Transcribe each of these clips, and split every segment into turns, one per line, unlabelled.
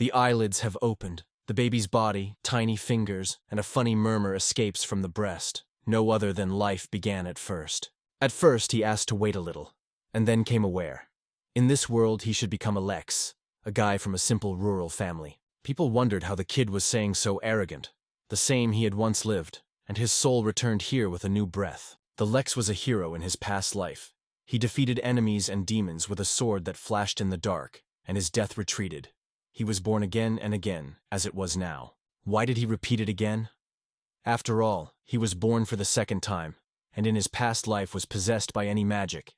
The eyelids have opened. The baby's body, tiny fingers, and a funny murmur escapes from the breast. No other than life began at first. At first, he asked to wait a little, and then came aware. In this world, he should become Alex, a guy from a simple rural family. People wondered how the kid was saying so arrogant, the same he had once lived, and his soul returned here with a new breath. The Lex was a hero in his past life. He defeated enemies and demons with a sword that flashed in the dark, and his death retreated. He was born again and again, as it was now. Why did he repeat it again? After all, he was born for the second time, and in his past life was possessed by any magic,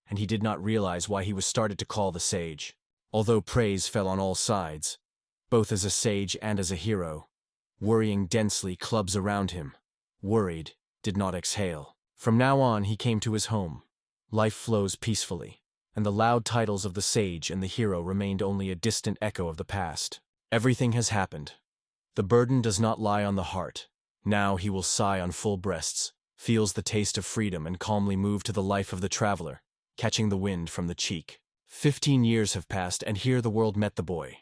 and he did not realize why he was started to call the sage. Although praise fell on all sides, both as a sage and as a hero, worrying densely clubs around him, worried, did not exhale. From now on he came to his home. Life flows peacefully, and the loud titles of the sage and the hero remained only a distant echo of the past. Everything has happened. The burden does not lie on the heart. Now he will sigh on full breasts, feels the taste of freedom and calmly move to the life of the traveler, catching the wind from the cheek. 15 years have passed, and here the world met the boy.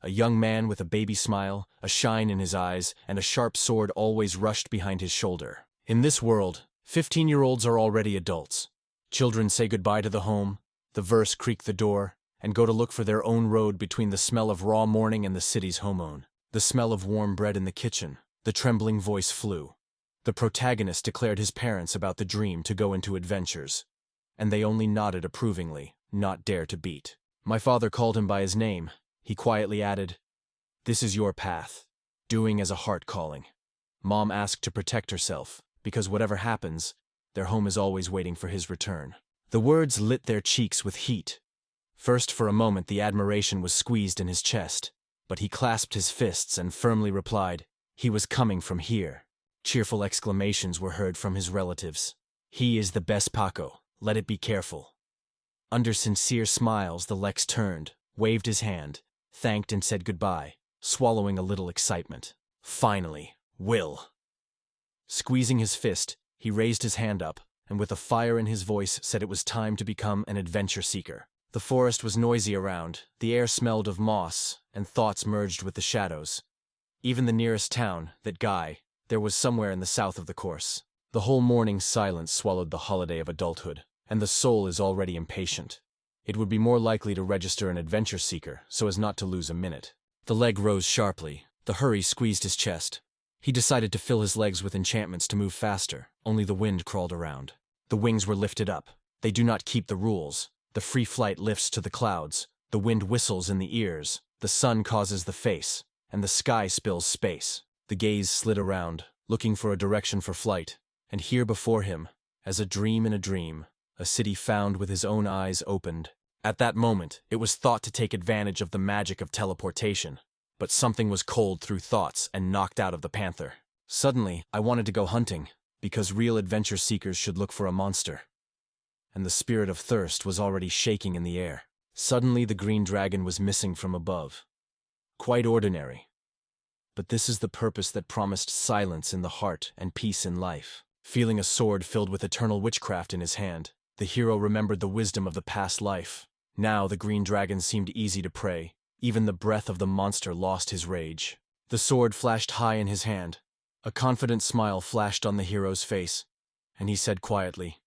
A young man with a baby smile, a shine in his eyes, and a sharp sword always rushed behind his shoulder. In this world, 15-year-olds are already adults. Children say goodbye to the home, the verse creak the door, and go to look for their own road between the smell of raw morning and the city's hormone. The smell of warm bread in the kitchen, the trembling voice flew. The protagonist declared his parents about the dream to go into adventures, and they only nodded approvingly, not dare to beat. My father called him by his name. He quietly added, "This is your path, doing as a heart calling." Mom asked to protect herself, because whatever happens, their home is always waiting for his return. The words lit their cheeks with heat. First, for a moment, the admiration was squeezed in his chest, but he clasped his fists and firmly replied, he was coming from here. Cheerful exclamations were heard from his relatives. He is the best Paco, let it be careful. Under sincere smiles, the Lex turned, waved his hand, thanked and said goodbye, swallowing a little excitement. Finally, Will. Squeezing his fist, he raised his hand up, and with a fire in his voice said it was time to become an adventure seeker. The forest was noisy around, the air smelled of moss, and thoughts merged with the shadows. Even the nearest town, that guy, there was somewhere in the south of the course. The whole morning's silence swallowed the holiday of adulthood, and the soul is already impatient. It would be more likely to register an adventure seeker so as not to lose a minute. The leg rose sharply. The hurry squeezed his chest. He decided to fill his legs with enchantments to move faster. Only the wind crawled around. The wings were lifted up. They do not keep the rules. The free flight lifts to the clouds. The wind whistles in the ears. The sun causes the face, and the sky spills space. The gaze slid around, looking for a direction for flight, and here before him, as a dream in a dream, a city found with his own eyes opened. At that moment, it was thought to take advantage of the magic of teleportation, but something was cold through thoughts and knocked out of the panther. Suddenly, I wanted to go hunting, because real adventure seekers should look for a monster. And the spirit of thirst was already shaking in the air. Suddenly, the green dragon was missing from above. Quite ordinary. But this is the purpose that promised silence in the heart and peace in life. Feeling a sword filled with eternal witchcraft in his hand, the hero remembered the wisdom of the past life. Now the green dragon seemed easy to prey. Even the breath of the monster lost his rage. The sword flashed high in his hand. A confident smile flashed on the hero's face, and he said quietly,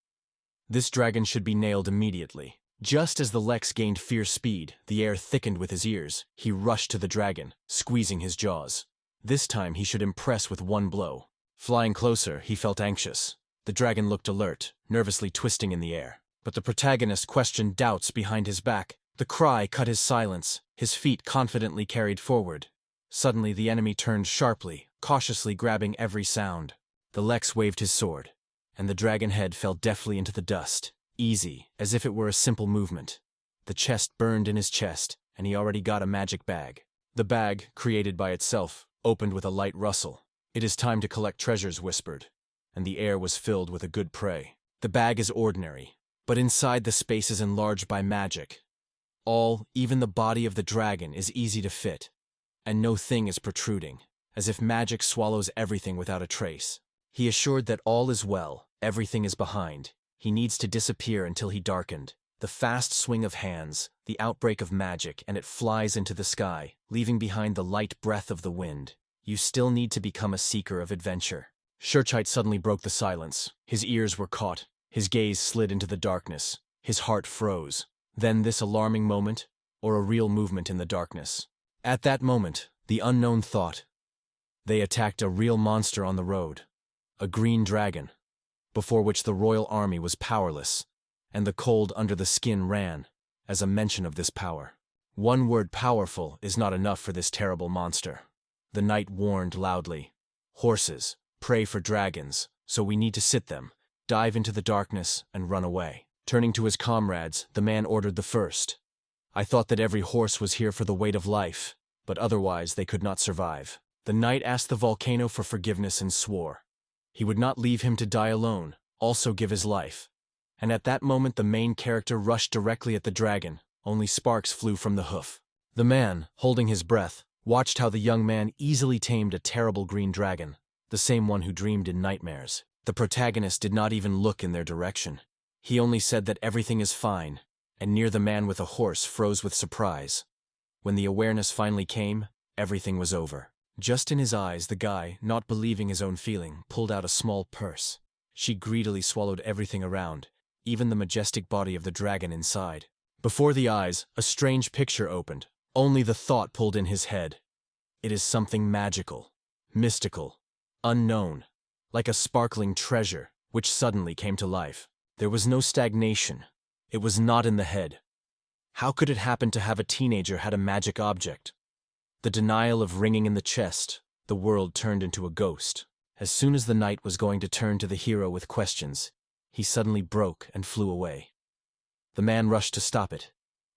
"This dragon should be nailed immediately." Just as the Lex gained fierce speed, the air thickened with his ears. He rushed to the dragon, squeezing his jaws. This time he should impress with one blow. Flying closer, he felt anxious. The dragon looked alert, nervously twisting in the air. But the protagonist questioned doubts behind his back. The cry cut his silence. His feet confidently carried forward. Suddenly the enemy turned sharply, cautiously grabbing every sound. The Lex waved his sword, and the dragon head fell deftly into the dust, easy, as if it were a simple movement. The chest burned in his chest, and he already got a magic bag. The bag, created by itself, opened with a light rustle. "It is time to collect treasures," whispered, and the air was filled with a good prey. The bag is ordinary, but inside the space is enlarged by magic. All, even the body of the dragon, is easy to fit, and no thing is protruding, as if magic swallows everything without a trace. He assured that all is well, everything is behind. He needs to disappear until he darkened. The fast swing of hands, the outbreak of magic, and it flies into the sky, leaving behind the light breath of the wind. You still need to become a seeker of adventure. Shurchite suddenly broke the silence. His ears were caught. His gaze slid into the darkness. His heart froze. Then this alarming moment, or a real movement in the darkness. At that moment, the unknown thought. They attacked a real monster on the road. A green dragon, before which the royal army was powerless, and the cold under the skin ran, as a mention of this power. One word powerful is not enough for this terrible monster. The knight warned loudly. Horses, prey for dragons, so we need to sit them, dive into the darkness, and run away. Turning to his comrades, the man ordered the first. I thought that every horse was here for the weight of life, but otherwise they could not survive. The knight asked the volcano for forgiveness and swore. He would not leave him to die alone, also give his life. And at that moment the main character rushed directly at the dragon, only sparks flew from the hoof. The man, holding his breath, watched how the young man easily tamed a terrible green dragon, the same one who dreamed in nightmares. The protagonist did not even look in their direction. He only said that everything is fine, and near the man with a horse froze with surprise. When the awareness finally came, everything was over. Just in his eyes, the guy, not believing his own feeling, pulled out a small purse. She greedily swallowed everything around, even the majestic body of the dragon inside. Before the eyes, a strange picture opened. Only the thought pulled in his head. It is something magical, mystical, unknown, like a sparkling treasure, which suddenly came to life. There was no stagnation. It was not in the head. How could it happen to have a teenager had a magic object? The denial of ringing in the chest, the world turned into a ghost. As soon as the knight was going to turn to the hero with questions, he suddenly broke and flew away. The man rushed to stop it,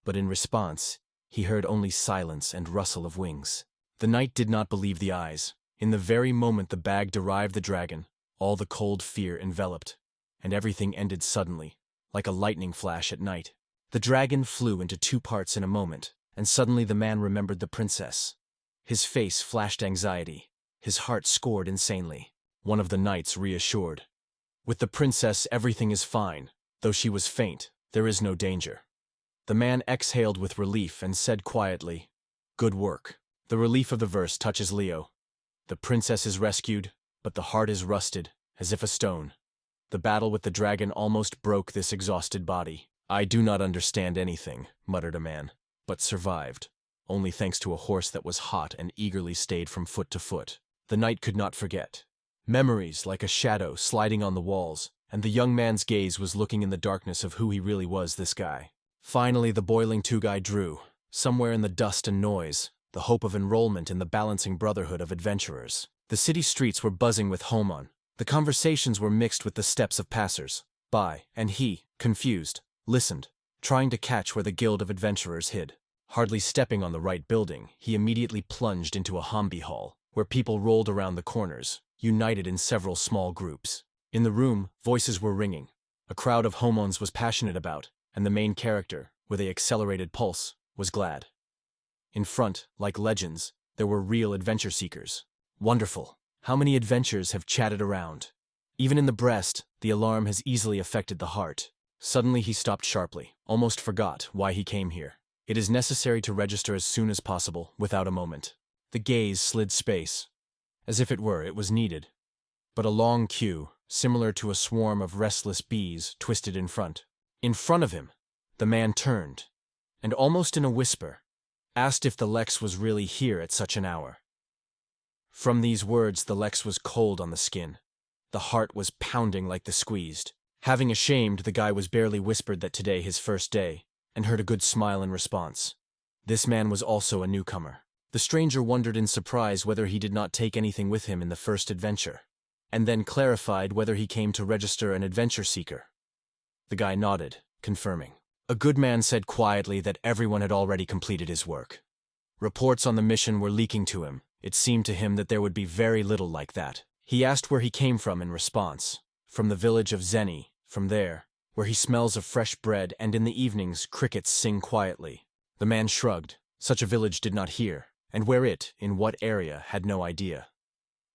but in response, he heard only silence and rustle of wings. The knight did not believe the eyes. In the very moment the bag derived the dragon, all the cold fear enveloped, and everything ended suddenly, like a lightning flash at night. The dragon flew into two parts in a moment, and suddenly the man remembered the princess. His face flashed anxiety. His heart scored insanely. One of the knights reassured. With the princess everything is fine. Though she was faint, there is no danger. The man exhaled with relief and said quietly, "Good work." The relief of the verse touches Leo. The princess is rescued, but the heart is rusted, as if a stone. The battle with the dragon almost broke this exhausted body. "I do not understand anything," muttered a man, but survived, only thanks to a horse that was hot and eagerly stayed from foot to foot. The knight could not forget. Memories like a shadow sliding on the walls, and the young man's gaze was looking in the darkness of who he really was, this guy. Finally the boiling two-guy drew, somewhere in the dust and noise, the hope of enrollment in the balancing brotherhood of adventurers. The city streets were buzzing with homon. The conversations were mixed with the steps of passers-by, and he, confused, listened, trying to catch where the guild of adventurers hid. Hardly stepping on the right building, he immediately plunged into a hobby hall, where people rolled around the corners, united in several small groups. In the room, voices were ringing. A crowd of homons was passionate about, and the main character, with a accelerated pulse, was glad. In front, like legends, there were real adventure seekers. Wonderful! How many adventures have chatted around? Even in the breast, the alarm has easily affected the heart. Suddenly he stopped sharply, almost forgot why he came here. It is necessary to register as soon as possible, without a moment. The gaze slid space. As if it was needed. But a long queue, similar to a swarm of restless bees, twisted in front. In front of him, the man turned, and almost in a whisper, asked if the Lex was really here at such an hour. From these words the Lex was cold on the skin. The heart was pounding like the squeezed. Having ashamed, the guy was barely whispered that today his first day, and heard a good smile in response. This man was also a newcomer. The stranger wondered in surprise whether he did not take anything with him in the first adventure, and then clarified whether he came to register an adventure seeker. The guy nodded, confirming. A good man said quietly that everyone had already completed his work. Reports on the mission were leaking to him. It seemed to him that there would be very little like that. He asked where he came from in response. From the village of Zeni, from there, where he smells of fresh bread and in the evenings crickets sing quietly. The man shrugged. Such a village did not hear, and where it, in what area, had no idea.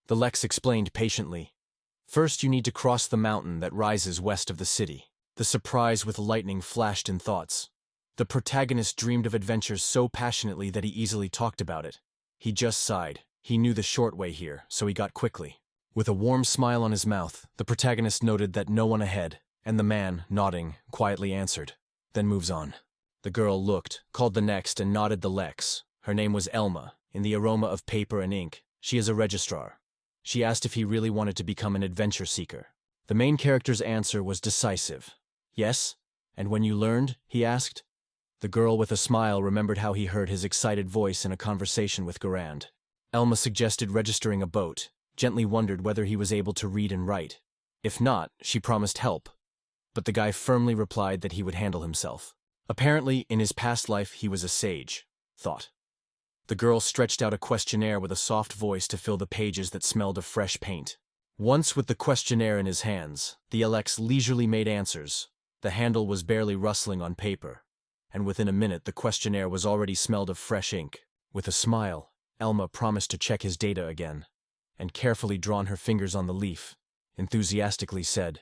The Lex explained patiently. First you need to cross the mountain that rises west of the city. The surprise with lightning flashed in thoughts. The protagonist dreamed of adventures so passionately that he easily talked about it. He just sighed. He knew the short way here, so he got quickly. With a warm smile on his mouth, the protagonist noted that no one ahead, and the man, nodding, quietly answered, then moves on. The girl looked, called the next, and nodded the Lex. Her name was Elma. In the aroma of paper and ink, she is a registrar. She asked if he really wanted to become an adventure seeker. The main character's answer was decisive. Yes? And when you learned? He asked. The girl with a smile remembered how he heard his excited voice in a conversation with Garand. Elma suggested registering a boat, gently wondered whether he was able to read and write. If not, she promised help. But the guy firmly replied that he would handle himself. Apparently, in his past life, he was a sage, thought. The girl stretched out a questionnaire with a soft voice to fill the pages that smelled of fresh paint. Once with the questionnaire in his hands, the Alex leisurely made answers. The handle was barely rustling on paper, and within a minute the questionnaire was already smelled of fresh ink. With a smile, Elma promised to check his data again, and carefully drawn her fingers on the leaf, enthusiastically said,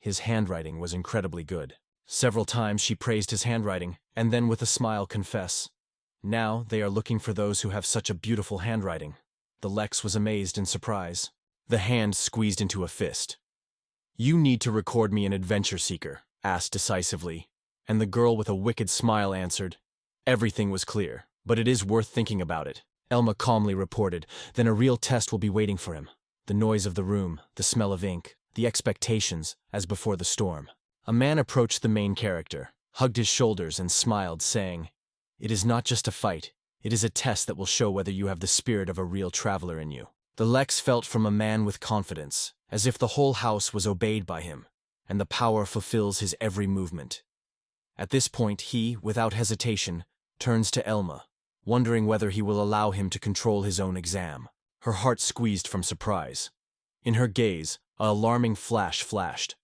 his handwriting was incredibly good. Several times she praised his handwriting, and then with a smile confess, now they are looking for those who have such a beautiful handwriting. The Lex was amazed in surprise. The hand squeezed into a fist. You need to record me an adventure seeker, asked decisively, and the girl with a wicked smile answered, everything was clear, but it is worth thinking about it. Elma calmly reported, then a real test will be waiting for him. The noise of the room, the smell of ink, the expectations, as before the storm. A man approached the main character, hugged his shoulders and smiled, saying, it is not just a fight, it is a test that will show whether you have the spirit of a real traveler in you. The Lex felt from a man with confidence, as if the whole house was obeyed by him, and the power fulfills his every movement. At this point he, without hesitation, turns to Elma, wondering whether he will allow him to control his own exam. Her heart squeezed from surprise. In her gaze, an alarming flash flashed.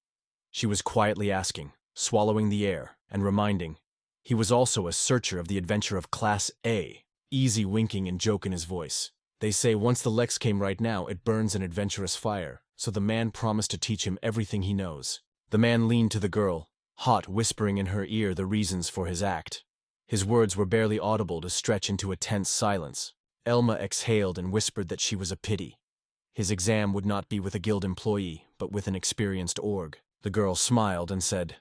She was quietly asking, swallowing the air, and reminding, he was also a searcher of the adventure of Class A, easy winking and joke in his voice. They say once the Lex came right now, it burns an adventurous fire, so the man promised to teach him everything he knows. The man leaned to the girl, hot, whispering in her ear the reasons for his act. His words were barely audible to stretch into a tense silence. Elma exhaled and whispered that she was a pity. His exam would not be with a guild employee, but with an experienced org. The girl smiled and said,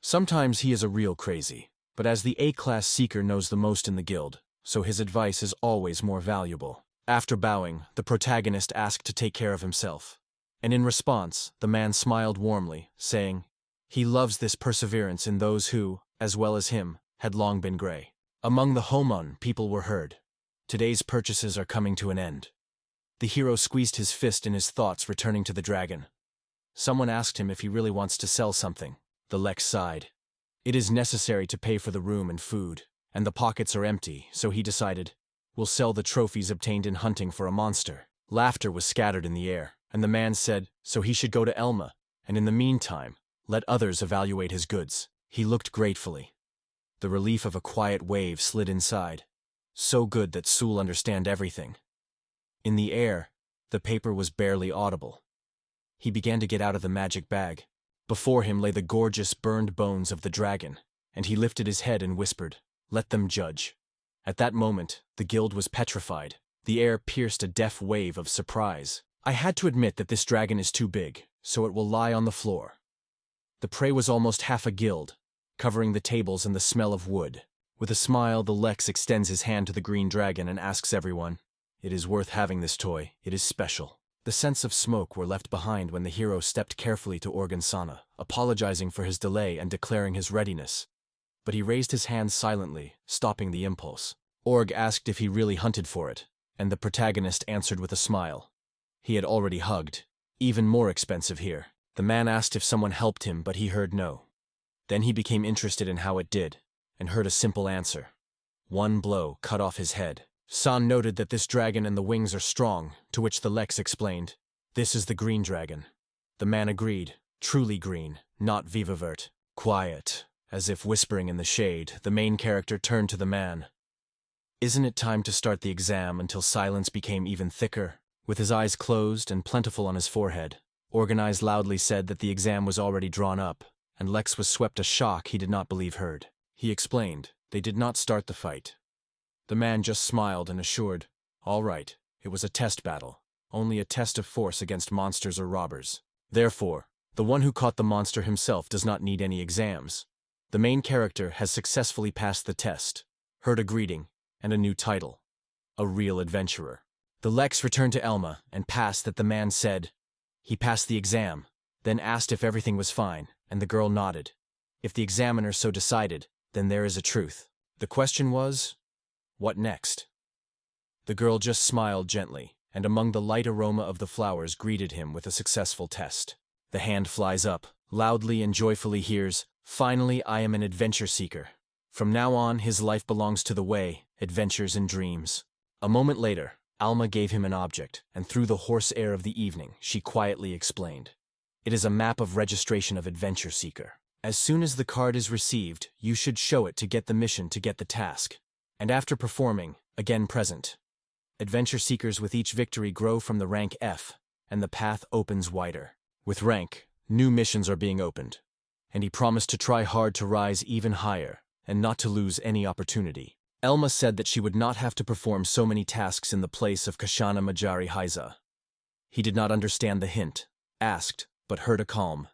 sometimes he is a real crazy, but as the A-class seeker knows the most in the guild, so his advice is always more valuable. After bowing, the protagonist asked to take care of himself, and in response, the man smiled warmly, saying, he loves this perseverance in those who, as well as him, had long been gray. Among the Homon, people were heard. Today's purchases are coming to an end. The hero squeezed his fist in his thoughts, returning to the dragon. Someone asked him if he really wants to sell something. The Lex sighed. It is necessary to pay for the room and food, and the pockets are empty, so he decided, we'll sell the trophies obtained in hunting for a monster. Laughter was scattered in the air, and the man said, so he should go to Elma, and in the meantime, let others evaluate his goods. He looked gratefully. The relief of a quiet wave slid inside. So good that Sul understand everything. In the air, the paper was barely audible. He began to get out of the magic bag. Before him lay the gorgeous burned bones of the dragon, and he lifted his head and whispered, let them judge. At that moment, the guild was petrified. The air pierced a deaf wave of surprise. I had to admit that this dragon is too big, so it will lie on the floor. The prey was almost half a guild, covering the tables and the smell of wood. With a smile, the Lex extends his hand to the green dragon and asks everyone, it is worth having this toy, it is special. The scents of smoke were left behind when the hero stepped carefully to Organsana, apologizing for his delay and declaring his readiness. But he raised his hand silently, stopping the impulse. Org asked if he really hunted for it, and the protagonist answered with a smile. He had already hugged. Even more expensive here. The man asked if someone helped him, but he heard no. Then he became interested in how it did, and heard a simple answer. One blow cut off his head. San noted that this dragon and the wings are strong, to which the Lex explained, this is the green dragon. The man agreed, truly green, not vivavert. Quiet, as if whispering in the shade, the main character turned to the man. Isn't it time to start the exam until silence became even thicker? With his eyes closed and plentiful on his forehead, Organized loudly said that the exam was already drawn up, and Lex was swept a shock he did not believe heard. He explained, they did not start the fight. The man just smiled and assured, all right, it was a test battle, only a test of force against monsters or robbers. Therefore, the one who caught the monster himself does not need any exams. The main character has successfully passed the test, heard a greeting, and a new title, a real adventurer. The Lex returned to Elma and passed that the man said he passed the exam, then asked if everything was fine, and the girl nodded. If the examiner so decided, then there is a truth. The question was, what next? The girl just smiled gently, and among the light aroma of the flowers greeted him with a successful test. The hand flies up, loudly and joyfully hears, finally I am an adventure seeker. From now on his life belongs to the way, adventures and dreams. A moment later, Alma gave him an object, and through the hoarse air of the evening, she quietly explained. It is a map of registration of adventure seeker. As soon as the card is received, you should show it to get the mission to get the task. And after performing, again present. Adventure seekers with each victory grow from the rank F, and the path opens wider. With rank, new missions are being opened. And he promised to try hard to rise even higher, and not to lose any opportunity. Elma said that she would not have to perform so many tasks in the place of Kashana Majari Haiza. He did not understand the hint, asked, but heard a calm.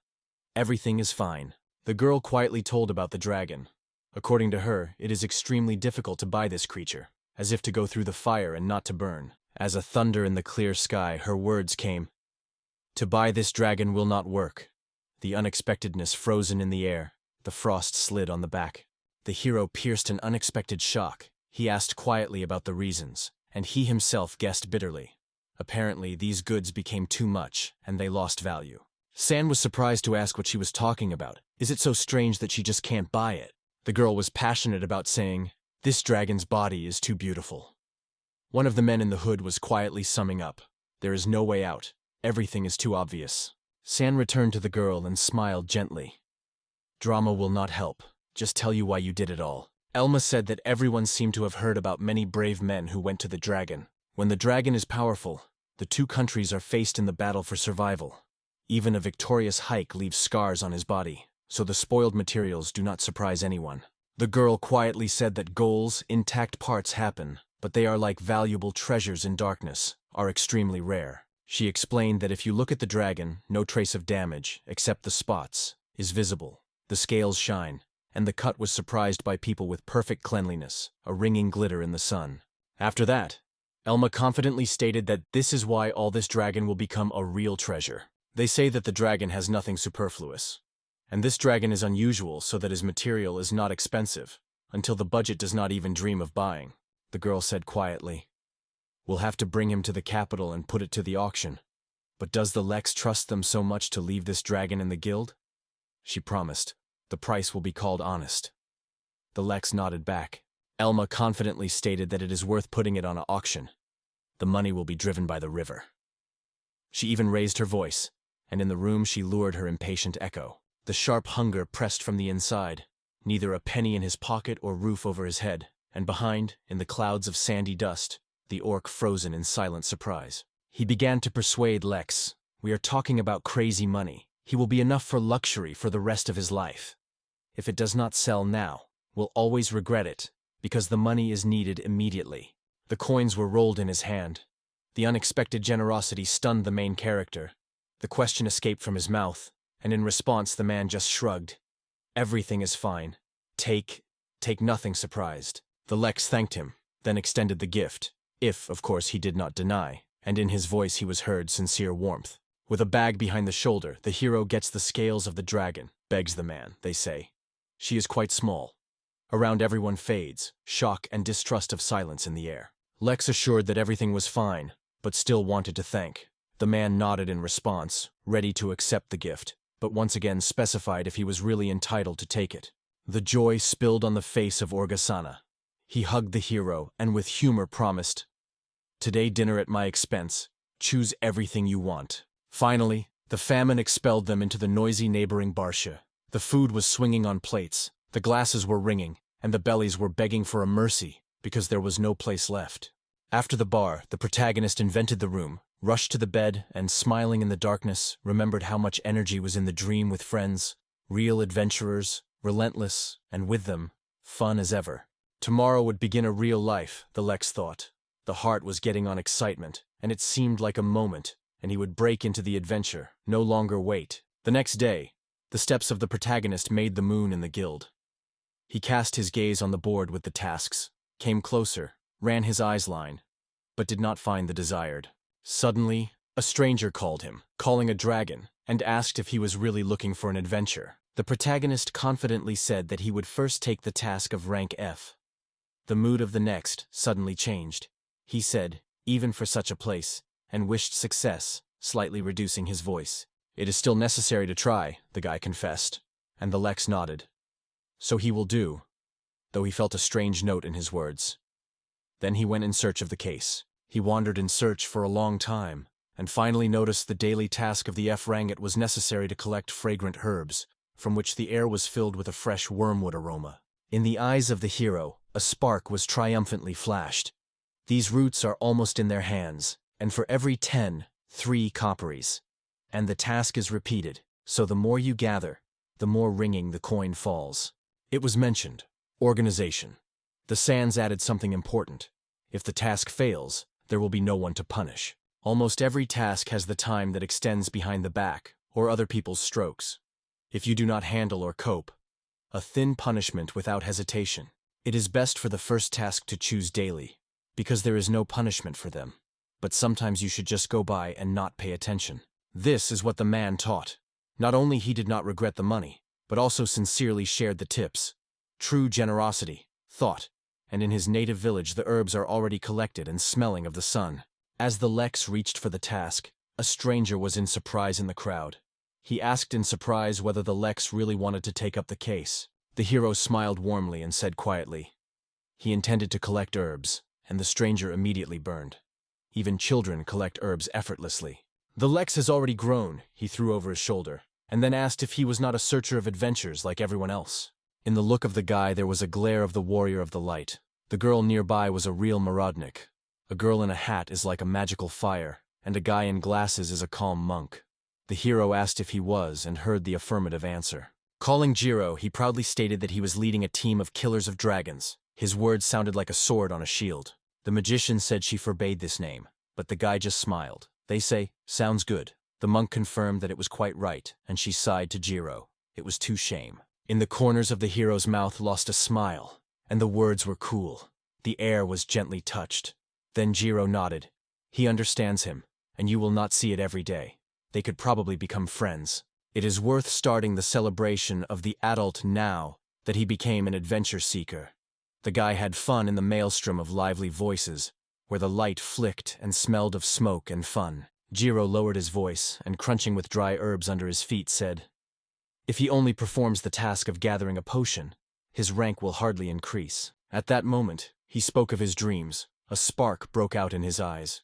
Everything is fine. The girl quietly told about the dragon. According to her, it is extremely difficult to buy this creature, as if to go through the fire and not to burn. As a thunder in the clear sky, her words came. To buy this dragon will not work. The unexpectedness frozen in the air, the frost slid on the back. The hero pierced an unexpected shock. He asked quietly about the reasons, and he himself guessed bitterly. Apparently, these goods became too much, and they lost value. San was surprised to ask what she was talking about. Is it so strange that she just can't buy it? The girl was passionate about saying, this dragon's body is too beautiful. One of the men in the hood was quietly summing up. There is no way out. Everything is too obvious. San returned to the girl and smiled gently. Drama will not help. Just tell you why you did it all. Elma said that everyone seemed to have heard about many brave men who went to the dragon. When the dragon is powerful, the two countries are faced in the battle for survival. Even a victorious hike leaves scars on his body, so the spoiled materials do not surprise anyone. The girl quietly said that goals, intact parts happen, but they are like valuable treasures in darkness, are extremely rare. She explained that if you look at the dragon, no trace of damage, except the spots, is visible. The scales shine, and the cut was surprised by people with perfect cleanliness, a ringing glitter in the sun. After that, Elma confidently stated that this is why all this dragon will become a real treasure. They say that the dragon has nothing superfluous. And this dragon is unusual so that his material is not expensive, until the budget does not even dream of buying. The girl said quietly. We'll have to bring him to the capital and put it to the auction. But does the Lex trust them so much to leave this dragon in the guild? She promised. The price will be called honest. The Lex nodded back. Elma confidently stated that it is worth putting it on an auction. The money will be driven by the river. She even raised her voice, and in the room she lured her impatient echo. The sharp hunger pressed from the inside, neither a penny in his pocket or roof over his head, and behind, in the clouds of sandy dust, the orc frozen in silent surprise. He began to persuade Lex, we are talking about crazy money. He will be enough for luxury for the rest of his life. If it does not sell now, we'll always regret it, because the money is needed immediately. The coins were rolled in his hand. The unexpected generosity stunned the main character. The question escaped from his mouth, and in response the man just shrugged. Everything is fine. Take nothing surprised. The Lex thanked him, then extended the gift, if, of course, he did not deny, and in his voice he was heard sincere warmth. With a bag behind the shoulder, the hero gets the scales of the dragon, begs the man, they say. She is quite small. Around everyone fades, shock and distrust of silence in the air. Lex assured that everything was fine, but still wanted to thank. The man nodded in response, ready to accept the gift, but once again specified if he was really entitled to take it. The joy spilled on the face of Orgasana. He hugged the hero and with humor promised, "Today dinner at my expense. Choose everything you want." Finally, the famine expelled them into the noisy neighboring barsha. The food was swinging on plates, the glasses were ringing, and the bellies were begging for a mercy because there was no place left. After the bar, the protagonist invented the room, rushed to the bed, and smiling in the darkness, remembered how much energy was in the dream with friends. Real adventurers, relentless, and with them, fun as ever. Tomorrow would begin a real life, the Lex thought. The heart was getting on excitement, and it seemed like a moment, and he would break into the adventure, no longer wait. The next day, the steps of the protagonist made the moon in the guild. He cast his gaze on the board with the tasks, came closer, ran his eyes line, but did not find the desired. Suddenly, a stranger called him, calling a dragon, and asked if he was really looking for an adventure. The protagonist confidently said that he would first take the task of rank F. The mood of the next suddenly changed. He said, even for such a place, and wished success, slightly reducing his voice. It is still necessary to try, the guy confessed, and the Lex nodded. So he will do, though he felt a strange note in his words. Then he went in search of the case. He wandered in search for a long time, and finally noticed the daily task of the F rank. It was necessary to collect fragrant herbs, from which the air was filled with a fresh wormwood aroma. In the eyes of the hero, a spark was triumphantly flashed. These roots are almost in their hands, and for every 10, 3 copperies. And the task is repeated, so the more you gather, the more ringing the coin falls. It was mentioned. Organization. The Sands added something important. If the task fails, there will be no one to punish. Almost every task has the time that extends behind the back, or other people's strokes. If you do not handle or cope, a thin punishment without hesitation. It is best for the first task to choose daily, because there is no punishment for them. But sometimes you should just go by and not pay attention. This is what the man taught. Not only he did not regret the money, but also sincerely shared the tips. True generosity, thought, and in his native village the herbs are already collected and smelling of the sun. As the Lex reached for the task, a stranger was in surprise in the crowd. He asked in surprise whether the Lex really wanted to take up the case. The hero smiled warmly and said quietly, he intended to collect herbs, and the stranger immediately burned. Even children collect herbs effortlessly. The Lex has already grown, he threw over his shoulder, and then asked if he was not a searcher of adventures like everyone else. In the look of the guy there was a glare of the warrior of the light. The girl nearby was a real Marodnik. A girl in a hat is like a magical fire, and a guy in glasses is a calm monk. The hero asked if he was and heard the affirmative answer. Calling Jiro, he proudly stated that he was leading a team of killers of dragons. His words sounded like a sword on a shield. The magician said she forbade this name, but the guy just smiled. They say, sounds good. The monk confirmed that it was quite right, and she sighed to Jiro. It was too shame. In the corners of the hero's mouth lost a smile, and the words were cool. The air was gently touched. Then Jiro nodded. He understands him, and you will not see it every day. They could probably become friends. It is worth starting the celebration of the adult now that he became an adventure seeker. The guy had fun in the maelstrom of lively voices, where the light flicked and smelled of smoke and fun. Jiro lowered his voice and, crunching with dry herbs under his feet, said, if he only performs the task of gathering a potion, his rank will hardly increase. At that moment, he spoke of his dreams. A spark broke out in his eyes.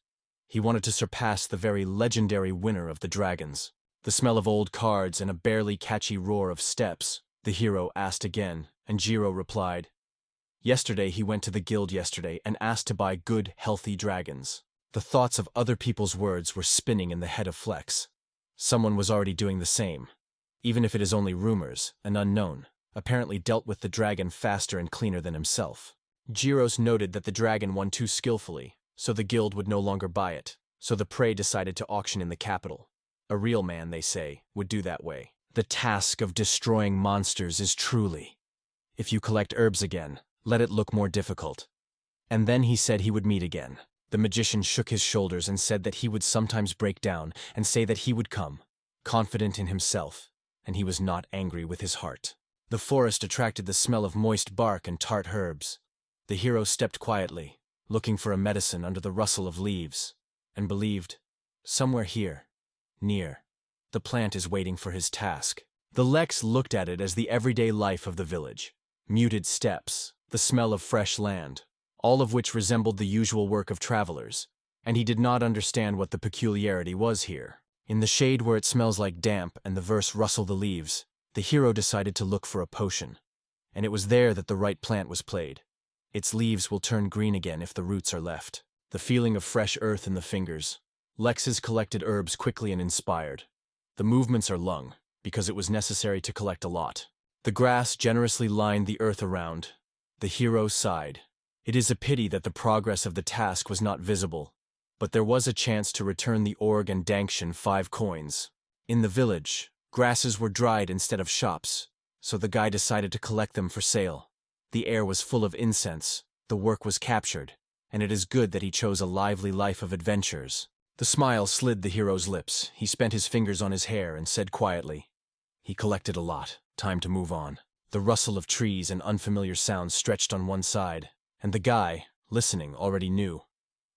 He wanted to surpass the very legendary winner of the dragons. The smell of old cards and a barely catchy roar of steps. The hero asked again, and Jiro replied, yesterday he went to the guild and asked to buy good, healthy dragons. The thoughts of other people's words were spinning in the head of Flex. Someone was already doing the same. Even if it is only rumors, an unknown, apparently dealt with the dragon faster and cleaner than himself. Jiros noted that the dragon won too skillfully, so the guild would no longer buy it, so the prey decided to auction in the capital. A real man, they say, would do that way. The task of destroying monsters is truly, if you collect herbs again, let it look more difficult. And then he said he would meet again. The magician shook his shoulders and said that he would sometimes break down and say that he would come, confident in himself, and he was not angry with his heart. The forest attracted the smell of moist bark and tart herbs. The hero stepped quietly, looking for a medicine under the rustle of leaves, and believed, somewhere here, near, the plant is waiting for his task. The Lex looked at it as the everyday life of the village. Muted steps, the smell of fresh land, all of which resembled the usual work of travelers, and he did not understand what the peculiarity was here. In the shade where it smells like damp and the verse rustle the leaves, the hero decided to look for a potion, and it was there that the right plant was played. Its leaves will turn green again if the roots are left. The feeling of fresh earth in the fingers. Lex's collected herbs quickly and inspired. The movements are lung, because it was necessary to collect a lot. The grass generously lined the earth around. The hero sighed. It is a pity that the progress of the task was not visible, but there was a chance to return the org and Dankshan 5 coins. In the village, grasses were dried instead of shops, so the guy decided to collect them for sale. The air was full of incense, the work was captured, and it is good that he chose a lively life of adventures. The smile slid the hero's lips. He spent his fingers on his hair and said quietly, "He collected a lot. Time to move on." The rustle of trees and unfamiliar sounds stretched on one side, and the guy, listening, already knew.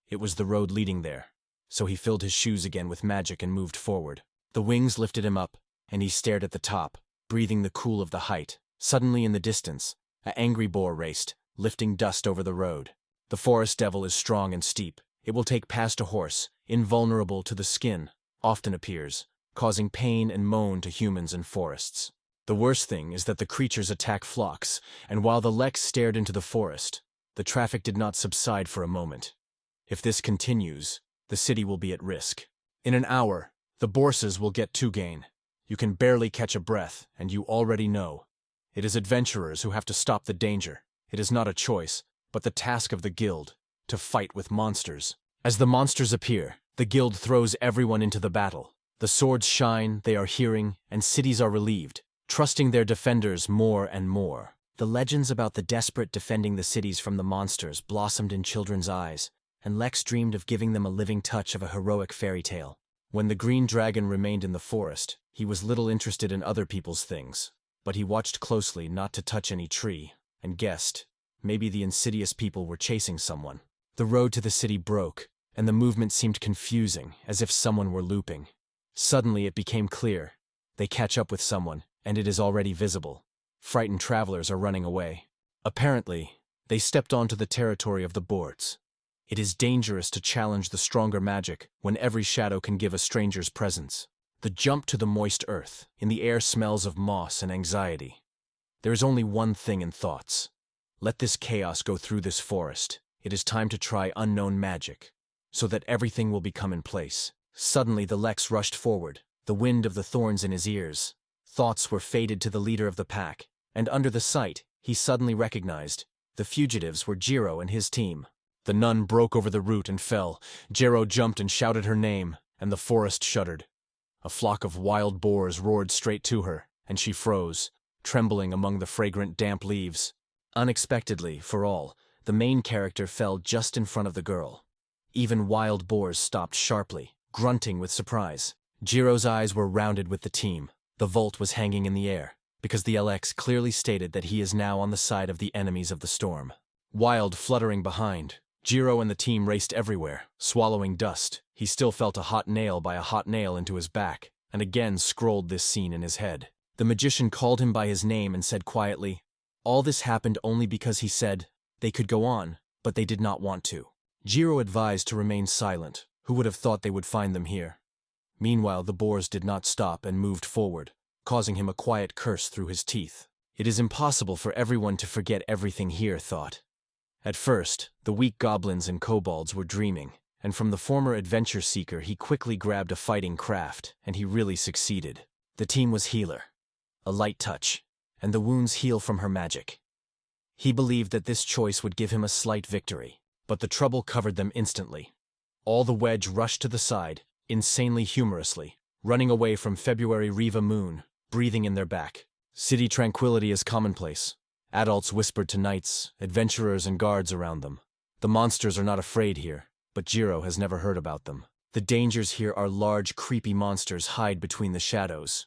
It was the road leading there, so he filled his shoes again with magic and moved forward. The wings lifted him up, and he stared at the top, breathing the cool of the height. Suddenly in the distance, an angry boar raced, lifting dust over the road. The forest devil is strong and steep. It will take past a horse, invulnerable to the skin, often appears, causing pain and moan to humans and forests. The worst thing is that the creatures attack flocks, and while the Lex stared into the forest, the traffic did not subside for a moment. If this continues, the city will be at risk. In an hour, the boarses will get to gain. You can barely catch a breath, and you already know. It is adventurers who have to stop the danger. It is not a choice, but the task of the guild, to fight with monsters. As the monsters appear, the guild throws everyone into the battle. The swords shine, they are hearing, and cities are relieved, trusting their defenders more and more. The legends about the desperate defending the cities from the monsters blossomed in children's eyes, and Lex dreamed of giving them a living touch of a heroic fairy tale. When the green dragon remained in the forest, he was little interested in other people's things, but he watched closely not to touch any tree, and guessed, maybe the insidious people were chasing someone. The road to the city broke, and the movement seemed confusing, as if someone were looping. Suddenly it became clear. They catch up with someone, and it is already visible. Frightened travelers are running away. Apparently, they stepped onto the territory of the boards. It is dangerous to challenge the stronger magic when every shadow can give a stranger's presence. The jump to the moist earth. In the air smells of moss and anxiety. There is only one thing in thoughts. Let this chaos go through this forest. It is time to try unknown magic, so that everything will become in place. Suddenly the Lex rushed forward, the wind of the thorns in his ears. Thoughts were faded to the leader of the pack, and under the sight, he suddenly recognized. The fugitives were Jiro and his team. The nun broke over the root and fell. Jiro jumped and shouted her name, and the forest shuddered. A flock of wild boars roared straight to her, and she froze, trembling among the fragrant damp leaves. Unexpectedly, for all, the main character fell just in front of the girl. Even wild boars stopped sharply, grunting with surprise. Jiro's eyes were rounded with the team. The Volt was hanging in the air, because the LX clearly stated that he is now on the side of the enemies of the storm. Wild fluttering behind, Jiro and the team raced everywhere, swallowing dust. He still felt a hot nail by a hot nail into his back, and again scrolled this scene in his head. The magician called him by his name and said quietly, "All this happened only because he said they could go on, but they did not want to." Jiro advised to remain silent. Who would have thought they would find them here? Meanwhile, the boars did not stop and moved forward, causing him a quiet curse through his teeth. It is impossible for everyone to forget everything here, thought. At first, the weak goblins and kobolds were dreaming, and from the former adventure seeker he quickly grabbed a fighting craft, and he really succeeded. The team was healer. A light touch, and the wounds heal from her magic. He believed that this choice would give him a slight victory, but the trouble covered them instantly. All the wedge rushed to the side, insanely humorously, running away from February Riva moon, breathing in their back. City tranquility is commonplace. Adults whispered to knights, adventurers and guards around them. The monsters are not afraid here, but Jiro has never heard about them. The dangers here are large, creepy monsters hide between the shadows.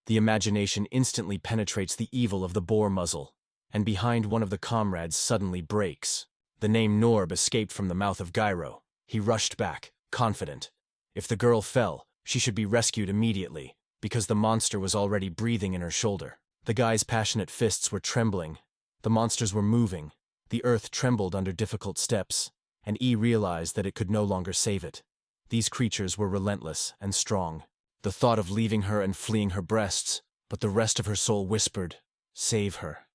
The imagination instantly penetrates the evil of the boar muzzle, and behind one of the comrades suddenly breaks. The name Norb escaped from the mouth of Gyro. He rushed back, confident. If the girl fell, she should be rescued immediately, because the monster was already breathing in her shoulder. The guy's passionate fists were trembling. The monsters were moving. The earth trembled under difficult steps, and E realized that it could no longer save it. These creatures were relentless and strong. The thought of leaving her and fleeing her breasts, but the rest of her soul whispered, "Save her."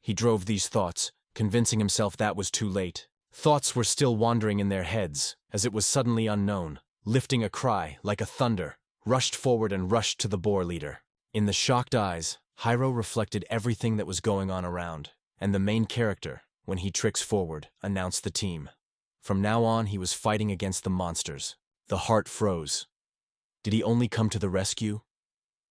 He drove these thoughts, convincing himself that was too late. Thoughts were still wandering in their heads, as it was suddenly unknown, lifting a cry, like a thunder, rushed forward and rushed to the boar leader. In the shocked eyes, Hyro reflected everything that was going on around, and the main character, when he tricks forward, announced the team. From now on, he was fighting against the monsters. The heart froze. Did he only come to the rescue?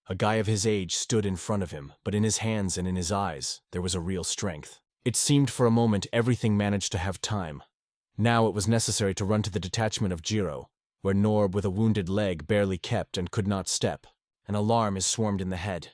A guy of his age stood in front of him, but in his hands and in his eyes, there was a real strength. It seemed for a moment everything managed to have time. Now it was necessary to run to the detachment of Jiro, where Norb with a wounded leg barely kept and could not step. An alarm is swarmed in the head.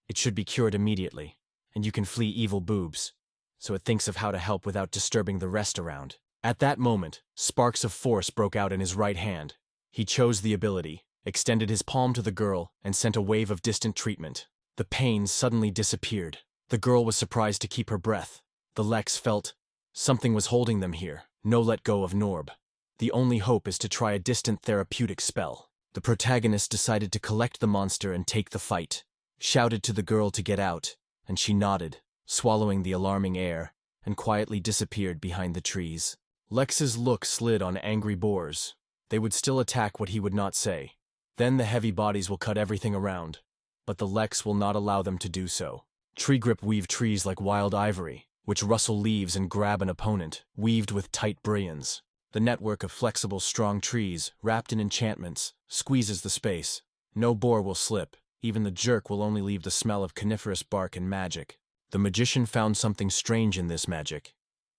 It should be cured immediately, and you can flee evil boobs. So it thinks of how to help without disturbing the rest around. At that moment, sparks of force broke out in his right hand. He chose the ability, extended his palm to the girl, and sent a wave of distant treatment. The pain suddenly disappeared. The girl was surprised to keep her breath. The Lex felt something was holding them here. No let go of Norb. The only hope is to try a distant therapeutic spell. The protagonist decided to collect the monster and take the fight, shouted to the girl to get out, and she nodded, swallowing the alarming air, and quietly disappeared behind the trees. Lex's look slid on angry boars. They would still attack what he would not say. Then the heavy bodies will cut everything around, but the Lex will not allow them to do so. Tree grip weave trees like wild ivory, which rustle leaves and grab an opponent, weaved with tight brilliance. The network of flexible, strong trees, wrapped in enchantments, squeezes the space. No boar will slip. Even the jerk will only leave the smell of coniferous bark and magic. The magician found something strange in this magic.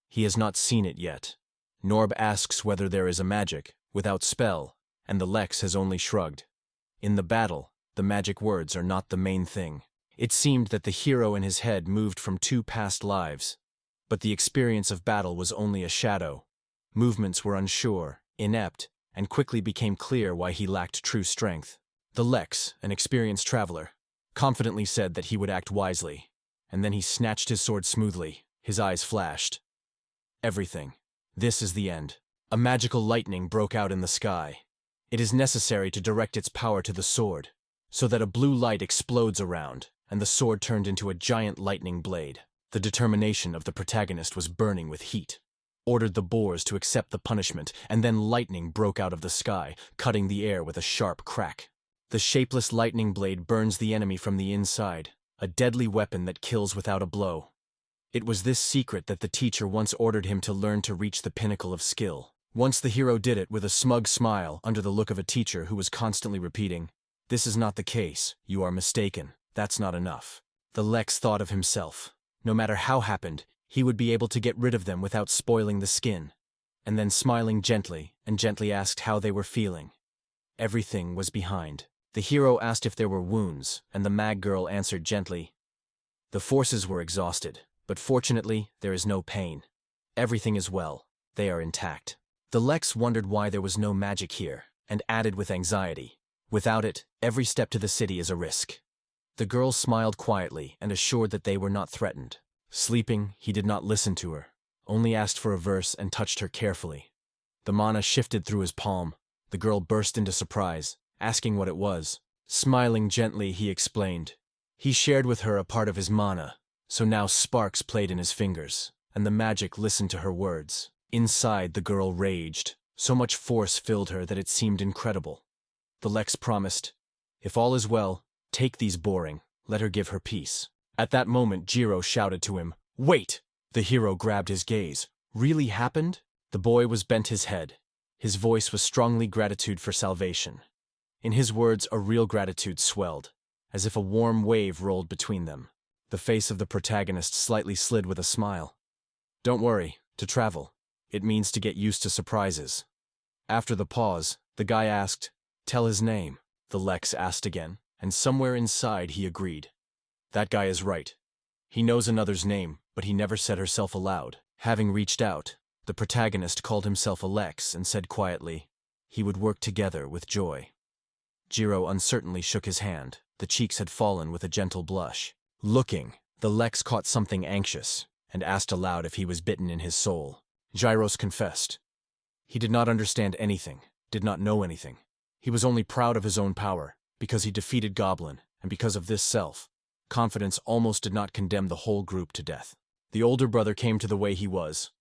He has not seen it yet. Norb asks whether there is a magic, without spell, and the Lex has only shrugged. In the battle, the magic words are not the main thing. It seemed that the hero in his head moved from 2 past lives. But the experience of battle was only a shadow. Movements were unsure, inept, and quickly became clear why he lacked true strength. The Lex, an experienced traveler, confidently said that he would act wisely, and then he snatched his sword smoothly. His eyes flashed. Everything. This is the end. A magical lightning broke out in the sky. It is necessary to direct its power to the sword, so that a blue light explodes around, and the sword turned into a giant lightning blade. The determination of the protagonist was burning with heat. Ordered the boars to accept the punishment, and then lightning broke out of the sky, cutting the air with a sharp crack. The shapeless lightning blade burns the enemy from the inside, a deadly weapon that kills without a blow. It was this secret that the teacher once ordered him to learn to reach the pinnacle of skill. Once the hero did it with a smug smile under the look of a teacher who was constantly repeating, "This is not the case, you are mistaken, that's not enough." The Lex thought of himself. No matter how happened, he would be able to get rid of them without spoiling the skin. And then smiling gently asked how they were feeling. Everything was behind. The hero asked if there were wounds, and the Mag girl answered gently, "The forces were exhausted, but fortunately there is no pain. Everything is well, they are intact." The Lex wondered why there was no magic here, and added with anxiety, "Without it, every step to the city is a risk." The girl smiled quietly and assured that they were not threatened. Sleeping, he did not listen to her, only asked for a verse and touched her carefully. The mana shifted through his palm. The girl burst into surprise, asking what it was. Smiling gently, he explained. He shared with her a part of his mana, so now sparks played in his fingers, and the magic listened to her words. Inside, the girl raged. So much force filled her that it seemed incredible. The Lex promised, "If all is well, take these boring, let her give her peace." At that moment, Jiro shouted to him, "Wait!" The hero grabbed his gaze. "Really happened?" The boy was bent his head. His voice was strongly gratitude for salvation. In his words, a real gratitude swelled, as if a warm wave rolled between them. The face of the protagonist slightly slid with a smile. "Don't worry, to travel. It means to get used to surprises." After the pause, the guy asked, "Tell his name." The Lex asked again, and somewhere inside he agreed. That guy is right. He knows another's name, but he never said herself aloud. Having reached out, the protagonist called himself a Lex and said quietly, he would work together with joy. Jiro uncertainly shook his hand. The cheeks had fallen with a gentle blush. Looking, the Lex caught something anxious, and asked aloud if he was bitten in his soul. Gyros confessed. He did not understand anything, did not know anything. He was only proud of his own power, because he defeated Goblin, and because of this self-confidence almost did not condemn the whole group to death. The older brother came to the way he was.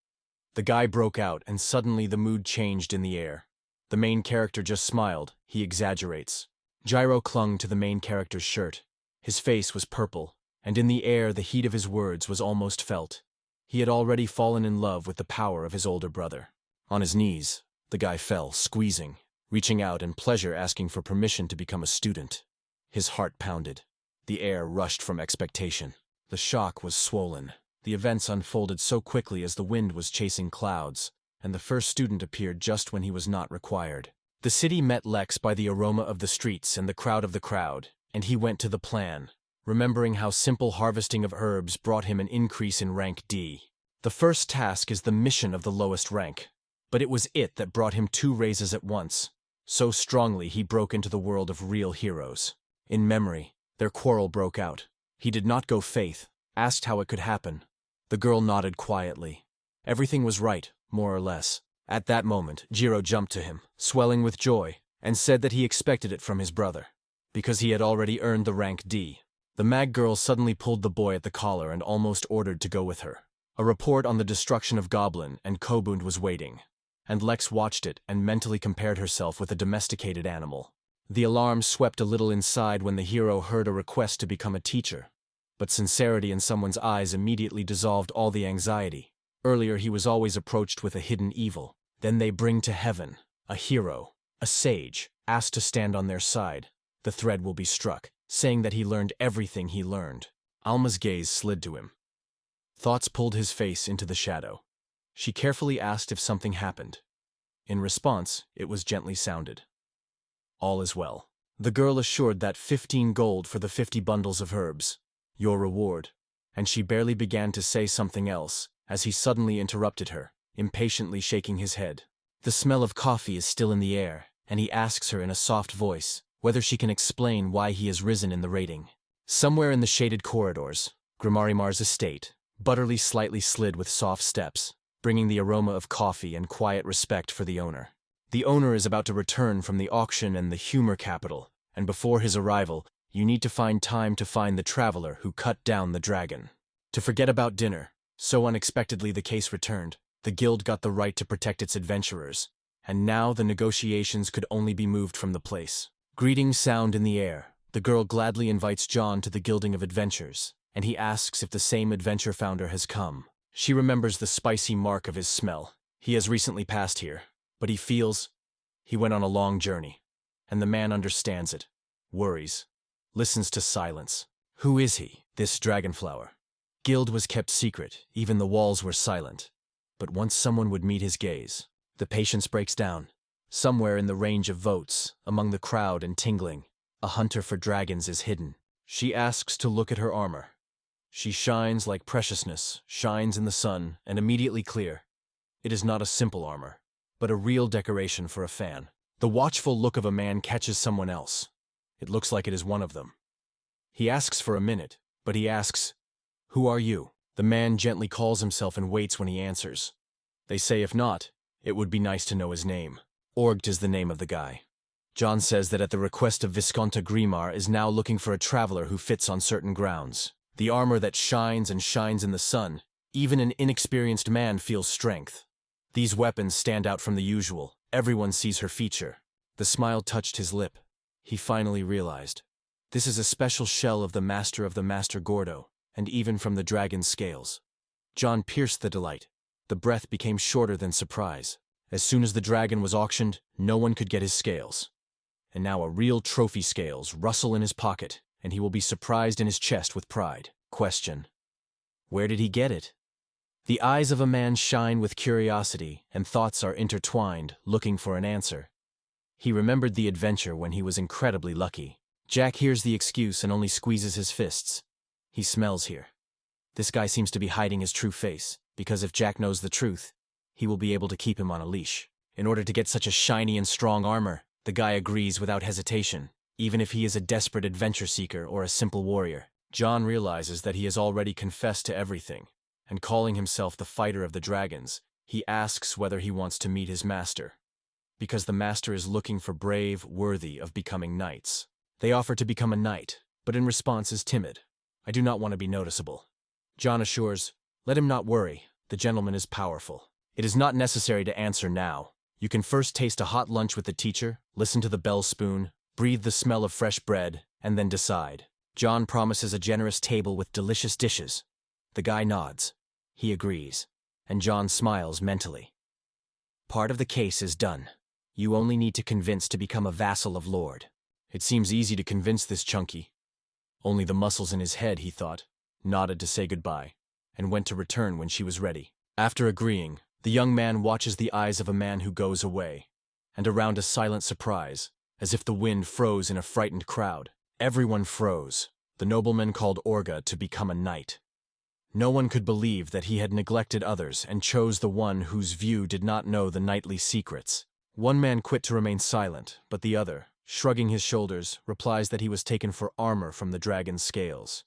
The guy broke out, and suddenly the mood changed in the air. The main character just smiled, he exaggerates. Gyro clung to the main character's shirt. His face was purple, and in the air the heat of his words was almost felt. He had already fallen in love with the power of his older brother. On his knees, the guy fell, squeezing, reaching out in pleasure, asking for permission to become a student. His heart pounded. The air rushed from expectation. The shock was swollen. The events unfolded so quickly as the wind was chasing clouds, and the first student appeared just when he was not required. The city met Lex by the aroma of the streets and the crowd of the crowd, and he went to the plan, remembering how simple harvesting of herbs brought him an increase in rank D. The first task is the mission of the lowest rank, but it was it that brought him 2 raises at once. So strongly he broke into the world of real heroes. In memory, their quarrel broke out. He did not go Faith, asked how it could happen. The girl nodded quietly. Everything was right, more or less. At that moment, Jiro jumped to him, swelling with joy, and said that he expected it from his brother, because he had already earned the rank D. The Mag girl suddenly pulled the boy at the collar and almost ordered to go with her. A report on the destruction of Goblin and Kobund was waiting, and Lex watched it and mentally compared herself with a domesticated animal. The alarm swept a little inside when the hero heard a request to become a teacher, but sincerity in someone's eyes immediately dissolved all the anxiety. Earlier he was always approached with a hidden evil. Then they bring to heaven a hero, a sage, asked to stand on their side. The thread will be struck, saying that he learned everything he learned. Alma's gaze slid to him. Thoughts pulled his face into the shadow. She carefully asked if something happened. In response, it was gently sounded. All is well. The girl assured that 15 gold for the 50 bundles of herbs. Your reward. And she barely began to say something else, as he suddenly interrupted her, impatiently shaking his head. The smell of coffee is still in the air, and he asks her in a soft voice whether she can explain why he has risen in the rating. Somewhere in the shaded corridors, Grimarimar's estate, Butterly slightly slid with soft steps, bringing the aroma of coffee and quiet respect for the owner. The owner is about to return from the auction and the humor capital, and before his arrival, you need to find time to find the traveler who cut down the dragon. To forget about dinner, so unexpectedly the case returned. The guild got the right to protect its adventurers, and now the negotiations could only be moved from the place. Greetings sound in the air. The girl gladly invites John to the Gilding of Adventures, and he asks if the same adventure founder has come. She remembers the spicy mark of his smell. He has recently passed here, but he feels he went on a long journey, and the man understands it, worries, listens to silence. Who is he, this dragonflower? Guild was kept secret, even the walls were silent. But once someone would meet his gaze, the patience breaks down. Somewhere in the range of votes, among the crowd and tingling, a hunter for dragons is hidden. She asks to look at her armor. She shines like preciousness, shines in the sun, and immediately clear. It is not a simple armor, but a real decoration for a fan. The watchful look of a man catches someone else. It looks like it is one of them. He asks for a minute, but he asks, "Who are you?" The man gently calls himself and waits when he answers. They say if not, it would be nice to know his name. Orgt is the name of the guy. John says that at the request of Visconta Grimar is now looking for a traveler who fits on certain grounds. The armor that shines and shines in the sun, even an inexperienced man feels strength. These weapons stand out from the usual. Everyone sees her feature. The smile touched his lip. He finally realized. This is a special shell of the Master Gordo, and even from the dragon's scales. John pierced the delight. The breath became shorter than surprise. As soon as the dragon was auctioned, no one could get his scales. And now a real trophy scales rustle in his pocket, and he will be surprised in his chest with pride. Question: where did he get it? The eyes of a man shine with curiosity, and thoughts are intertwined, looking for an answer. He remembered the adventure when he was incredibly lucky. Jack hears the excuse and only squeezes his fists. He smells here. This guy seems to be hiding his true face, because if Jack knows the truth, he will be able to keep him on a leash. In order to get such a shiny and strong armor, the guy agrees without hesitation, even if he is a desperate adventure seeker or a simple warrior. John realizes that he has already confessed to everything, and calling himself the fighter of the dragons, he asks whether he wants to meet his master. Because the master is looking for brave, worthy of becoming knights. They offer to become a knight, but in response is timid. I do not want to be noticeable. John assures, let him not worry, the gentleman is powerful. It is not necessary to answer now. You can first taste a hot lunch with the teacher, listen to the bell spoon, breathe the smell of fresh bread, and then decide. John promises a generous table with delicious dishes. The guy nods. He agrees, and John smiles mentally. Part of the case is done. You only need to convince to become a vassal of Lord. It seems easy to convince this chunky. Only the muscles in his head, he thought, nodded to say goodbye, and went to return when she was ready. After agreeing, the young man watches the eyes of a man who goes away, and around a silent surprise, as if the wind froze in a frightened crowd. Everyone froze. The nobleman called Orga to become a knight. No one could believe that he had neglected others and chose the one whose view did not know the knightly secrets. One man quit to remain silent, but the other, shrugging his shoulders, replies that he was taken for armor from the dragon's scales.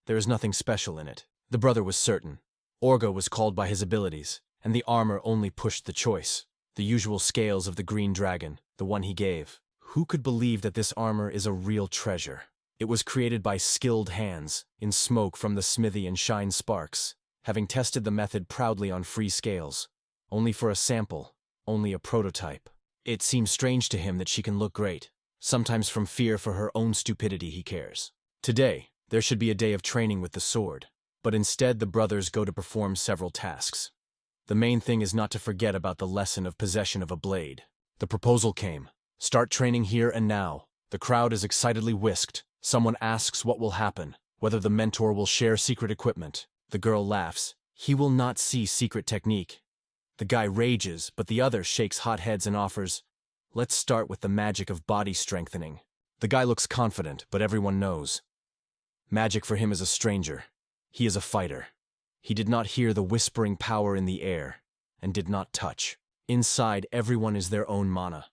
There is nothing special in it. The brother was certain. Orga was called by his abilities, and the armor only pushed the choice. The usual scales of the green dragon, the one he gave. Who could believe that this armor is a real treasure? It was created by skilled hands, in smoke from the smithy and shine sparks, having tested the method proudly on free scales. Only for a sample, only a prototype. It seems strange to him that she can look great. Sometimes from fear for her own stupidity he cares. Today, there should be a day of training with the sword, but instead the brothers go to perform several tasks. The main thing is not to forget about the lesson of possession of a blade. The proposal came. Start training here and now. The crowd is excitedly whisked. Someone asks what will happen, whether the mentor will share secret equipment. The girl laughs. He will not see secret technique. The guy rages, but the other shakes hot heads and offers, let's start with the magic of body strengthening. The guy looks confident, but everyone knows. Magic for him is a stranger. He is a fighter. He did not hear the whispering power in the air, and did not touch. Inside, everyone is their own mana.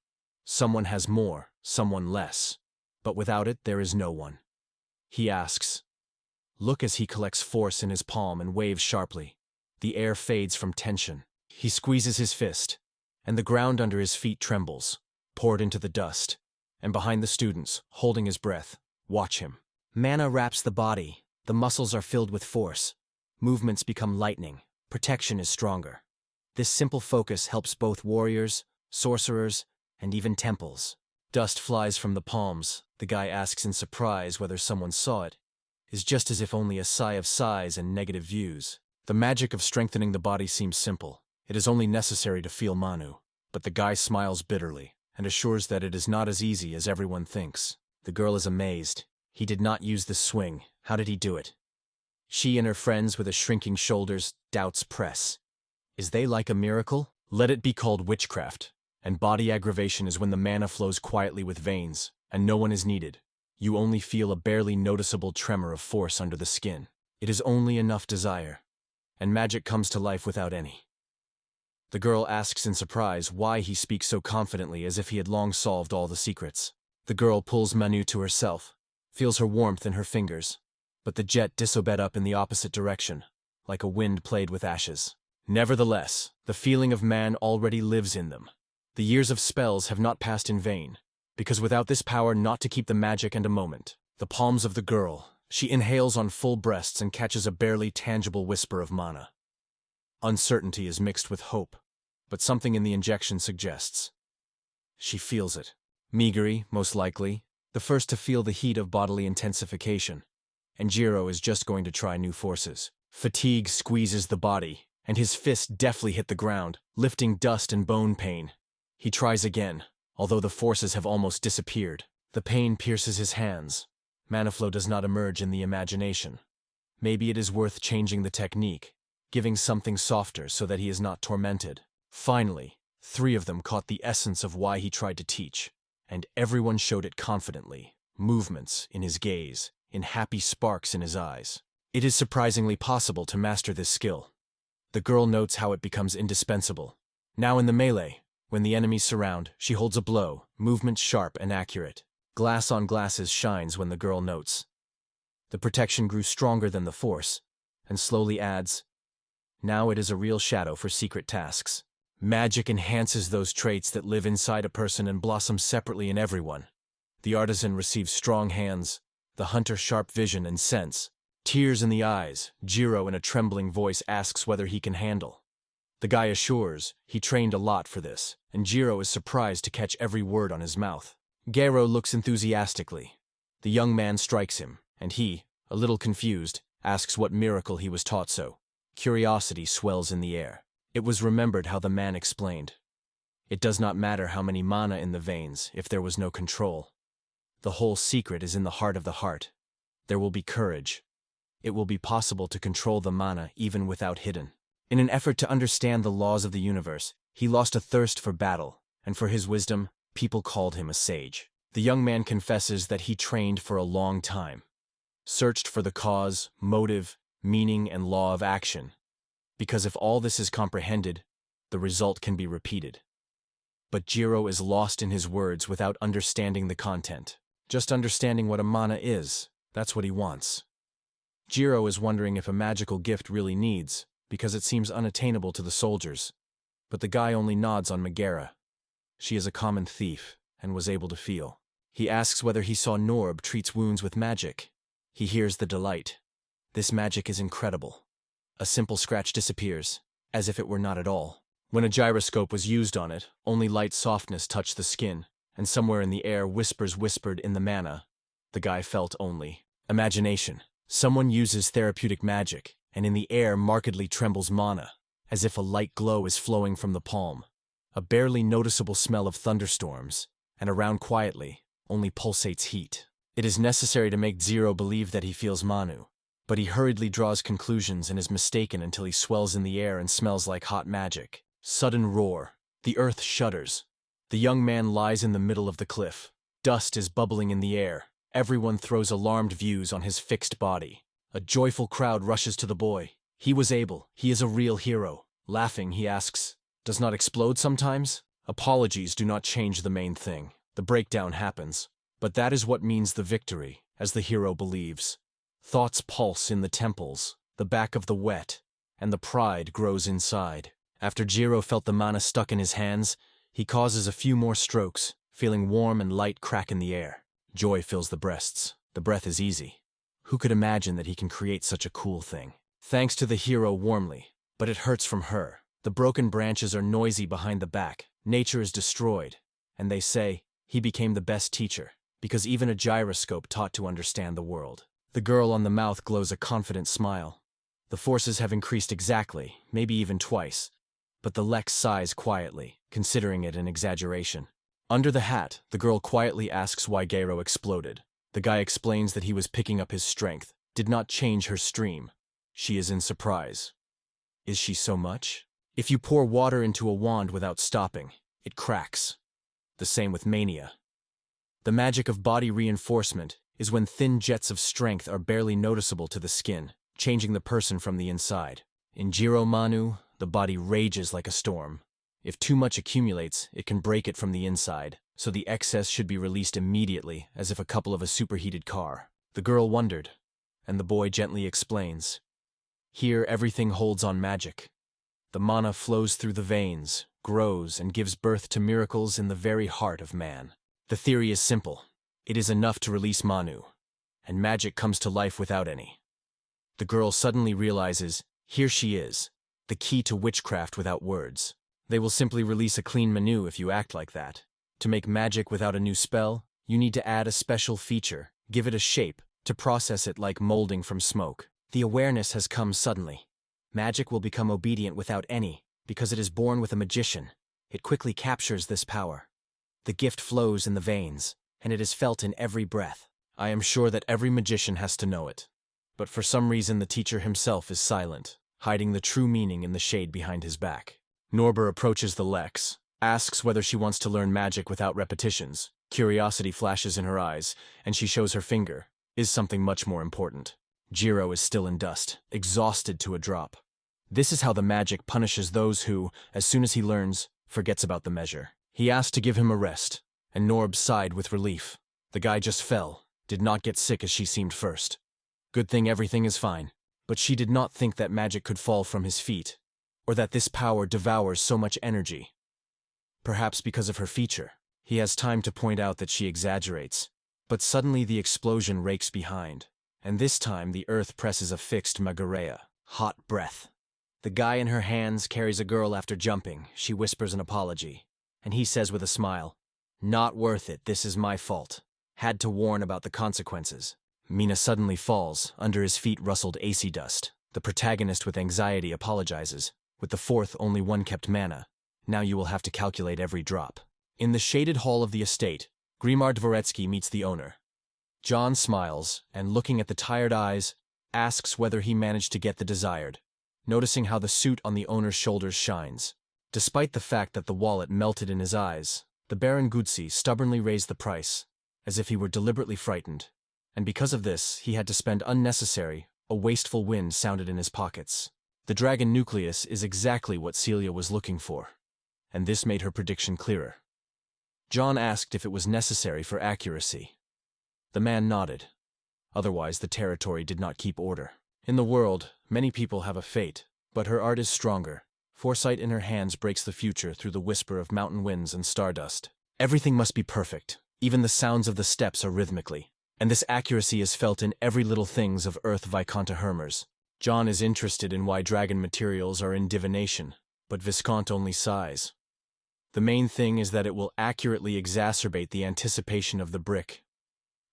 Someone has more, someone less. But without it, there is no one. He asks. Look as he collects force in his palm and waves sharply. The air fades from tension. He squeezes his fist, and the ground under his feet trembles, poured into the dust. And behind the students, holding his breath, watch him. Mana wraps the body. The muscles are filled with force. Movements become lightning. Protection is stronger. This simple focus helps both warriors, sorcerers, and even temples. Dust flies from the palms. The guy asks in surprise whether someone saw it. Is just as if only a sigh of sighs and negative views. The magic of strengthening the body seems simple. It is only necessary to feel Manu. But the guy smiles bitterly, and assures that it is not as easy as everyone thinks. The girl is amazed. He did not use the swing. How did he do it? She and her friends with a shrinking shoulders, doubts press. Is they like a miracle? Let it be called witchcraft. And body aggravation is when the mana flows quietly with veins, and no one is needed. You only feel a barely noticeable tremor of force under the skin. It is only enough desire, and magic comes to life without any. The girl asks in surprise why he speaks so confidently as if he had long solved all the secrets. The girl pulls Manu to herself, feels her warmth in her fingers, but the jet disobeyed up in the opposite direction, like a wind played with ashes. Nevertheless, the feeling of man already lives in them. The years of spells have not passed in vain, because without this power not to keep the magic and a moment, the palms of the girl, she inhales on full breasts and catches a barely tangible whisper of mana. Uncertainty is mixed with hope, but something in the injection suggests. She feels it. Migiri, most likely, the first to feel the heat of bodily intensification, and Jiro is just going to try new forces. Fatigue squeezes the body, and his fist deftly hit the ground, lifting dust and bone pain. He tries again, although the forces have almost disappeared. The pain pierces his hands. Mana flow does not emerge in the imagination. Maybe it is worth changing the technique, giving something softer so that he is not tormented. Finally, 3 of them caught the essence of why he tried to teach, and everyone showed it confidently. Movements in his gaze, in happy sparks in his eyes. It is surprisingly possible to master this skill. The girl notes how it becomes indispensable. Now in the melee, when the enemies surround, she holds a blow, movement sharp and accurate. Glass on glasses shines when the girl notes. The protection grew stronger than the force, and slowly adds, now it is a real shadow for secret tasks. Magic enhances those traits that live inside a person and blossom separately in everyone. The artisan receives strong hands, the hunter sharp vision and sense. Tears in the eyes, Jiro in a trembling voice asks whether he can handle. The guy assures he trained a lot for this, and Jiro is surprised to catch every word on his mouth. Gero looks enthusiastically. The young man strikes him. and he, a little confused, asks what miracle he was taught so. Curiosity swells in the air. It was remembered how the man explained. It does not matter how many mana in the veins if there was no control. The whole secret is in the heart of the heart. There will be courage. It will be possible to control the mana even without hidden. In an effort to understand the laws of the universe, he lost a thirst for battle, and for his wisdom, people called him a sage. The young man confesses that he trained for a long time, searched for the cause, motive, meaning, and law of action, because if all this is comprehended, the result can be repeated. But Jiro is lost in his words without understanding the content. Just understanding what a mana is, that's what he wants. Jiro is wondering if a magical gift really needs, because it seems unattainable to the soldiers. But the guy only nods on Megara. She is a common thief, and was able to feel. He asks whether he saw Norb treats wounds with magic. He hears the delight. This magic is incredible. A simple scratch disappears, as if it were not at all. When a gyroscope was used on it, only light softness touched the skin, and somewhere in the air whispers whispered in the mana. The guy felt only imagination. Someone uses therapeutic magic, and in the air markedly trembles mana, as if a light glow is flowing from the palm. A barely noticeable smell of thunderstorms, and around quietly, only pulsates heat. It is necessary to make Zero believe that he feels Manu, but he hurriedly draws conclusions and is mistaken until he swells in the air and smells like hot magic. Sudden roar. The earth shudders. The young man lies in the middle of the cliff. Dust is bubbling in the air. Everyone throws alarmed views on his fixed body. A joyful crowd rushes to the boy. He was able. He is a real hero. Laughing, he asks, "Does not explode sometimes?" Apologies do not change the main thing. The breakdown happens. But that is what means the victory, as the hero believes. Thoughts pulse in the temples, the back of the wet, and the pride grows inside. After Jiro felt the mana stuck in his hands, he causes a few more strokes, feeling warm and light crack in the air. Joy fills the breasts. The breath is easy. Who could imagine that he can create such a cool thing? Thanks to the hero warmly, but it hurts from her. The broken branches are noisy behind the back. Nature is destroyed. And they say, he became the best teacher, because even a gyroscope taught to understand the world. The girl on the mouth glows a confident smile. The forces have increased exactly, maybe even twice. But the Lex sighs quietly, considering it an exaggeration. Under the hat, the girl quietly asks why Garo exploded. The guy explains that he was picking up his strength, did not change her stream. She is in surprise. Is she so much? If you pour water into a wand without stopping, it cracks. The same with mania. The magic of body reinforcement is when thin jets of strength are barely noticeable to the skin, changing the person from the inside. In Jiro Manu, the body rages like a storm. If too much accumulates, it can break it from the inside, so the excess should be released immediately, as if a couple of a superheated car. The girl wondered, and the boy gently explains. Here everything holds on magic. The mana flows through the veins, grows, and gives birth to miracles in the very heart of man. The theory is simple. It is enough to release Manu, and magic comes to life without any. The girl suddenly realizes, here she is, the key to witchcraft without words. They will simply release a clean Manu if you act like that. To make magic without a new spell, you need to add a special feature, give it a shape, to process it like molding from smoke. The awareness has come suddenly. Magic will become obedient without any, because it is born with a magician. It quickly captures this power. The gift flows in the veins, and it is felt in every breath. I am sure that every magician has to know it. But for some reason the teacher himself is silent, hiding the true meaning in the shade behind his back. Norbert approaches the Lex, asks whether she wants to learn magic without repetitions. Curiosity flashes in her eyes, and she shows her finger. Is something much more important. Jiro is still in dust, exhausted to a drop. This is how the magic punishes those who, as soon as he learns, forgets about the measure. He asked to give him a rest, and Norb sighed with relief. The guy just fell, did not get sick as she seemed first. Good thing everything is fine. But she did not think that magic could fall from his feet, or that this power devours so much energy. Perhaps because of her feature. He has time to point out that she exaggerates. But suddenly the explosion rakes behind, and this time the earth presses a fixed Magarea. Hot breath. The guy in her hands carries a girl after jumping. She whispers an apology, and he says with a smile, "Not worth it, this is my fault. Had to warn about the consequences." Mina suddenly falls, under his feet rustled AC dust. The protagonist with anxiety apologizes. With the fourth only one kept mana. Now you will have to calculate every drop. In the shaded hall of the estate, Grimar Dvoretsky meets the owner. John smiles, and looking at the tired eyes, asks whether he managed to get the desired, noticing how the suit on the owner's shoulders shines. Despite the fact that the wallet melted in his eyes, the Baron Gutsi stubbornly raised the price, as if he were deliberately frightened. And because of this, he had to spend unnecessary, a wasteful wind sounded in his pockets. The dragon nucleus is exactly what Celia was looking for, and this made her prediction clearer. John asked if it was necessary for accuracy. The man nodded. Otherwise, the territory did not keep order. In the world, many people have a fate, but her art is stronger. Foresight in her hands breaks the future through the whisper of mountain winds and stardust. Everything must be perfect. Even the sounds of the steps are rhythmically. And this accuracy is felt in every little things of Earth Visconti Hermers. John is interested in why dragon materials are in divination, but Viscount only sighs. The main thing is that it will accurately exacerbate the anticipation of the brick.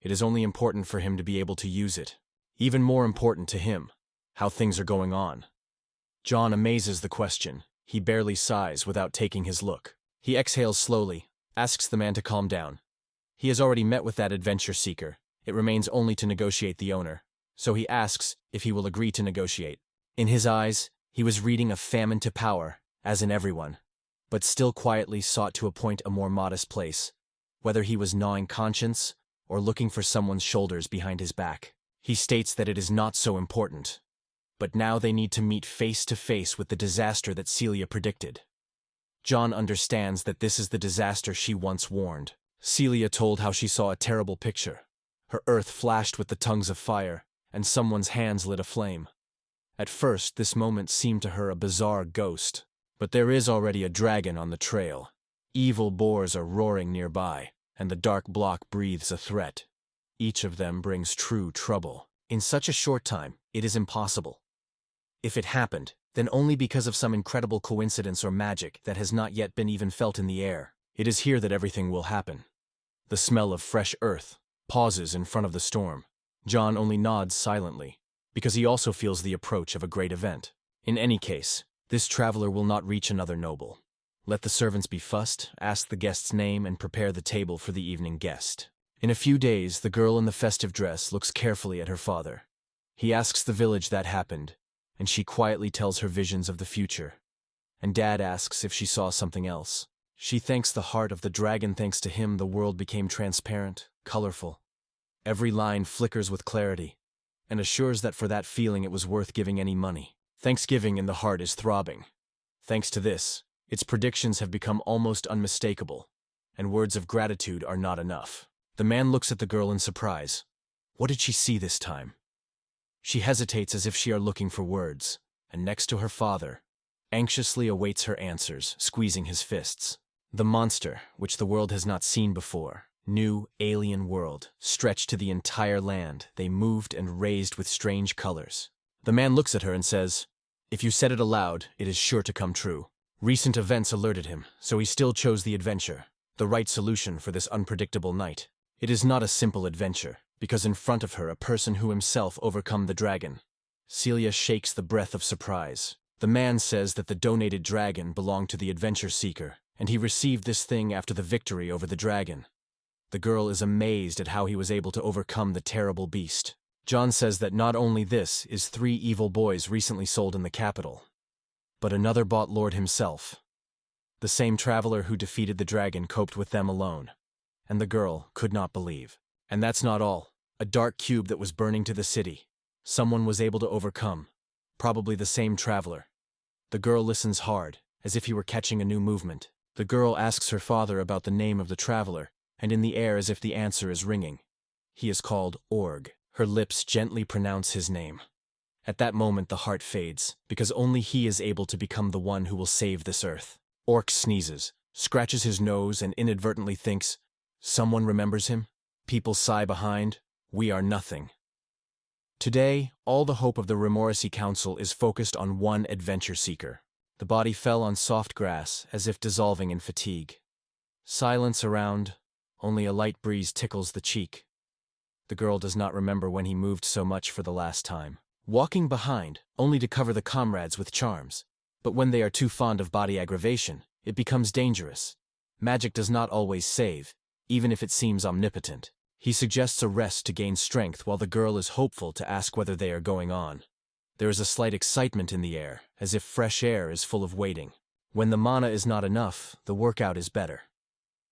It is only important for him to be able to use it. Even more important to him, how things are going on. John amazes the question. He barely sighs without taking his look. He exhales slowly, asks the man to calm down. He has already met with that adventure seeker. It remains only to negotiate the owner, so he asks if he will agree to negotiate. In his eyes, he was reading a famine to power, as in everyone, but still quietly sought to appoint a more modest place, whether he was gnawing conscience or looking for someone's shoulders behind his back. He states that it is not so important, but now they need to meet face to face with the disaster that Celia predicted. John understands that this is the disaster she once warned. Celia told how she saw a terrible picture. Her earth flashed with the tongues of fire, and someone's hands lit aflame. At first, this moment seemed to her a bizarre ghost, but there is already a dragon on the trail. Evil boars are roaring nearby, and the dark block breathes a threat. Each of them brings true trouble. In such a short time, it is impossible. If it happened, then only because of some incredible coincidence or magic that has not yet been even felt in the air. It is here that everything will happen. The smell of fresh earth pauses in front of the storm. John only nods silently, because he also feels the approach of a great event. In any case, this traveler will not reach another noble. Let the servants be fussed, ask the guest's name, and prepare the table for the evening guest. In a few days, the girl in the festive dress looks carefully at her father. He asks the village that happened, and she quietly tells her visions of the future. And Dad asks if she saw something else. She thanks the heart of the dragon. Thanks to him, the world became transparent, colorful. Every line flickers with clarity, and assures that for that feeling it was worth giving any money. Thanksgiving in the heart is throbbing. Thanks to this, its predictions have become almost unmistakable, and words of gratitude are not enough. The man looks at the girl in surprise. What did she see this time? She hesitates as if she are looking for words, and next to her father, anxiously awaits her answers, squeezing his fists. The monster, which the world has not seen before, new, alien world, stretched to the entire land. They moved and raised with strange colors. The man looks at her and says, "If you said it aloud, it is sure to come true." Recent events alerted him, so he still chose the adventure, the right solution for this unpredictable night. It is not a simple adventure, because in front of her a person who himself overcome the dragon. Celia shakes the breath of surprise. The man says that the donated dragon belonged to the adventure seeker, and he received this thing after the victory over the dragon. The girl is amazed at how he was able to overcome the terrible beast. John says that not only this is 3 evil boys recently sold in the capital, but another bought Lord himself. The same traveler who defeated the dragon coped with them alone, and the girl could not believe. And that's not all. A dark cube that was burning to the city. Someone was able to overcome, probably the same traveler. The girl listens hard, as if he were catching a new movement. The girl asks her father about the name of the traveler, and in the air as if the answer is ringing. He is called Org. Her lips gently pronounce his name. At that moment the heart fades, because only he is able to become the one who will save this earth. Orc sneezes, scratches his nose, and inadvertently thinks, someone remembers him? People sigh behind, we are nothing. Today, all the hope of the Remorisi Council is focused on one adventure seeker. The body fell on soft grass, as if dissolving in fatigue. Silence around, only a light breeze tickles the cheek. The girl does not remember when he moved so much for the last time. Walking behind, only to cover the comrades with charms. But when they are too fond of body aggravation, it becomes dangerous. Magic does not always save, even if it seems omnipotent. He suggests a rest to gain strength while the girl is hopeful to ask whether they are going on. There is a slight excitement in the air, as if fresh air is full of waiting. When the mana is not enough, the workout is better.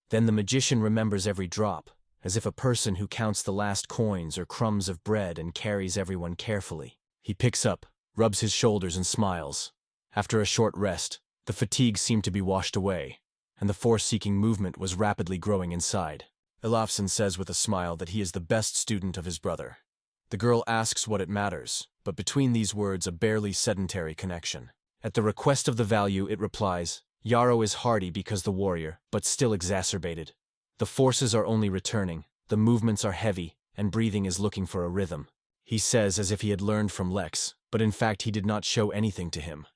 Then the magician remembers every drop, as if a person who counts the last coins or crumbs of bread and carries everyone carefully. He picks up, rubs his shoulders and smiles. After a short rest, the fatigue seemed to be washed away, and the force-seeking movement was rapidly growing inside. Elafson says with a smile that he is the best student of his brother. The girl asks what it matters, but between these words a barely sedentary connection. At the request of the value, it replies, Yarrow is hardy because the warrior, but still exacerbated. The forces are only returning, the movements are heavy, and breathing is looking for a rhythm. He says as if he had learned from Lex, but in fact he did not show anything to him.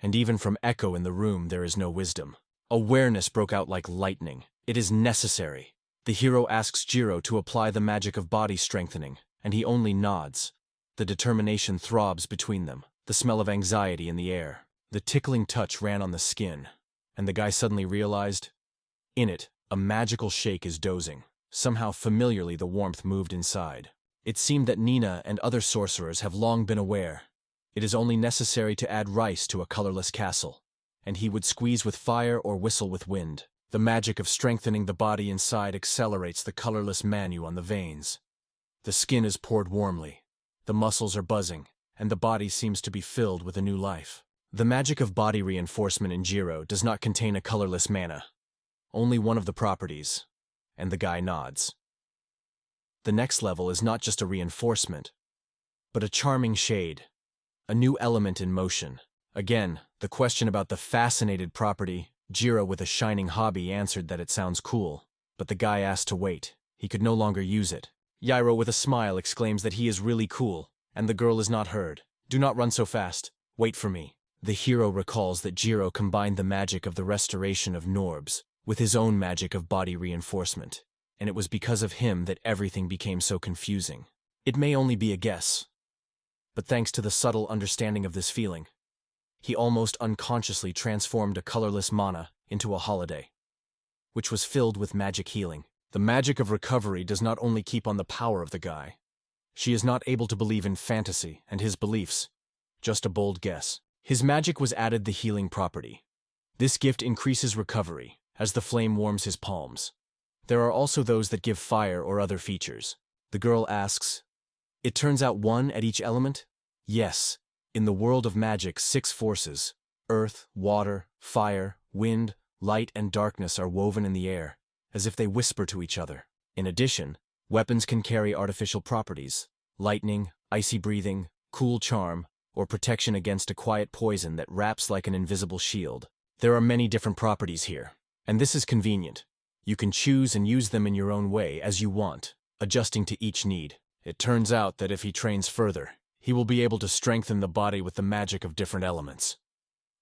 And even from Echo in the room there is no wisdom. Awareness broke out like lightning. It is necessary. The hero asks Jiro to apply the magic of body strengthening, and he only nods. The determination throbs between them, the smell of anxiety in the air. The tickling touch ran on the skin, and the guy suddenly realized, in it, a magical shake is dozing. Somehow familiarly the warmth moved inside. It seemed that Nina and other sorcerers have long been aware. It is only necessary to add rice to a colorless castle, and he would squeeze with fire or whistle with wind. The magic of strengthening the body inside accelerates the colorless manu on the veins. The skin is poured warmly, the muscles are buzzing, and the body seems to be filled with a new life. The magic of body reinforcement in Jiro does not contain a colorless mana. Only one of the properties, and the guy nods. The next level is not just a reinforcement, but a charming shade, a new element in motion. Again, the question about the fascinated property, Jiro with a shining hobby answered that it sounds cool, but the guy asked to wait. He could no longer use it. Yairo with a smile exclaims that he is really cool, and the girl is not heard. Do not run so fast. Wait for me. The hero recalls that Jiro combined the magic of the restoration of Norbs with his own magic of body reinforcement, and it was because of him that everything became so confusing. It may only be a guess, but thanks to the subtle understanding of this feeling, he almost unconsciously transformed a colorless mana into a holiday, which was filled with magic healing. The magic of recovery does not only keep on the power of the guy. She is not able to believe in fantasy and his beliefs, just a bold guess. His magic was added the healing property. This gift increases recovery, as the flame warms his palms. There are also those that give fire or other features. The girl asks, it turns out one at each element? Yes. In the world of magic, 6 forces, earth, water, fire, wind, light, and darkness are woven in the air, as if they whisper to each other. In addition, weapons can carry artificial properties, lightning, icy breathing, cool charm, or protection against a quiet poison that wraps like an invisible shield. There are many different properties here, and this is convenient. You can choose and use them in your own way as you want, adjusting to each need. It turns out that if he trains further, he will be able to strengthen the body with the magic of different elements.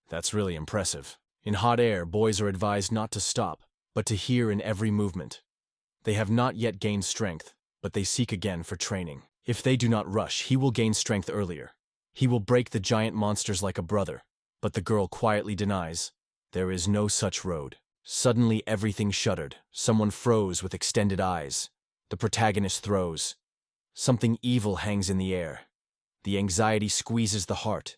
That's really impressive. In hot air, boys are advised not to stop, but to hear in every movement. They have not yet gained strength, but they seek again for training. If they do not rush, he will gain strength earlier. He will break the giant monsters like a brother, but the girl quietly denies. There is no such road. Suddenly everything shuddered. Someone froze with extended eyes. The protagonist throws. Something evil hangs in the air. The anxiety squeezes the heart.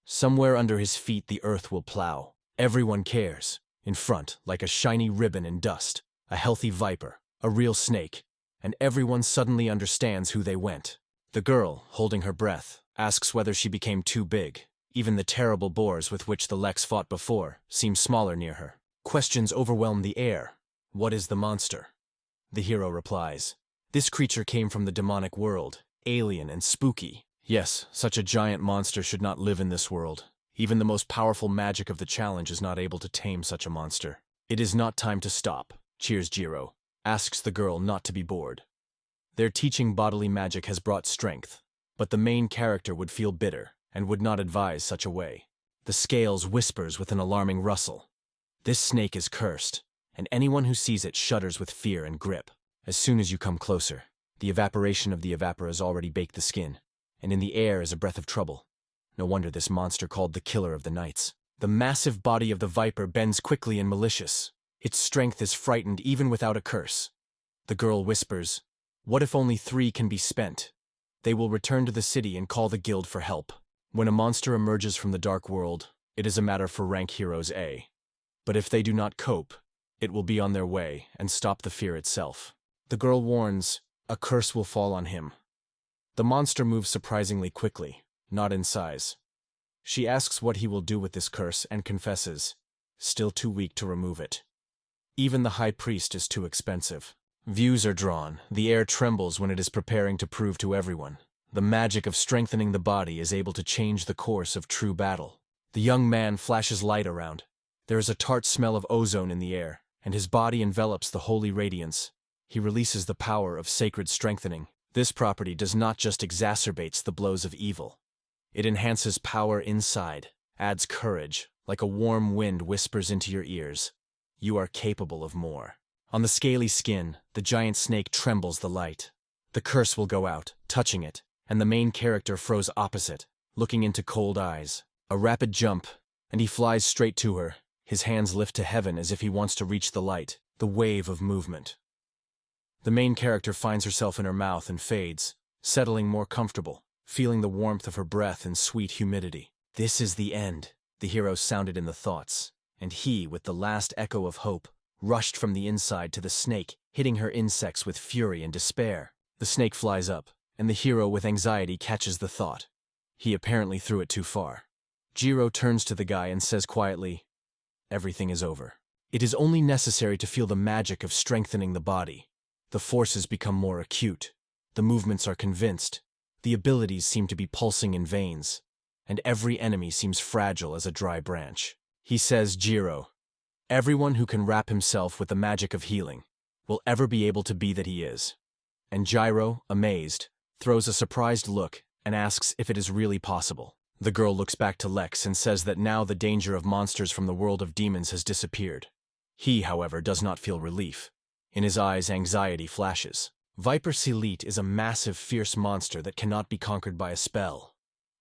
Somewhere under his feet the earth will plow. Everyone cares. In front, like a shiny ribbon in dust, a healthy viper, a real snake, and everyone suddenly understands who they went. The girl, holding her breath, asks whether she became too big. Even the terrible boars with which the Lex fought before seem smaller near her. Questions overwhelm the air. What is the monster? The hero replies, this creature came from the demonic world, alien and spooky. Yes, such a giant monster should not live in this world. Even the most powerful magic of the challenge is not able to tame such a monster. It is not time to stop, cheers Jiro, asks the girl not to be bored. Their teaching bodily magic has brought strength, but the main character would feel bitter and would not advise such a way. The scales whispers with an alarming rustle. This snake is cursed, and anyone who sees it shudders with fear and grip. As soon as you come closer, The evaporation of the evapor has already baked the skin, and in the air is a breath of trouble. No wonder this monster called the Killer of the Nights. The massive body of the viper bends quickly and malicious. Its strength is frightened even without a curse. The girl whispers, "What if only 3 can be spent? They will return to the city and call the guild for help." When a monster emerges from the dark world, it is a matter for rank heroes A. But if they do not cope, it will be on their way and stop the fear itself. The girl warns, a curse will fall on him. The monster moves surprisingly quickly, not in size. She asks what he will do with this curse and confesses, still too weak to remove it. Even the high priest is too expensive. Views are drawn, the air trembles when it is preparing to prove to everyone. The magic of strengthening the body is able to change the course of true battle. The young man flashes light around. There is a tart smell of ozone in the air, and his body envelops the holy radiance. He releases the power of sacred strengthening. This property does not just exacerbates the blows of evil. It enhances power inside, adds courage, like a warm wind whispers into your ears. You are capable of more. On the scaly skin, the giant snake trembles the light. The curse will go out, touching it, and the main character froze opposite, looking into cold eyes. A rapid jump, and he flies straight to her. His hands lift to heaven as if he wants to reach the light, the wave of movement. The main character finds herself in her mouth and fades, settling more comfortable, feeling the warmth of her breath and sweet humidity. This is the end, the hero sounded in the thoughts, and he, with the last echo of hope, rushed from the inside to the snake, hitting her insects with fury and despair. The snake flies up, and the hero with anxiety catches the thought. He apparently threw it too far. Jiro turns to the guy and says quietly, "Everything is over. It is only necessary to feel the magic of strengthening the body. The forces become more acute. The movements are convinced. The abilities seem to be pulsing in veins, and every enemy seems fragile as a dry branch." He says, "Jiro, everyone who can wrap himself with the magic of healing will ever be able to be that he is." And Jiro, amazed, throws a surprised look and asks if it is really possible. The girl looks back to Lex and says that now the danger of monsters from the world of demons has disappeared. He, however, does not feel relief. In his eyes, anxiety flashes. Viper Selite is a massive, fierce monster that cannot be conquered by a spell.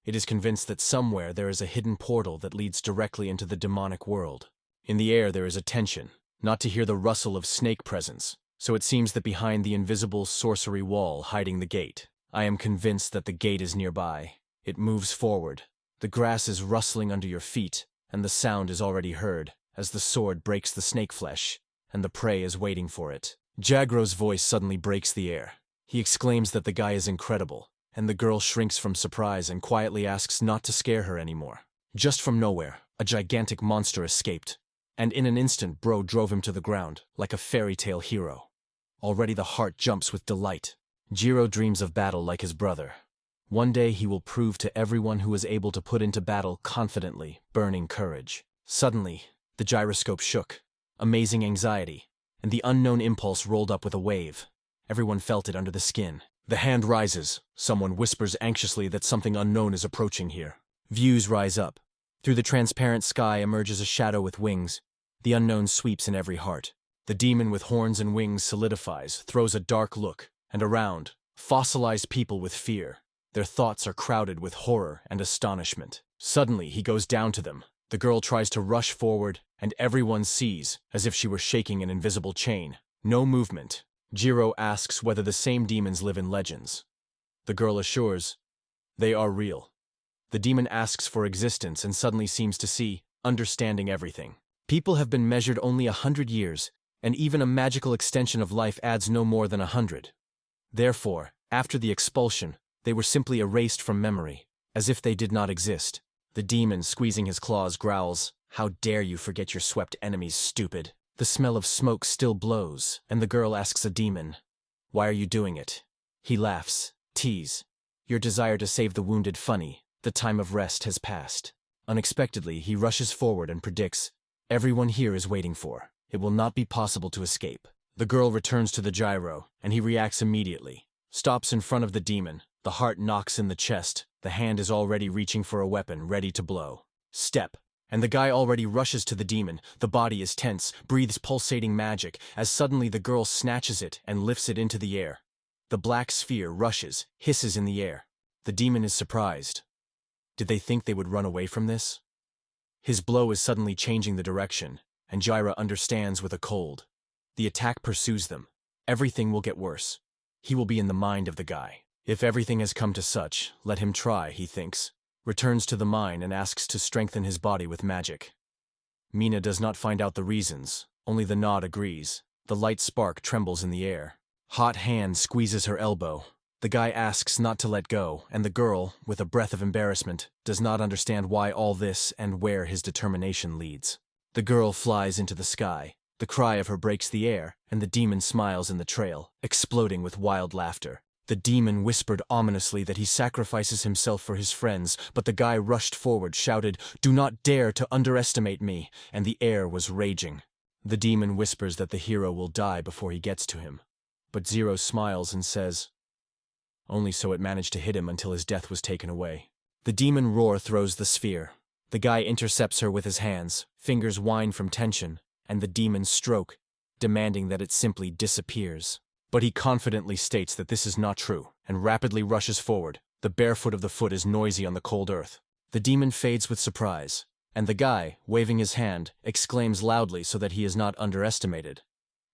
It is convinced that somewhere there is a hidden portal that leads directly into the demonic world. In the air there is a tension, not to hear the rustle of snake presence, so it seems that behind the invisible sorcery wall hiding the gate, I am convinced that the gate is nearby. It moves forward. The grass is rustling under your feet, and the sound is already heard, as the sword breaks the snake flesh, and the prey is waiting for it. Jagro's voice suddenly breaks the air. He exclaims that the guy is incredible, and the girl shrinks from surprise and quietly asks not to scare her anymore. Just from nowhere, a gigantic monster escaped, and in an instant Bro drove him to the ground, like a fairy tale hero. Already the heart jumps with delight. Jiro dreams of battle like his brother. One day he will prove to everyone who is able to put into battle confidently, burning courage. Suddenly, the gyroscope shook. Amazing anxiety, and the unknown impulse rolled up with a wave. Everyone felt it under the skin. The hand rises. Someone whispers anxiously that something unknown is approaching here. Views rise up. Through the transparent sky emerges a shadow with wings. The unknown sweeps in every heart. The demon with horns and wings solidifies, throws a dark look, and around, fossilized people with fear. Their thoughts are crowded with horror and astonishment. Suddenly, he goes down to them. The girl tries to rush forward, and everyone sees, as if she were shaking an invisible chain. No movement. Jiro asks whether the same demons live in legends. The girl assures, they are real. The demon asks for existence and suddenly seems to see, understanding everything. People have been measured only 100 years, and even a magical extension of life adds no more than 100. Therefore, after the expulsion, they were simply erased from memory, as if they did not exist. The demon, squeezing his claws, growls, "How dare you forget your swept enemies, stupid?" The smell of smoke still blows, and the girl asks a demon, "Why are you doing it?" He laughs, "Tease. Your desire to save the wounded funny. The time of rest has passed." Unexpectedly, he rushes forward and predicts, "Everyone here is waiting for. It will not be possible to escape." The girl returns to the gyro, and he reacts immediately. Stops in front of the demon. The heart knocks in the chest. The hand is already reaching for a weapon, ready to blow. Step. And the guy already rushes to the demon. The body is tense, breathes pulsating magic, as suddenly the girl snatches it and lifts it into the air. The black sphere rushes, hisses in the air. The demon is surprised. Did they think they would run away from this? His blow is suddenly changing the direction, and Jireh understands with a cold. The attack pursues them. Everything will get worse. He will be in the mind of the guy. If everything has come to such, let him try, he thinks. Returns to the mine and asks to strengthen his body with magic. Mina does not find out the reasons, only the nod agrees. The light spark trembles in the air. Hot hand squeezes her elbow. The guy asks not to let go, and the girl, with a breath of embarrassment, does not understand why all this and where his determination leads. The girl flies into the sky. The cry of her breaks the air, and the demon smiles in the trail, exploding with wild laughter. The demon whispered ominously that he sacrifices himself for his friends, but the guy rushed forward, shouted, "Do not dare to underestimate me," and the air was raging. The demon whispers that the hero will die before he gets to him. But Zero smiles and says, only so it managed to hit him until his death was taken away. The demon roar throws the sphere. The guy intercepts her with his hands, fingers whine from tension, and the demons stroke, demanding that it simply disappears. But he confidently states that this is not true, and rapidly rushes forward. The barefoot of the foot is noisy on the cold earth. The demon fades with surprise, and the guy, waving his hand, exclaims loudly so that he is not underestimated.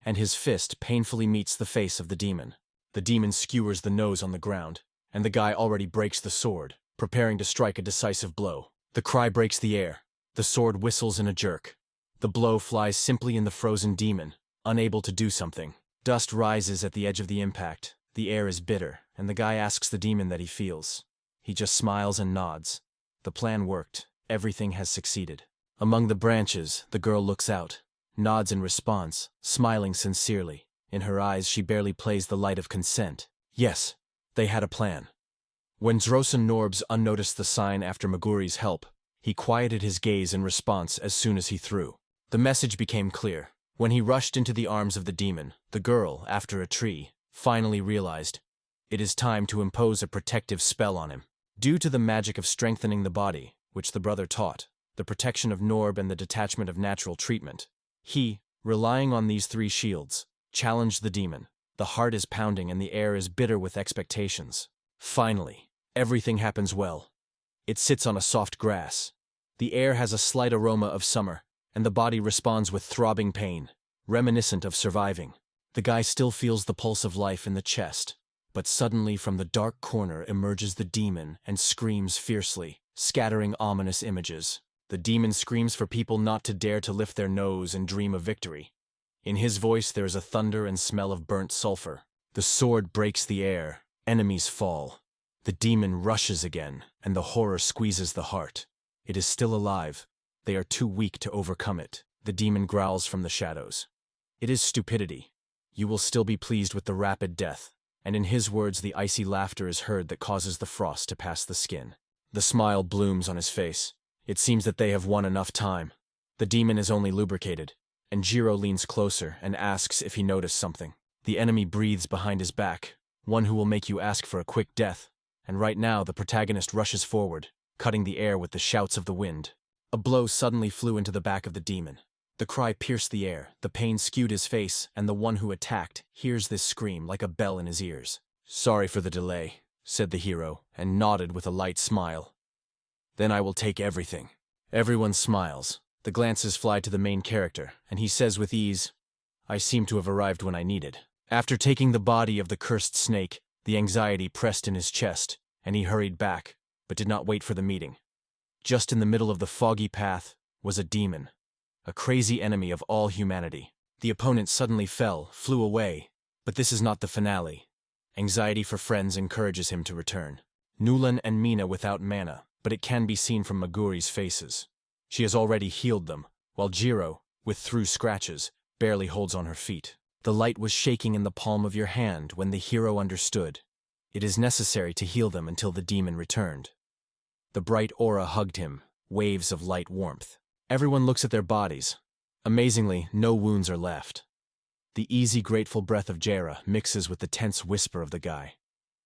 And his fist painfully meets the face of the demon. The demon skewers the nose on the ground, and the guy already breaks the sword, preparing to strike a decisive blow. The cry breaks the air. The sword whistles in a jerk. The blow flies simply in the frozen demon, unable to do something. Dust rises at the edge of the impact. The air is bitter, and the guy asks the demon that he feels. He just smiles and nods. The plan worked. Everything has succeeded. Among the branches, the girl looks out, nods in response, smiling sincerely. In her eyes she barely plays the light of consent. Yes, they had a plan. When Drossen Norbs unnoticed the sign after Maguri's help, he quieted his gaze in response as soon as he threw. The message became clear. When he rushed into the arms of the demon, the girl, after a tree, finally realized it is time to impose a protective spell on him. Due to the magic of strengthening the body, which the brother taught, the protection of Norb and the detachment of natural treatment, he, relying on these three shields, challenged the demon. The heart is pounding and the air is bitter with expectations. Finally, everything happens well. It sits on a soft grass. The air has a slight aroma of summer, and the body responds with throbbing pain, reminiscent of surviving. The guy still feels the pulse of life in the chest, but suddenly from the dark corner emerges the demon and screams fiercely, scattering ominous images. The demon screams for people not to dare to lift their nose and dream of victory. In his voice there is a thunder and smell of burnt sulfur. The sword breaks the air. Enemies fall. The demon rushes again, and the horror squeezes the heart. It is still alive. They are too weak to overcome it. The demon growls from the shadows. It is stupidity. You will still be pleased with the rapid death. And in his words the icy laughter is heard that causes the frost to pass the skin. The smile blooms on his face. It seems that they have won enough time. The demon is only lubricated, and Jiro leans closer and asks if he noticed something. The enemy breathes behind his back, one who will make you ask for a quick death, and right now the protagonist rushes forward, cutting the air with the shouts of the wind. A blow suddenly flew into the back of the demon. The cry pierced the air, the pain skewed his face, and the one who attacked hears this scream like a bell in his ears. "Sorry for the delay," said the hero, and nodded with a light smile. "Then I will take everything." Everyone smiles. The glances fly to the main character, and he says with ease, "I seem to have arrived when I needed." After taking the body of the cursed snake, the anxiety pressed in his chest, and he hurried back, but did not wait for the meeting. Just in the middle of the foggy path was a demon, a crazy enemy of all humanity. The opponent suddenly flew away, but this is not the finale. Anxiety for friends encourages him to return. Nulan and Mina without mana, but it can be seen from Maguri's faces. She has already healed them, while Jiro, with through scratches, barely holds on her feet. The light was shaking in the palm of your hand when the hero understood. It is necessary to heal them until the demon returned. The bright aura hugged him, waves of light warmth. Everyone looks at their bodies. Amazingly, no wounds are left. The easy, grateful breath of Jera mixes with the tense whisper of the guy.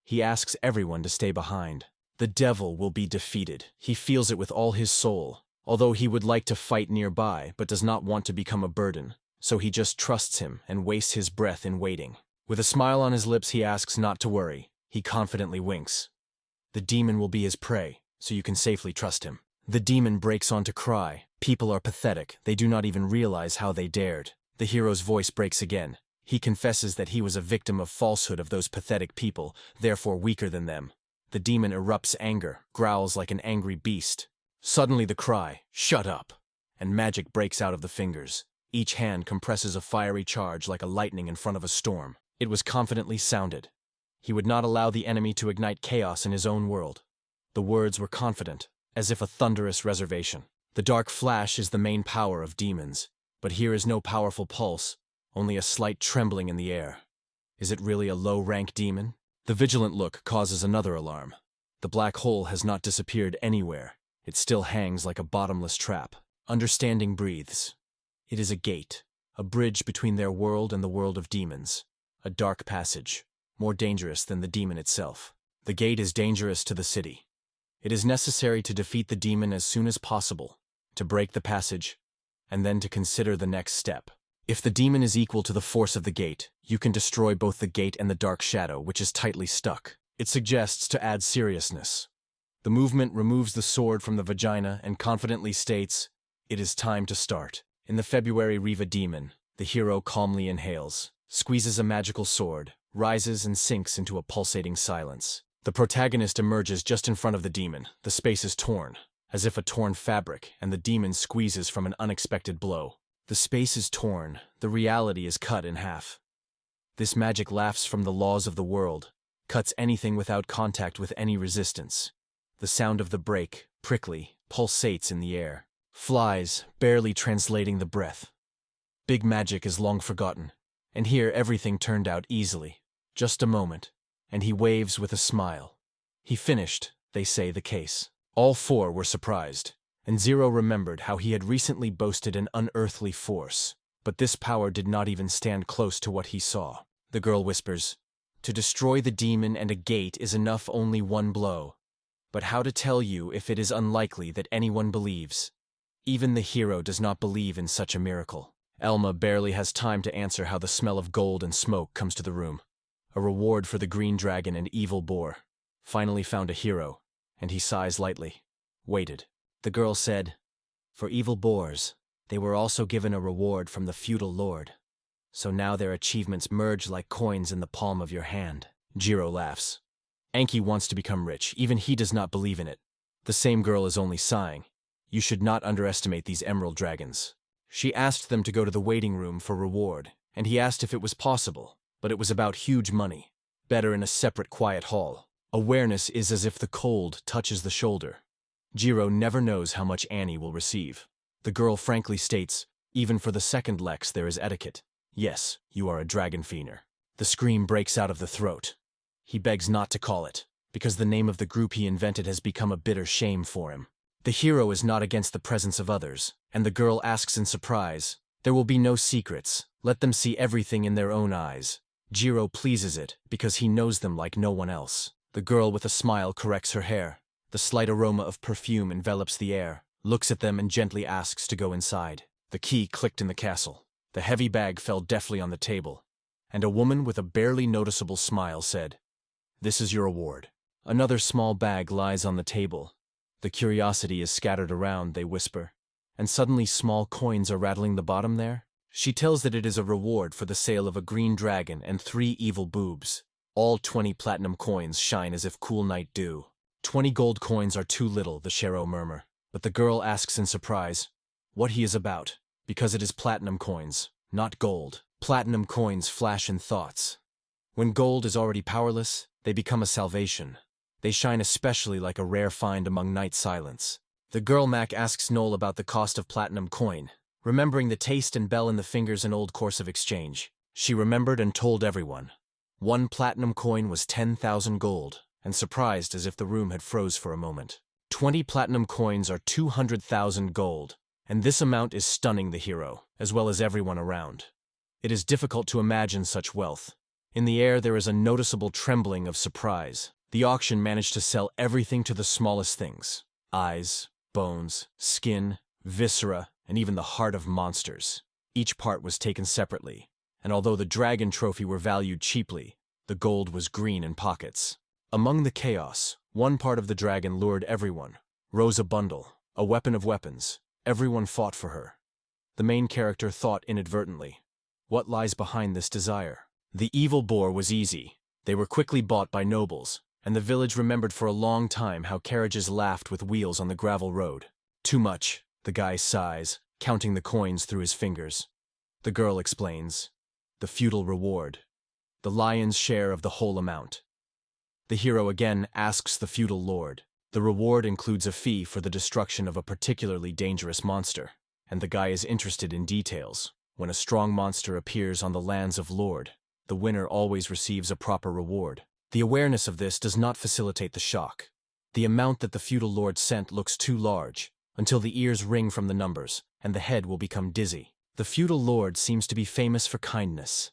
He asks everyone to stay behind. The devil will be defeated. He feels it with all his soul, although he would like to fight nearby but does not want to become a burden, so he just trusts him and wastes his breath in waiting. With a smile on his lips, he asks not to worry. He confidently winks. The demon will be his prey, so you can safely trust him. The demon breaks on to cry. People are pathetic. They do not even realize how they dared. The hero's voice breaks again. He confesses that he was a victim of falsehood of those pathetic people, therefore weaker than them. The demon erupts anger, growls like an angry beast. Suddenly the cry, "Shut up!" and magic breaks out of the fingers. Each hand compresses a fiery charge like a lightning in front of a storm. It was confidently sounded. He would not allow the enemy to ignite chaos in his own world. The words were confident, as if a thunderous reservation. The dark flash is the main power of demons, but here is no powerful pulse, only a slight trembling in the air. Is it really a low-rank demon? The vigilant look causes another alarm. The black hole has not disappeared anywhere. It still hangs like a bottomless trap. Understanding breathes. It is a gate, a bridge between their world and the world of demons. A dark passage, more dangerous than the demon itself. The gate is dangerous to the city. It is necessary to defeat the demon as soon as possible, to break the passage, and then to consider the next step. If the demon is equal to the force of the gate, you can destroy both the gate and the dark shadow, which is tightly stuck. It suggests to add seriousness. The movement removes the sword from the vagina and confidently states, "It is time to start." In the February Riva demon, the hero calmly inhales, squeezes a magical sword, rises and sinks into a pulsating silence. The protagonist emerges just in front of the demon. The space is torn, as if a torn fabric, and the demon squeezes from an unexpected blow. The space is torn, the reality is cut in half. This magic laughs from the laws of the world, cuts anything without contact with any resistance. The sound of the break, prickly, pulsates in the air. Flies, barely translating the breath. Big magic is long forgotten, and here everything turned out easily. Just a moment, and he waves with a smile. He finished, they say, the case. All four were surprised, and Zero remembered how he had recently boasted an unearthly force, but this power did not even stand close to what he saw. The girl whispers, "To destroy the demon and a gate is enough only one blow. But how to tell you if it is unlikely that anyone believes? Even the hero does not believe in such a miracle." Elma barely has time to answer how the smell of gold and smoke comes to the room. A reward for the green dragon and evil boar. Finally found a hero, and he sighs lightly. Waited. The girl said, "For evil boars, they were also given a reward from the feudal lord. So now their achievements merge like coins in the palm of your hand." Jiro laughs. Anki wants to become rich. Even he does not believe in it. The same girl is only sighing. You should not underestimate these emerald dragons. She asked them to go to the waiting room for reward, and he asked if it was possible, but it was about huge money. Better in a separate quiet hall. Awareness is as if the cold touches the shoulder. Jiro never knows how much Annie will receive. The girl frankly states, even for the second Lex there is etiquette. Yes, you are a dragon fiender. The scream breaks out of the throat. He begs not to call it, because the name of the group he invented has become a bitter shame for him. The hero is not against the presence of others, and the girl asks in surprise, "There will be no secrets. Let them see everything in their own eyes." Jiro pleases it, because he knows them like no one else. The girl with a smile corrects her hair. The slight aroma of perfume envelops the air, looks at them and gently asks to go inside. The key clicked in the castle. The heavy bag fell deftly on the table, and a woman with a barely noticeable smile said, "This is your award." Another small bag lies on the table. The curiosity is scattered around, they whisper, and suddenly small coins are rattling the bottom there. She tells that it is a reward for the sale of a green dragon and 3 evil boobs. All 20 platinum coins shine as if cool night dew. 20 gold coins are too little, the Shero murmur, but the girl asks in surprise what he is about, because it is platinum coins, not gold. Platinum coins flash in thoughts. When gold is already powerless, they become a salvation. They shine especially like a rare find among night silence. The girl Mac asks Noel about the cost of platinum coin, remembering the taste and bell in the fingers an old course of exchange. She remembered and told everyone. 1 platinum coin was 10,000 gold, and surprised as if the room had froze for a moment. 20 platinum coins are 200,000 gold, and this amount is stunning the hero, as well as everyone around. It is difficult to imagine such wealth. In the air there is a noticeable trembling of surprise. The auction managed to sell everything to the smallest things. Eyes, bones, skin, viscera, and even the heart of monsters. Each part was taken separately, and although the dragon trophy were valued cheaply, the gold was green in pockets. Among the chaos, one part of the dragon lured everyone. Rose a bundle, a weapon of weapons. Everyone fought for her. The main character thought inadvertently, what lies behind this desire? The evil boar was easy. They were quickly bought by nobles, and the village remembered for a long time how carriages laughed with wheels on the gravel road. Too much, the guy sighs, counting the coins through his fingers. The girl explains. The feudal reward. The lion's share of the whole amount. The hero again asks the feudal lord. The reward includes a fee for the destruction of a particularly dangerous monster, and the guy is interested in details. When a strong monster appears on the lands of Lord, the winner always receives a proper reward. The awareness of this does not facilitate the shock. The amount that the feudal lord sent looks too large, until the ears ring from the numbers, and the head will become dizzy. The feudal lord seems to be famous for kindness.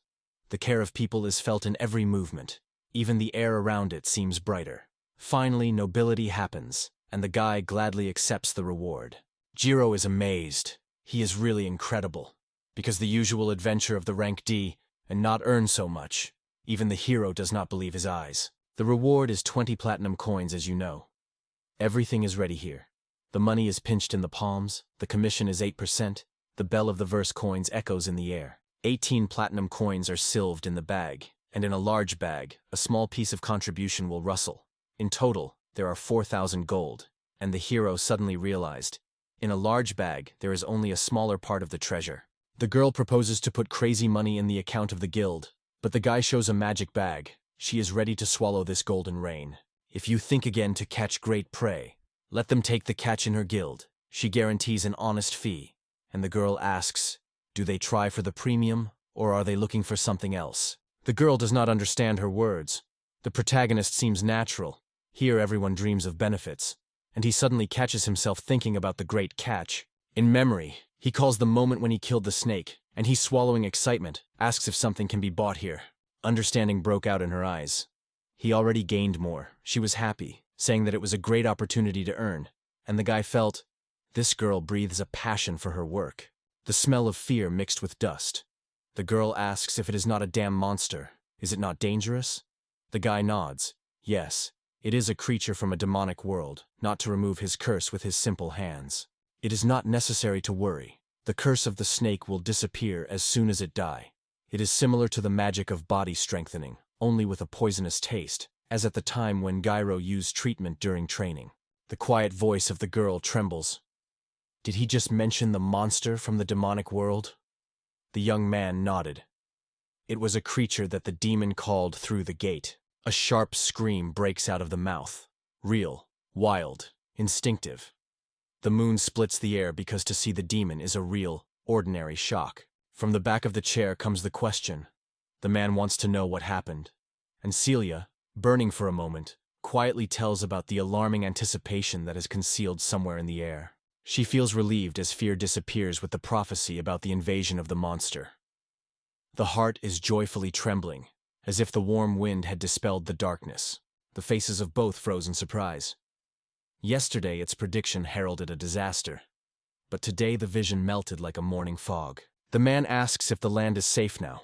The care of people is felt in every movement. Even the air around it seems brighter. Finally, nobility happens, and the guy gladly accepts the reward. Jiro is amazed. He is really incredible. Because the usual adventure of the rank D, and not earn so much, even the hero does not believe his eyes. The reward is 20 platinum coins, as you know. Everything is ready here. The money is pinched in the palms, the commission is 8%, the bell of the verse coins echoes in the air. 18 platinum coins are sylved in the bag, and in a large bag, a small piece of contribution will rustle. In total, there are 4,000 gold, and the hero suddenly realized, in a large bag, there is only a smaller part of the treasure. The girl proposes to put crazy money in the account of the guild, but the guy shows a magic bag. She is ready to swallow this golden rain. If you think again to catch great prey, let them take the catch in her guild. She guarantees an honest fee. And the girl asks, do they try for the premium, or are they looking for something else? The girl does not understand her words. The protagonist seems natural. Here everyone dreams of benefits, and he suddenly catches himself thinking about the great catch. In memory, he calls the moment when he killed the snake, and he's swallowing excitement, asks if something can be bought here. Understanding broke out in her eyes. He already gained more. She was happy, saying that it was a great opportunity to earn, and the guy felt, this girl breathes a passion for her work. The smell of fear mixed with dust. The girl asks if it is not a damn monster. Is it not dangerous? The guy nods. Yes, it is a creature from a demonic world, not to remove his curse with his simple hands. It is not necessary to worry. The curse of the snake will disappear as soon as it die. It is similar to the magic of body strengthening, only with a poisonous taste, as at the time when Gyro used treatment during training. The quiet voice of the girl trembles. Did he just mention the monster from the demonic world? The young man nodded. It was a creature that the demon called through the gate. A sharp scream breaks out of the mouth. Real, wild, instinctive. The moon splits the air because to see the demon is a real, ordinary shock. From the back of the chair comes the question. The man wants to know what happened. And Celia, burning for a moment, quietly tells about the alarming anticipation that is concealed somewhere in the air. She feels relieved as fear disappears with the prophecy about the invasion of the monster. The heart is joyfully trembling, as if the warm wind had dispelled the darkness. The faces of both froze in surprise. Yesterday its prediction heralded a disaster, but today the vision melted like a morning fog. The man asks if the land is safe now.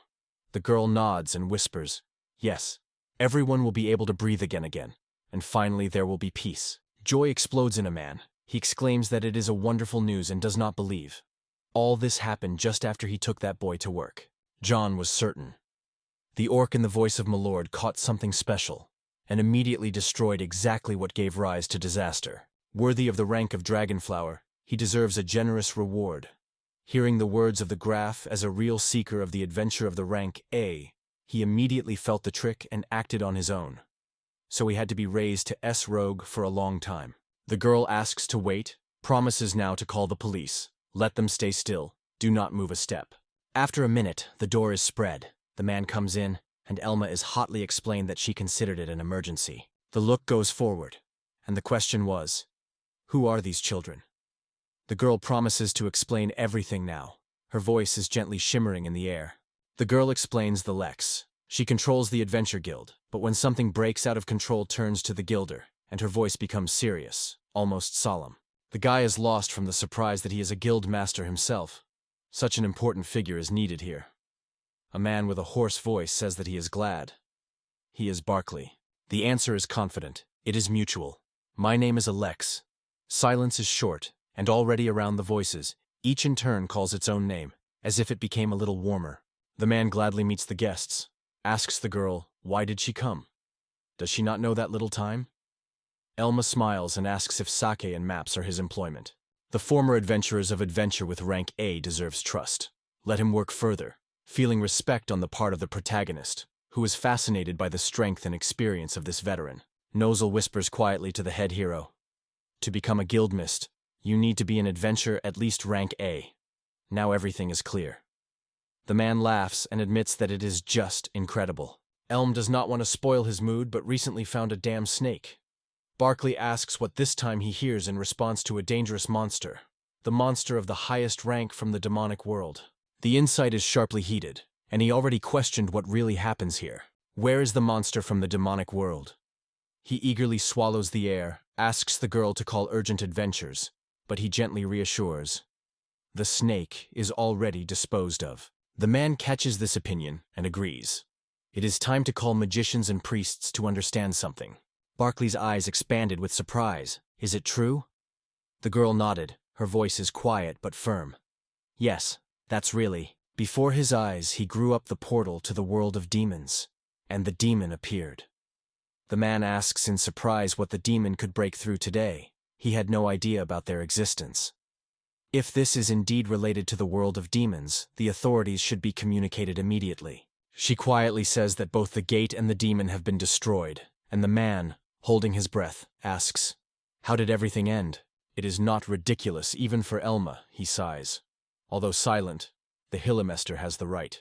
The girl nods and whispers, yes, everyone will be able to breathe again, and finally there will be peace. Joy explodes in a man. He exclaims that it is a wonderful news and does not believe. All this happened just after he took that boy to work. John was certain. The orc in the voice of Milord caught something special, and immediately destroyed exactly what gave rise to disaster. Worthy of the rank of Dragonflower, he deserves a generous reward. Hearing the words of the graph as a real seeker of the adventure of the rank A, he immediately felt the trick and acted on his own. So he had to be raised to S Rogue for a long time. The girl asks to wait, promises now to call the police. Let them stay still, do not move a step. After a minute, the door is spread. The man comes in, and Elma is hotly explained that she considered it an emergency. The look goes forward, and the question was, who are these children? The girl promises to explain everything now. Her voice is gently shimmering in the air. The girl explains the Lex. She controls the Adventure Guild, but when something breaks out of control turns to the Guilder, and her voice becomes serious, almost solemn. The guy is lost from the surprise that he is a guild master himself. Such an important figure is needed here. A man with a hoarse voice says that he is glad. He is Barkley. The answer is confident. It is mutual. My name is Alex. Silence is short, and already around the voices, each in turn calls its own name, as if it became a little warmer. The man gladly meets the guests, asks the girl, why did she come? Does she not know that little time? Elma smiles and asks if sake and maps are his employment. The former adventurers of adventure with rank A deserves trust. Let him work further, feeling respect on the part of the protagonist, who is fascinated by the strength and experience of this veteran. Nozel whispers quietly to the head hero. To become a guildmist, you need to be an adventurer at least rank A. Now everything is clear. The man laughs and admits that it is just incredible. Elm does not want to spoil his mood but recently found a damn snake. Barkley asks what this time he hears in response to a dangerous monster. The monster of the highest rank from the demonic world. The insight is sharply heated, and he already questioned what really happens here. Where is the monster from the demonic world? He eagerly swallows the air, asks the girl to call urgent adventures, but he gently reassures. The snake is already disposed of. The man catches this opinion and agrees. It is time to call magicians and priests to understand something. Barkley's eyes expanded with surprise. Is it true? The girl nodded. Her voice is quiet but firm. Yes, that's really. Before his eyes, he grew up the portal to the world of demons, and the demon appeared. The man asks in surprise what the demon could break through today. He had no idea about their existence. If this is indeed related to the world of demons, the authorities should be communicated immediately. She quietly says that both the gate and the demon have been destroyed, and the man, holding his breath, asks, how did everything end? It is not ridiculous even for Elma, he sighs. Although silent, the Hillemester has the right.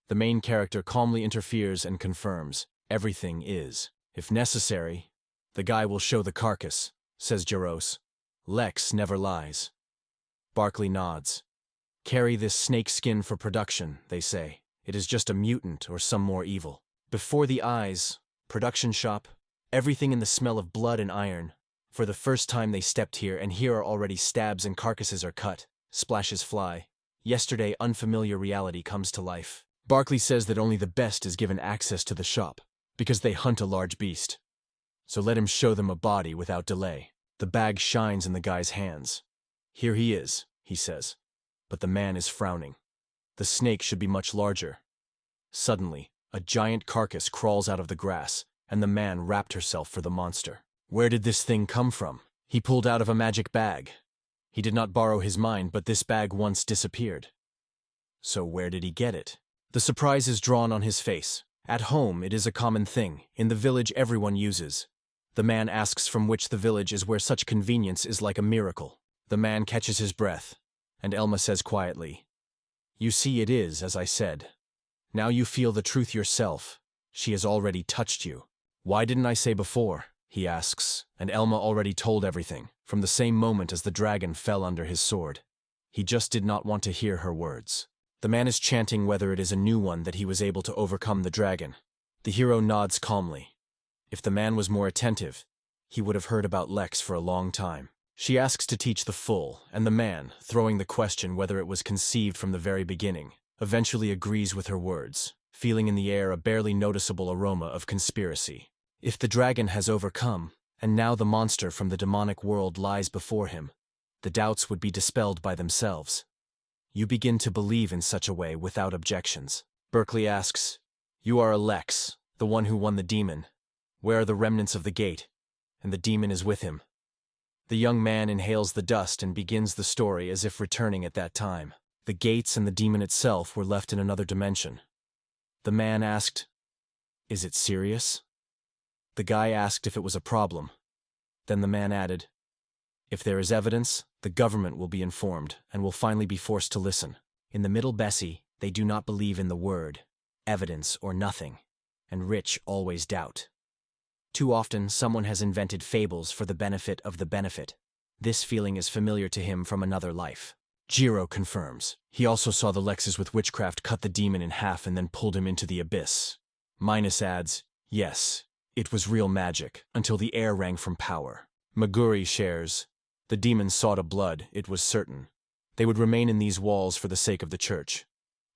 The main character calmly interferes and confirms, everything is. If necessary, the guy will show the carcass, says Jaros. Lex never lies. Barkley nods. Carry this snake skin for production, they say. It is just a mutant or some more evil. Before the eyes, production shop, everything in the smell of blood and iron. For the first time they stepped here, and here are already stabs and carcasses are cut, splashes fly. Yesterday, unfamiliar reality comes to life. Barkley says that only the best is given access to the shop, because they hunt a large beast. So let him show them a body without delay. The bag shines in the guy's hands. Here he is, he says. But the man is frowning. The snake should be much larger. Suddenly, a giant carcass crawls out of the grass, and the man wrapped herself for the monster. Where did this thing come from? He pulled out of a magic bag. He did not borrow his mind, but this bag once disappeared. So where did he get it? The surprise is drawn on his face. At home, it is a common thing. In the village, everyone uses. The man asks from which the village is where such convenience is like a miracle. The man catches his breath, and Elma says quietly, you see, it is, as I said. Now you feel the truth yourself. She has already touched you. Why didn't I say before? He asks, and Elma already told everything, from the same moment as the dragon fell under his sword. He just did not want to hear her words. The man is chanting whether it is a new one that he was able to overcome the dragon. The hero nods calmly. If the man was more attentive, he would have heard about Lex for a long time. She asks to teach the full, and the man, throwing the question whether it was conceived from the very beginning, eventually agrees with her words, feeling in the air a barely noticeable aroma of conspiracy. If the dragon has overcome, and now the monster from the demonic world lies before him, the doubts would be dispelled by themselves. You begin to believe in such a way without objections. Berkeley asks, you are Alex, the one who won the demon. Where are the remnants of the gate? And the demon is with him. The young man inhales the dust and begins the story as if returning at that time. The gates and the demon itself were left in another dimension. The man asked, is it serious? The guy asked if it was a problem. Then the man added, if there is evidence, the government will be informed and will finally be forced to listen. In the middle Bessie, they do not believe in the word, evidence or nothing, and rich always doubt. Too often, someone has invented fables for the benefit of the benefit. This feeling is familiar to him from another life. Jiro confirms. He also saw the Lexes with witchcraft cut the demon in half and then pulled him into the abyss. Minus adds, yes, it was real magic, until the air rang from power. Maguri shares, the demon sought a blood, it was certain. They would remain in these walls for the sake of the church.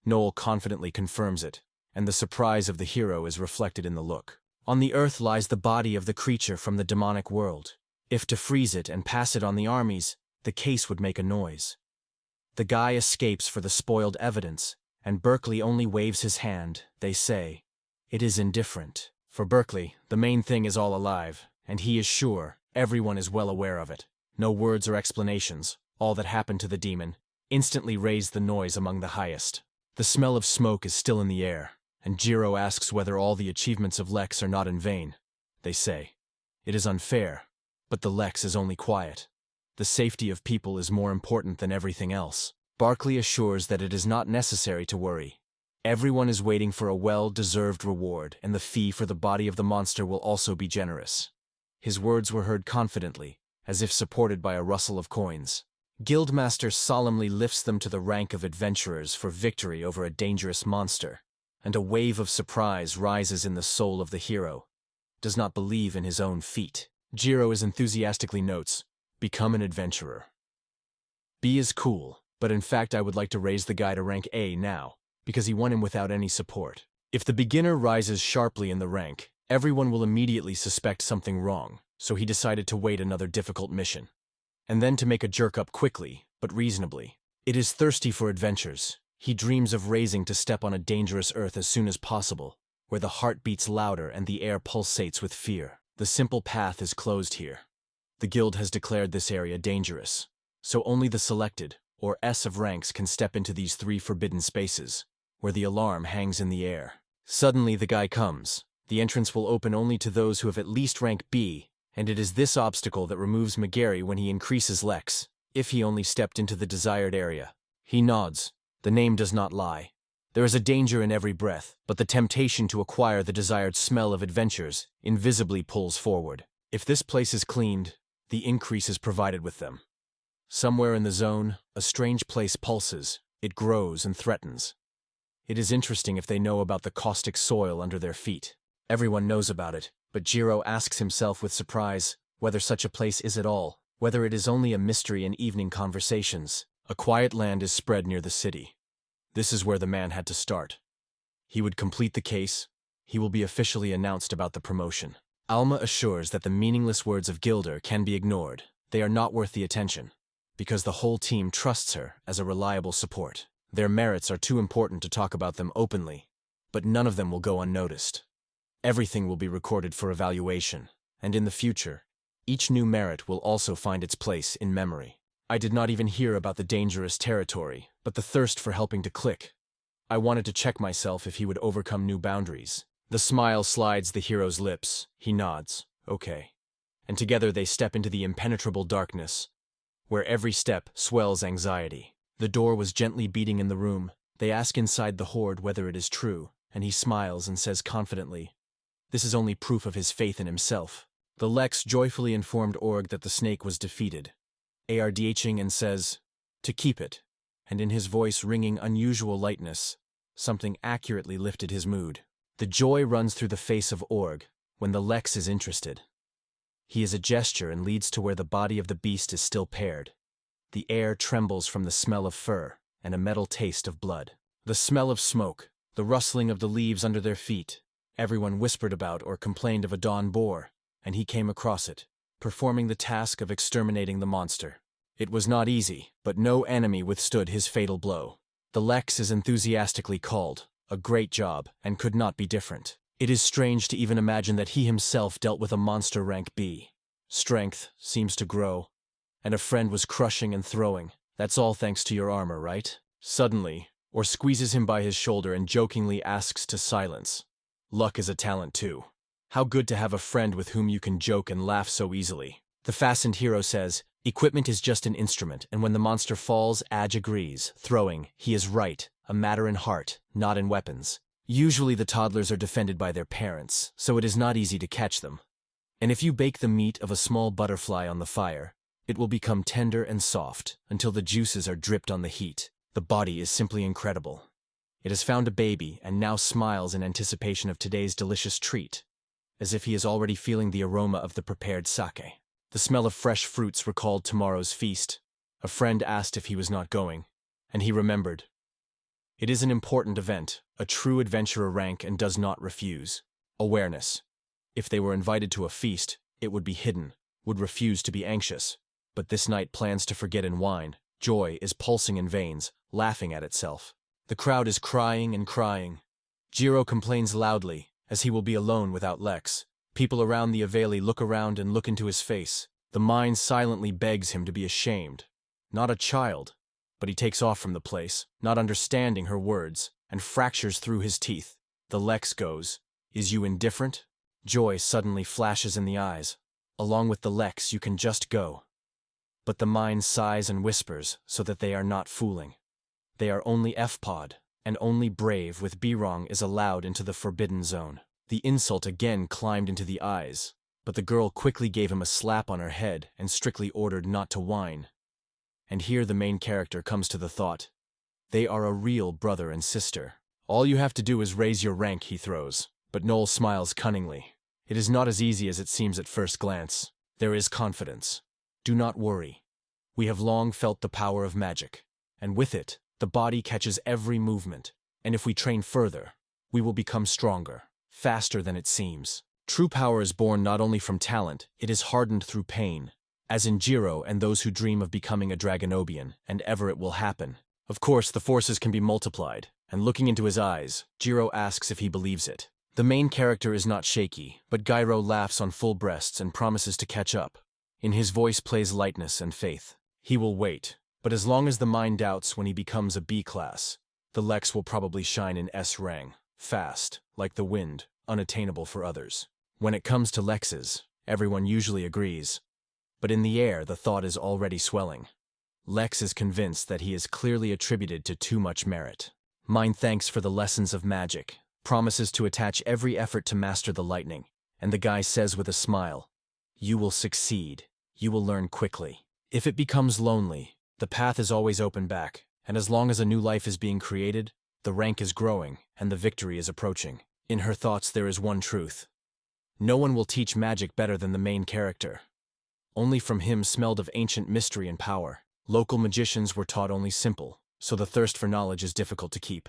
Noel confidently confirms it, and the surprise of the hero is reflected in the look. On the earth lies the body of the creature from the demonic world. If to freeze it and pass it on the armies, the case would make a noise. The guy escapes for the spoiled evidence, and Berkeley only waves his hand, they say. It is indifferent. For Berkeley, the main thing is all alive, and he is sure everyone is well aware of it. No words or explanations, all that happened to the demon, instantly raised the noise among the highest. The smell of smoke is still in the air, and Jiro asks whether all the achievements of Lex are not in vain. They say, it is unfair, but the Lex is only quiet. The safety of people is more important than everything else. Berkeley assures that it is not necessary to worry. Everyone is waiting for a well-deserved reward, and the fee for the body of the monster will also be generous. His words were heard confidently, as if supported by a rustle of coins. Guildmaster solemnly lifts them to the rank of adventurers for victory over a dangerous monster, and a wave of surprise rises in the soul of the hero. Does not believe in his own feat. Jiro enthusiastically notes, become an adventurer. B is cool, but in fact I would like to raise the guy to rank A now, because he won him without any support. If the beginner rises sharply in the rank, everyone will immediately suspect something wrong, so he decided to wait another difficult mission. And then to make a jerk up quickly, but reasonably. It is thirsty for adventures. He dreams of raising to step on a dangerous earth as soon as possible, where the heart beats louder and the air pulsates with fear. The simple path is closed here. The guild has declared this area dangerous, so only the selected, or S of ranks, can step into these 3 forbidden spaces, where the alarm hangs in the air. Suddenly the guy comes. The entrance will open only to those who have at least rank B, and it is this obstacle that removes McGarry when he increases Lex, if he only stepped into the desired area. He nods. The name does not lie. There is a danger in every breath, but the temptation to acquire the desired smell of adventures invisibly pulls forward. If this place is cleaned, the increase is provided with them. Somewhere in the zone, a strange place pulses. It grows and threatens. It is interesting if they know about the caustic soil under their feet. Everyone knows about it, but Jiro asks himself with surprise whether such a place is at all, whether it is only a mystery in evening conversations. A quiet land is spread near the city. This is where the man had to start. He would complete the case. He will be officially announced about the promotion. Alma assures that the meaningless words of Gilder can be ignored. They are not worth the attention, because the whole team trusts her as a reliable support. Their merits are too important to talk about them openly, but none of them will go unnoticed. Everything will be recorded for evaluation, and in the future, each new merit will also find its place in memory. I did not even hear about the dangerous territory, but the thirst for helping to click. I wanted to check myself if he would overcome new boundaries. The smile slides the hero's lips. He nods. Okay. And together they step into the impenetrable darkness, where every step swells anxiety. The door was gently beating in the room. They ask inside the horde whether it is true, and he smiles and says confidently, this is only proof of his faith in himself. The Lex joyfully informed Org that the snake was defeated, ARDHing and says, to keep it, and in his voice ringing unusual lightness, something accurately lifted his mood. The joy runs through the face of Org when the Lex is interested. He is a gesture and leads to where the body of the beast is still paired. The air trembles from the smell of fur and a metal taste of blood. The smell of smoke, the rustling of the leaves under their feet. Everyone whispered about or complained of a dawn boar, and he came across it, performing the task of exterminating the monster. It was not easy, but no enemy withstood his fatal blow. The Lex is enthusiastically called, a great job, and could not be different. It is strange to even imagine that he himself dealt with a monster rank B. Strength seems to grow, and a friend was crushing and throwing. That's all thanks to your armor, right? Suddenly, or squeezes him by his shoulder and jokingly asks to silence. Luck is a talent too. How good to have a friend with whom you can joke and laugh so easily. The fastened hero says, equipment is just an instrument, and when the monster falls, Adge agrees, throwing, he is right, a matter in heart, not in weapons. Usually the toddlers are defended by their parents, so it is not easy to catch them. And if you bake the meat of a small butterfly on the fire, it will become tender and soft until the juices are dripped on the heat. The body is simply incredible. It has found a baby and now smiles in anticipation of today's delicious treat, as if he is already feeling the aroma of the prepared sake. The smell of fresh fruits recalled tomorrow's feast. A friend asked if he was not going, and he remembered. It is an important event, a true adventurer rank and does not refuse. Awareness. If they were invited to a feast, it would be hidden, would refuse to be anxious. But this knight plans to forget and whine. Joy is pulsing in veins, laughing at itself. The crowd is crying and crying. Jiro complains loudly, as he will be alone without Lex. People around the Aveli look around and look into his face. The mind silently begs him to be ashamed. Not a child, but he takes off from the place, not understanding her words, and fractures through his teeth. The Lex goes, "Is you indifferent?" Joy suddenly flashes in the eyes. Along with the Lex you can just go. But the mind sighs and whispers so that they are not fooling. They are only F-pod, and only brave with B-wrong is allowed into the forbidden zone. The insult again climbed into the eyes, but the girl quickly gave him a slap on her head and strictly ordered not to whine. And here the main character comes to the thought. They are a real brother and sister. All you have to do is raise your rank, he throws. But Noel smiles cunningly. It is not as easy as it seems at first glance. There is confidence. Do not worry. We have long felt the power of magic, and with it, the body catches every movement. And if we train further, we will become stronger, faster than it seems. True power is born not only from talent, it is hardened through pain. As in Jiro and those who dream of becoming a Dragonobian, and ever it will happen. Of course, the forces can be multiplied, and looking into his eyes, Jiro asks if he believes it. The main character is not shaky, but Gyro laughs on full breasts and promises to catch up. In his voice plays lightness and faith. He will wait, but as long as the mind doubts when he becomes a B-class, the Lex will probably shine in S-rang, fast, like the wind, unattainable for others. When it comes to Lexes, everyone usually agrees. But in the air, the thought is already swelling. Lex is convinced that he is clearly attributed to too much merit. Mind thanks for the lessons of magic, promises to attach every effort to master the lightning, and the guy says with a smile, "You will succeed. You will learn quickly. If it becomes lonely, the path is always open back, and as long as a new life is being created, the rank is growing, and the victory is approaching." In her thoughts there is one truth. No one will teach magic better than the main character. Only from him smelled of ancient mystery and power. Local magicians were taught only simple, so the thirst for knowledge is difficult to keep.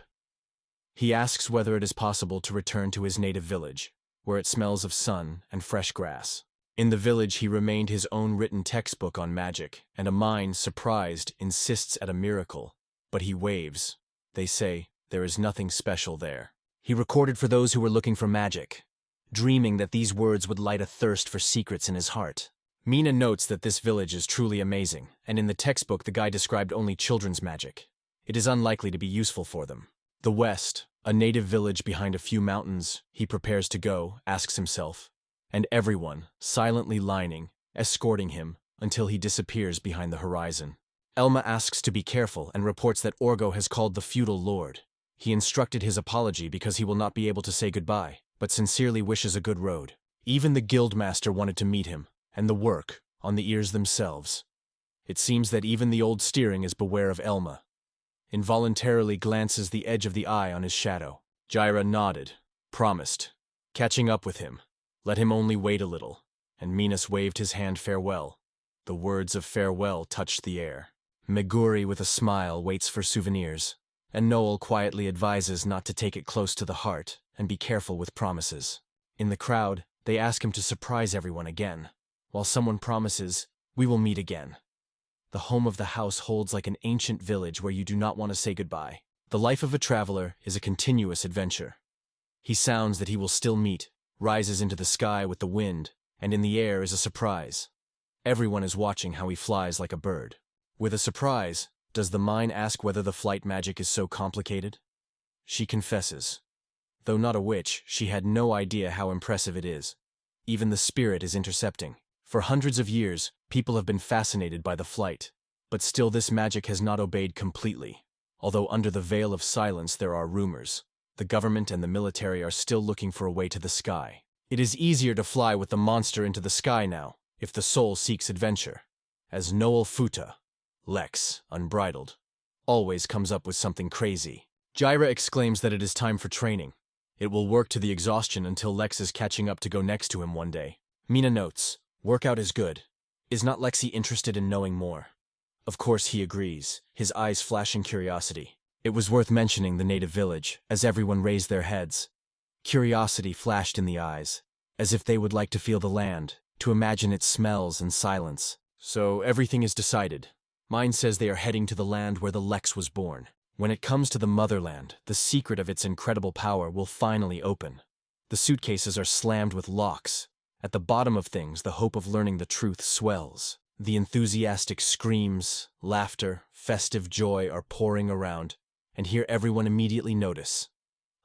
He asks whether it is possible to return to his native village, where it smells of sun and fresh grass. In the village he remained his own written textbook on magic, and a mind, surprised, insists at a miracle. But he waves. They say, there is nothing special there. He recorded for those who were looking for magic, dreaming that these words would light a thirst for secrets in his heart. Mina notes that this village is truly amazing, and in the textbook the guy described only children's magic. It is unlikely to be useful for them. The West, a native village behind a few mountains, he prepares to go, asks himself, and everyone, silently lining, escorting him, until he disappears behind the horizon. Elma asks to be careful and reports that Orgo has called the feudal lord. He instructed his apology because he will not be able to say goodbye, but sincerely wishes a good road. Even the guildmaster wanted to meet him, and the work, on the ears themselves. It seems that even the old steering is beware of Elma. Involuntarily glances the edge of the eye on his shadow. Jaira nodded, promised, catching up with him. Let him only wait a little, and Minas waved his hand farewell. The words of farewell touched the air. Meguri with a smile waits for souvenirs, and Noel quietly advises not to take it close to the heart and be careful with promises. In the crowd, they ask him to surprise everyone again, while someone promises, "We will meet again." The home of the house holds like an ancient village where you do not want to say goodbye. The life of a traveler is a continuous adventure. He sounds that he will still meet, rises into the sky with the wind, and in the air is a surprise. Everyone is watching how he flies like a bird. With a surprise, does the mine ask whether the flight magic is so complicated? She confesses. Though not a witch, she had no idea how impressive it is. Even the spirit is intercepting. For hundreds of years, people have been fascinated by the flight, but still this magic has not obeyed completely. Although under the veil of silence there are rumors, the government and the military are still looking for a way to the sky. It is easier to fly with the monster into the sky now, if the soul seeks adventure. As Noel Futa, Lex, unbridled, always comes up with something crazy. Jaira exclaims that it is time for training. It will work to the exhaustion until Lex is catching up to go next to him one day. Mina notes, workout is good. Is not Lexi interested in knowing more? Of course he agrees, his eyes flashing curiosity. It was worth mentioning the native village, as everyone raised their heads. Curiosity flashed in the eyes, as if they would like to feel the land, to imagine its smells and silence. So everything is decided. Mine says they are heading to the land where the Lex was born. When it comes to the motherland, the secret of its incredible power will finally open. The suitcases are slammed with locks. At the bottom of things, the hope of learning the truth swells. The enthusiastic screams, laughter, festive joy are pouring around, and here everyone immediately notice.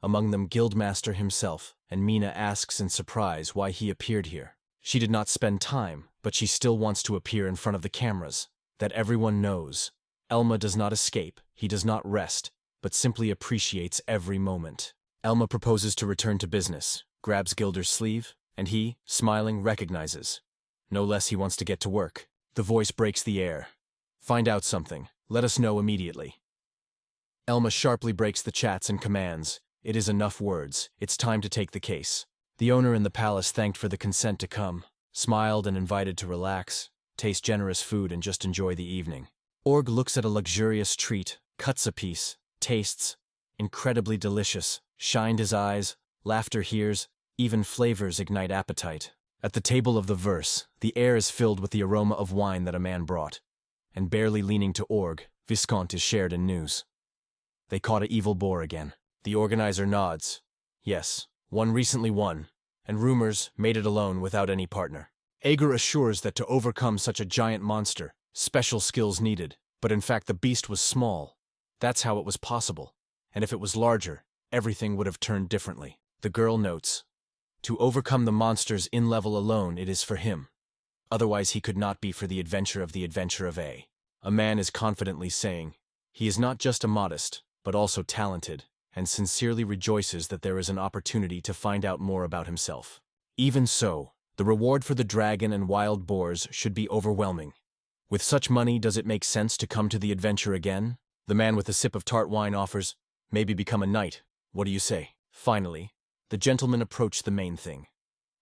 Among them Guildmaster himself, and Mina asks in surprise why he appeared here. She did not spend time, but she still wants to appear in front of the cameras, that everyone knows. Elma does not escape, he does not rest, but simply appreciates every moment. Elma proposes to return to business, grabs Gilder's sleeve, and he, smiling, recognizes. No less he wants to get to work. The voice breaks the air. Find out something. Let us know immediately. Elma sharply breaks the chats and commands. It is enough words. It's time to take the case. The owner in the palace thanked for the consent to come, smiled and invited to relax, taste generous food and just enjoy the evening. Org looks at a luxurious treat, cuts a piece, tastes. Incredibly delicious. Shined his eyes, laughter hears, even flavors ignite appetite. At the table of the verse, the air is filled with the aroma of wine that a man brought. And barely leaning to Org, Viscount is shared in news. They caught a evil boar again. The organizer nods. Yes, one recently won, and rumors made it alone without any partner. Ager assures that to overcome such a giant monster, special skills needed, but in fact the beast was small. That's how it was possible, and if it was larger, everything would have turned differently. The girl notes. To overcome the monster's in-level alone, it is for him. Otherwise he could not be for the adventure of A. A man is confidently saying, he is not just a modest, but also talented, and sincerely rejoices that there is an opportunity to find out more about himself. Even so, the reward for the dragon and wild boars should be overwhelming. With such money, does it make sense to come to the adventure again? The man with a sip of tart wine offers, maybe become a knight. What do you say? Finally, the gentleman approached the main thing.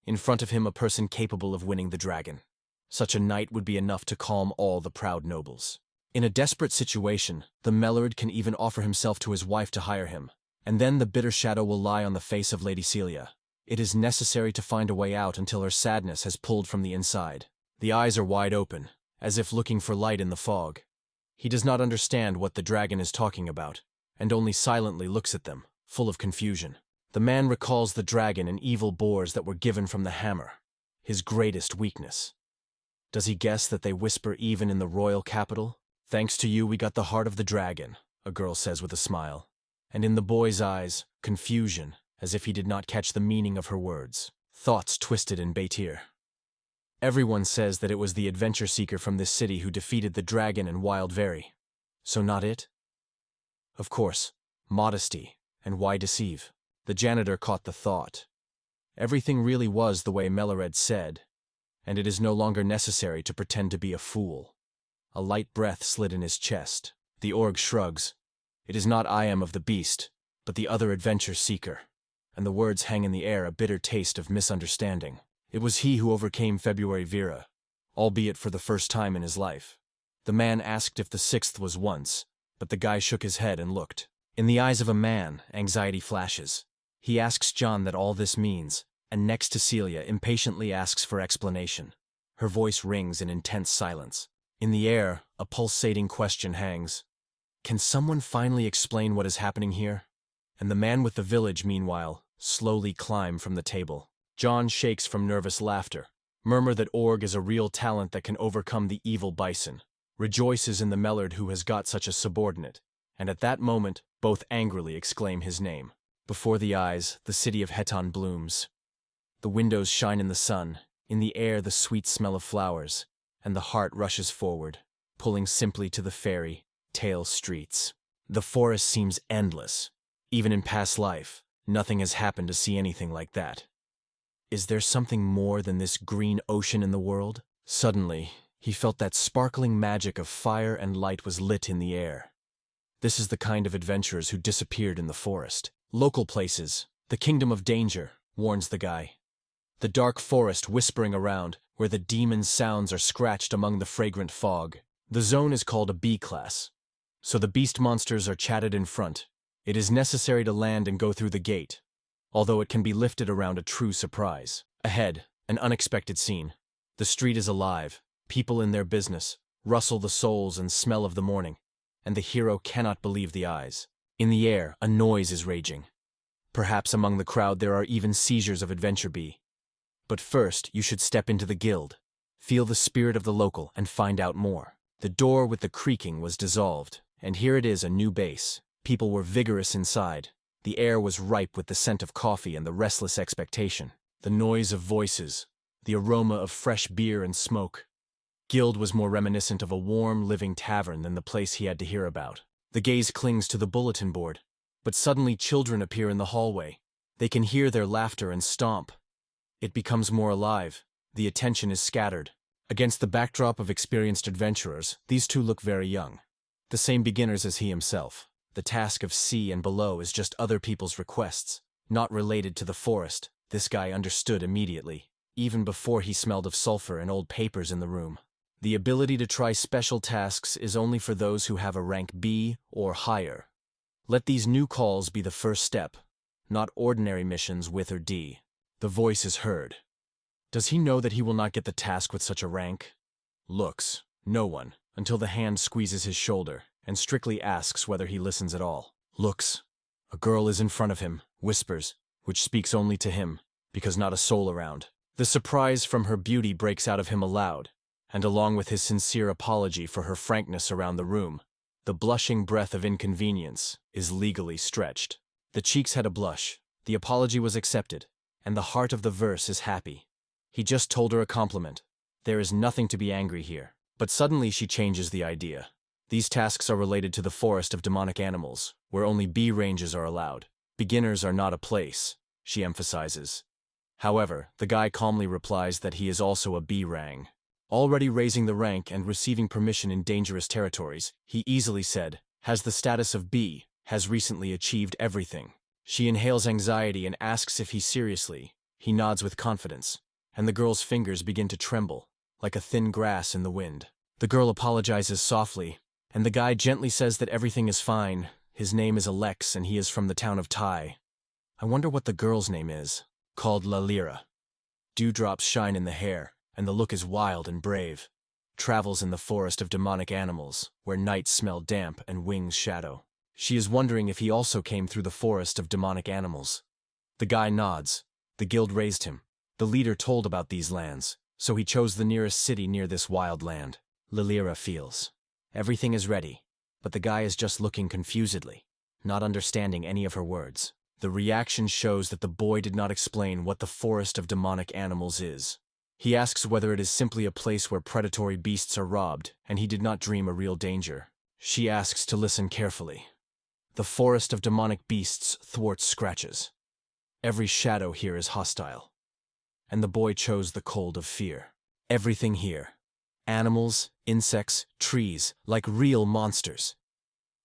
In front of him a person capable of winning the dragon. Such a knight would be enough to calm all the proud nobles. In a desperate situation, the Mellard can even offer himself to his wife to hire him. And then the bitter shadow will lie on the face of Lady Celia. It is necessary to find a way out until her sadness has pulled from the inside. The eyes are wide open, as if looking for light in the fog. He does not understand what the dragon is talking about, and only silently looks at them, full of confusion. The man recalls the dragon and evil boars that were given from the hammer, his greatest weakness. Does he guess that they whisper even in the royal capital? Thanks to you we got the heart of the dragon, a girl says with a smile. And in the boy's eyes, confusion, as if he did not catch the meaning of her words. Thoughts twisted in Baitir. Everyone says that it was the adventure seeker from this city who defeated the dragon and wild Very. So not it? Of course, modesty, and why deceive? The janitor caught the thought. Everything really was the way Mellered said, and it is no longer necessary to pretend to be a fool. A light breath slid in his chest. The org shrugs. It is not I am of the beast, but the other adventure seeker. And the words hang in the air, a bitter taste of misunderstanding. It was he who overcame February Vera, albeit for the first time in his life. The man asked if the 6th was once, but the guy shook his head and looked. In the eyes of a man, anxiety flashes. He asks John that all this means, and next to Celia impatiently asks for explanation. Her voice rings in intense silence. In the air, a pulsating question hangs. Can someone finally explain what is happening here? And the man with the village, meanwhile, slowly climb from the table. John shakes from nervous laughter, murmur that Org is a real talent that can overcome the evil bison, rejoices in the Mellard who has got such a subordinate, and at that moment, both angrily exclaim his name. Before the eyes, the city of Heton blooms. The windows shine in the sun, in the air the sweet smell of flowers, and the heart rushes forward, pulling simply to the fairy tale streets. The forest seems endless. Even in past life, nothing has happened to see anything like that. Is there something more than this green ocean in the world? Suddenly, he felt that sparkling magic of fire and light was lit in the air. This is the kind of adventurers who disappeared in the forest. Local places, the kingdom of danger, warns the guy. The dark forest whispering around, where the demon's sounds are scratched among the fragrant fog. The zone is called a B class. So the beast monsters are chatted in front. It is necessary to land and go through the gate, although it can be lifted around a true surprise. Ahead, an unexpected scene. The street is alive, people in their business, rustle the souls and smell of the morning, and the hero cannot believe the eyes. In the air, a noise is raging. Perhaps among the crowd there are even seizures of adventure bee. But first, you should step into the guild, feel the spirit of the local, and find out more. The door with the creaking was dissolved, and here it is, a new base. People were vigorous inside. The air was ripe with the scent of coffee and the restless expectation. The noise of voices, the aroma of fresh beer and smoke. Guild was more reminiscent of a warm, living tavern than the place he had to hear about. The gaze clings to the bulletin board, but suddenly children appear in the hallway. They can hear their laughter and stomp. It becomes more alive. The attention is scattered. Against the backdrop of experienced adventurers, these two look very young. The same beginners as he himself. The task of sea and below is just other people's requests, not related to the forest. This guy understood immediately, even before he smelled of sulfur and old papers in the room. The ability to try special tasks is only for those who have a rank B or higher. Let these new calls be the first step, not ordinary missions with or D. The voice is heard. Does he know that he will not get the task with such a rank? Looks. No one, until the hand squeezes his shoulder, and strictly asks whether he listens at all. Looks. A girl is in front of him, whispers, which speaks only to him, because not a soul around. The surprise from her beauty breaks out of him aloud, and along with his sincere apology for her frankness around the room, the blushing breath of inconvenience is legally stretched. The cheeks had a blush, the apology was accepted, and the heart of the verse is happy. He just told her a compliment. There is nothing to be angry here. But suddenly she changes the idea. These tasks are related to the forest of demonic animals, where only B ranges are allowed. Beginners are not a place, she emphasizes. However, the guy calmly replies that he is also a B rang. Already raising the rank and receiving permission in dangerous territories, he easily said, has the status of B, has recently achieved everything. She inhales anxiety and asks if he seriously. He nods with confidence, and the girl's fingers begin to tremble, like a thin grass in the wind. The girl apologizes softly, and the guy gently says that everything is fine. His name is Alex, and he is from the town of Tai. I wonder what the girl's name is. Called La Lyra. Dewdrops shine in the hair, and the look is wild and brave. Travels in the forest of demonic animals, where nights smell damp and wings shadow. She is wondering if he also came through the forest of demonic animals. The guy nods. The guild raised him. The leader told about these lands, so he chose the nearest city near this wild land. La Lyra feels. Everything is ready, but the guy is just looking confusedly, not understanding any of her words. The reaction shows that the boy did not explain what the forest of demonic animals is. He asks whether it is simply a place where predatory beasts are robbed, and he did not dream a real danger. She asks to listen carefully. The forest of demonic beasts thwarts scratches. Every shadow here is hostile. And the boy chose the cold of fear. Everything here. Animals, insects, trees, like real monsters.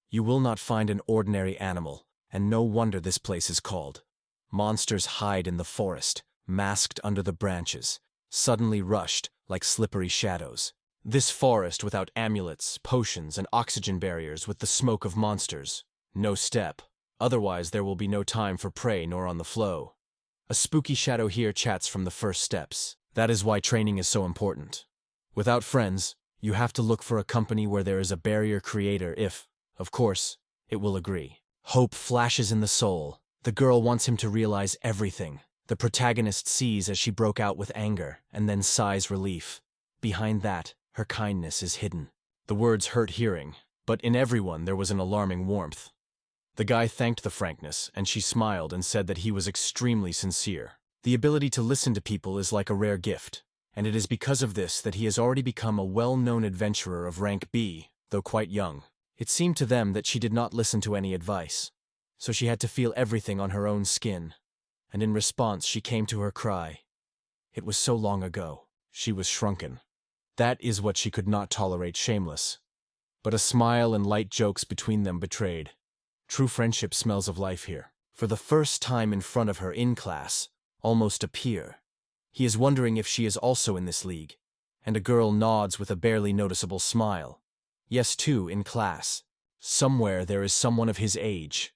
You will not find an ordinary animal, and no wonder this place is called. Monsters hide in the forest, masked under the branches, suddenly rushed like slippery shadows. This forest without amulets, potions, and oxygen barriers with the smoke of monsters. No step. Otherwise there will be no time for prey nor on the flow. A spooky shadow here chats from the first steps. That is why training is so important. Without friends, you have to look for a company where there is a barrier creator if, of course, it will agree. Hope flashes in the soul. The girl wants him to realize everything. The protagonist sees as she broke out with anger, and then sighs relief. Behind that, her kindness is hidden. The words hurt hearing, but in everyone there was an alarming warmth. The guy thanked the frankness, and she smiled and said that he was extremely sincere. The ability to listen to people is like a rare gift, and it is because of this that he has already become a well-known adventurer of rank B, though quite young. It seemed to them that she did not listen to any advice, so she had to feel everything on her own skin, and in response she came to her cry. It was so long ago. She was shrunken. That is what she could not tolerate, shameless. But a smile and light jokes between them betrayed. True friendship smells of life here. For the first time in front of her in class, almost a peer. He is wondering if she is also in this league, and a girl nods with a barely noticeable smile. Yes, too, in class. Somewhere there is someone of his age.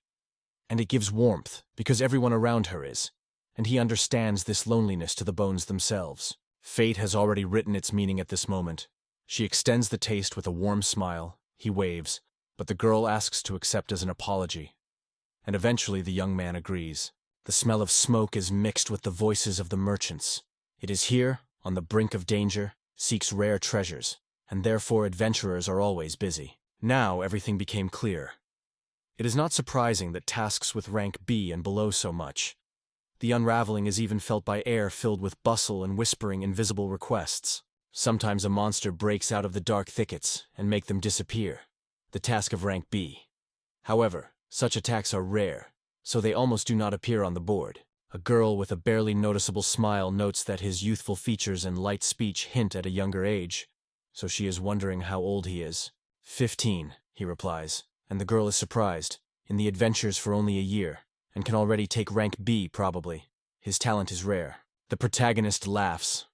And it gives warmth, because everyone around her is, and he understands this loneliness to the bones themselves. Fate has already written its meaning at this moment. She extends the taste with a warm smile, he waves, but the girl asks to accept as an apology. And eventually the young man agrees. The smell of smoke is mixed with the voices of the merchants. It is here, on the brink of danger, seeks rare treasures, and therefore adventurers are always busy. Now everything became clear. It is not surprising that tasks with rank B and below so much. The unraveling is even felt by air filled with bustle and whispering invisible requests. Sometimes a monster breaks out of the dark thickets and make them disappear. The task of rank B. However, such attacks are rare, so they almost do not appear on the board. A girl with a barely noticeable smile notes that his youthful features and light speech hint at a younger age, so she is wondering how old he is. 15, he replies, and the girl is surprised. In the adventures for only a year, and can already take rank B probably. His talent is rare. The protagonist laughs.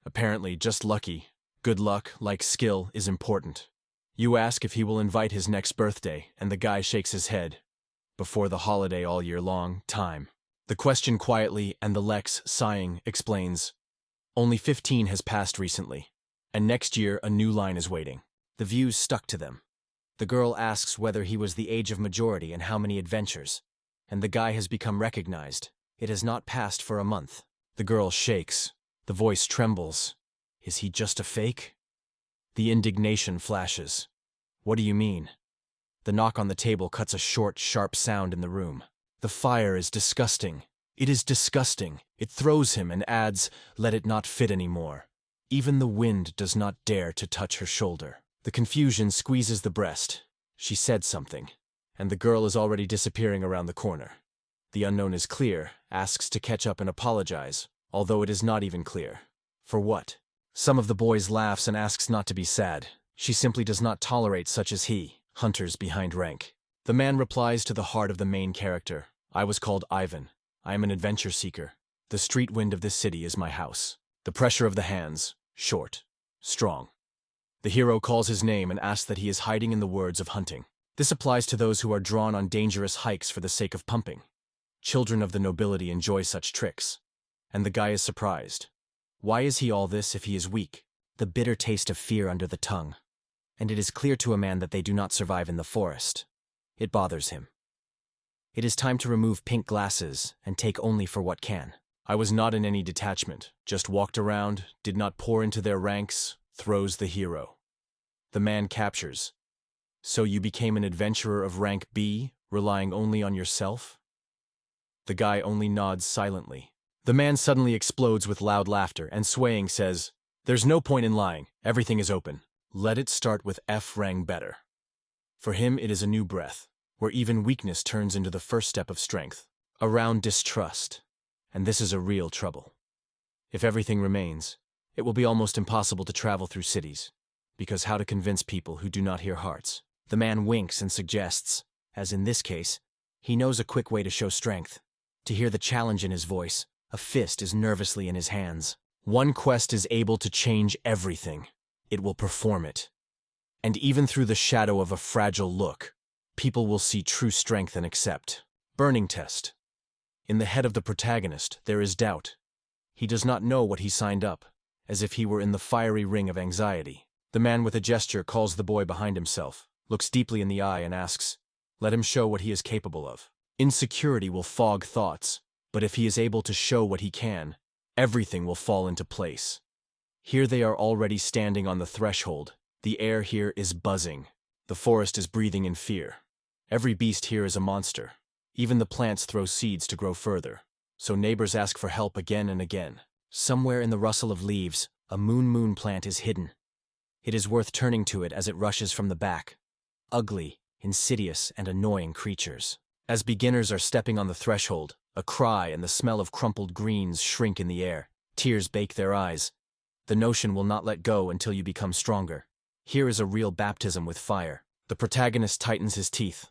Apparently just lucky. Good luck, like skill, is important. You ask if he will invite his next birthday, and the guy shakes his head. Before the holiday all year long, time. The question quietly, and the Lex, sighing, explains. Only 15 has passed recently, and next year a new line is waiting. The views stuck to them. The girl asks whether he was the age of majority and how many adventures, and the guy has become recognized. It has not passed for a month. The girl shakes. The voice trembles. Is he just a fake? The indignation flashes. What do you mean? The knock on the table cuts a short, sharp sound in the room. The fire is disgusting. It is disgusting. It throws him and adds, let it not fit anymore. Even the wind does not dare to touch her shoulder. The confusion squeezes the breast. She said something, and the girl is already disappearing around the corner. The unknown is clear, asks to catch up and apologize, although it is not even clear. For what? Some of the boys laughs and asks not to be sad. She simply does not tolerate such as he, hunters behind rank. The man replies to the heart of the main character. I was called Ivan. I am an adventure seeker. The street wind of this city is my house. The pressure of the hands, short, strong. The hero calls his name and asks that he is hiding in the words of hunting. This applies to those who are drawn on dangerous hikes for the sake of pumping. Children of the nobility enjoy such tricks. And the guy is surprised. Why is he all this if he is weak? The bitter taste of fear under the tongue. And it is clear to a man that they do not survive in the forest. It bothers him. It is time to remove pink glasses and take only for what can. I was not in any detachment, just walked around, did not pour into their ranks, throws the hero. The man captures. So you became an adventurer of rank B, relying only on yourself? The guy only nods silently. The man suddenly explodes with loud laughter and swaying says, there's no point in lying, everything is open. Let it start with F rang better. For him it is a new breath, where even weakness turns into the first step of strength. Around distrust. And this is a real trouble. If everything remains, it will be almost impossible to travel through cities, because how to convince people who do not hear hearts? The man winks and suggests, as in this case, he knows a quick way to show strength. To hear the challenge in his voice, a fist is nervously in his hands. One quest is able to change everything. It will perform it. And even through the shadow of a fragile look, people will see true strength and accept. Burning test. In the head of the protagonist, there is doubt. He does not know what he signed up, as if he were in the fiery ring of anxiety. The man with a gesture calls the boy behind himself, looks deeply in the eye and asks, let him show what he is capable of. Insecurity will fog thoughts, but if he is able to show what he can, everything will fall into place. Here they are already standing on the threshold. The air here is buzzing. The forest is breathing in fear. Every beast here is a monster. Even the plants throw seeds to grow further. So neighbors ask for help again and again. Somewhere in the rustle of leaves, a moon plant is hidden. It is worth turning to it as it rushes from the back. Ugly, insidious, and annoying creatures. As beginners are stepping on the threshold, a cry and the smell of crumpled greens shrink in the air. Tears bake their eyes. The notion will not let go until you become stronger. Here is a real baptism with fire. The protagonist tightens his teeth.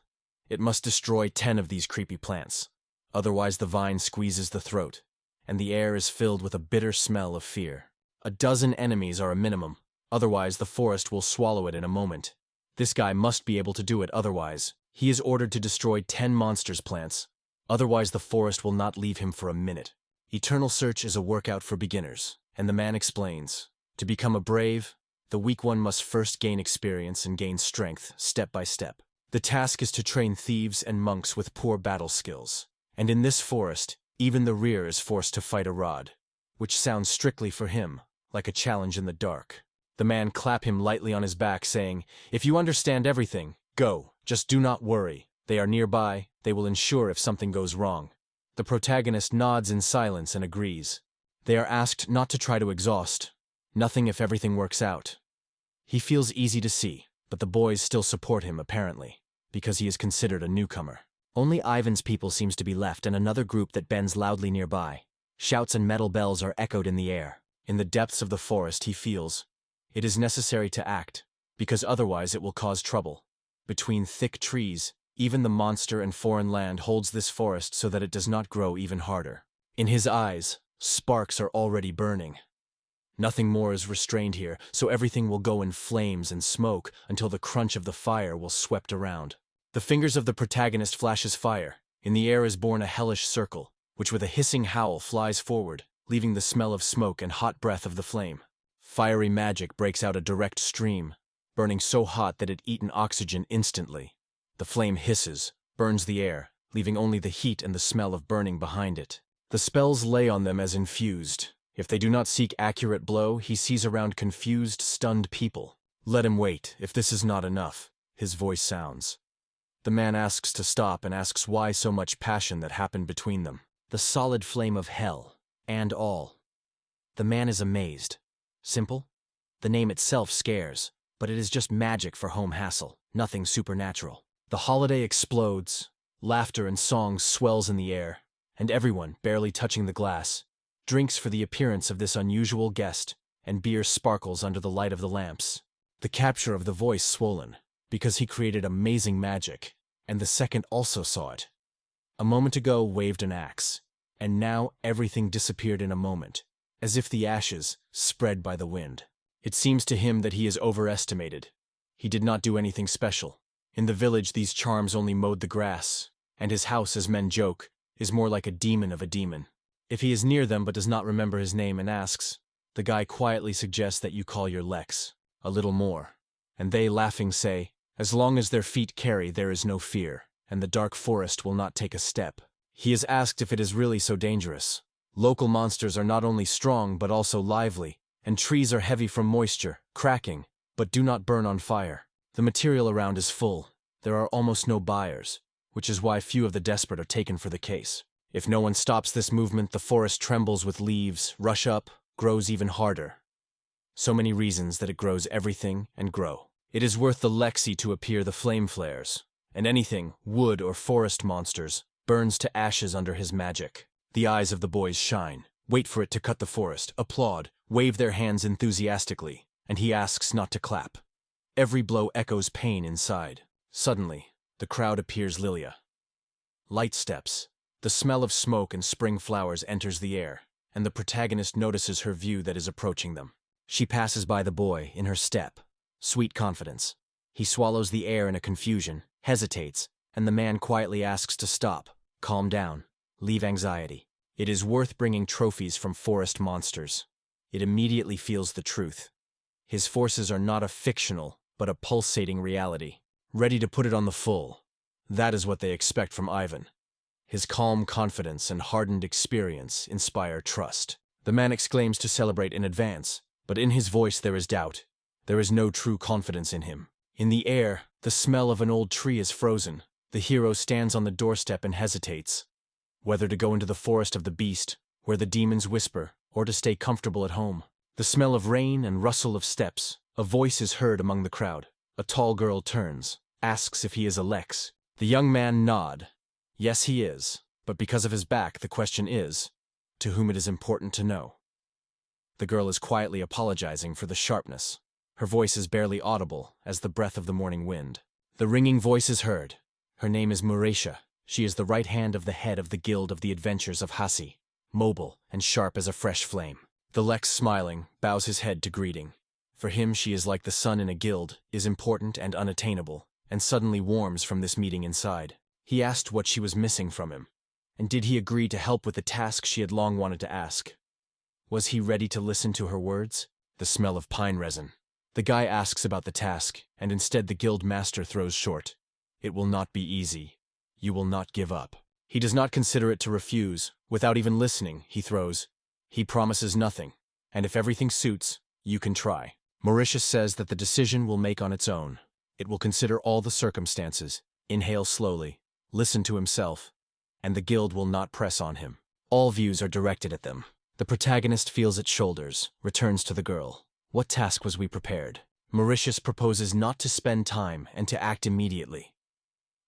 It must destroy 10 of these creepy plants. Otherwise the vine squeezes the throat, and the air is filled with a bitter smell of fear. A dozen enemies are a minimum, otherwise the forest will swallow it in a moment. This guy must be able to do it, otherwise, he is ordered to destroy 10 monsters plants. Otherwise, the forest will not leave him for a minute. Eternal search is a workout for beginners, and the man explains, to become a brave, the weak one must first gain experience and gain strength, step by step. The task is to train thieves and monks with poor battle skills. And in this forest, even the rear is forced to fight a rod, which sounds strictly for him, like a challenge in the dark. The man clapped him lightly on his back, saying, "If you understand everything, go, just do not worry. They are nearby, they will ensure if something goes wrong." The protagonist nods in silence and agrees. They are asked not to try to exhaust. Nothing if everything works out. He feels easy to see, but the boys still support him, apparently, because he is considered a newcomer. Only Ivan's people seems to be left, and another group that bends loudly nearby. Shouts and metal bells are echoed in the air. In the depths of the forest, he feels it is necessary to act, because otherwise it will cause trouble. Between thick trees, even the monster and foreign land holds this forest so that it does not grow even harder. In his eyes, sparks are already burning. Nothing more is restrained here, so everything will go in flames and smoke until the crunch of the fire will swept around. The fingers of the protagonist flashes fire. In the air is born a hellish circle, which with a hissing howl flies forward, leaving the smell of smoke and hot breath of the flame. Fiery magic breaks out a direct stream, burning so hot that it eats oxygen instantly. The flame hisses, burns the air, leaving only the heat and the smell of burning behind it. The spells lay on them as infused. If they do not seek accurate blow, he sees around confused, stunned people. "Let him wait, if this is not enough," his voice sounds. The man asks to stop and asks why so much passion that happened between them. The solid flame of hell, and all. The man is amazed. Simple? The name itself scares, but it is just magic for home hassle, nothing supernatural. The holiday explodes, laughter and song swells in the air, and everyone, barely touching the glass, drinks for the appearance of this unusual guest, and beer sparkles under the light of the lamps. The capture of the voice swollen, because he created amazing magic, and the second also saw it. A moment ago waved an axe, and now everything disappeared in a moment, as if the ashes spread by the wind. It seems to him that he is overestimated. He did not do anything special. In the village these charms only mowed the grass, and his house, as men joke, is more like a demon of a demon. If he is near them but does not remember his name and asks, the guy quietly suggests that you call your Lex, a little more. And they, laughing, say, as long as their feet carry, there is no fear, and the dark forest will not take a step. He is asked if it is really so dangerous. Local monsters are not only strong but also lively, and trees are heavy from moisture, cracking, but do not burn on fire. The material around is full. There are almost no buyers, which is why few of the desperate are taken for the case. If no one stops this movement, the forest trembles with leaves, rush up, grows even harder. So many reasons that it grows everything and grow. It is worth the Lexi to appear the flame flares, and anything, wood or forest monsters, burns to ashes under his magic. The eyes of the boys shine, wait for it to cut the forest, applaud, wave their hands enthusiastically, and he asks not to clap. Every blow echoes pain inside. Suddenly, the crowd appears Lilia. Light steps. The smell of smoke and spring flowers enters the air, and the protagonist notices her view that is approaching them. She passes by the boy in her step. Sweet confidence. He swallows the air in a confusion, hesitates, and the man quietly asks to stop, calm down, leave anxiety. It is worth bringing trophies from forest monsters. It immediately feels the truth. His forces are not a fictional, but a pulsating reality, ready to put it on the full. That is what they expect from Ivan. His calm confidence and hardened experience inspire trust. The man exclaims to celebrate in advance, but in his voice there is doubt. There is no true confidence in him. In the air, the smell of an old tree is frozen. The hero stands on the doorstep and hesitates, whether to go into the forest of the beast, where the demons whisper, or to stay comfortable at home. The smell of rain and rustle of steps. A voice is heard among the crowd. A tall girl turns, asks if he is Alex. The young man nod. Yes, he is, but because of his back, the question is, to whom it is important to know. The girl is quietly apologizing for the sharpness. Her voice is barely audible as the breath of the morning wind. The ringing voice is heard. Her name is Muresha. She is the right hand of the head of the Guild of the Adventures of Hasi, mobile and sharp as a fresh flame. The Lex, smiling, bows his head to greeting. For him, she is like the sun in a guild, is important and unattainable, and suddenly warms from this meeting inside. He asked what she was missing from him, and did he agree to help with the task she had long wanted to ask? Was he ready to listen to her words? The smell of pine resin. The guy asks about the task, and instead the guild master throws short. It will not be easy. You will not give up. He does not consider it to refuse. Without even listening, he throws. He promises nothing, and if everything suits, you can try. Mauritius says that the decision will make on its own. It will consider all the circumstances, inhale slowly, listen to himself, and the guild will not press on him. All views are directed at them. The protagonist feels its shoulders, returns to the girl. What task was we prepared? Mauritius proposes not to spend time and to act immediately.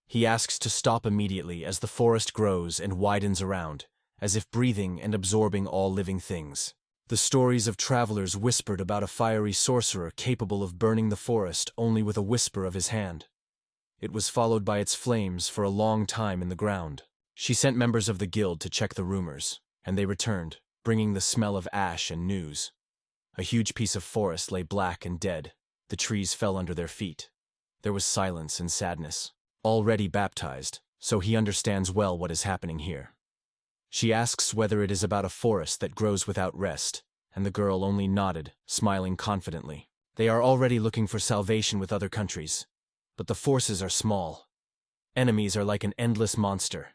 He asks to stop immediately as the forest grows and widens around, as if breathing and absorbing all living things. The stories of travelers whispered about a fiery sorcerer capable of burning the forest only with a whisper of his hand. It was followed by its flames for a long time in the ground. She sent members of the guild to check the rumors, and they returned, bringing the smell of ash and news. A huge piece of forest lay black and dead. The trees fell under their feet. There was silence and sadness. Already baptized, so he understands well what is happening here. She asks whether it is about a forest that grows without rest, and the girl only nodded, smiling confidently. They are already looking for salvation with other countries, but the forces are small. Enemies are like an endless monster,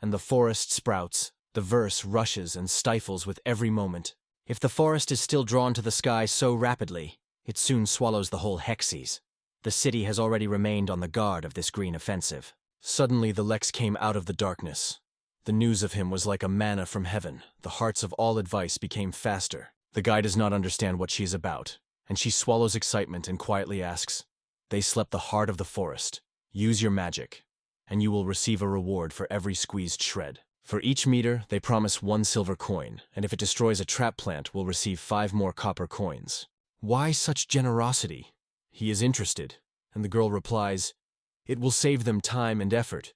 and the forest sprouts, the verse rushes and stifles with every moment. If the forest is still drawn to the sky so rapidly, it soon swallows the whole hexes. The city has already remained on the guard of this green offensive. Suddenly the Lex came out of the darkness. The news of him was like a manna from heaven. The hearts of all advice became faster. The guy does not understand what she is about, and she swallows excitement and quietly asks, "They slept the heart of the forest. Use your magic, and you will receive a reward for every squeezed shred. For each meter, they promise 1 silver coin, and if it destroys a trap plant, will receive 5 more copper coins." Why such generosity? He is interested, and the girl replies, "It will save them time and effort,"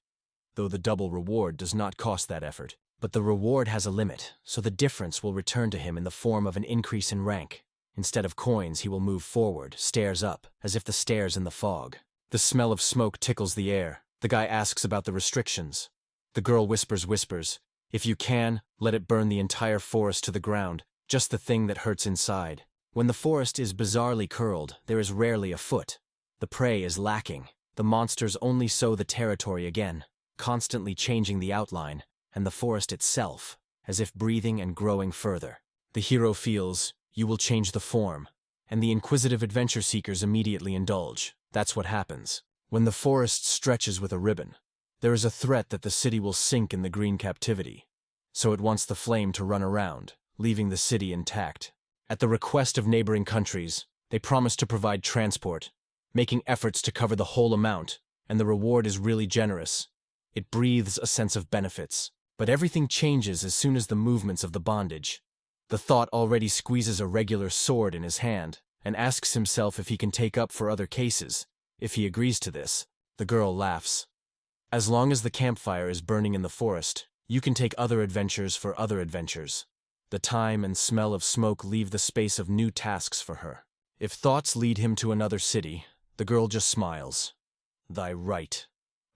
though the double reward does not cost that effort. But the reward has a limit, so the difference will return to him in the form of an increase in rank. Instead of coins, he will move forward, stairs up, as if the stairs in the fog. The smell of smoke tickles the air. The guy asks about the restrictions. The girl whispers, "If you can, let it burn the entire forest to the ground, just the thing that hurts inside." When the forest is bizarrely curled, there is rarely a foot. The prey is lacking. The monsters only sow the territory again, constantly changing the outline, and the forest itself, as if breathing and growing further. The hero feels, you will change the form, and the inquisitive adventure seekers immediately indulge. That's what happens. When the forest stretches with a ribbon, there is a threat that the city will sink in the green captivity, so it wants the flame to run around, leaving the city intact. At the request of neighboring countries, they promise to provide transport, making efforts to cover the whole amount, and the reward is really generous. It breathes a sense of benefits. But everything changes as soon as the movements of the bondage. The thought already squeezes a regular sword in his hand, and asks himself if he can take up for other cases. If he agrees to this, the girl laughs. As long as the campfire is burning in the forest, you can take other adventures for other adventures. The time and smell of smoke leave the space of new tasks for her. If thoughts lead him to another city, the girl just smiles. "Thy right.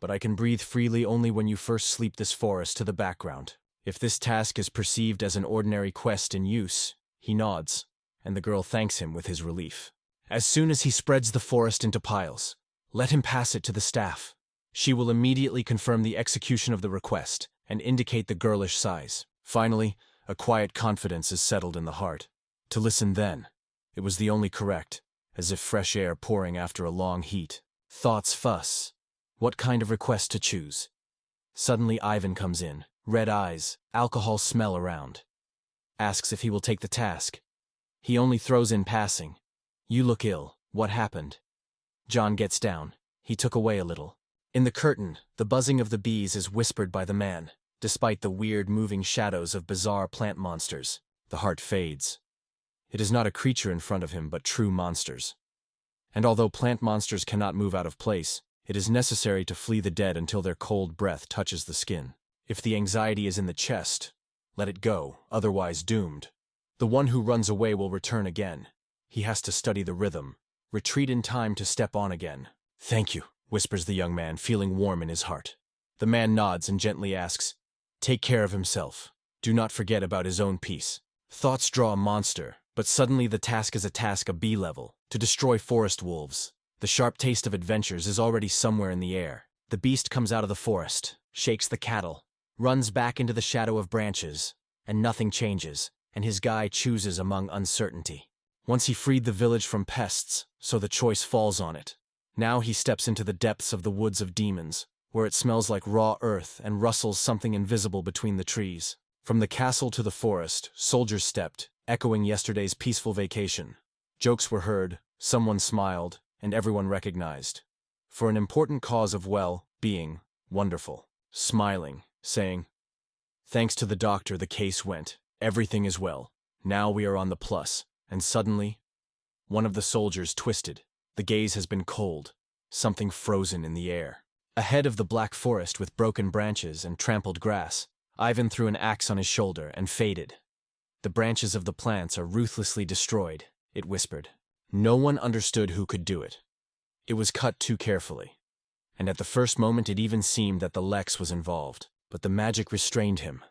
But I can breathe freely only when you first sleep this forest to the background." If this task is perceived as an ordinary quest in use, he nods, and the girl thanks him with his relief. As soon as he spreads the forest into piles, let him pass it to the staff. She will immediately confirm the execution of the request and indicate the girlish size. Finally, a quiet confidence is settled in the heart. To listen then, it was the only correct, as if fresh air pouring after a long heat. Thoughts fuss. What kind of request to choose? Suddenly Ivan comes in, red eyes, alcohol smell around. Asks if he will take the task. He only throws in passing, "You look ill, what happened?" John gets down. He took away a little. In the curtain, the buzzing of the bees is whispered by the man. Despite the weird moving shadows of bizarre plant monsters, the heart fades. It is not a creature in front of him, but true monsters. And although plant monsters cannot move out of place, it is necessary to flee the dead until their cold breath touches the skin. If the anxiety is in the chest, let it go, otherwise doomed. The one who runs away will return again. He has to study the rhythm, retreat in time to step on again. "Thank you," whispers the young man, feeling warm in his heart. The man nods and gently asks, "Take care of himself. Do not forget about his own peace." Thoughts draw a monster, but suddenly the task is a task of B-level, to destroy forest wolves. The sharp taste of adventures is already somewhere in the air. The beast comes out of the forest, shakes the cattle, runs back into the shadow of branches, and nothing changes, and his guy chooses among uncertainty. Once he freed the village from pests, so the choice falls on it. Now he steps into the depths of the woods of demons, where it smells like raw earth and rustles something invisible between the trees. From the castle to the forest, soldiers stepped, echoing yesterday's peaceful vacation. Jokes were heard, someone smiled, and everyone recognized. For an important cause of well-being, wonderful. Smiling, saying, "Thanks to the doctor the case went, everything is well. Now we are on the plus." And suddenly, one of the soldiers twisted. The gaze has been cold, something frozen in the air. Ahead of the black forest with broken branches and trampled grass, Ivan threw an axe on his shoulder and faded. "The branches of the plants are ruthlessly destroyed," it whispered. No one understood who could do it. It was cut too carefully. And at the first moment it even seemed that the Lex was involved. But the magic restrained him.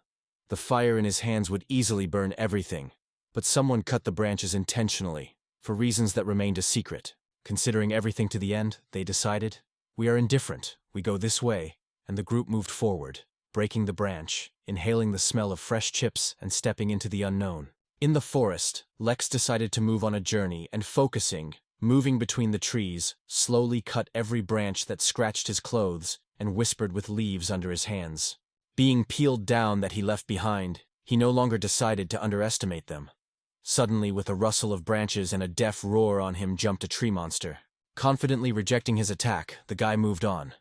The fire in his hands would easily burn everything. But someone cut the branches intentionally, for reasons that remained a secret. Considering everything to the end, they decided, "We are indifferent, we go this way," and the group moved forward, breaking the branch, inhaling the smell of fresh chips and stepping into the unknown. In the forest, Lex decided to move on a journey and moving between the trees, slowly cut every branch that scratched his clothes and whispered with leaves under his hands. Being peeled down that he left behind, he no longer decided to underestimate them. Suddenly, with a rustle of branches and a deaf roar on him jumped a tree monster. Confidently rejecting his attack, the guy moved on.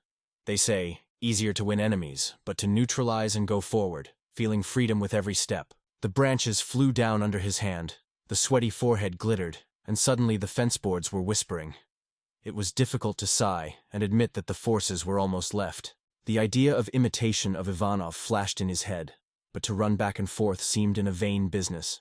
They say, easier to win enemies, but to neutralize and go forward, feeling freedom with every step. The branches flew down under his hand, the sweaty forehead glittered, and suddenly the fence boards were whispering. It was difficult to sigh and admit that the forces were almost left. The idea of imitation of Ivanov flashed in his head, but to run back and forth seemed in a vain business.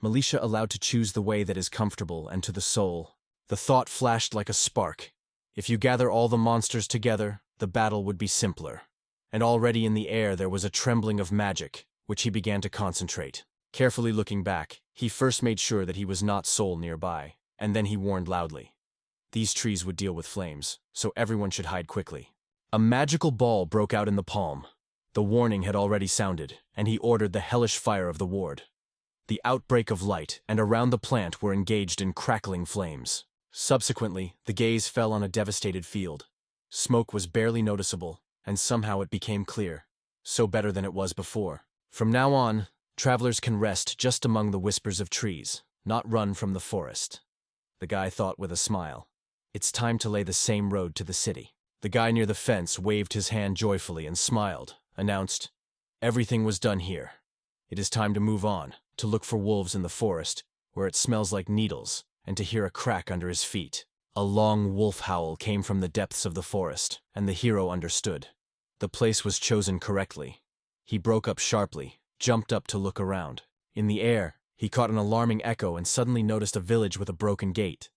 Militia allowed to choose the way that is comfortable and to the soul. The thought flashed like a spark. If you gather all the monsters together, the battle would be simpler. And already in the air there was a trembling of magic, which he began to concentrate. Carefully looking back, he first made sure that he was not soul nearby, and then he warned loudly. These trees would deal with flames, so everyone should hide quickly. A magical ball broke out in the palm. The warning had already sounded, and he ordered the hellish fire of the ward. The outbreak of light and around the plant were engaged in crackling flames. Subsequently, the gaze fell on a devastated field. Smoke was barely noticeable, and somehow it became clear. So better than it was before. From now on, travelers can rest just among the whispers of trees, not run from the forest. The guy thought with a smile. It's time to lay the same road to the city. The guy near the fence waved his hand joyfully and smiled, announced, "Everything was done here. It is time to move on, to look for wolves in the forest, where it smells like needles, and to hear a crack under his feet." A long wolf howl came from the depths of the forest, and the hero understood. The place was chosen correctly. He broke up sharply, jumped up to look around. In the air, he caught an alarming echo and suddenly noticed a village with a broken gate.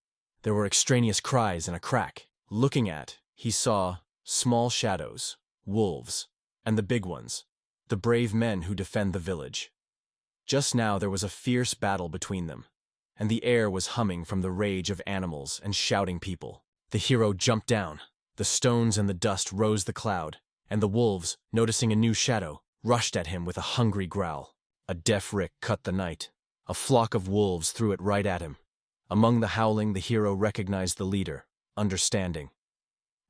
There were extraneous cries and a crack. Looking at, he saw small shadows, wolves, and the big ones, the brave men who defend the village. Just now there was a fierce battle between them, and the air was humming from the rage of animals and shouting people. The hero jumped down. The stones and the dust rose the cloud, and the wolves, noticing a new shadow, rushed at him with a hungry growl. A deaf rick cut the night. A flock of wolves threw it right at him. Among the howling, the hero recognized the leader, understanding.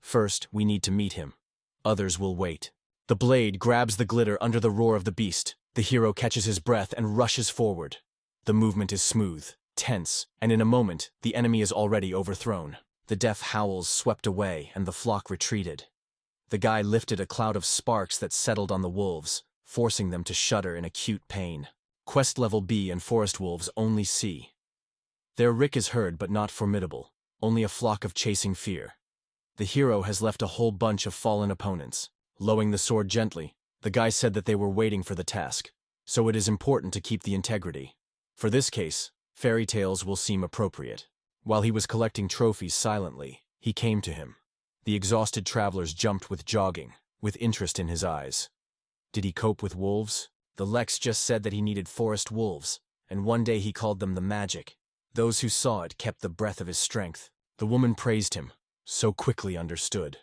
First, we need to meet him. Others will wait. The blade grabs the glitter under the roar of the beast. The hero catches his breath and rushes forward. The movement is smooth, tense, and in a moment, the enemy is already overthrown. The deaf howls swept away, and the flock retreated. The guy lifted a cloud of sparks that settled on the wolves, forcing them to shudder in acute pain. Quest level B and forest wolves only C. Their rick is heard but not formidable, only a flock of chasing fear. The hero has left a whole bunch of fallen opponents. Lowering the sword gently, the guy said that they were waiting for the task, so it is important to keep the integrity. For this case, Fairy tales will seem appropriate. While he was collecting trophies silently, he came to him. The exhausted travelers jumped with jogging, with interest in his eyes. Did he cope with wolves? The Lex just said that he needed forest wolves, and one day he called them the magic. Those who saw it kept the breath of his strength. The woman praised him, so quickly understood.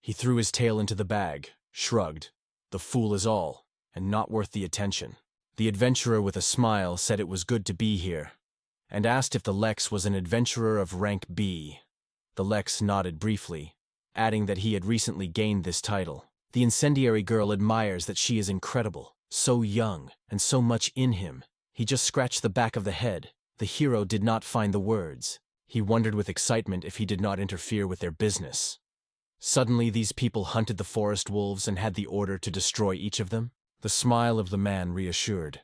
He threw his tail into the bag, shrugged. The fool is all, and not worth the attention. The adventurer with a smile said it was good to be here, and asked if the Lex was an adventurer of rank B. The Lex nodded briefly, adding that he had recently gained this title. The incendiary girl admires that she is incredible, so young, and so much in him. He just scratched the back of the head. The hero did not find the words. He wondered with excitement if he did not interfere with their business. Suddenly these people hunted the forest wolves and had the order to destroy each of them. The smile of the man reassured.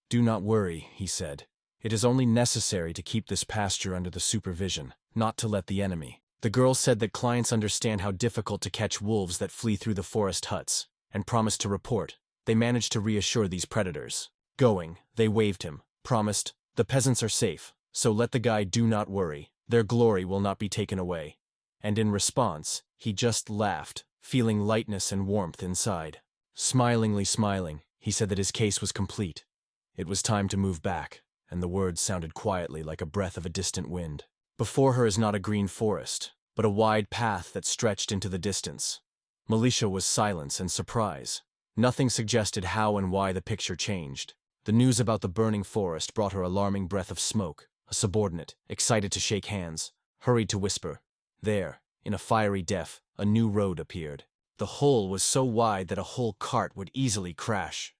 "Do not worry," he said. "It is only necessary to keep this pasture under the supervision, not to let the enemy." The girl said that clients understand how difficult to catch wolves that flee through the forest huts, and promised to report. They managed to reassure these predators. Going, they waved him, promised, "The peasants are safe, so let the guy do not worry. Their glory will not be taken away." And in response, he just laughed, feeling lightness and warmth inside. Smilingly smiling, he said that his case was complete. It was time to move back, and the words sounded quietly like a breath of a distant wind. Before her is not a green forest, but a wide path that stretched into the distance. Militia was silence and surprise. Nothing suggested how and why the picture changed. The news about the burning forest brought her alarming breath of smoke. A subordinate, excited to shake hands, hurried to whisper. There, in a fiery depth, a new road appeared. The hole was so wide that a whole cart would easily crash.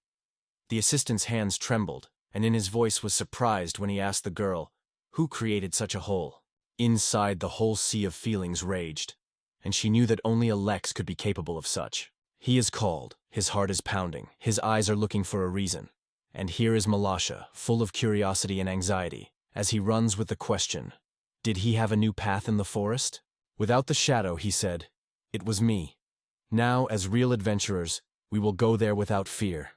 The assistant's hands trembled, and in his voice was surprised when he asked the girl, "Who created such a hole?" Inside, the whole sea of feelings raged, and she knew that only a Lex could be capable of such. He is called, his heart is pounding, his eyes are looking for a reason. And here is Malasha, full of curiosity and anxiety, as he runs with the question, did he have a new path in the forest? Without the shadow, he said, "It was me. Now, as real adventurers, we will go there without fear."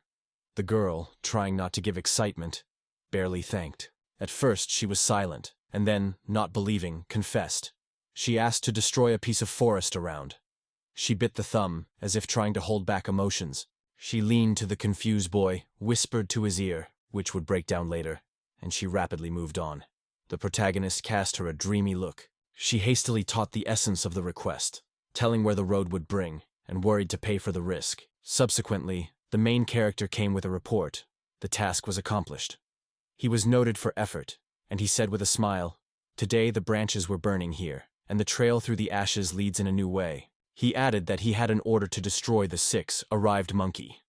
The girl, trying not to give excitement, barely thanked. At first she was silent, and then, not believing, confessed. She asked to destroy a piece of forest around. She bit the thumb, as if trying to hold back emotions. She leaned to the confused boy, whispered to his ear, which would break down later, and she rapidly moved on. The protagonist cast her a dreamy look. She hastily taught the essence of the request, telling where the road would bring, and worried to pay for the risk. Subsequently, the main character came with a report. The task was accomplished. He was noted for effort, and he said with a smile, "Today the branches were burning here, and the trail through the ashes leads in a new way." He added that he had an order to destroy the 6 arrived monkey.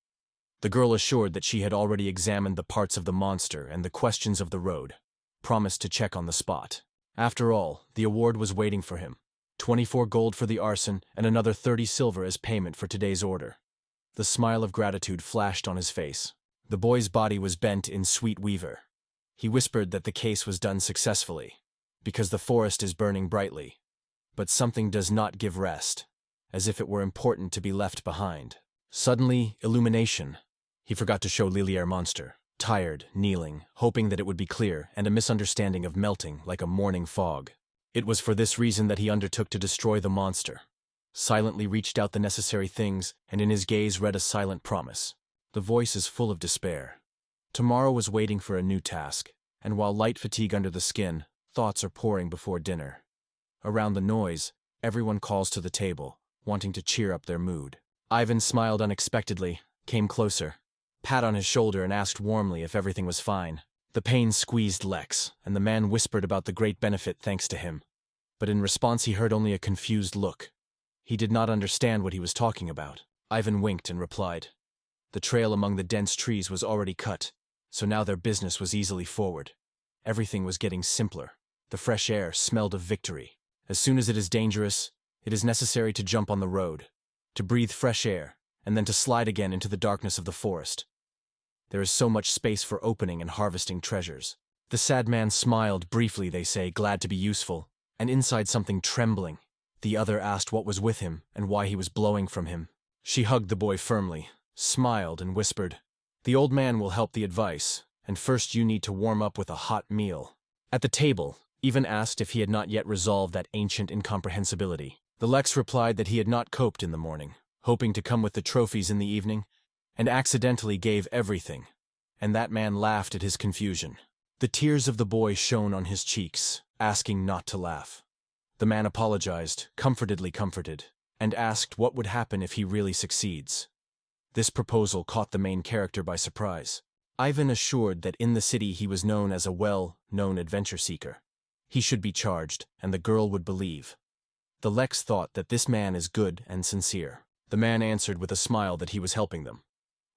The girl assured that she had already examined the parts of the monster and the questions of the road, promised to check on the spot. After all, the award was waiting for him. 24 gold for the arson and another 30 silver as payment for today's order. The smile of gratitude flashed on his face. The boy's body was bent in sweet weaver. He whispered that the case was done successfully, because the forest is burning brightly. But something does not give rest, as if it were important to be left behind. Suddenly, illumination. He forgot to show Liliere monster, tired, kneeling, hoping that it would be clear, and a misunderstanding of melting like a morning fog. It was for this reason that he undertook to destroy the monster. Silently reached out the necessary things, and in his gaze read a silent promise. The voice is full of despair. Tomorrow was waiting for a new task, and while light fatigue under the skin, thoughts are pouring before dinner. Around the noise, everyone calls to the table, wanting to cheer up their mood. Ivan smiled unexpectedly, came closer, pat on his shoulder and asked warmly if everything was fine. The pain squeezed Lex, and the man whispered about the great benefit thanks to him. But in response he heard only a confused look. He did not understand what he was talking about. Ivan winked and replied. The trail among the dense trees was already cut, so now their business was easily forward. Everything was getting simpler. The fresh air smelled of victory. As soon as it is dangerous, it is necessary to jump on the road, to breathe fresh air, and then to slide again into the darkness of the forest. There is so much space for opening and harvesting treasures. The sad man smiled briefly, they say, glad to be useful, and inside something trembling. The other asked what was with him and why he was blowing from him. She hugged the boy firmly, smiled and whispered, "The old man will help the advice, and first you need to warm up with a hot meal." At the table, Ivan asked if he had not yet resolved that ancient incomprehensibility. The Lex replied that he had not coped in the morning, hoping to come with the trophies in the evening, and accidentally gave everything, and that man laughed at his confusion. The tears of the boy shone on his cheeks, asking not to laugh. The man apologized, comforted, and asked what would happen if he really succeeds. This proposal caught the main character by surprise. Ivan assured that in the city he was known as a well-known adventure seeker. He should be charged, and the girl would believe. The Lex thought that this man is good and sincere. The man answered with a smile that he was helping them.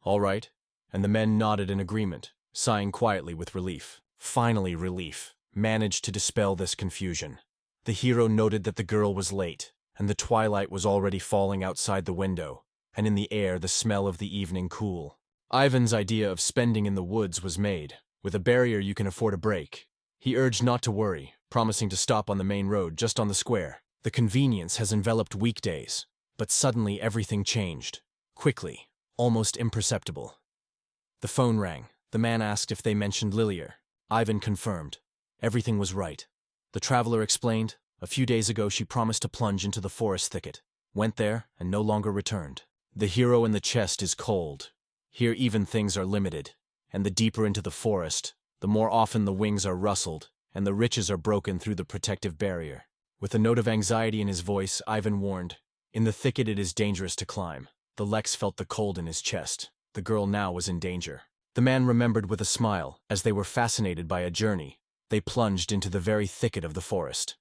All right, and the men nodded in agreement, sighing quietly with relief. Finally, relief managed to dispel this confusion. The hero noted that the girl was late, and the twilight was already falling outside the window, and in the air the smell of the evening cool. Ivan's idea of spending in the woods was made, with a barrier you can afford to break. He urged not to worry, promising to stop on the main road just on the square. The convenience has enveloped weekdays, but suddenly everything changed. Quickly, almost imperceptible. The phone rang. The man asked if they mentioned Lilier. Ivan confirmed. Everything was right. The traveler explained, a few days ago she promised to plunge into the forest thicket, went there, and no longer returned. The hero in the chest is cold. Here even things are limited, and the deeper into the forest, the more often the wings are rustled, and the riches are broken through the protective barrier. With a note of anxiety in his voice, Ivan warned, in the thicket it is dangerous to climb. The Lex felt the cold in his chest. The girl now was in danger. The man remembered with a smile, as they were fascinated by a journey. They plunged into the very thicket of the forest.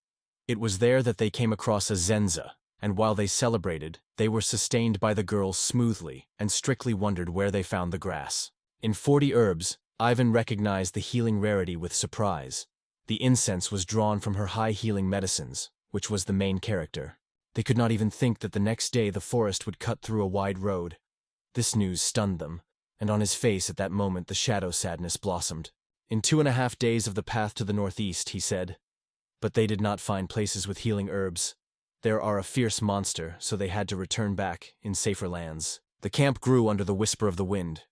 It was there that they came across a Zenza, and while they celebrated, they were sustained by the girl smoothly and strictly wondered where they found the grass. In 40 herbs, Ivan recognized the healing rarity with surprise. The incense was drawn from her high healing medicines, which was the main character. They could not even think that the next day the forest would cut through a wide road. This news stunned them, and on his face at that moment the shadow sadness blossomed. In 2.5 days of the path to the northeast, he said. But they did not find places with healing herbs. There are a fierce monster, so they had to return back, in safer lands. The camp grew under the whisper of the wind,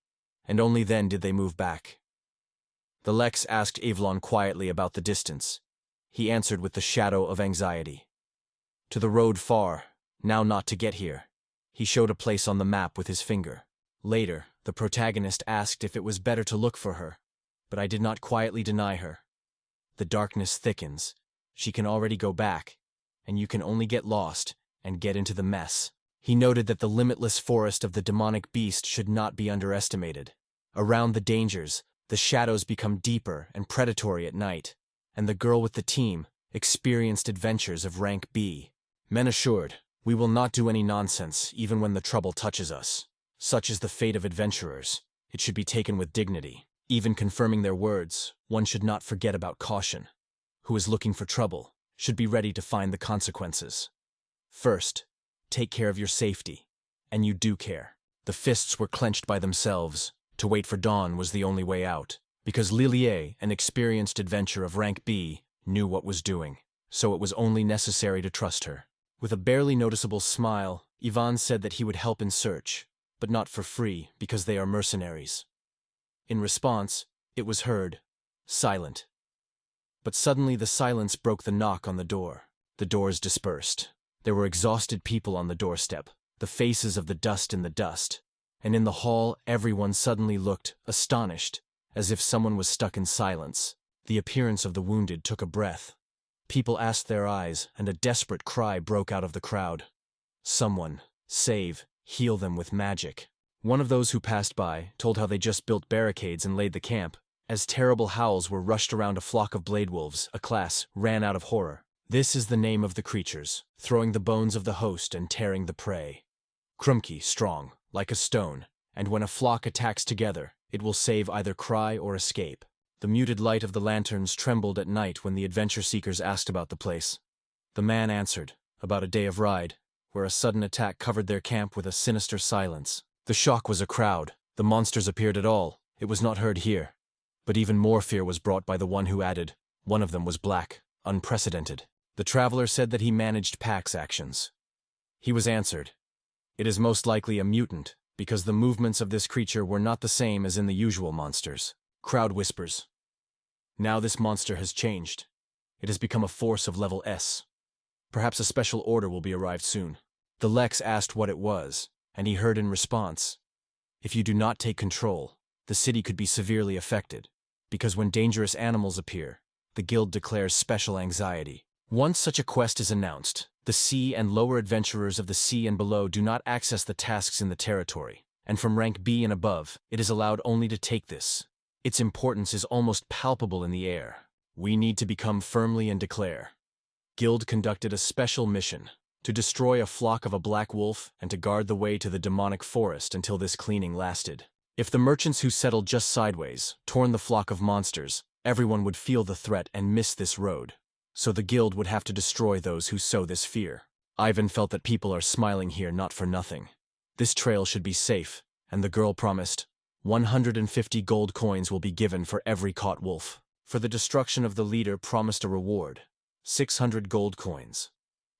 and only then did they move back. The Lex asked Evelyn quietly about the distance. He answered with the shadow of anxiety. To the road far, now not to get here. He showed a place on the map with his finger. Later, the protagonist asked if it was better to look for her, but I did not quietly deny her. The darkness thickens. She can already go back, and you can only get lost and get into the mess. He noted that the limitless forest of the demonic beast should not be underestimated. Around the dangers, the shadows become deeper and predatory at night, and the girl with the team experienced adventures of rank B. Men assured, we will not do any nonsense even when the trouble touches us. Such is the fate of adventurers. It should be taken with dignity. Even confirming their words, one should not forget about caution. Who is looking for trouble should be ready to find the consequences. First, take care of your safety. And you do care. The fists were clenched by themselves. To wait for dawn was the only way out, because Lilier, an experienced adventurer of rank B, knew what was doing, so it was only necessary to trust her. With a barely noticeable smile, Ivan said that he would help in search, but not for free because they are mercenaries. In response, it was heard, silent. But suddenly the silence broke the knock on the door. The doors dispersed. There were exhausted people on the doorstep, the faces of the dust in the dust, and in the hall everyone suddenly looked astonished, as if someone was stuck in silence. The appearance of the wounded took a breath. People asked their eyes, and a desperate cry broke out of the crowd. Someone, save, heal them with magic. One of those who passed by told how they just built barricades and laid the camp. As terrible howls were rushed around a flock of blade wolves, a class ran out of horror. This is the name of the creatures, throwing the bones of the host and tearing the prey. Krumki, strong, like a stone, and when a flock attacks together, it will save either cry or escape. The muted light of the lanterns trembled at night when the adventure seekers asked about the place. The man answered, about a day of ride, where a sudden attack covered their camp with a sinister silence. The shock was a crowd. The monsters appeared at all. It was not heard here. But even more fear was brought by the one who added, one of them was black, unprecedented. The traveler said that he managed Pax actions. He was answered, it is most likely a mutant, because the movements of this creature were not the same as in the usual monsters. Crowd whispers. Now this monster has changed. It has become a force of level S. Perhaps a special order will be arrived soon. The Lex asked what it was, and he heard in response, "If you do not take control, the city could be severely affected, because when dangerous animals appear, the guild declares special anxiety. Once such a quest is announced, the sea and lower adventurers of the sea and below do not access the tasks in the territory, and from rank B and above, it is allowed only to take this. Its importance is almost palpable in the air. We need to become firmly and declare." Guild conducted a special mission to destroy a flock of a black wolf and to guard the way to the demonic forest until this cleaning lasted. If the merchants who settled just sideways torn the flock of monsters, everyone would feel the threat and miss this road. So the guild would have to destroy those who sow this fear. Ivan felt that people are smiling here not for nothing. This trail should be safe, and the girl promised 150 gold coins will be given for every caught wolf. For the destruction of the leader promised a reward, 600 gold coins.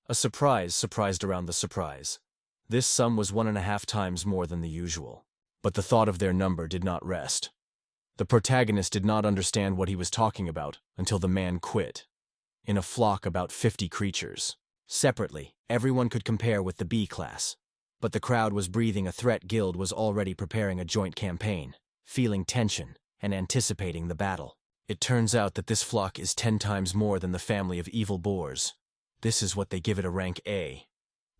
A surprise surprised around the surprise. This sum was 1.5 times more than the usual. But the thought of their number did not rest. The protagonist did not understand what he was talking about until the man quit. In a flock about 50 creatures. Separately, everyone could compare with the B class. But the crowd was breathing a threat. Guild was already preparing a joint campaign, feeling tension, and anticipating the battle. It turns out that this flock is 10 times more than the family of evil boars. This is what they give it a rank A.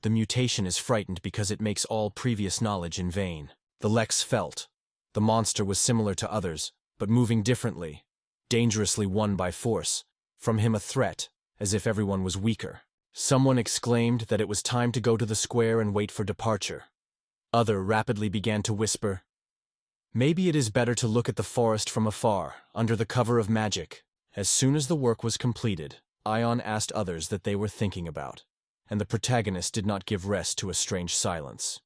The mutation is frightened because it makes all previous knowledge in vain. The Lex felt. The monster was similar to others, but moving differently. Dangerously won by force. From him a threat, as if everyone was weaker. Someone exclaimed that it was time to go to the square and wait for departure. Other rapidly began to whisper, "Maybe it is better to look at the forest from afar, under the cover of magic." As soon as the work was completed, Ion asked others that they were thinking about, and the protagonist did not give rest to a strange silence.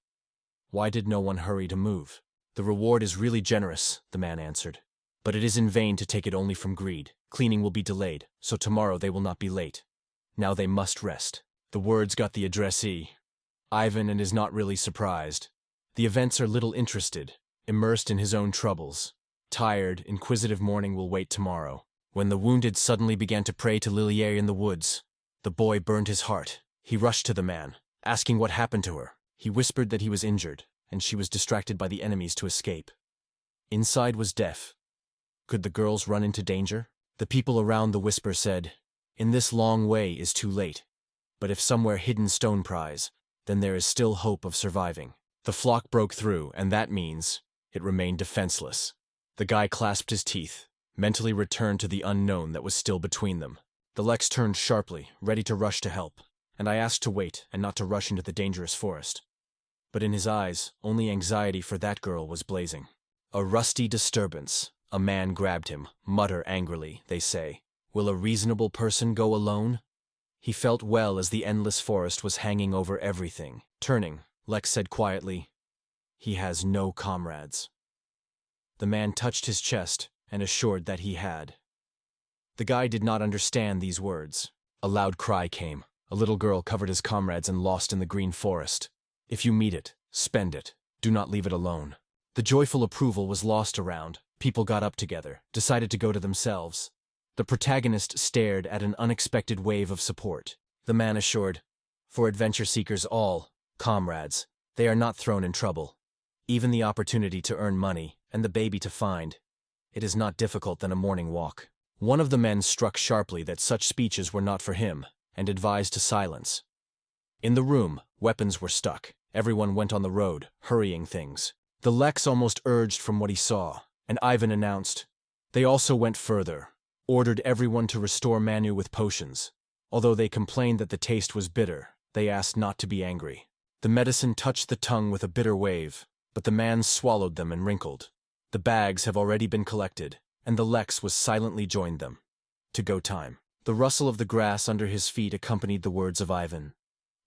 Why did no one hurry to move? "The reward is really generous," the man answered. "But it is in vain to take it only from greed. Cleaning will be delayed, so tomorrow they will not be late. Now they must rest." The words got the addressee. Ivan and is not really surprised. The events are little interested, immersed in his own troubles. Tired, inquisitive morning will wait tomorrow. When the wounded suddenly began to pray to Liliere in the woods, the boy burned his heart. He rushed to the man, asking what happened to her. He whispered that he was injured, and she was distracted by the enemies to escape. Inside was death. Could the girls run into danger? The people around the whisper said, "In this long way is too late. But if somewhere hidden stone prize, then there is still hope of surviving." The flock broke through, and that means it remained defenseless. The guy clasped his teeth, mentally returned to the unknown that was still between them. The Lex turned sharply, ready to rush to help, and I asked to wait and not to rush into the dangerous forest. But in his eyes, only anxiety for that girl was blazing. A rusty disturbance. A man grabbed him, mutter angrily, they say. Will a reasonable person go alone? He felt well as the endless forest was hanging over everything. Turning, Lex said quietly, "He has no comrades." The man touched his chest and assured that he had. The guy did not understand these words. A loud cry came. A little girl covered his comrades and lost in the green forest. If you meet it, spend it. Do not leave it alone. The joyful approval was lost around. People got up together, decided to go to themselves. The protagonist stared at an unexpected wave of support. The man assured, "For adventure seekers all, comrades, they are not thrown in trouble. Even the opportunity to earn money, and the baby to find. It is not difficult than a morning walk." One of the men struck sharply that such speeches were not for him, and advised to silence. In the room, weapons were stuck. Everyone went on the road, hurrying things. The Lex almost urged from what he saw, and Ivan announced. They also went further, ordered everyone to restore Manu with potions. Although they complained that the taste was bitter, they asked not to be angry. The medicine touched the tongue with a bitter wave, but the man swallowed them and wrinkled. The bags have already been collected, and the Lex was silently joined them. To go time. The rustle of the grass under his feet accompanied the words of Ivan.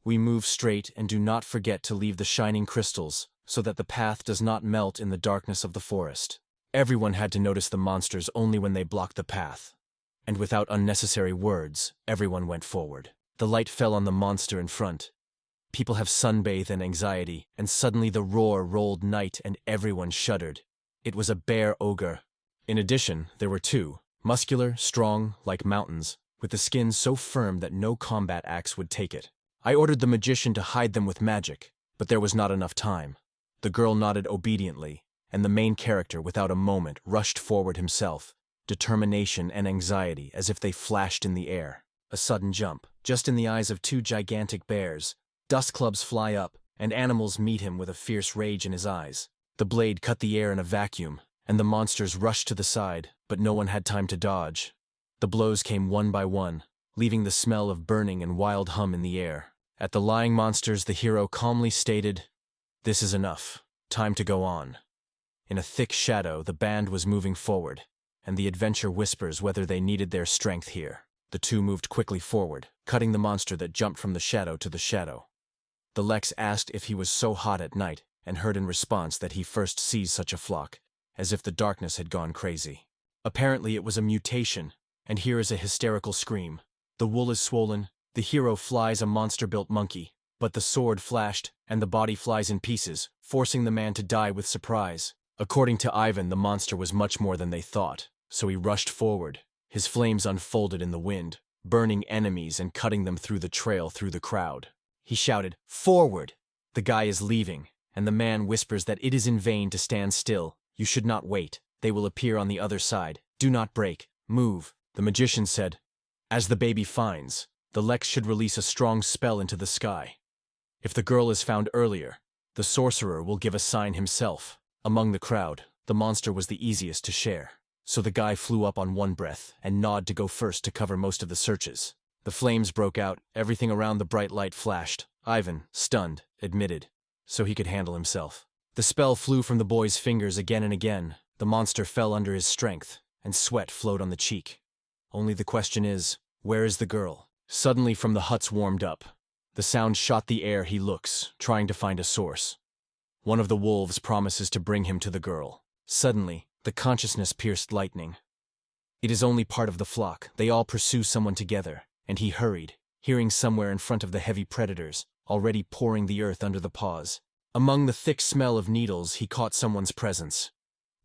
We move straight and do not forget to leave the shining crystals, so that the path does not melt in the darkness of the forest. Everyone had to notice the monsters only when they blocked the path. And without unnecessary words, everyone went forward. The light fell on the monster in front. People have sunbathe and anxiety, and suddenly the roar rolled night and everyone shuddered. It was a bear ogre. In addition, there were two, Muscular, strong, like mountains, with the skin so firm that no combat axe would take it. I ordered the magician to hide them with magic, but there was not enough time. The girl nodded obediently, and the main character, without a moment, rushed forward himself, determination and anxiety as if they flashed in the air. A sudden jump, just in the eyes of two gigantic bears. Dust clubs fly up, and animals meet him with a fierce rage in his eyes. The blade cut the air in a vacuum, and the monsters rushed to the side, but no one had time to dodge. The blows came one by one, leaving the smell of burning and wild hum in the air. At the lying monsters, the hero calmly stated, "This is enough. Time to go on." In a thick shadow, the band was moving forward, and the adventure whispers whether they needed their strength here. The two moved quickly forward, cutting the monster that jumped from the shadow to the shadow. The Lex asked if he was so hot at night, and heard in response that he first sees such a flock, as if the darkness had gone crazy. Apparently it was a mutation, and here is a hysterical scream. The wool is swollen, the hero flies a monster-built monkey, but the sword flashed, and the body flies in pieces, forcing the man to die with surprise. According to Ivan, the monster was much more than they thought, so he rushed forward. His flames unfolded in the wind, burning enemies and cutting them through the trail through the crowd. He shouted, "Forward!" The guy is leaving, and the man whispers that it is in vain to stand still. You should not wait. They will appear on the other side. Do not break. Move. The magician said, "As the baby finds, the Lex should release a strong spell into the sky. If the girl is found earlier, the sorcerer will give a sign himself." Among the crowd, the monster was the easiest to share, so the guy flew up on one breath and gnawed to go first to cover most of the searches. The flames broke out, everything around the bright light flashed. Ivan, stunned, admitted, so he could handle himself. The spell flew from the boy's fingers again and again. The monster fell under his strength, and sweat flowed on the cheek. Only the question is, where is the girl? Suddenly from the huts warmed up. The sound shot the air. He looks, trying to find a source. One of the wolves promises to bring him to the girl. Suddenly, the consciousness pierced lightning. It is only part of the flock. They all pursue someone together, and he hurried, hearing somewhere in front of the heavy predators, already pouring the earth under the paws. Among the thick smell of needles, he caught someone's presence.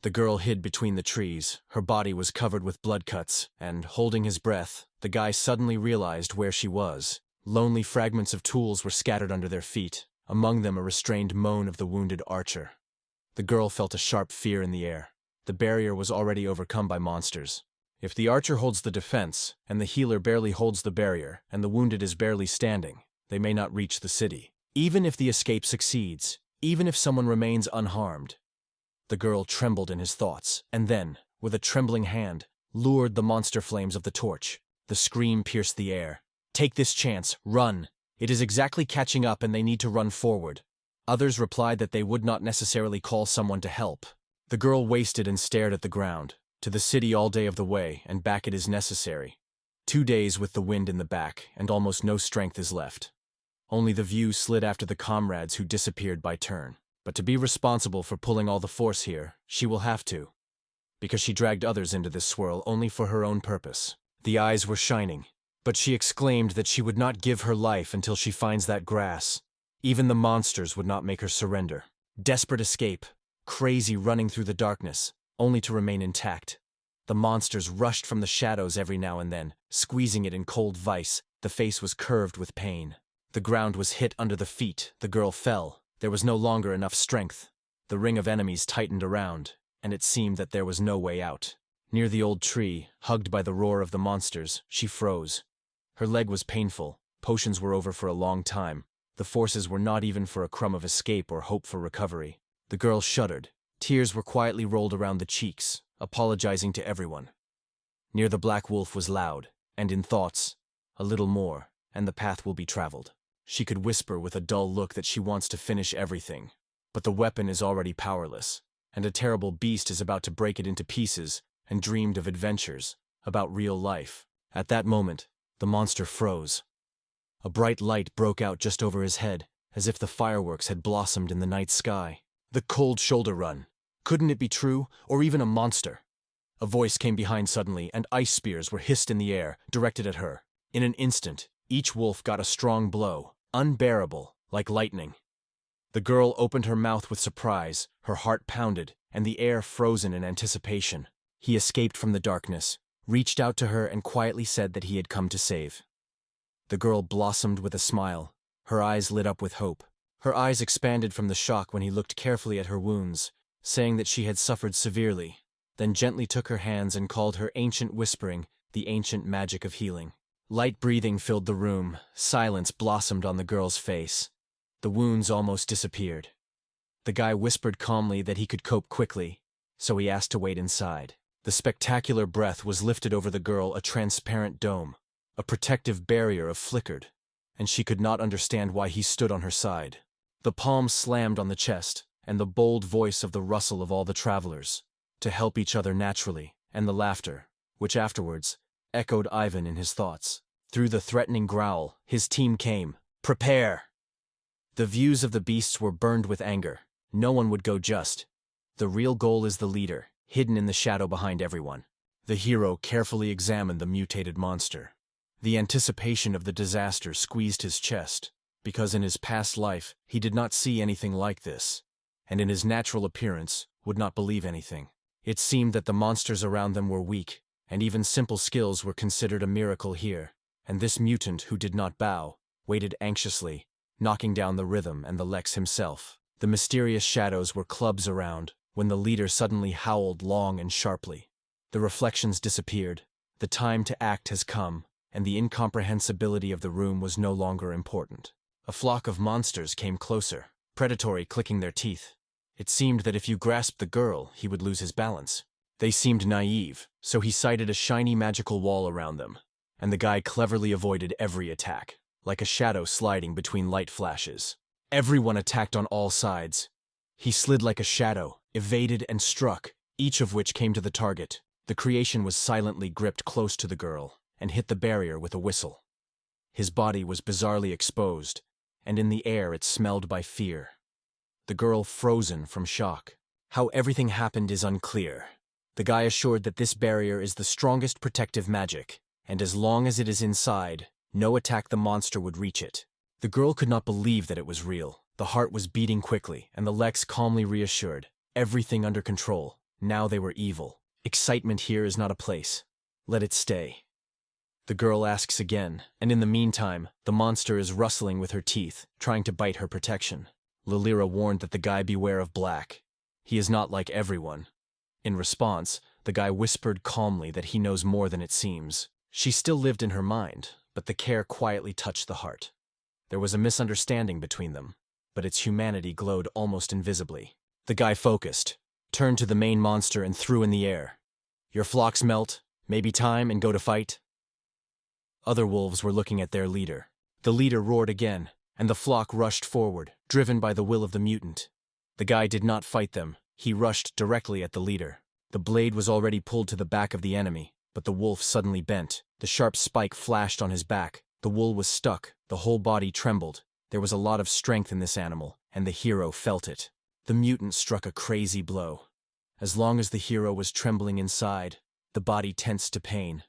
The girl hid between the trees. Her body was covered with blood cuts, and, holding his breath, the guy suddenly realized where she was. Lonely fragments of tools were scattered under their feet, among them a restrained moan of the wounded archer. The girl felt a sharp fear in the air. The barrier was already overcome by monsters. If the archer holds the defense, and the healer barely holds the barrier, and the wounded is barely standing, they may not reach the city. Even if the escape succeeds, even if someone remains unharmed. The girl trembled in his thoughts, and then, with a trembling hand, lured the monster flames of the torch. The scream pierced the air. "Take this chance, run! It is exactly catching up and they need to run forward." Others replied that they would not necessarily call someone to help. The girl wasted and stared at the ground. To the city all day of the way, and back it is necessary. 2 days with the wind in the back, and almost no strength is left. Only the view slid after the comrades who disappeared by turn. But to be responsible for pulling all the force here, she will have to. Because she dragged others into this swirl only for her own purpose. The eyes were shining, but she exclaimed that she would not give her life until she finds that grass. Even the monsters would not make her surrender. Desperate escape, crazy running through the darkness, only to remain intact. The monsters rushed from the shadows every now and then, squeezing it in cold vice. The face was curved with pain. The ground was hit under the feet. The girl fell. There was no longer enough strength. The ring of enemies tightened around, and it seemed that there was no way out. Near the old tree, hugged by the roar of the monsters, she froze. Her leg was painful. Potions were over for a long time. The forces were not even for a crumb of escape or hope for recovery. The girl shuddered. Tears were quietly rolled around the cheeks, apologizing to everyone. Near the black wolf was loud, and in thoughts, a little more, and the path will be traveled. She could whisper with a dull look that she wants to finish everything. But the weapon is already powerless, and a terrible beast is about to break it into pieces, and dreamed of adventures, about real life. At that moment, the monster froze. A bright light broke out just over his head, as if the fireworks had blossomed in the night sky. The cold shoulder run. Couldn't it be true, or even a monster? A voice came behind suddenly, and ice spears were hissed in the air, directed at her. In an instant, each wolf got a strong blow, unbearable, like lightning. The girl opened her mouth with surprise, her heart pounded, and the air frozen in anticipation. He escaped from the darkness, reached out to her and quietly said that he had come to save. The girl blossomed with a smile. Her eyes lit up with hope. Her eyes expanded from the shock when he looked carefully at her wounds, saying that she had suffered severely, then gently took her hands and called her ancient whispering, the ancient magic of healing. Light breathing filled the room. Silence blossomed on the girl's face. The wounds almost disappeared. The guy whispered calmly that he could cope quickly, so he asked to wait inside. The spectacular breath was lifted over the girl, a transparent dome. A protective barrier flickered, and she could not understand why he stood on her side. The palms slammed on the chest, and the bold voice of the rustle of all the travelers, to help each other naturally, and the laughter, which afterwards echoed Ivan in his thoughts. Through the threatening growl, his team came. Prepare! The views of the beasts were burned with anger. No one would go just. The real goal is the leader, hidden in the shadow behind everyone. The hero carefully examined the mutated monster. The anticipation of the disaster squeezed his chest, because in his past life he did not see anything like this, and in his natural appearance would not believe anything. It seemed that the monsters around them were weak, and even simple skills were considered a miracle here, and this mutant who did not bow, waited anxiously, knocking down the rhythm and the Lex himself. The mysterious shadows were clubs around, when the leader suddenly howled long and sharply. The reflections disappeared. The time to act has come, and the incomprehensibility of the room was no longer important. A flock of monsters came closer, predatory, clicking their teeth. It seemed that if you grasped the girl, he would lose his balance. They seemed naive, so he sighted a shiny magical wall around them, and the guy cleverly avoided every attack, like a shadow sliding between light flashes. Everyone attacked on all sides. He slid like a shadow, evaded and struck, each of which came to the target. The creation was silently gripped close to the girl, and hit the barrier with a whistle. His body was bizarrely exposed, and in the air it smelled by fear. The girl frozen from shock. How everything happened is unclear. The guy assured that this barrier is the strongest protective magic, and as long as it is inside, no attack the monster would reach it. The girl could not believe that it was real. The heart was beating quickly, and the Lex calmly reassured. Everything under control. Now they were evil. Excitement here is not a place. Let it stay. The girl asks again, and in the meantime, the monster is rustling with her teeth, trying to bite her protection. Lilira warned that the guy beware of Black. He is not like everyone. In response, the guy whispered calmly that he knows more than it seems. She still lived in her mind, but the care quietly touched the heart. There was a misunderstanding between them, but its humanity glowed almost invisibly. The guy focused, turned to the main monster and threw in the air. Your flocks melt, maybe time and go to fight? Other wolves were looking at their leader. The leader roared again, and the flock rushed forward, driven by the will of the mutant. The guy did not fight them. He rushed directly at the leader. The blade was already pulled to the back of the enemy, but the wolf suddenly bent. The sharp spike flashed on his back. The wool was stuck. The whole body trembled. There was a lot of strength in this animal, and the hero felt it. The mutant struck a crazy blow. As long as the hero was trembling inside, the body tensed to pain.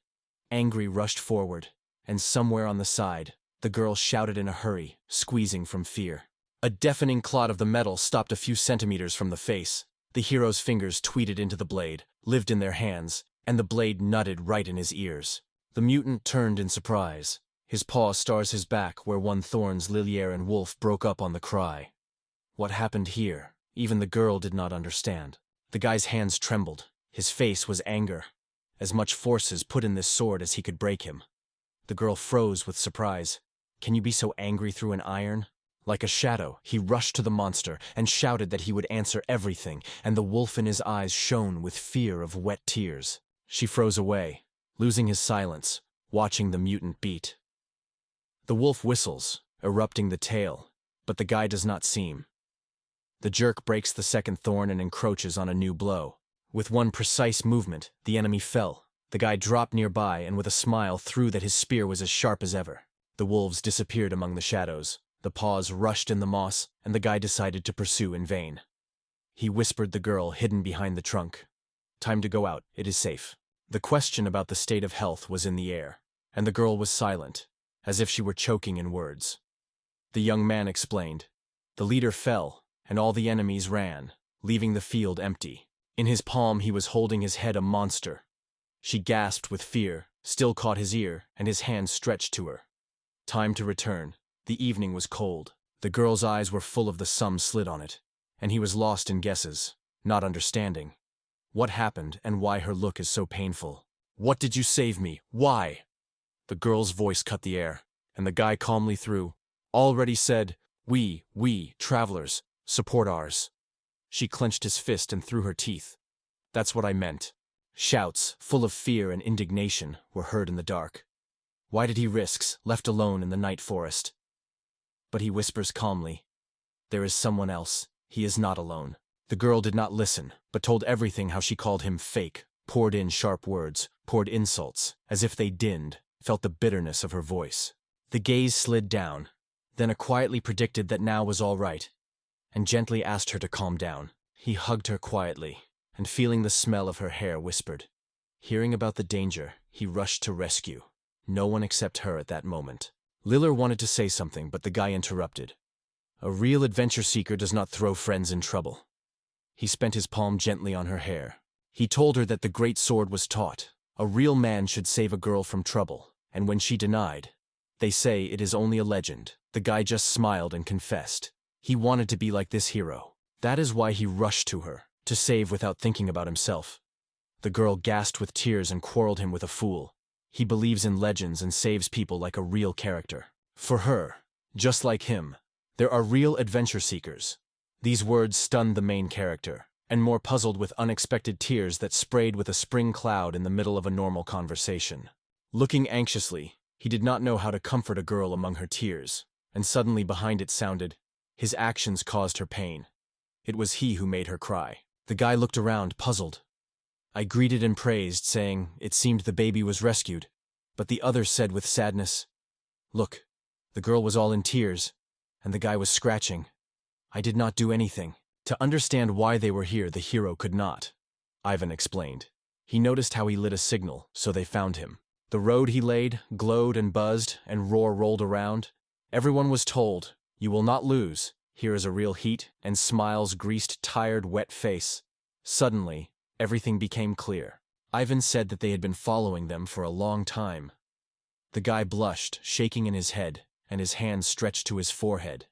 Angry rushed forward, and somewhere on the side, the girl shouted in a hurry, squeezing from fear. A deafening clot of the metal stopped a few centimeters from the face. The hero's fingers tweeted into the blade, lived in their hands, and the blade nutted right in his ears. The mutant turned in surprise. His paw stars his back where one thorns Liliere and Wolf broke up on the cry. What happened here? Even the girl did not understand. The guy's hands trembled. His face was anger. As much force as put in this sword as he could break him. The girl froze with surprise. Can you be so angry through an iron? Like a shadow, he rushed to the monster and shouted that he would answer everything, and the wolf in his eyes shone with fear of wet tears. She froze away, losing his silence, watching the mutant beat. The wolf whistles, erupting the tail, but the guy does not seem. The jerk breaks the second thorn and encroaches on a new blow. With one precise movement, the enemy fell. The guy dropped nearby and with a smile threw that his spear was as sharp as ever. The wolves disappeared among the shadows. The paws rushed in the moss, and the guy decided to pursue in vain. He whispered the girl hidden behind the trunk. Time to go out, it is safe. The question about the state of health was in the air, and the girl was silent, as if she were choking in words. The young man explained. The leader fell, and all the enemies ran, leaving the field empty. In his palm he was holding his head a monster. She gasped with fear, still caught his ear, and his hand stretched to her. Time to return. The evening was cold. The girl's eyes were full of the sum slid on it, and he was lost in guesses, not understanding what happened and why her look is so painful. What did you save me? Why? The girl's voice cut the air, and the guy calmly threw, already said, we, travelers, support ours. She clenched his fist and threw her teeth. That's what I meant. Shouts, full of fear and indignation, were heard in the dark. Why did he risk, left alone in the night forest? But he whispers calmly, there is someone else. He is not alone. The girl did not listen, but told everything how she called him fake, poured in sharp words, poured insults, as if they dinned, felt the bitterness of her voice. The gaze slid down, then a quietly predicted that now was all right, and gently asked her to calm down. He hugged her quietly, and feeling the smell of her hair whispered. Hearing about the danger, he rushed to rescue. No one except her at that moment. Liller wanted to say something, but the guy interrupted. A real adventure seeker does not throw friends in trouble. He spent his palm gently on her hair. He told her that the great sword was taught. A real man should save a girl from trouble, and when she denied, they say it is only a legend. The guy just smiled and confessed. He wanted to be like this hero. That is why he rushed to her, to save without thinking about himself. The girl gasped with tears and quarreled him with a fool. He believes in legends and saves people like a real character. For her, just like him, there are real adventure seekers. These words stunned the main character, and more puzzled with unexpected tears that sprayed with a spring cloud in the middle of a normal conversation. Looking anxiously, he did not know how to comfort a girl among her tears, and suddenly behind it sounded, his actions caused her pain. It was he who made her cry. The guy looked around, puzzled. I greeted and praised, saying it seemed the baby was rescued, but the other said with sadness, look, the girl was all in tears, and the guy was scratching. I did not do anything. To understand why they were here, the hero could not. Ivan explained. He noticed how he lit a signal, so they found him. The road he laid glowed and buzzed, and roar rolled around. Everyone was told, you will not lose. Here is a real heat, and smiles greased tired, wet face. Suddenly, everything became clear. Ivan said that they had been following them for a long time. The guy blushed, shaking in his head, and his hands stretched to his forehead,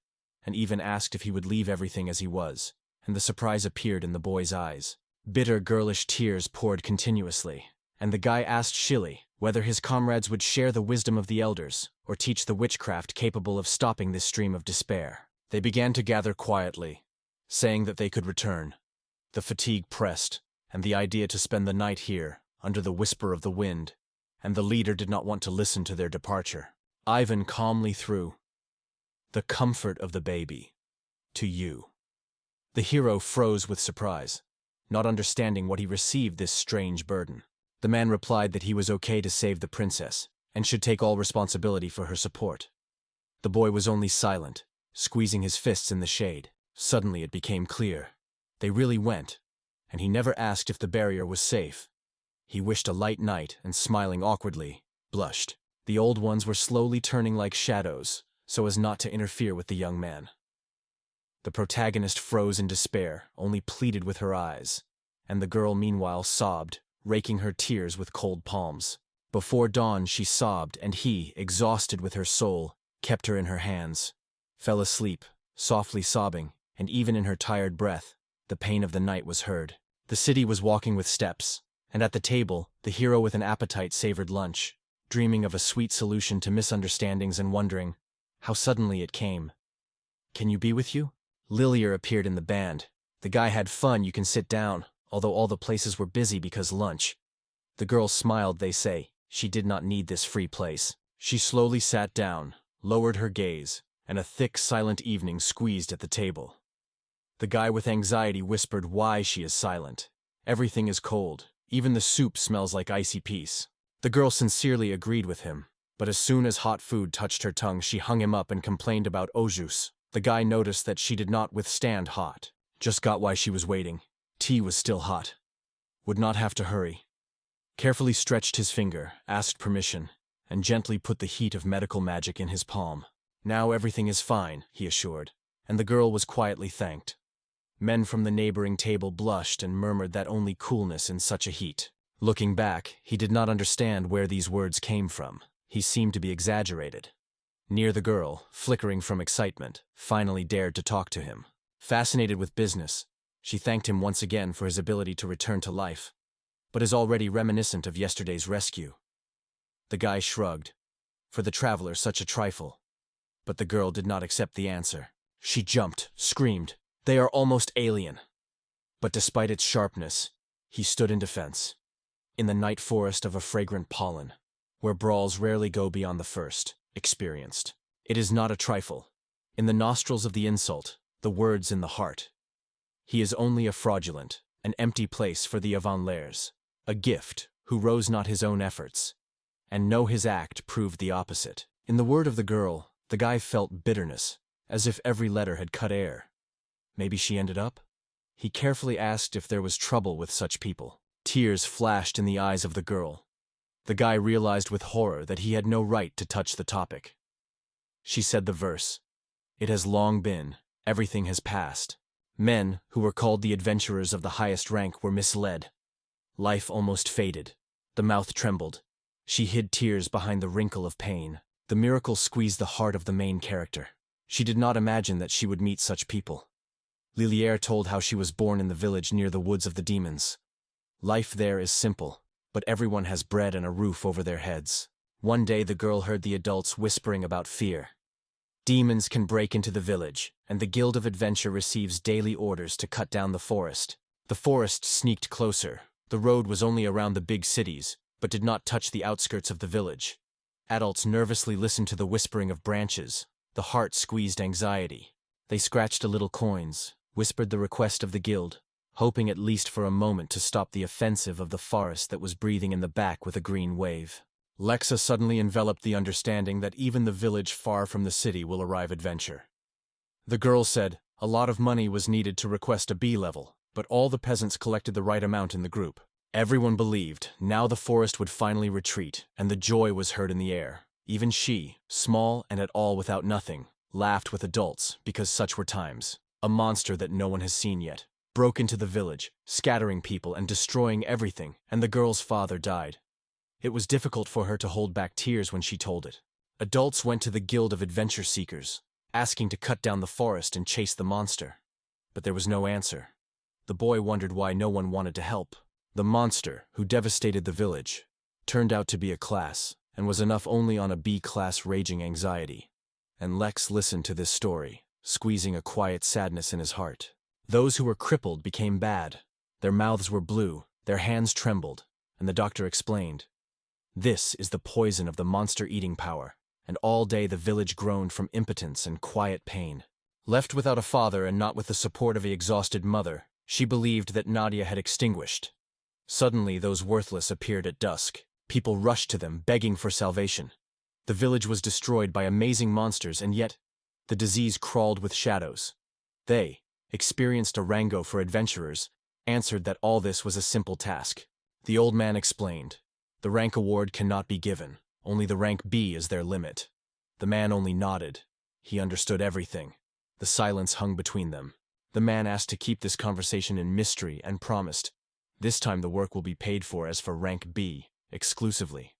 and even asked if he would leave everything as he was, and the surprise appeared in the boy's eyes. Bitter, girlish tears poured continuously, and the guy asked Shilly whether his comrades would share the wisdom of the elders, or teach the witchcraft capable of stopping this stream of despair. They began to gather quietly, saying that they could return. The fatigue pressed, and the idea to spend the night here, under the whisper of the wind, and the leader did not want to listen to their departure. Ivan calmly threw, the comfort of the baby, to you. The hero froze with surprise, not understanding what he received this strange burden. The man replied that he was okay to save the princess, and should take all responsibility for her support. The boy was only silent, squeezing his fists in the shade. Suddenly it became clear. They really went, and he never asked if the barrier was safe. He wished a light night and, smiling awkwardly, blushed. The old ones were slowly turning like shadows, so as not to interfere with the young man. The protagonist froze in despair, only pleaded with her eyes, and the girl meanwhile sobbed, raking her tears with cold palms. Before dawn she sobbed, and he, exhausted with her soul, kept her in her hands, fell asleep, softly sobbing, and even in her tired breath, the pain of the night was heard. The city was walking with steps, and at the table, the hero with an appetite savored lunch, dreaming of a sweet solution to misunderstandings and wondering how suddenly it came. Can you be with you? Lillier appeared in the band. The guy had fun, you can sit down, although all the places were busy because lunch. The girl smiled, they say. She did not need this free place. She slowly sat down, lowered her gaze, and a thick, silent evening squeezed at the table. The guy with anxiety whispered why she is silent. Everything is cold. Even the soup smells like icy peace. The girl sincerely agreed with him, but as soon as hot food touched her tongue, she hung him up and complained about au jus. The guy noticed that she did not withstand hot. Just got why she was waiting. Tea was still hot. Would not have to hurry. Carefully stretched his finger, asked permission, and gently put the heat of medical magic in his palm. Now everything is fine, he assured, and the girl was quietly thanked. Men from the neighboring table blushed and murmured that only coolness in such a heat. Looking back, he did not understand where these words came from. He seemed to be exaggerated. Near the girl, flickering from excitement, finally dared to talk to him. Fascinated with business, she thanked him once again for his ability to return to life, but is already reminiscent of yesterday's rescue. The guy shrugged. For the traveler, such a trifle. But the girl did not accept the answer. She jumped, screamed, "They are almost alien." But despite its sharpness, he stood in defense. In the night forest of a fragrant pollen, where brawls rarely go beyond the first, experienced. It is not a trifle. In the nostrils of the insult, the words in the heart. He is only a fraudulent, an empty place for the avant-lairs, a gift who rose not his own efforts. And no, his act proved the opposite. In the word of the girl, the guy felt bitterness, as if every letter had cut air. Maybe she ended up? He carefully asked if there was trouble with such people. Tears flashed in the eyes of the girl. The guy realized with horror that he had no right to touch the topic. She said the verse. It has long been, everything has passed. Men, who were called the adventurers of the highest rank, were misled. Life almost faded. The mouth trembled. She hid tears behind the wrinkle of pain. The miracle squeezed the heart of the main character. She did not imagine that she would meet such people. Liliere told how she was born in the village near the woods of the demons. Life there is simple, but everyone has bread and a roof over their heads. One day the girl heard the adults whispering about fear. Demons can break into the village, and the Guild of Adventure receives daily orders to cut down the forest. The forest sneaked closer. The road was only around the big cities, but did not touch the outskirts of the village. Adults nervously listened to the whispering of branches. The heart squeezed anxiety. They scratched a little coins, whispered the request of the guild, hoping at least for a moment to stop the offensive of the forest that was breathing in the back with a green wave. Lexa suddenly enveloped the understanding that even the village far from the city will arrive adventure. The girl said a lot of money was needed to request a B level, but all the peasants collected the right amount in the group. Everyone believed now the forest would finally retreat, and the joy was heard in the air. Even she, small and at all without nothing, laughed with adults because such were times. A monster that no one has seen yet broke into the village, scattering people and destroying everything, and the girl's father died. It was difficult for her to hold back tears when she told it. Adults went to the Guild of Adventure Seekers, asking to cut down the forest and chase the monster. But there was no answer. The boy wondered why no one wanted to help. The monster, who devastated the village, turned out to be a class, and was enough only on a B-class raging anxiety. And Lex listened to this story, squeezing a quiet sadness in his heart. Those who were crippled became bad. Their mouths were blue, their hands trembled, and the doctor explained. This is the poison of the monster-eating power, and all day the village groaned from impotence and quiet pain. Left without a father and not with the support of an exhausted mother, she believed that Nadia had extinguished. Suddenly those worthless appeared at dusk. People rushed to them, begging for salvation. The village was destroyed by amazing monsters, and yet the disease crawled with shadows. They, experienced a rango for adventurers, answered that all this was a simple task. The old man explained. The rank award cannot be given. Only the rank B is their limit. The man only nodded. He understood everything. The silence hung between them. The man asked to keep this conversation in mystery and promised, this time the work will be paid for as for rank B, exclusively.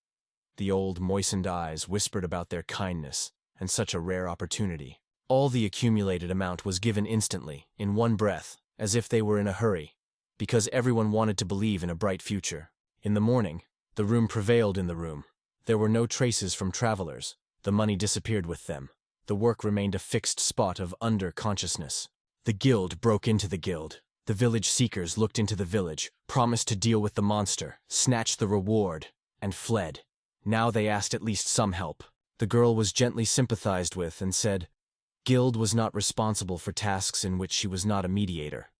The old, moistened eyes whispered about their kindness, and such a rare opportunity. All the accumulated amount was given instantly, in one breath, as if they were in a hurry, because everyone wanted to believe in a bright future. In the morning, the room prevailed in the room. There were no traces from travelers. The money disappeared with them. The work remained a fixed spot of under-consciousness. The guild broke into the guild. The village seekers looked into the village, promised to deal with the monster, snatched the reward, and fled. Now they asked at least some help. The girl was gently sympathized with and said, Guild was not responsible for tasks in which she was not a mediator.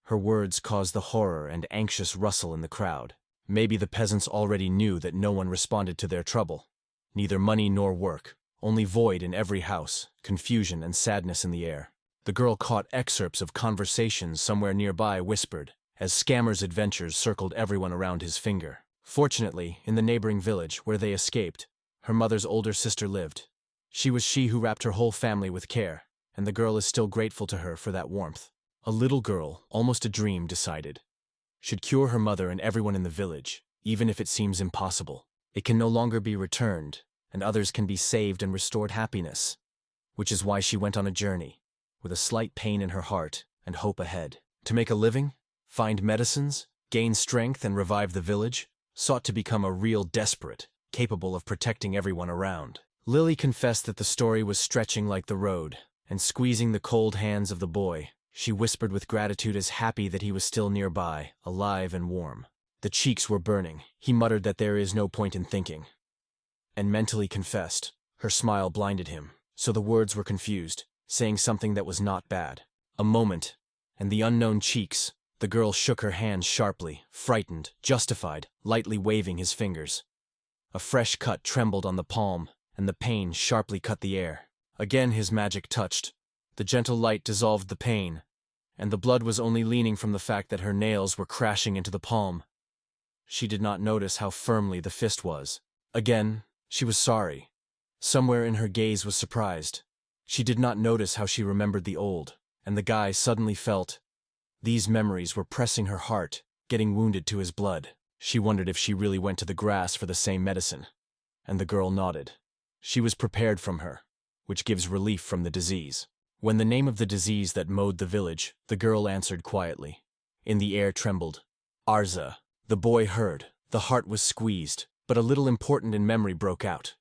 Her words caused the horror and anxious rustle in the crowd. Maybe the peasants already knew that no one responded to their trouble. Neither money nor work, only void in every house, confusion and sadness in the air. The girl caught excerpts of conversations somewhere nearby whispered, as Scammer's adventures circled everyone around his finger. Fortunately, in the neighboring village, where they escaped, her mother's older sister lived. She was she who wrapped her whole family with care, and the girl is still grateful to her for that warmth. A little girl, almost a dream, decided, should cure her mother and everyone in the village, even if it seems impossible. It can no longer be returned, and others can be saved and restored happiness, which is why she went on a journey, with a slight pain in her heart and hope ahead. To make a living, find medicines, gain strength and revive the village, sought to become a real desperate, capable of protecting everyone around. Lily confessed that the story was stretching like the road, and squeezing the cold hands of the boy, she whispered with gratitude as happy that he was still nearby, alive and warm. The cheeks were burning. He muttered that there is no point in thinking, and mentally confessed. Her smile blinded him, so the words were confused, saying something that was not bad. A moment, and the unknown cheeks. The girl shook her hands sharply, frightened, justified, lightly waving his fingers. A fresh cut trembled on the palm, and the pain sharply cut the air. Again his magic touched. The gentle light dissolved the pain, and the blood was only leaning from the fact that her nails were crashing into the palm. She did not notice how firmly the fist was. Again, she was sorry. Somewhere in her gaze was surprised. She did not notice how she remembered the old, and the guy suddenly felt. These memories were pressing her heart, getting wounded to his blood. She wondered if she really went to the grass for the same medicine, and the girl nodded. She was prepared from her, which gives relief from the disease. When the name of the disease that mowed the village, the girl answered quietly. In the air trembled. Arza. The boy heard. The heart was squeezed, but a little important in memory broke out.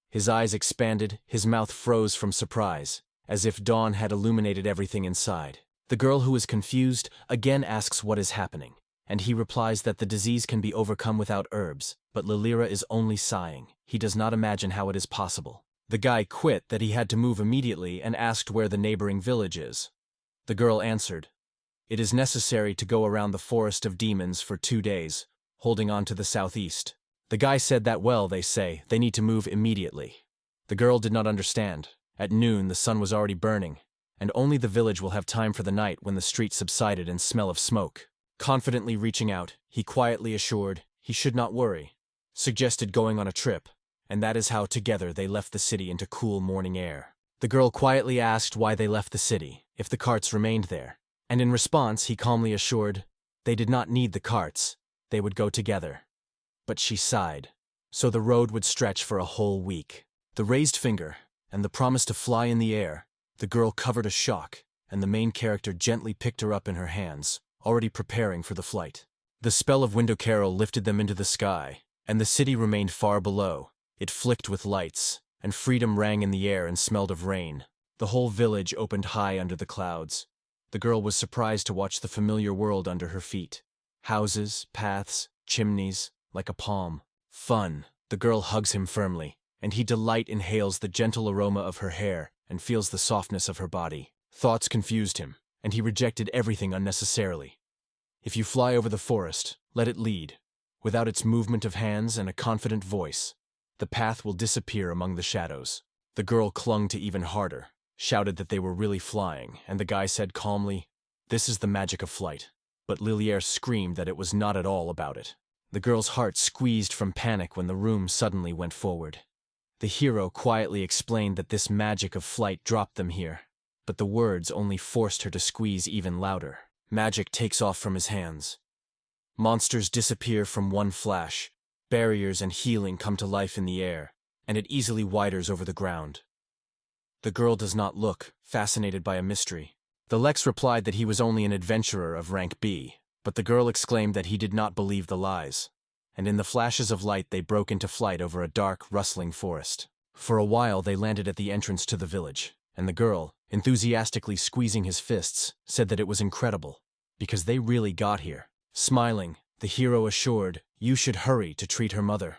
His eyes expanded, his mouth froze from surprise, as if dawn had illuminated everything inside. The girl, who is confused, again asks what is happening, and he replies that the disease can be overcome without herbs, but Lilira is only sighing. He does not imagine how it is possible. The guy quit that he had to move immediately and asked where the neighboring village is. The girl answered, "It is necessary to go around the forest of demons for 2 days, holding on to the southeast." The guy said that, well, they say, they need to move immediately. The girl did not understand. At noon the sun was already burning, and only the village will have time for the night when the street subsided and smell of smoke. Confidently reaching out, he quietly assured he should not worry, suggested going on a trip, and that is how together they left the city into cool morning air. The girl quietly asked why they left the city, if the carts remained there, and in response he calmly assured they did not need the carts, they would go together. But she sighed. So the road would stretch for a whole week. The raised finger, and the promise to fly in the air. The girl covered a shock, and the main character gently picked her up in her hands, already preparing for the flight. The spell of Window Carol lifted them into the sky, and the city remained far below. It flicked with lights, and freedom rang in the air and smelled of rain. The whole village opened high under the clouds. The girl was surprised to watch the familiar world under her feet. Houses, paths, chimneys, like a palm. Fun. The girl hugs him firmly, and he delight inhales the gentle aroma of her hair and feels the softness of her body. Thoughts confused him, and he rejected everything unnecessarily. If you fly over the forest, let it lead. Without its movement of hands and a confident voice, the path will disappear among the shadows. The girl clung to even harder, shouted that they were really flying, and the guy said calmly, "This is the magic of flight." But Lilière screamed that it was not at all about it. The girl's heart squeezed from panic when the room suddenly went forward. The hero quietly explained that this magic of flight dropped them here, but the words only forced her to squeeze even louder. Magic takes off from his hands. Monsters disappear from one flash. Barriers and healing come to life in the air, and it easily widers over the ground. The girl does not look, fascinated by a mystery. The Lex replied that he was only an adventurer of rank B, but the girl exclaimed that he did not believe the lies, and in the flashes of light they broke into flight over a dark, rustling forest. For a while they landed at the entrance to the village, and the girl, enthusiastically squeezing his fists, said that it was incredible, because they really got here. Smiling, the hero assured, "You should hurry to treat her mother."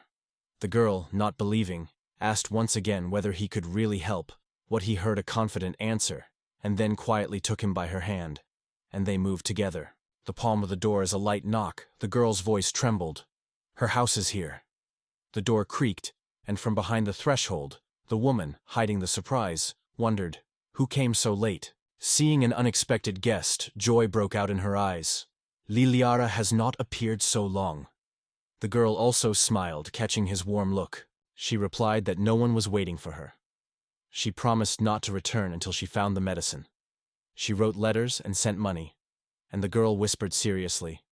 The girl, not believing, asked once again whether he could really help. What he heard a confident answer, and then quietly took him by her hand, and they moved together. The palm of the door is a light knock. The girl's voice trembled. "Her house is here." The door creaked, and from behind the threshold, the woman, hiding the surprise, wondered, who came so late? Seeing an unexpected guest, joy broke out in her eyes. "Liliara has not appeared so long." The girl also smiled, catching his warm look. She replied that no one was waiting for her. She promised not to return until she found the medicine. She wrote letters and sent money, and the girl whispered seriously.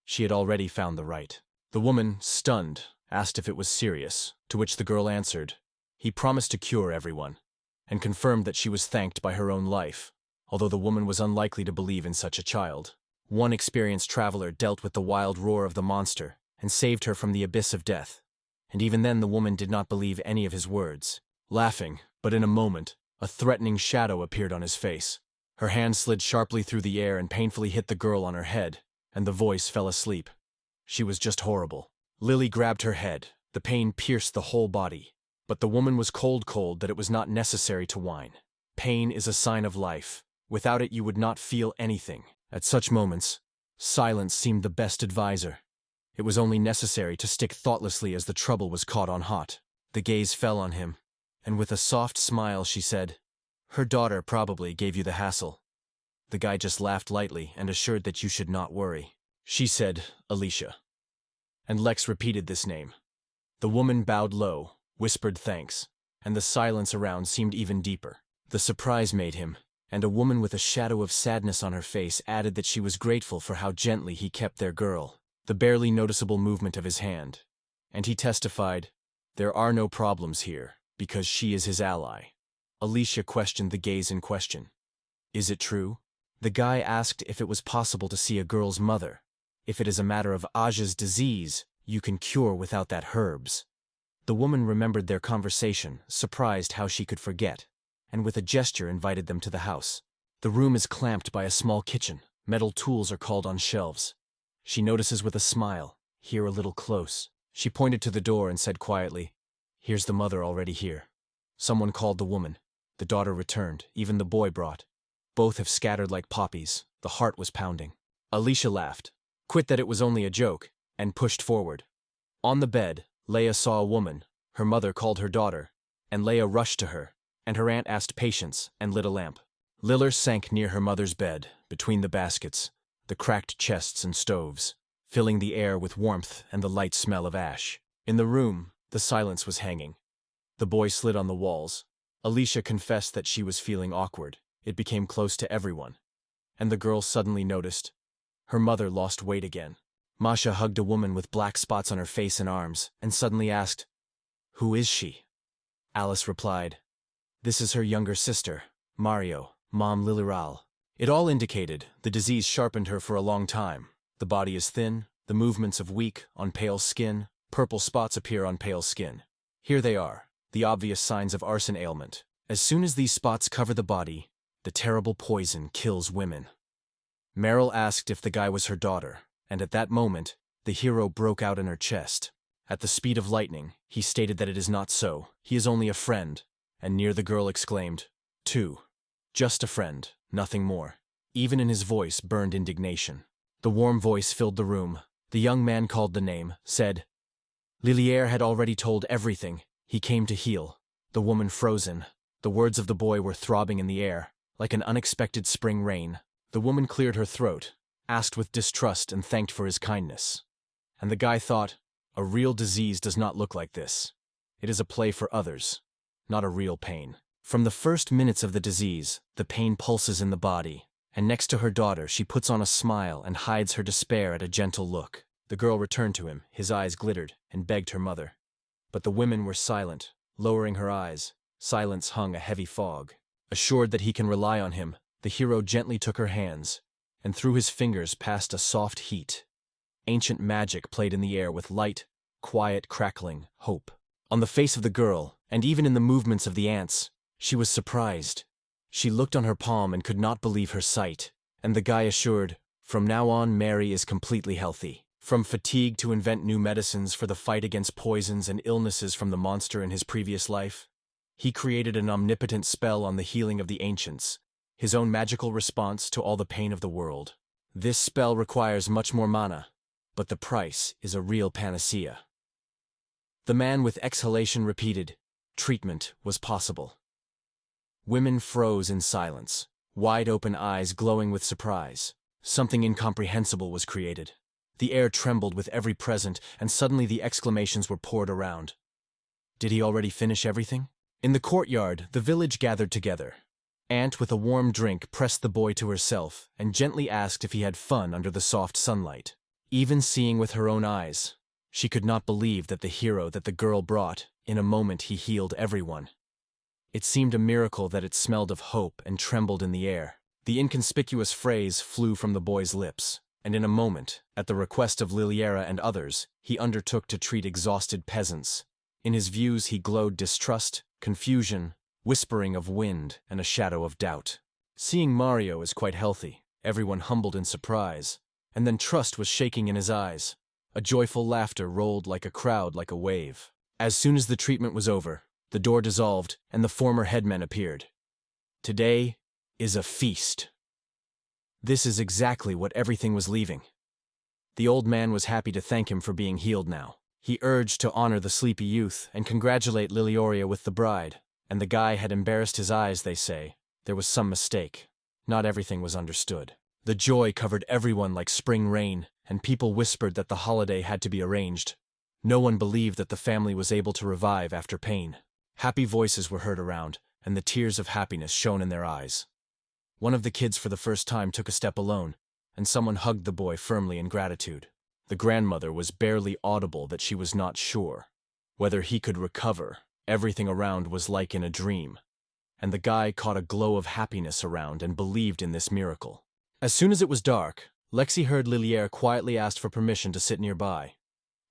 She had already found the right. The woman, stunned, asked if it was serious, to which the girl answered, "He promised to cure everyone," and confirmed that she was thanked by her own life, although the woman was unlikely to believe in such a child. One experienced traveler dealt with the wild roar of the monster and saved her from the abyss of death, and even then the woman did not believe any of his words. Laughing, but in a moment, a threatening shadow appeared on his face. Her hand slid sharply through the air and painfully hit the girl on her head, and the voice fell asleep. She was just horrible. Lily grabbed her head. The pain pierced the whole body. But the woman was cold that it was not necessary to whine. Pain is a sign of life. Without it you would not feel anything. At such moments, silence seemed the best advisor. It was only necessary to stick thoughtlessly as the trouble was caught on hot. The gaze fell on him, and with a soft smile she said, "Her daughter probably gave you the hassle." The guy just laughed lightly and assured that you should not worry. She said, "Alicia." And Lex repeated this name. The woman bowed low, whispered thanks, and the silence around seemed even deeper. The surprise made him, and a woman with a shadow of sadness on her face added that she was grateful for how gently he kept their girl, the barely noticeable movement of his hand. And he testified, "There are no problems here, because she is his ally." Alicia questioned the gaze in question. "Is it true?" The guy asked if it was possible to see a girl's mother. "If it is a matter of Aja's disease, you can cure without that herbs." The woman remembered their conversation, surprised how she could forget, and with a gesture invited them to the house. The room is clamped by a small kitchen. Metal tools are called on shelves. She notices with a smile, "Here a little close." She pointed to the door and said quietly, "Here's the mother already here." Someone called the woman. The daughter returned, even the boy brought. Both have scattered like poppies. The heart was pounding. Alicia laughed, quit that it was only a joke, and pushed forward. On the bed, Leia saw a woman. Her mother called her daughter, and Leia rushed to her, and her aunt asked patience and lit a lamp. Liller sank near her mother's bed, between the baskets, the cracked chests and stoves, filling the air with warmth and the light smell of ash. In the room, the silence was hanging. The boy slid on the walls. Alicia confessed that she was feeling awkward. It became close to everyone. And the girl suddenly noticed. Her mother lost weight again. Masha hugged a woman with black spots on her face and arms, and suddenly asked, "Who is she?" Alice replied, "This is her younger sister, Mario, Mom Liliral." It all indicated the disease sharpened her for a long time. The body is thin, the movements of weak, on pale skin, purple spots appear on pale skin. Here they are, the obvious signs of arson ailment. As soon as these spots cover the body, the terrible poison kills women. Meryl asked if the guy was her daughter, and at that moment, the hero broke out in her chest. At the speed of lightning, he stated that it is not so, he is only a friend, and near the girl exclaimed, "Two. Just a friend, nothing more." Even in his voice burned indignation. The warm voice filled the room. The young man called the name, said, "Liliere had already told everything, he came to heal." The woman frozen. The words of the boy were throbbing in the air, like an unexpected spring rain. The woman cleared her throat, asked with distrust and thanked for his kindness. And the guy thought, a real disease does not look like this. It is a play for others, not a real pain. From the first minutes of the disease, the pain pulses in the body, and next to her daughter she puts on a smile and hides her despair at a gentle look. The girl returned to him, his eyes glittered, and begged her mother. But the women were silent, lowering her eyes. Silence hung a heavy fog. Assured that he can rely on him, the hero gently took her hands, and through his fingers passed a soft heat. Ancient magic played in the air with light, quiet, crackling hope. On the face of the girl, and even in the movements of the ants, she was surprised. She looked on her palm and could not believe her sight, and the guy assured, "From now on, Mary is completely healthy." From fatigue to invent new medicines for the fight against poisons and illnesses from the monster in his previous life, he created an omnipotent spell on the healing of the ancients, his own magical response to all the pain of the world. This spell requires much more mana, but the price is a real panacea. The man with exhalation repeated, "Treatment was possible." Women froze in silence, wide-open eyes glowing with surprise. Something incomprehensible was created. The air trembled with every present, and suddenly the exclamations were poured around. Did he already finish everything? In the courtyard, the village gathered together. Aunt, with a warm drink, pressed the boy to herself and gently asked if he had fun under the soft sunlight. Even seeing with her own eyes, She could not believe that the hero that the girl brought, in a moment he healed everyone. It seemed a miracle that it smelled of hope and trembled in the air. The inconspicuous phrase flew from the boy's lips, and in a moment, at the request of Liliera and others, he undertook to treat exhausted peasants. In his views he glowed distrust, confusion, whispering of wind, and a shadow of doubt. Seeing Mario as quite healthy, everyone humbled in surprise, and then trust was shaking in his eyes. A joyful laughter rolled like a crowd like a wave. As soon as the treatment was over, the door dissolved and the former headmen appeared. Today is a feast. This is exactly what everything was leaving. The old man was happy to thank him for being healed now. He urged to honor the sleepy youth and congratulate Lilioria with the bride, and the guy had embarrassed his eyes, they say. There was some mistake. Not everything was understood. The joy covered everyone like spring rain, and people whispered that the holiday had to be arranged. No one believed that the family was able to revive after pain. Happy voices were heard around, and the tears of happiness shone in their eyes. One of the kids for the first time took a step alone, and someone hugged the boy firmly in gratitude. The grandmother was barely audible that she was not sure whether he could recover. Everything around was like in a dream, and the guy caught a glow of happiness around and believed in this miracle. As soon as it was dark, Lexi heard Liliere quietly ask for permission to sit nearby.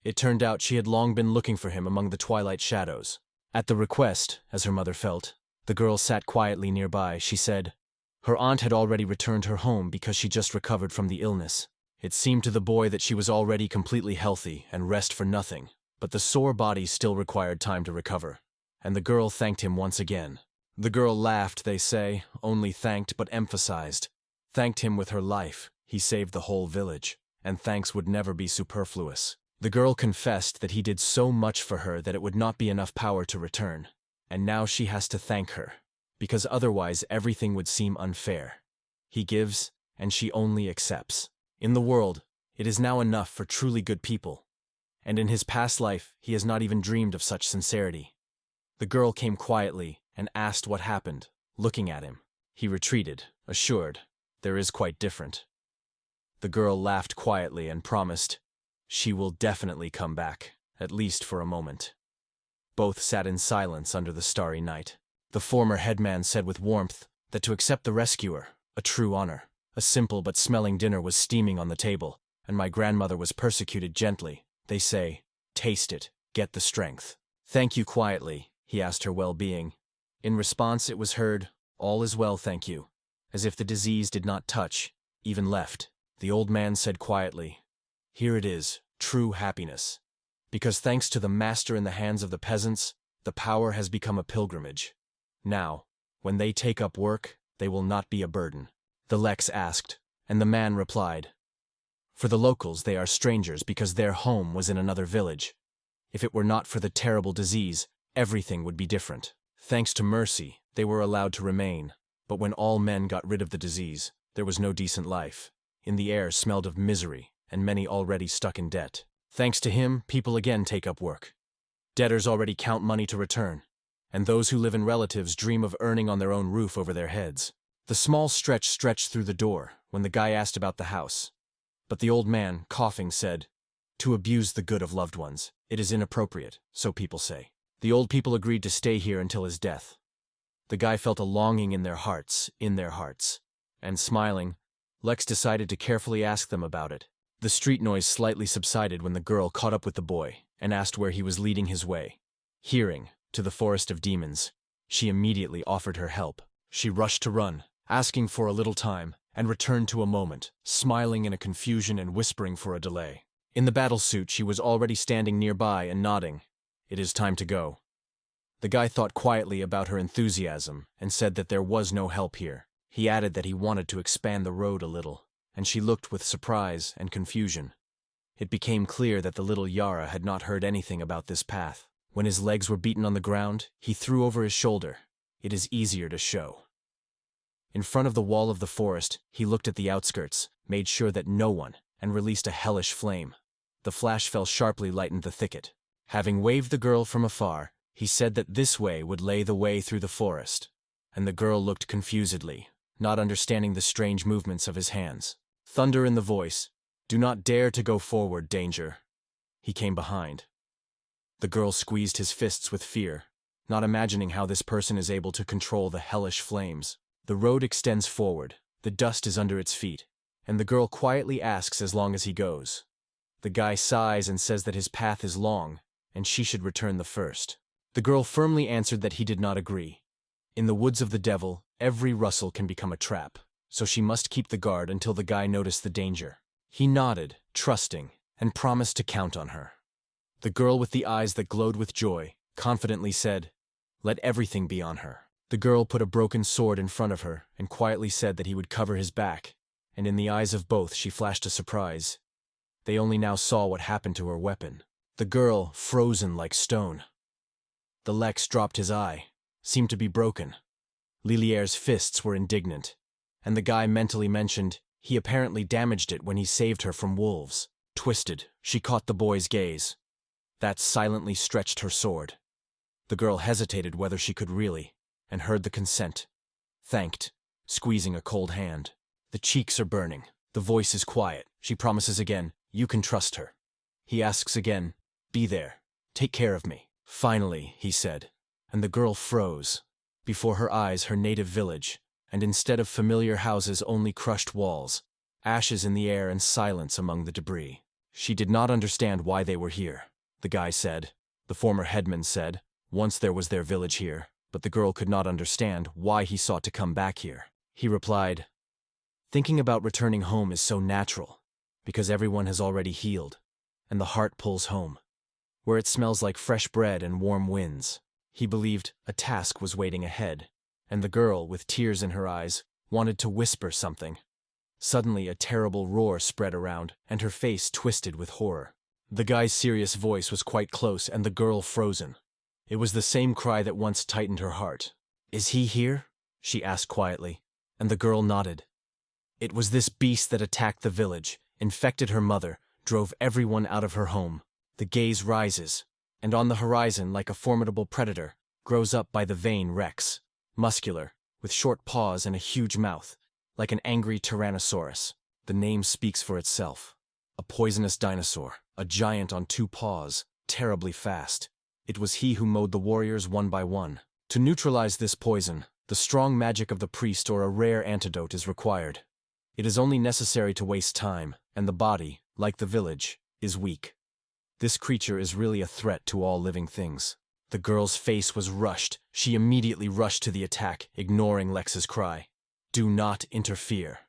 It turned out she had long been looking for him among the twilight shadows. At the request, as her mother felt, the girl sat quietly nearby. She said her aunt had already returned her home because she just recovered from the illness. It seemed to the boy that she was already completely healthy and rest for nothing, but the sore body still required time to recover, and the girl thanked him once again. The girl laughed, they say, only thanked but emphasized. Thanked him with her life. He saved the whole village, and thanks would never be superfluous. The girl confessed that he did so much for her that it would not be enough power to return, and now she has to thank her, because otherwise everything would seem unfair. He gives, and she only accepts. In the world, it is now enough for truly good people, and in his past life he has not even dreamed of such sincerity. The girl came quietly and asked what happened, looking at him. He retreated, assured, "There is quite different." The girl laughed quietly and promised, "She will definitely come back, at least for a moment." Both sat in silence under the starry night. The former headman said with warmth that to accept the rescuer, a true honor. A simple but smelling dinner was steaming on the table, and my grandmother was persecuted gently. They say, "Taste it, get the strength." "Thank you," quietly, he asked her well-being. In response it was heard, "All is well, thank you," as if the disease did not touch, even left. The old man said quietly, "Here it is, true happiness. Because thanks to the master in the hands of the peasants, the power has become a pilgrimage. Now, when they take up work, they will not be a burden." The Lex asked, and the man replied, "For the locals they are strangers because their home was in another village. If it were not for the terrible disease, everything would be different. Thanks to mercy, they were allowed to remain, but when all men got rid of the disease, there was no decent life. In the air smelled of misery, and many already stuck in debt. Thanks to him, people again take up work. Debtors already count money to return, and those who live in relatives dream of earning on their own roof over their heads." The small stretched through the door when the guy asked about the house. But the old man, coughing, said, "To abuse the good of loved ones, it is inappropriate, so people say." The old people agreed to stay here until his death. The guy felt a longing in their hearts, and smiling, Lex decided to carefully ask them about it. The street noise slightly subsided when the girl caught up with the boy and asked where he was leading his way. Hearing, to the forest of demons, she immediately offered her help. She rushed to run, asking for a little time, and returned to a moment, smiling in a confusion and whispering for a delay. In the battle suit, she was already standing nearby and nodding. "It is time to go." The guy thought quietly about her enthusiasm and said that there was no help here. He added that he wanted to expand the road a little, and she looked with surprise and confusion. It became clear that the little Yara had not heard anything about this path. When his legs were beaten on the ground, he threw over his shoulder. "It is easier to show." In front of the wall of the forest, he looked at the outskirts, made sure that no one, and released a hellish flame. The flash fell sharply lightened the thicket. Having waved the girl from afar, he said that this way would lay the way through the forest, and the girl looked confusedly, not understanding the strange movements of his hands. Thunder in the voice, "Do not dare to go forward, danger." he came behind. The girl squeezed his fists with fear, not imagining how this person is able to control the hellish flames. The road extends forward, the dust is under its feet, and the girl quietly asks as long as he goes. The guy sighs and says that his path is long, and she should return the first. The girl firmly answered that he did not agree. In the woods of the devil, every rustle can become a trap, so she must keep the guard until the guy noticed the danger. He nodded, trusting, and promised to count on her. The girl with the eyes that glowed with joy confidently said, "Let everything be on her." The girl put a broken sword in front of her and quietly said that he would cover his back, and in the eyes of both she flashed a surprise. They only now saw what happened to her weapon. The girl, frozen like stone. The Lex dropped his eye, seemed to be broken. Lilier's fists were indignant, and the guy mentally mentioned he apparently damaged it when he saved her from wolves. Twisted, she caught the boy's gaze. That silently stretched her sword. The girl hesitated whether she could really, and heard the consent. Thanked, squeezing a cold hand. The cheeks are burning. The voice is quiet. She promises again, "You can trust her." He asks again, "Be there. Take care of me." "Finally," he said, and the girl froze. Before her eyes her native village, and instead of familiar houses only crushed walls, ashes in the air and silence among the debris. She did not understand why they were here. The guy said, the former headman said, once there was their village here, but the girl could not understand why he sought to come back here. He replied, "Thinking about returning home is so natural, because everyone has already healed, and the heart pulls home, where it smells like fresh bread and warm winds." He believed a task was waiting ahead, and the girl, with tears in her eyes, wanted to whisper something. Suddenly a terrible roar spread around, and her face twisted with horror. The guy's serious voice was quite close, and the girl frozen. It was the same cry that once tightened her heart. "Is he here?" she asked quietly, and the girl nodded. It was this beast that attacked the village, infected her mother, drove everyone out of her home. The gaze rises, and on the horizon, like a formidable predator, grows up by the vein Rex, muscular, with short paws and a huge mouth, like an angry tyrannosaurus. The name speaks for itself. A poisonous dinosaur, a giant on two paws, terribly fast. It was he who mowed the warriors one by one. To neutralize this poison, the strong magic of the priest or a rare antidote is required. It is only necessary to waste time, and the body, like the village, is weak. This creature is really a threat to all living things. The girl's face was rushed. She immediately rushed to the attack, ignoring Lex's cry. "Do not interfere."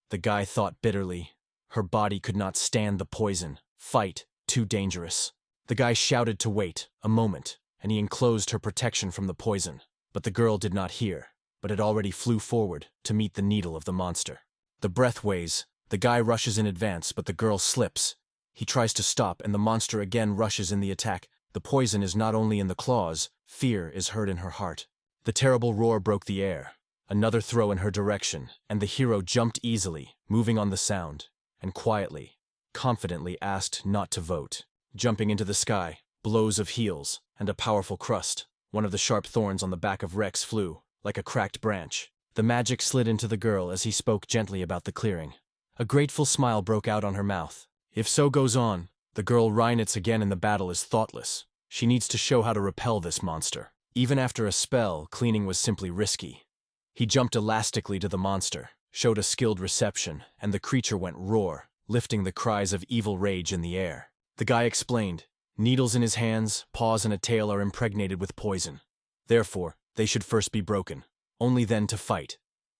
The guy thought bitterly. Her body could not stand the poison. Fight, too dangerous. The guy shouted to wait, a moment, and he enclosed her protection from the poison. But the girl did not hear, but it already flew forward to meet the needle of the monster. The breath weighs. The guy rushes in advance, but the girl slips. He tries to stop, and the monster again rushes in the attack. The poison is not only in the claws, fear is heard in her heart. The terrible roar broke the air. Another throw in her direction, and the hero jumped easily, moving on the sound, and quietly, confidently asked not to vote. Jumping into the sky, blows of heels, and a powerful crust. One of the sharp thorns on the back of Rex flew, like a cracked branch. The magic slid into the girl as he spoke gently about the clearing. A grateful smile broke out on her mouth. If so goes on, the girl Reinitz again in the battle is thoughtless. She needs to show how to repel this monster. Even after a spell, cleaning was simply risky. He jumped elastically to the monster, showed a skilled reception, and the creature went roar, lifting the cries of evil rage in the air. The guy explained, needles in his hands, paws and a tail are impregnated with poison. Therefore, they should first be broken, only then to fight.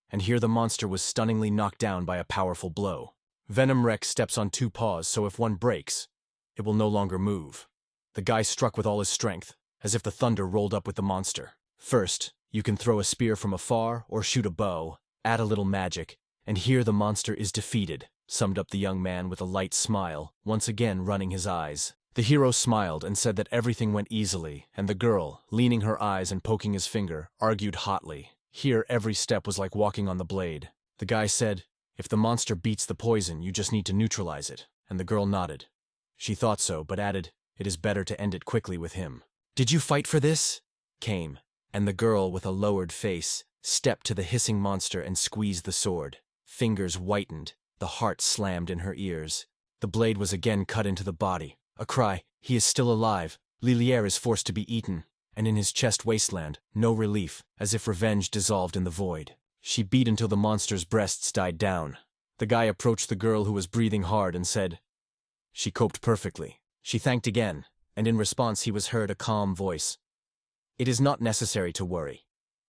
And here the monster was stunningly knocked down by a powerful blow. Venom Rex steps on two paws, so if one breaks, it will no longer move. The guy struck with all his strength, as if the thunder rolled up with the monster. First, you can throw a spear from afar or shoot a bow, add a little magic, and here the monster is defeated, summed up the young man with a light smile, once again running his eyes. The hero smiled and said that everything went easily, and the girl, leaning her eyes and poking his finger, argued hotly. Here every step was like walking on the blade. The guy said, "If the monster beats the poison, you just need to neutralize it," and the girl nodded. She thought so, but added, "It is better to end it quickly with him." "Did you fight for this?" came, and the girl, with a lowered face, stepped to the hissing monster and squeezed the sword. Fingers whitened, the heart slammed in her ears. The blade was again cut into the body, A cry, "He is still alive!" Liliere is forced to be eaten, and in his chest wasteland, no relief, as if revenge dissolved in the void. She beat until the monster's breasts died down. The guy approached the girl who was breathing hard and said, "She coped perfectly." She thanked again, and in response he was heard a calm voice. "It is not necessary to worry.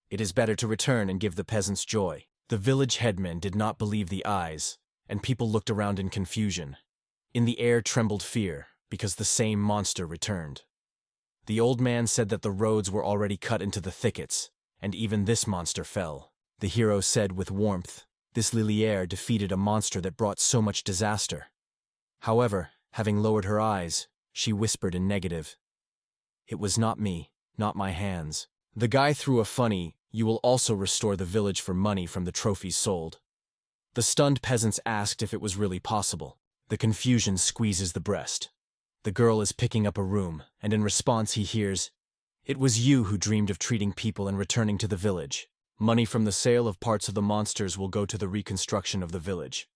It is better to return and give the peasants joy." The village headman did not believe the eyes, and people looked around in confusion. In the air trembled fear, because the same monster returned. The old man said that the roads were already cut into the thickets, and even this monster fell. The hero said with warmth, "This Liliere defeated a monster that brought so much disaster." However, having lowered her eyes, she whispered in negative, "It was not me, not my hands." The guy threw a funny, "You will also restore the village for money from the trophies sold." The stunned peasants asked if it was really possible. The confusion squeezes the breast. The girl is picking up a room, and in response he hears, "It was you who dreamed of treating people and returning to the village. Money from the sale of parts of the monsters will go to the reconstruction of the village.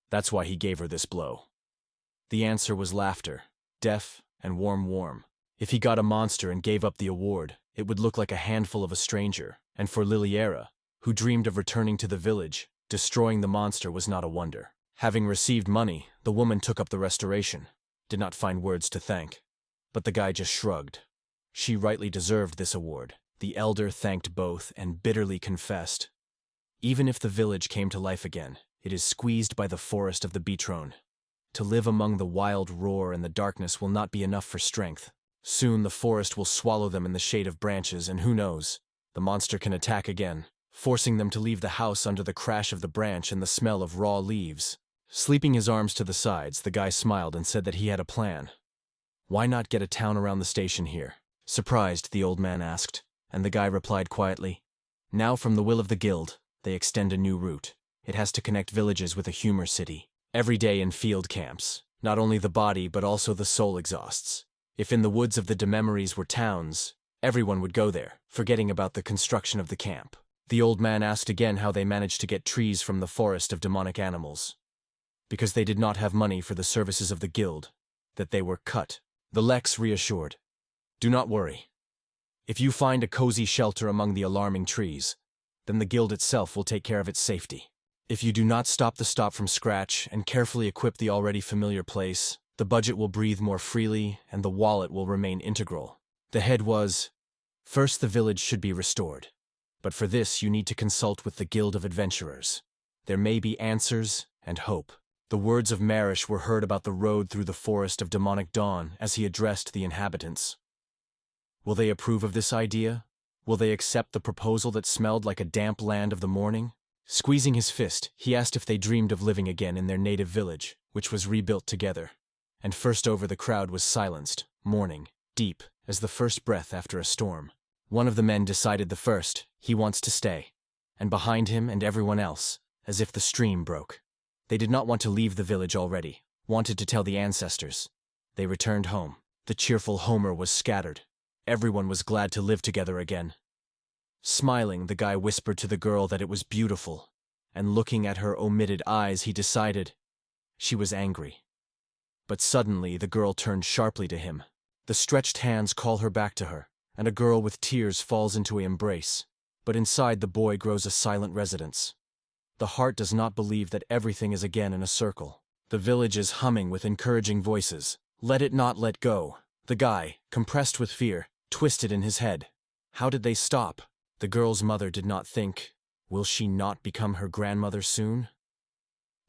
That's why he gave her this blow." The answer was laughter, deaf and warm. If he got a monster and gave up the award, it would look like a handful of a stranger, and for Liliere, who dreamed of returning to the village, destroying the monster was not a wonder. Having received money, the woman took up the restoration, did not find words to thank. But the guy just shrugged. She rightly deserved this award. The elder thanked both and bitterly confessed, "Even if the village came to life again, it is squeezed by the forest of the Beatrone. To live among the wild roar and the darkness will not be enough for strength. Soon the forest will swallow them in the shade of branches, and who knows, the monster can attack again, forcing them to leave the house under the crash of the branch and the smell of raw leaves." Sleeping his arms to the sides, the guy smiled and said that he had a plan. "Why not get a town around the station here?" Surprised, the old man asked, and the guy replied quietly, "Now from the will of the guild, they extend a new route. It has to connect villages with a humor city. Every day in field camps, not only the body but also the soul exhausts. If in the woods of the Dememories were towns, everyone would go there, forgetting about the construction of the camp." The old man asked again how they managed to get trees from the forest of demonic animals. "Because they did not have money for the services of the guild, that they were cut." The Lex reassured, "Do not worry. If you find a cozy shelter among the alarming trees, then the guild itself will take care of its safety. If you do not stop the stop from scratch and carefully equip the already familiar place, the budget will breathe more freely and the wallet will remain integral." The head was, "First the village should be restored. But for this you need to consult with the Guild of Adventurers. There may be answers and hope." The words of Marish were heard about the road through the forest of demonic dawn as he addressed the inhabitants. Will they approve of this idea? Will they accept the proposal that smelled like a damp land of the morning? Squeezing his fist, he asked if they dreamed of living again in their native village, which was rebuilt together. And first over the crowd was silenced, mourning, deep, as the first breath after a storm. One of the men decided the first, he wants to stay. And behind him and everyone else, as if the stream broke. They did not want to leave the village already, wanted to tell the ancestors. They returned home. The cheerful Homer was scattered. Everyone was glad to live together again. Smiling, the guy whispered to the girl that it was beautiful, and looking at her omitted eyes, he decided she was angry. But suddenly the girl turned sharply to him. The stretched hands call her back to her, and a girl with tears falls into an embrace. But inside the boy grows a silent residence. The heart does not believe that everything is again in a circle. The village is humming with encouraging voices. Let it not let go. The guy, compressed with fear, twisted in his head. How did they stop? The girl's mother did not think, will she not become her grandmother soon?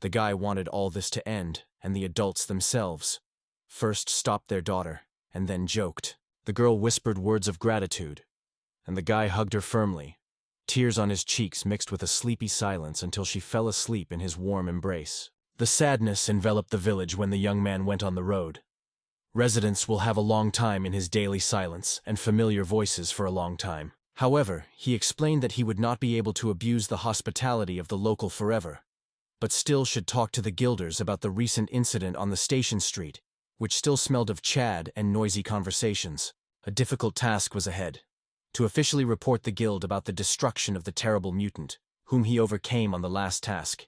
The guy wanted all this to end, and the adults themselves first stopped their daughter, and then joked. The girl whispered words of gratitude, and the guy hugged her firmly. Tears on his cheeks mixed with a sleepy silence until she fell asleep in his warm embrace. The sadness enveloped the village when the young man went on the road. Residents will have a long time in his daily silence and familiar voices for a long time. However, he explained that he would not be able to abuse the hospitality of the local forever, but still should talk to the guilders about the recent incident on the station street, which still smelled of Chad and noisy conversations. A difficult task was ahead. To officially report the guild about the destruction of the terrible mutant, whom he overcame on the last task.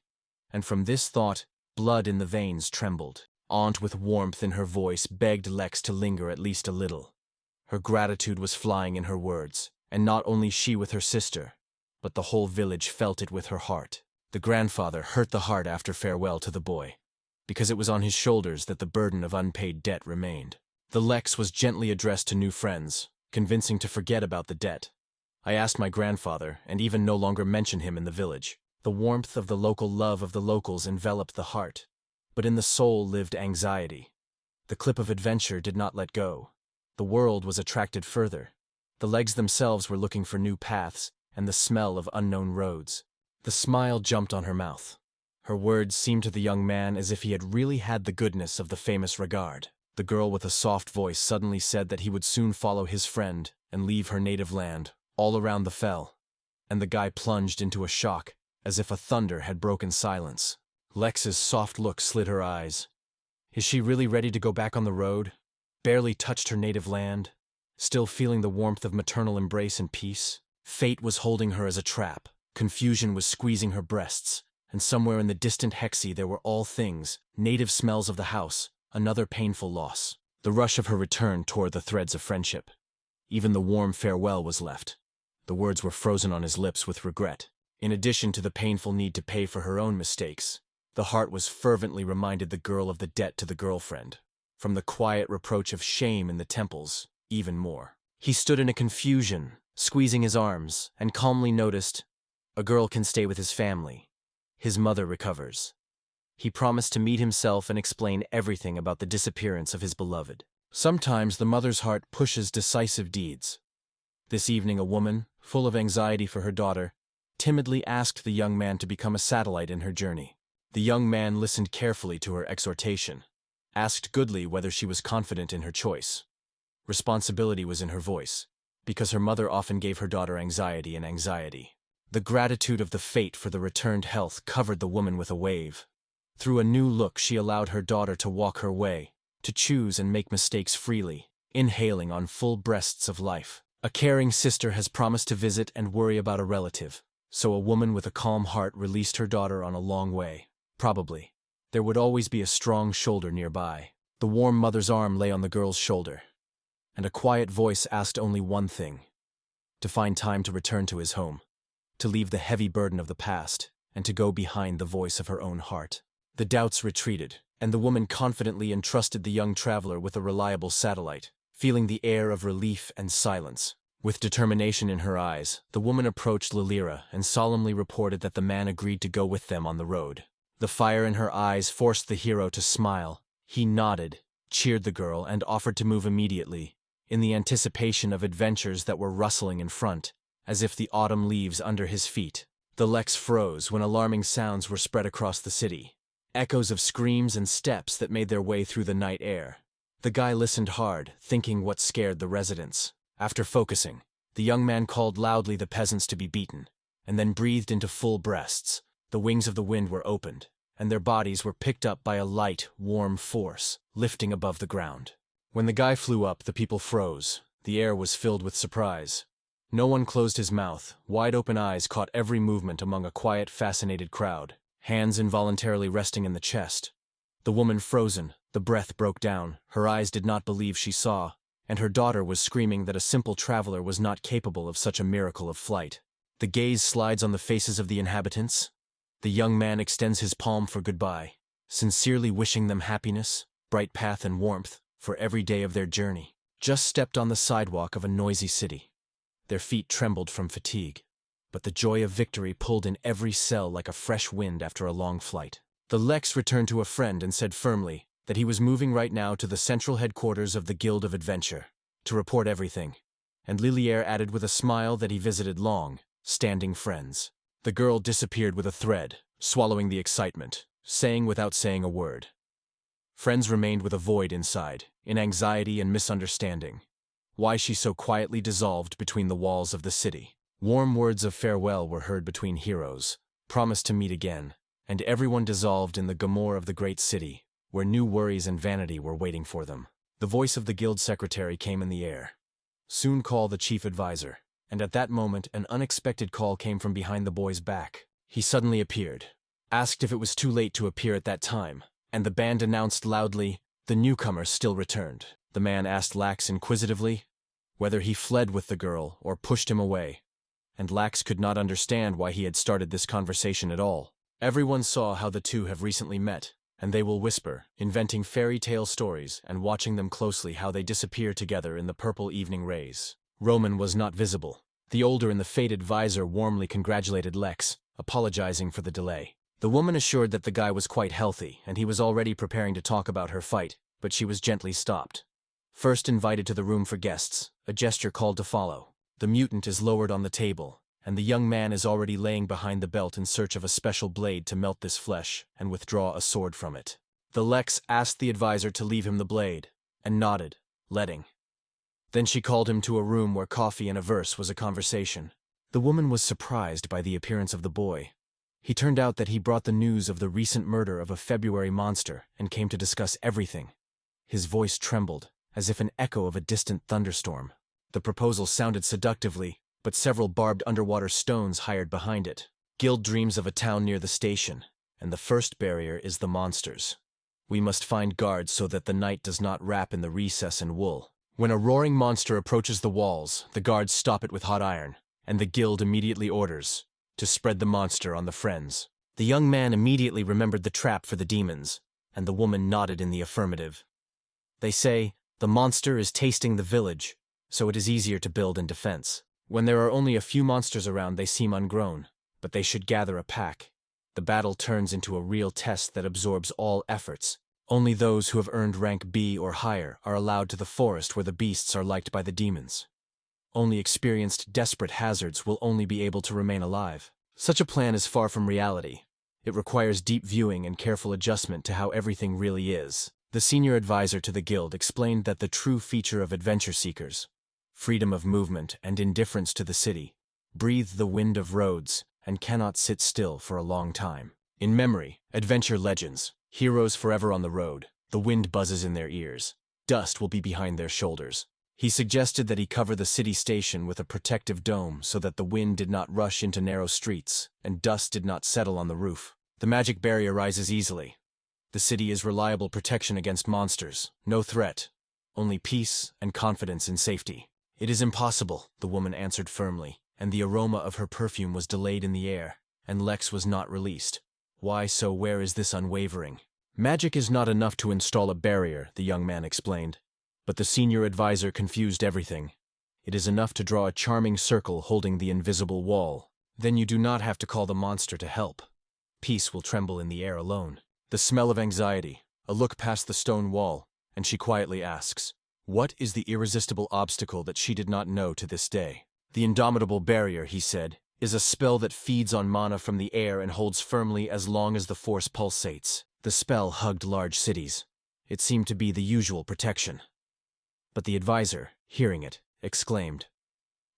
And from this thought, blood in the veins trembled. Aunt, with warmth in her voice, begged Lex to linger at least a little. Her gratitude was flying in her words, and not only she with her sister, but the whole village felt it with her heart. The grandfather hurt the heart after farewell to the boy, because it was on his shoulders that the burden of unpaid debt remained. The Lex was gently addressed to new friends, convincing to forget about the debt. I asked my grandfather, and even no longer mention him in the village. The warmth of the local love of the locals enveloped the heart, but in the soul lived anxiety. The clip of adventure did not let go. The world was attracted further. The legs themselves were looking for new paths and the smell of unknown roads. The smile jumped on her mouth. Her words seemed to the young man as if he had really had the goodness of the famous regard. The girl with a soft voice suddenly said that he would soon follow his friend and leave her native land, all around the fell. And the guy plunged into a shock, as if a thunder had broken silence. Lex's soft look slid her eyes. Is she really ready to go back on the road? Barely touched her native land? Still feeling the warmth of maternal embrace and peace? Fate was holding her as a trap. Confusion was squeezing her breasts, and somewhere in the distant Hexie there were all things, native smells of the house, another painful loss. The rush of her return tore the threads of friendship. Even the warm farewell was left. The words were frozen on his lips with regret. In addition to the painful need to pay for her own mistakes, the heart was fervently reminded the girl of the debt to the girlfriend. From the quiet reproach of shame in the temples, even more. He stood in a confusion, squeezing his arms, and calmly noticed, a girl can stay with his family. His mother recovers. He promised to meet himself and explain everything about the disappearance of his beloved. Sometimes the mother's heart pushes decisive deeds. This evening a woman, full of anxiety for her daughter, timidly asked the young man to become a satellite in her journey. The young man listened carefully to her exhortation, asked Goodly whether she was confident in her choice. Responsibility was in her voice, because her mother often gave her daughter anxiety and anxiety. The gratitude of the fate for the returned health covered the woman with a wave. Through a new look she allowed her daughter to walk her way, to choose and make mistakes freely, inhaling on full breaths of life. A caring sister has promised to visit and worry about a relative, so a woman with a calm heart released her daughter on a long way. Probably. There would always be a strong shoulder nearby. The warm mother's arm lay on the girl's shoulder, and a quiet voice asked only one thing: to find time to return to his home, to leave the heavy burden of the past, and to go behind the voice of her own heart. The doubts retreated, and the woman confidently entrusted the young traveler with a reliable satellite, feeling the air of relief and silence. With determination in her eyes, the woman approached Lilira and solemnly reported that the man agreed to go with them on the road. The fire in her eyes forced the hero to smile. He nodded, cheered the girl, and offered to move immediately, in the anticipation of adventures that were rustling in front, as if the autumn leaves under his feet. The Lex froze when alarming sounds were spread across the city, echoes of screams and steps that made their way through the night air. The guy listened hard, thinking what scared the residents. After focusing, the young man called loudly the peasants to be beaten, and then breathed into full breaths. The wings of the wind were opened, and their bodies were picked up by a light, warm force, lifting above the ground. When the guy flew up, the people froze. The air was filled with surprise. No one closed his mouth. Wide-open eyes caught every movement among a quiet, fascinated crowd, hands involuntarily resting in the chest. The woman frozen, the breath broke down, her eyes did not believe she saw, and her daughter was screaming that a simple traveler was not capable of such a miracle of flight. The gaze slides on the faces of the inhabitants. The young man extends his palm for goodbye, sincerely wishing them happiness, bright path and warmth for every day of their journey. Just stepped on the sidewalk of a noisy city. Their feet trembled from fatigue, but the joy of victory pulled in every cell like a fresh wind after a long flight. The Lex returned to a friend and said firmly that he was moving right now to the central headquarters of the Guild of Adventure, to report everything, and Liliere added with a smile that he visited long-standing friends. The girl disappeared with a thread, swallowing the excitement, saying without saying a word. Friends remained with a void inside, in anxiety and misunderstanding. Why she so quietly dissolved between the walls of the city. Warm words of farewell were heard between heroes, promised to meet again, and everyone dissolved in the glamour of the great city, where new worries and vanity were waiting for them. The voice of the guild secretary came in the air. Soon call the chief advisor. And at that moment an unexpected call came from behind the boy's back. He suddenly appeared, asked if it was too late to appear at that time, and the band announced loudly, "The newcomer still returned." The man asked Lax inquisitively whether he fled with the girl or pushed him away, and Lax could not understand why he had started this conversation at all. Everyone saw how the two have recently met, and they will whisper, inventing fairy tale stories and watching them closely how they disappear together in the purple evening rays. Roman was not visible. The older in the faded visor warmly congratulated Lex, apologizing for the delay. The woman assured that the guy was quite healthy, and he was already preparing to talk about her fight, but she was gently stopped. First invited to the room for guests, a gesture called to follow. The mutant is lowered on the table, and the young man is already laying behind the belt in search of a special blade to melt this flesh and withdraw a sword from it. The Lex asked the advisor to leave him the blade, and nodded, letting. Then she called him to a room where coffee and a verse was a conversation. The woman was surprised by the appearance of the boy. He turned out that he brought the news of the recent murder of a February monster and came to discuss everything. His voice trembled, as if an echo of a distant thunderstorm. The proposal sounded seductively, but several barbed underwater stones hired behind it. Guild dreams of a town near the station, and the first barrier is the monsters. We must find guards so that the night does not wrap in the recess and wool. When a roaring monster approaches the walls, the guards stop it with hot iron, and the guild immediately orders to spread the monster on the friends. The young man immediately remembered the trap for the demons, and the woman nodded in the affirmative. They say, the monster is tasting the village, so it is easier to build in defense. When there are only a few monsters around, they seem ungrown, but they should gather a pack. The battle turns into a real test that absorbs all efforts. Only those who have earned rank B or higher are allowed to the forest where the beasts are liked by the demons. Only experienced desperate hazards will only be able to remain alive. Such a plan is far from reality. It requires deep viewing and careful adjustment to how everything really is. The senior advisor to the guild explained that the true feature of adventure seekers, freedom of movement and indifference to the city, breathe the wind of roads and cannot sit still for a long time. In memory, adventure legends, heroes forever on the road, the wind buzzes in their ears, dust will be behind their shoulders. He suggested that he cover the city station with a protective dome so that the wind did not rush into narrow streets and dust did not settle on the roof. The magic barrier rises easily. The city is reliable protection against monsters, no threat, only peace and confidence in safety. It is impossible, the woman answered firmly, and the aroma of her perfume was delayed in the air, and Lex was not released. Why so? Where is this unwavering? Magic is not enough to install a barrier, the young man explained. But the senior advisor confused everything. It is enough to draw a charming circle holding the invisible wall. Then you do not have to call the monster to help. Peace will tremble in the air alone. The smell of anxiety, a look past the stone wall, and she quietly asks, what is the irresistible obstacle that she did not know to this day? The indomitable barrier, he said, is a spell that feeds on mana from the air and holds firmly as long as the force pulsates. The spell hugged large cities. It seemed to be the usual protection. But the advisor, hearing it, exclaimed,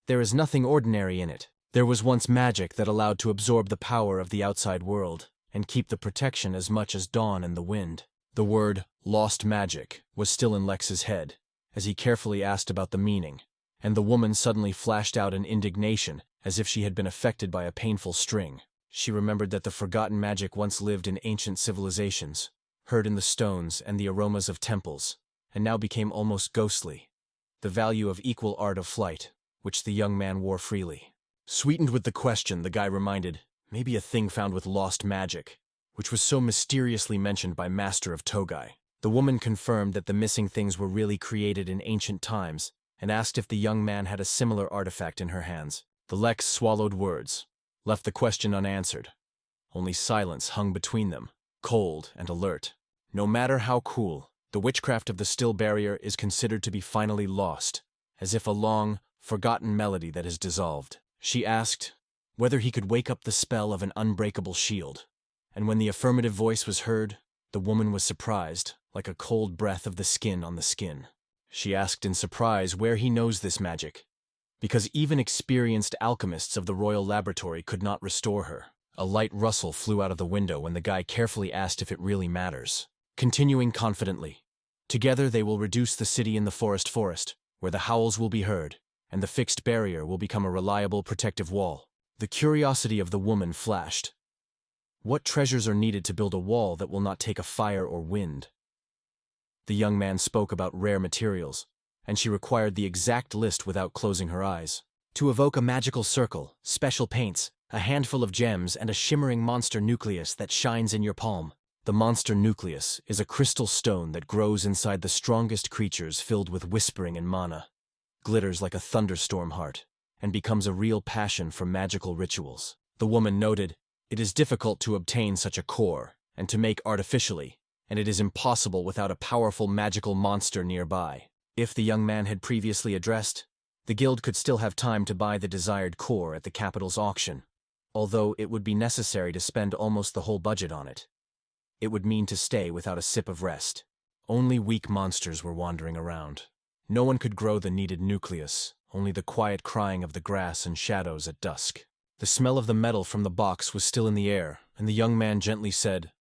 there is nothing ordinary in it. There was once magic that allowed to absorb the power of the outside world and keep the protection as much as dawn and the wind. The word, lost magic, was still in Lex's head, as he carefully asked about the meaning, and the woman suddenly flashed out in indignation, as if she had been affected by a painful string. She remembered that the forgotten magic once lived in ancient civilizations, heard in the stones and the aromas of temples, and now became almost ghostly. The value of equal art of flight, which the young man wore freely. Sweetened with the question, the guy reminded, maybe a thing found with lost magic, which was so mysteriously mentioned by Master of Togai. The woman confirmed that the missing things were really created in ancient times, and asked if the young man had a similar artifact in her hands. The Lex swallowed words, left the question unanswered. Only silence hung between them, cold and alert. No matter how cool, the witchcraft of the still barrier is considered to be finally lost, as if a long, forgotten melody that has dissolved. She asked whether he could wake up the spell of an unbreakable shield, and when the affirmative voice was heard, the woman was surprised, like a cold breath of the skin on the skin. She asked in surprise where he knows this magic, because even experienced alchemists of the royal laboratory could not restore her. A light rustle flew out of the window when the guy carefully asked if it really matters. Continuing confidently, together they will reduce the city in the forest, where the howls will be heard, and the fixed barrier will become a reliable protective wall. The curiosity of the woman flashed. What treasures are needed to build a wall that will not take a fire or wind? The young man spoke about rare materials, and she required the exact list without closing her eyes. To evoke a magical circle, special paints, a handful of gems, and a shimmering monster nucleus that shines in your palm. The monster nucleus is a crystal stone that grows inside the strongest creatures, filled with whispering and mana, glitters like a thunderstorm heart, and becomes a real passion for magical rituals. The woman noted, "It is difficult to obtain such a core, and to make artificially, and it is impossible without a powerful magical monster nearby." If the young man had previously addressed, the guild could still have time to buy the desired core at the capital's auction, although it would be necessary to spend almost the whole budget on it. It would mean to stay without a sip of rest. Only weak monsters were wandering around. No one could grow the needed nucleus, only the quiet crying of the grass and shadows at dusk. The smell of the metal from the box was still in the air, and the young man gently said,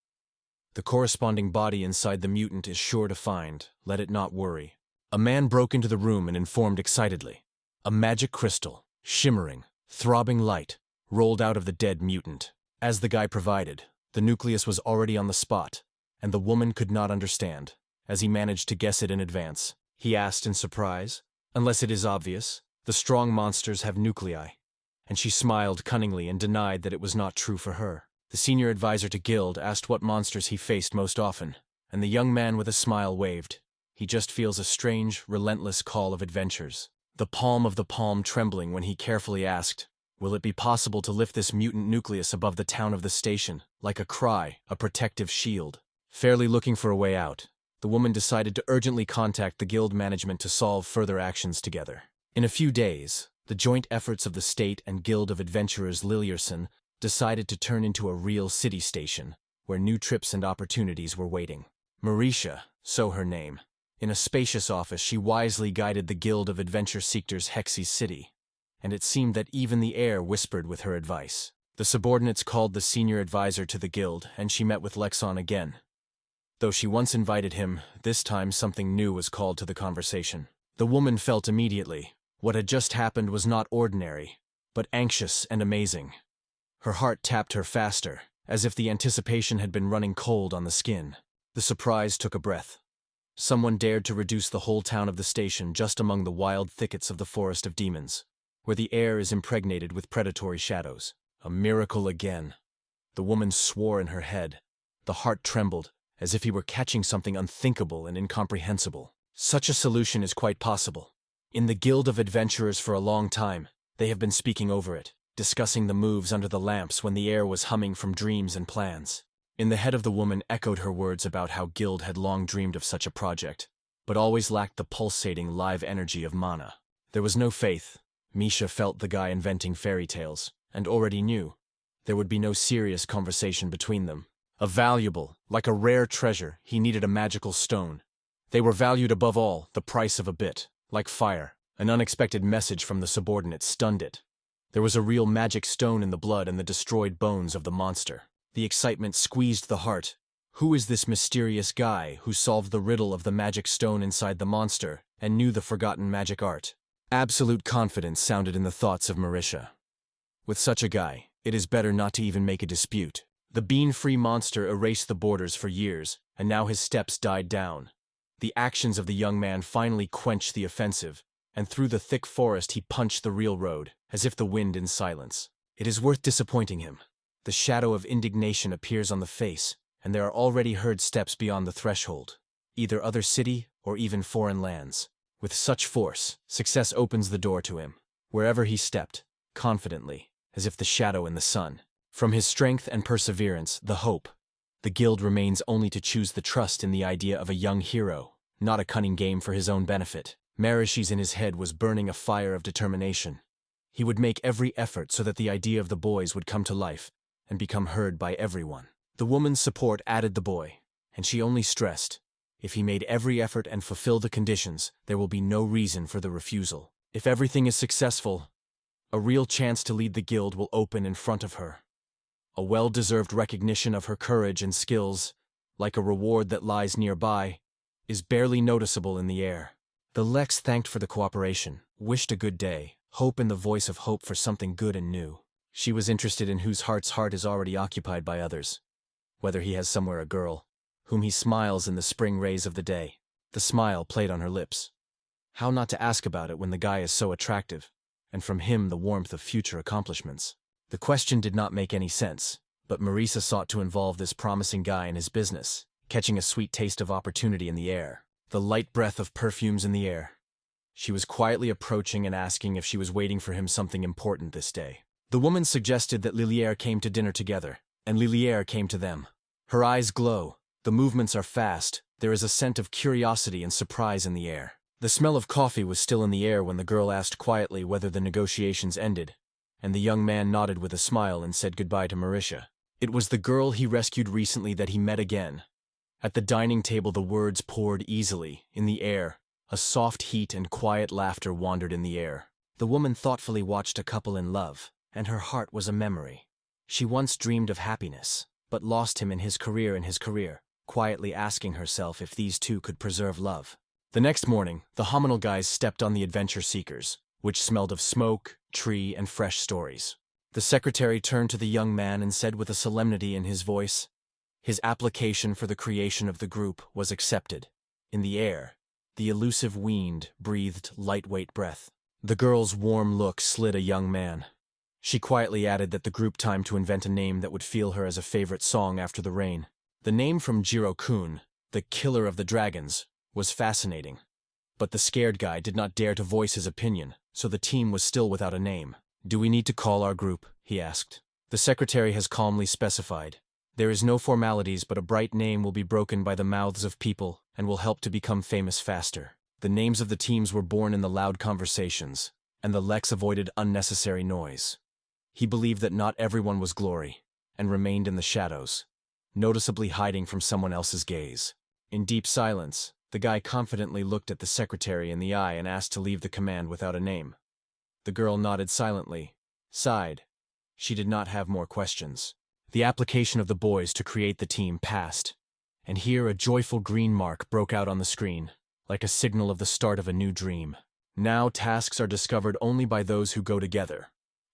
"The corresponding body inside the mutant is sure to find, let it not worry." A man broke into the room and informed excitedly. A magic crystal, shimmering, throbbing light, rolled out of the dead mutant. As the guy provided, the nucleus was already on the spot, and the woman could not understand, as he managed to guess it in advance. He asked in surprise, "Unless it is obvious, the strong monsters have nuclei," and she smiled cunningly and denied that it was not true for her. The senior advisor to Guild asked what monsters he faced most often, and the young man with a smile waved. He just feels a strange, relentless call of adventures. The palm of the palm trembling when he carefully asked, "Will it be possible to lift this mutant nucleus above the town of the station, like a cry, a protective shield?" Fairly looking for a way out, the woman decided to urgently contact the guild management to solve further actions together. In a few days, the joint efforts of the State and Guild of Adventurers Lilierson decided to turn into a real city station, where new trips and opportunities were waiting. Marisha, so her name. In a spacious office, she wisely guided the Guild of Adventure Seekers Hexy's city, and it seemed that even the air whispered with her advice. The subordinates called the senior advisor to the guild, and she met with Lexon again. Though she once invited him, this time something new was called to the conversation. The woman felt immediately, what had just happened was not ordinary, but anxious and amazing. Her heart tapped her faster, as if the anticipation had been running cold on the skin. The surprise took a breath. Someone dared to reduce the whole town of the station just among the wild thickets of the Forest of Demons, where the air is impregnated with predatory shadows. A miracle again. The woman swore in her head. The heart trembled, as if he were catching something unthinkable and incomprehensible. Such a solution is quite possible. In the Guild of Adventurers for a long time, they have been speaking over it, discussing the moves under the lamps when the air was humming from dreams and plans. In the head of the woman echoed her words about how Guild had long dreamed of such a project, but always lacked the pulsating live energy of mana. There was no faith. Misha felt the guy inventing fairy tales, and already knew there would be no serious conversation between them. A valuable, like a rare treasure, he needed a magical stone. They were valued above all, the price of a bit, like fire. An unexpected message from the subordinate stunned it. There was a real magic stone in the blood and the destroyed bones of the monster. The excitement squeezed the heart. Who is this mysterious guy who solved the riddle of the magic stone inside the monster and knew the forgotten magic art? Absolute confidence sounded in the thoughts of Marisha. With such a guy, it is better not to even make a dispute. The bean-free monster erased the borders for years, and now his steps died down. The actions of the young man finally quenched the offensive, and through the thick forest he punched the real road, as if the wind in silence. It is worth disappointing him. The shadow of indignation appears on the face, and there are already heard steps beyond the threshold, either other city or even foreign lands. With such force, success opens the door to him. Wherever he stepped, confidently, as if the shadow in the sun. From his strength and perseverance, the hope, the guild remains only to choose the trust in the idea of a young hero, not a cunning game for his own benefit. Marishi's in his head was burning a fire of determination. He would make every effort so that the idea of the boys would come to life and become heard by everyone. The woman's support added the boy, and she only stressed, if he made every effort and fulfilled the conditions, there will be no reason for the refusal. If everything is successful, a real chance to lead the guild will open in front of her. A well-deserved recognition of her courage and skills, like a reward that lies nearby, is barely noticeable in the air. The Lex thanked for the cooperation, wished a good day, hope in the voice of hope for something good and new. She was interested in whose heart's heart is already occupied by others, whether he has somewhere a girl, whom he smiles in the spring rays of the day. The smile played on her lips. How not to ask about it when the guy is so attractive, and from him the warmth of future accomplishments? The question did not make any sense, but Marisa sought to involve this promising guy in his business, catching a sweet taste of opportunity in the air, the light breath of perfumes in the air. She was quietly approaching and asking if she was waiting for him something important this day. The woman suggested that Lilière came to dinner together, and Lilière came to them. Her eyes glow, the movements are fast, there is a scent of curiosity and surprise in the air. The smell of coffee was still in the air when the girl asked quietly whether the negotiations ended, and the young man nodded with a smile and said goodbye to Marisha. It was the girl he rescued recently that he met again. At the dining table the words poured easily, in the air. A soft heat and quiet laughter wandered in the air. The woman thoughtfully watched a couple in love, and her heart was a memory. She once dreamed of happiness, but lost him in his career, quietly asking herself if these two could preserve love. The next morning, the Hominal guys stepped on the adventure seekers, which smelled of smoke, tree, and fresh stories. The secretary turned to the young man and said with a solemnity in his voice, his application for the creation of the group was accepted. In the air, the elusive wind breathed lightweight breath. The girl's warm look slid a young man. She quietly added that the group timed to invent a name that would feel her as a favorite song after the rain. The name from Jiro-kun, the killer of the dragons, was fascinating. But the scared guy did not dare to voice his opinion, so the team was still without a name. Do we need to call our group? He asked. The secretary has calmly specified. There is no formalities, but a bright name will be broken by the mouths of people and will help to become famous faster. The names of the teams were born in the loud conversations, and the Lex avoided unnecessary noise. He believed that not everyone was glory, and remained in the shadows, noticeably hiding from someone else's gaze. In deep silence, the guy confidently looked at the secretary in the eye and asked to leave the command without a name. The girl nodded silently, sighed. She did not have more questions. The application of the boys to create the team passed, and here a joyful green mark broke out on the screen, like a signal of the start of a new dream. Now tasks are discovered only by those who go together.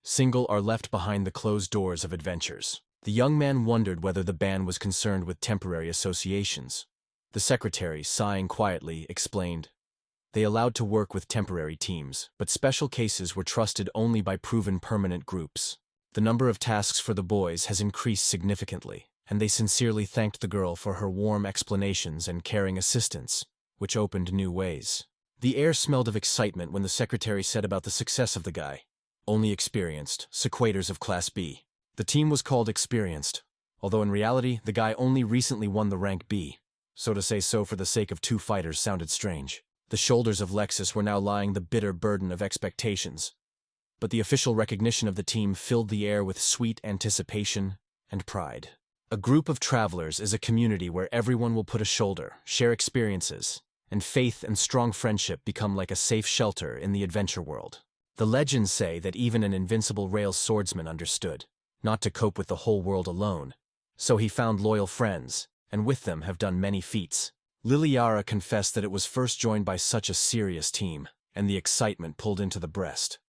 Single are left behind the closed doors of adventures. The young man wondered whether the ban was concerned with temporary associations. The secretary, sighing quietly, explained. They allowed to work with temporary teams, but special cases were trusted only by proven permanent groups. The number of tasks for the boys has increased significantly, and they sincerely thanked the girl for her warm explanations and caring assistance, which opened new ways. The air smelled of excitement when the secretary said about the success of the guy. Only experienced, sequators of Class B. The team was called experienced, although in reality the guy only recently won the rank B. So to say so for the sake of two fighters sounded strange. The shoulders of Lexus were now lying the bitter burden of expectations. But the official recognition of the team filled the air with sweet anticipation and pride. A group of travelers is a community where everyone will put a shoulder, share experiences, and faith and strong friendship become like a safe shelter in the adventure world. The legends say that even an invincible rail swordsman understood, not to cope with the whole world alone, so he found loyal friends, and with them have done many feats. Liliara confessed that it was first joined by such a serious team, and the excitement pulled into the breast.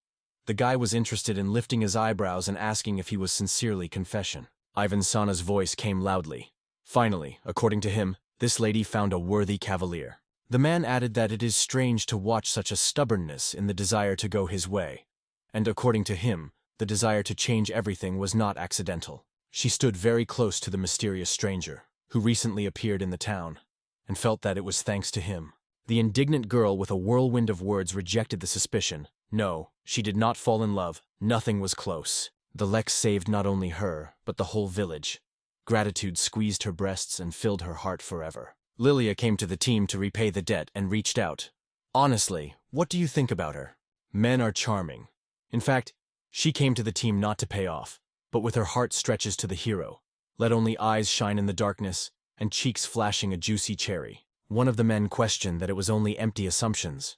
The guy was interested in lifting his eyebrows and asking if he was sincerely confession. Ivan Sana's voice came loudly. Finally, according to him, this lady found a worthy cavalier. The man added that it is strange to watch such a stubbornness in the desire to go his way, and according to him, the desire to change everything was not accidental. She stood very close to the mysterious stranger, who recently appeared in the town, and felt that it was thanks to him. The indignant girl with a whirlwind of words rejected the suspicion. No, she did not fall in love. Nothing was close. The Lex saved not only her, but the whole village. Gratitude squeezed her breasts and filled her heart forever. Lilia came to the team to repay the debt and reached out. Honestly, what do you think about her? Men are charming. In fact, she came to the team not to pay off, but with her heart stretches to the hero. Let only eyes shine in the darkness, and cheeks flashing a juicy cherry. One of the men questioned that it was only empty assumptions,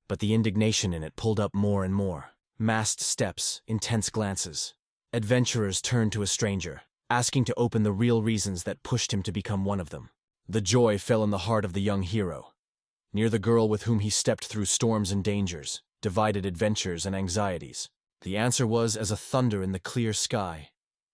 but the indignation in it pulled up more and more. Masked steps, intense glances. Adventurers turned to a stranger, asking to open the real reasons that pushed him to become one of them. The joy fell in the heart of the young hero. Near the girl with whom he stepped through storms and dangers, divided adventures and anxieties. The answer was as a thunder in the clear sky.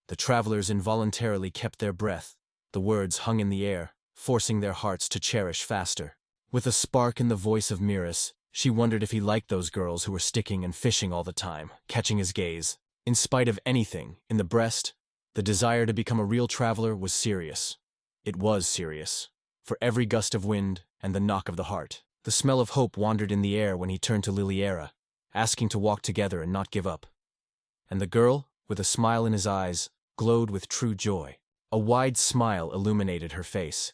The travelers involuntarily kept their breath. The words hung in the air, forcing their hearts to cherish faster. With a spark in the voice of Miras, she wondered if he liked those girls who were sticking and fishing all the time, catching his gaze. In spite of anything, in the breast, the desire to become a real traveler was serious. It was serious. For every gust of wind and the knock of the heart, the smell of hope wandered in the air when he turned to Liliera, asking to walk together and not give up. And the girl, with a smile in his eyes, glowed with true joy. A wide smile illuminated her face.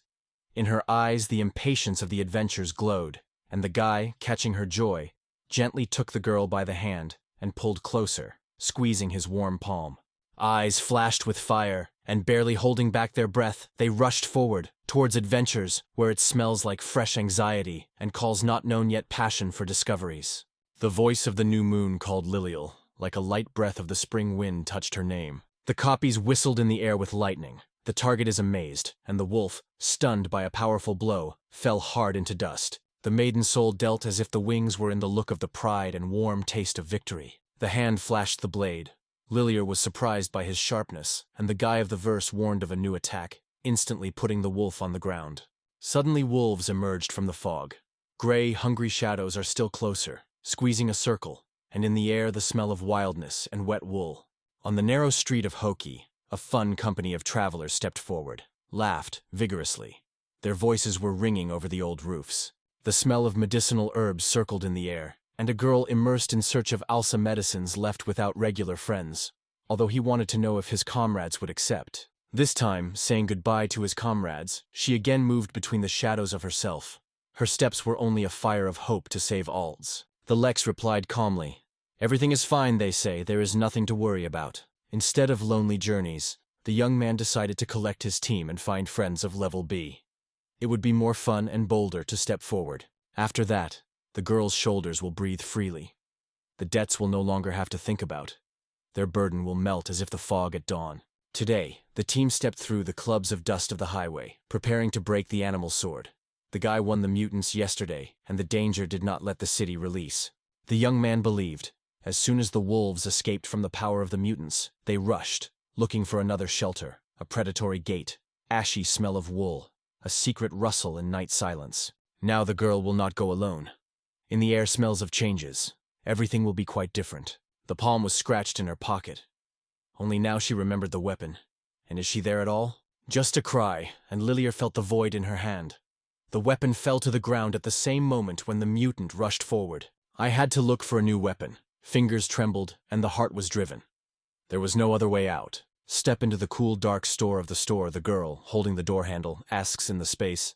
In her eyes the impatience of the adventures glowed, and the guy, catching her joy, gently took the girl by the hand and pulled closer, squeezing his warm palm. Eyes flashed with fire, and barely holding back their breath, they rushed forward, towards adventures where it smells like fresh anxiety and calls not known yet passion for discoveries. The voice of the new moon called Liliel, like a light breath of the spring wind touched her name. The copies whistled in the air with lightning. The target is amazed, and the wolf, stunned by a powerful blow, fell hard into dust. The maiden soul dealt as if the wings were in the look of the pride and warm taste of victory. The hand flashed the blade. Lilier was surprised by his sharpness, and the guy of the verse warned of a new attack, instantly putting the wolf on the ground. Suddenly wolves emerged from the fog. Gray, hungry shadows are still closer, squeezing a circle, and in the air the smell of wildness and wet wool. On the narrow street of Hoki, a fun company of travelers stepped forward, laughed vigorously. Their voices were ringing over the old roofs. The smell of medicinal herbs circled in the air, and a girl immersed in search of Alsa medicines left without regular friends, although he wanted to know if his comrades would accept. This time, saying goodbye to his comrades, she again moved between the shadows of herself. Her steps were only a fire of hope to save Alds. The Lex replied calmly, "Everything is fine, they say, there is nothing to worry about." Instead of lonely journeys, the young man decided to collect his team and find friends of level B. It would be more fun and bolder to step forward. After that, the girl's shoulders will breathe freely. The debts will no longer have to think about. Their burden will melt as if the fog at dawn. Today, the team stepped through the clubs of dust of the highway, preparing to break the animal sword. The guy won the mutants yesterday, and the danger did not let the city release. The young man believed. As soon as the wolves escaped from the power of the mutants, they rushed, looking for another shelter, a predatory gate, ashy smell of wool, a secret rustle in night silence. Now the girl will not go alone. In the air smells of changes. Everything will be quite different. The palm was scratched in her pocket. Only now she remembered the weapon. And is she there at all? Just a cry, and Lilier felt the void in her hand. The weapon fell to the ground at the same moment when the mutant rushed forward. I had to look for a new weapon. Fingers trembled, and the heart was driven. There was no other way out. Step into the cool, dark store of the store, the girl, holding the door handle, asks in the space,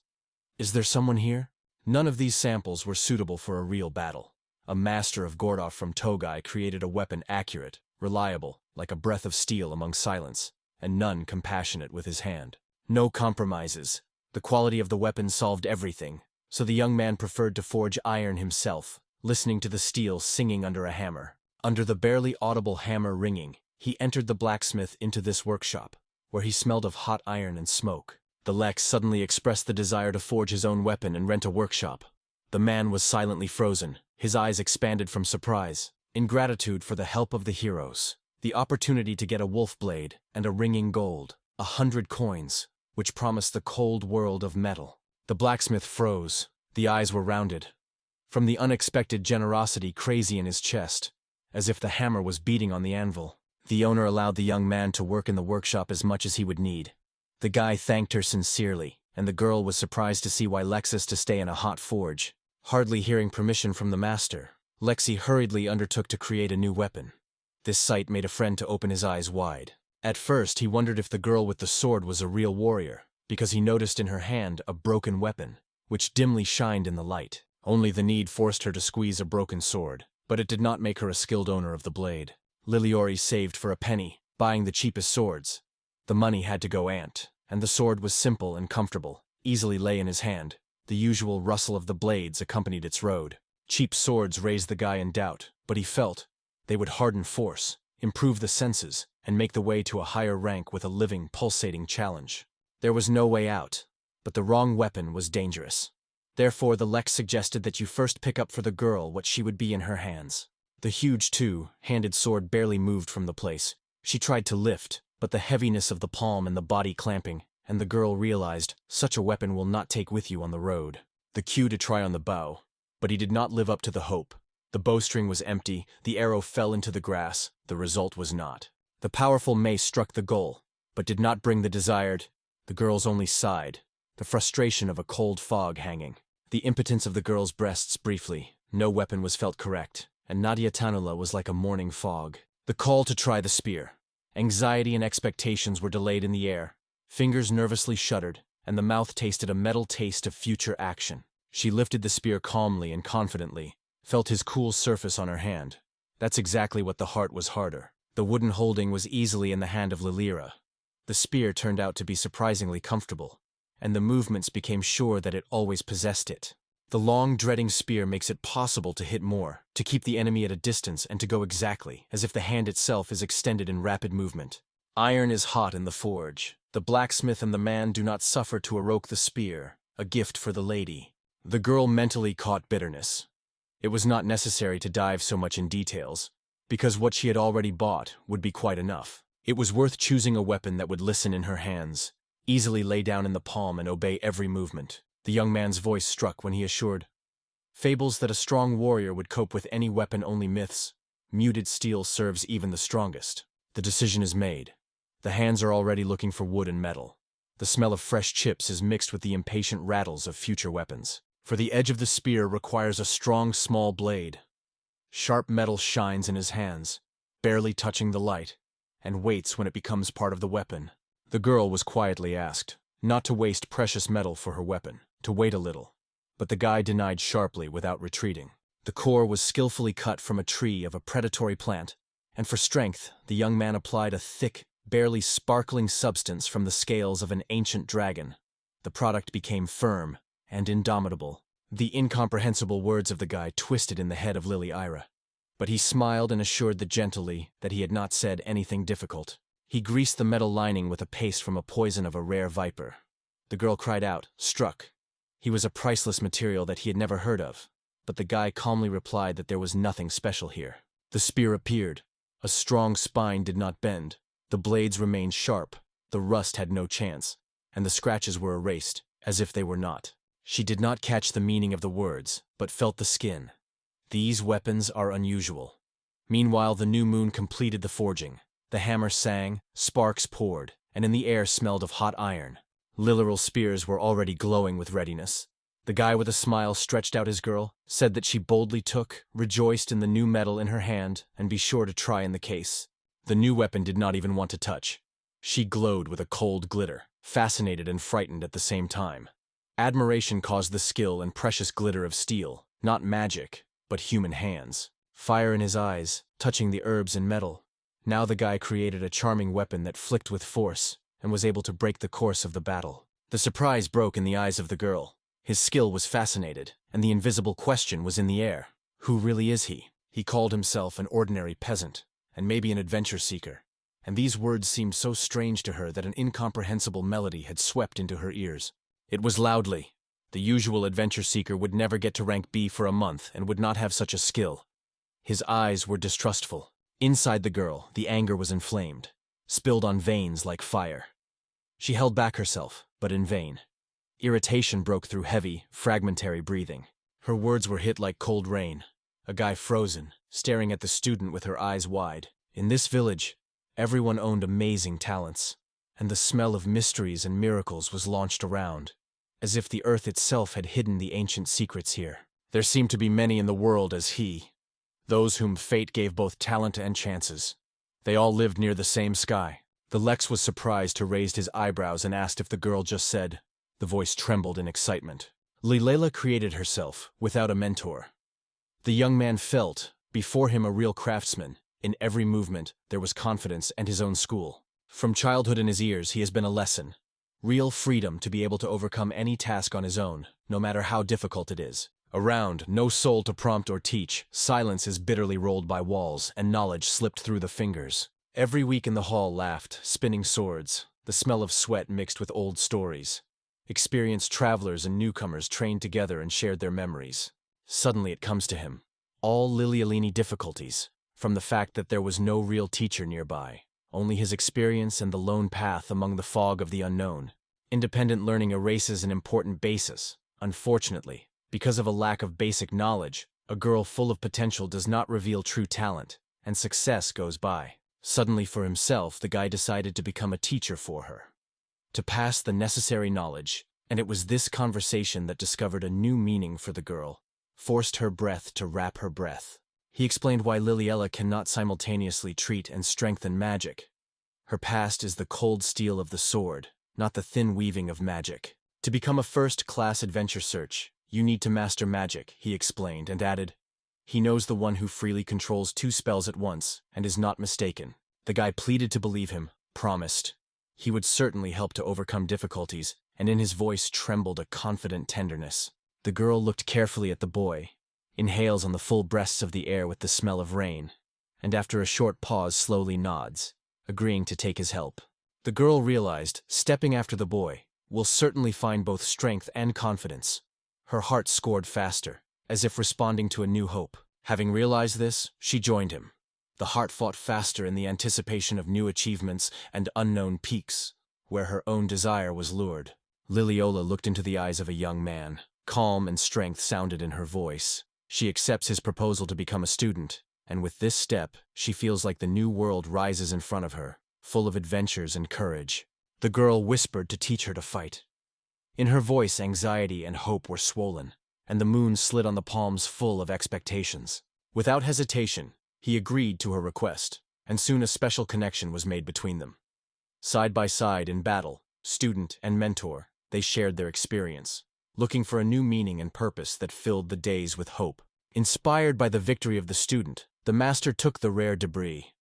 "Is there someone here?" None of these samples were suitable for a real battle. A master of Gordov from Togai created a weapon accurate, reliable, like a breath of steel among silence, and none compassionate with his hand. No compromises. The quality of the weapon solved everything, so the young man preferred to forge iron himself, listening to the steel singing under a hammer. Under the barely audible hammer ringing, he entered the blacksmith into this workshop, where he smelled of hot iron and smoke. The Lex suddenly expressed the desire to forge his own weapon and rent a workshop. The man was silently frozen, his eyes expanded from surprise. In gratitude for the help of the heroes, the opportunity to get a wolf blade and a ringing gold, 100 coins, which promised the cold world of metal. The blacksmith froze. The eyes were rounded. From the unexpected generosity crazy in his chest, as if the hammer was beating on the anvil. The owner allowed the young man to work in the workshop as much as he would need. The guy thanked her sincerely, and the girl was surprised to see why Lexus to stay in a hot forge. Hardly hearing permission from the master, Lexi hurriedly undertook to create a new weapon. This sight made a friend to open his eyes wide. At first, he wondered if the girl with the sword was a real warrior, because he noticed in her hand a broken weapon, which dimly shined in the light. Only the need forced her to squeeze a broken sword, but it did not make her a skilled owner of the blade. Liliori saved for a penny, buying the cheapest swords. The money had to go ant, and the sword was simple and comfortable, easily lay in his hand. The usual rustle of the blades accompanied its road. Cheap swords raised the guy in doubt, but he felt they would harden force, improve the senses, and make the way to a higher rank with a living, pulsating challenge. There was no way out, but the wrong weapon was dangerous. Therefore the Lex suggested that you first pick up for the girl what she would be in her hands. The huge two-handed sword barely moved from the place. She tried to lift, but the heaviness of the palm and the body clamping, and the girl realized such a weapon will not take with you on the road. The cue to try on the bow, but he did not live up to the hope. The bowstring was empty, the arrow fell into the grass, the result was not. The powerful mace struck the goal, but did not bring the desired. The girls only sighed, the frustration of a cold fog hanging. The impotence of the girl's breasts briefly. No weapon was felt correct, and Nadia Tanula was like a morning fog. The call to try the spear. Anxiety and expectations were delayed in the air. Fingers nervously shuddered, and the mouth tasted a metal taste of future action. She lifted the spear calmly and confidently, felt his cool surface on her hand. That's exactly what the heart was harder. The wooden holding was easily in the hand of Lilira. The spear turned out to be surprisingly comfortable, and the movements became sure that it always possessed it. The long, dreading spear makes it possible to hit more, to keep the enemy at a distance and to go exactly, as if the hand itself is extended in rapid movement. Iron is hot in the forge. The blacksmith and the man do not suffer to eroke the spear, a gift for the lady. The girl mentally caught bitterness. It was not necessary to dive so much in details, because what she had already bought would be quite enough. It was worth choosing a weapon that would listen in her hands, easily lay down in the palm and obey every movement. The young man's voice struck when he assured, "Fables that a strong warrior would cope with any weapon only myths. Muted steel serves even the strongest. The decision is made. The hands are already looking for wood and metal. The smell of fresh chips is mixed with the impatient rattles of future weapons. For the edge of the spear requires a strong, small blade. Sharp metal shines in his hands, barely touching the light, and waits when it becomes part of the weapon." The girl was quietly asked not to waste precious metal for her weapon, to wait a little. But the guy denied sharply without retreating. The core was skillfully cut from a tree of a predatory plant, and for strength, the young man applied a thick, barely sparkling substance from the scales of an ancient dragon. The product became firm and indomitable. The incomprehensible words of the guy twisted in the head of Lily Ira. But he smiled and assured the gently that he had not said anything difficult. He greased the metal lining with a paste from a poison of a rare viper. The girl cried out, struck. He was a priceless material that he had never heard of, but the guy calmly replied that there was nothing special here. The spear appeared. A strong spine did not bend. The blades remained sharp, the rust had no chance, and the scratches were erased, as if they were not. She did not catch the meaning of the words, but felt the skin. These weapons are unusual. Meanwhile, the new moon completed the forging. The hammer sang, sparks poured, and in the air smelled of hot iron. Literal spears were already glowing with readiness. The guy with a smile stretched out his girl, said that she boldly took, rejoiced in the new metal in her hand, and be sure to try in the case. The new weapon did not even want to touch. She glowed with a cold glitter, fascinated and frightened at the same time. Admiration caused the skill and precious glitter of steel, not magic, but human hands. Fire in his eyes, touching the herbs and metal. Now the guy created a charming weapon that flicked with force, and was able to break the course of the battle. The surprise broke in the eyes of the girl. His skill was fascinated, and the invisible question was in the air. Who really is he? He called himself an ordinary peasant, and maybe an adventure seeker. And these words seemed so strange to her that an incomprehensible melody had swept into her ears. It was loudly. The usual adventure seeker would never get to rank B for a month and would not have such a skill. His eyes were distrustful. Inside the girl, the anger was inflamed, spilled on veins like fire. She held back herself, but in vain. Irritation broke through heavy, fragmentary breathing. Her words were hit like cold rain. A guy frozen, staring at the student with her eyes wide. In this village, everyone owned amazing talents, and the smell of mysteries and miracles was launched around, as if the earth itself had hidden the ancient secrets here. There seemed to be many in the world as he, those whom fate gave both talent and chances. They all lived near the same sky. The Lex was surprised to raise his eyebrows and asked if the girl just said. The voice trembled in excitement. Lilela created herself, without a mentor. The young man felt, before him a real craftsman. In every movement, there was confidence and his own school. From childhood in his ears, he has been a lesson. Real freedom to be able to overcome any task on his own, no matter how difficult it is. Around, no soul to prompt or teach, silence is bitterly rolled by walls, and knowledge slipped through the fingers. Every week in the hall laughed, spinning swords, the smell of sweat mixed with old stories. Experienced travelers and newcomers trained together and shared their memories. Suddenly it comes to him. All Lilialini difficulties, from the fact that there was no real teacher nearby, only his experience and the lone path among the fog of the unknown. Independent learning erases an important basis. Unfortunately, because of a lack of basic knowledge, a girl full of potential does not reveal true talent, and success goes by. Suddenly for himself, the guy decided to become a teacher for her, to pass the necessary knowledge, and it was this conversation that discovered a new meaning for the girl, forced her breath to wrap her breath. He explained why Liliella cannot simultaneously treat and strengthen magic. Her past is the cold steel of the sword, not the thin weaving of magic. To become a first-class adventure search, you need to master magic, he explained, and added, he knows the one who freely controls 2 spells at once, and is not mistaken. The guy pleaded to believe him, promised. He would certainly help to overcome difficulties, and in his voice trembled a confident tenderness. The girl looked carefully at the boy, inhales on the full breaths of the air with the smell of rain, and after a short pause slowly nods, agreeing to take his help. The girl realized, stepping after the boy, will certainly find both strength and confidence. Her heart scored faster, as if responding to a new hope. Having realized this, she joined him. The heart fought faster in the anticipation of new achievements and unknown peaks, where her own desire was lured. Liliola looked into the eyes of a young man. Calm and strength sounded in her voice. She accepts his proposal to become a student, and with this step, she feels like the new world rises in front of her, full of adventures and courage. The girl whispered to teach her to fight. In her voice, anxiety and hope were swollen, and the moon slid on the palms full of expectations. Without hesitation, he agreed to her request, and soon a special connection was made between them. Side by side in battle, student and mentor, they shared their experience, looking for a new meaning and purpose that filled the days with hope. Inspired by the victory of the student, the master took the rare debris,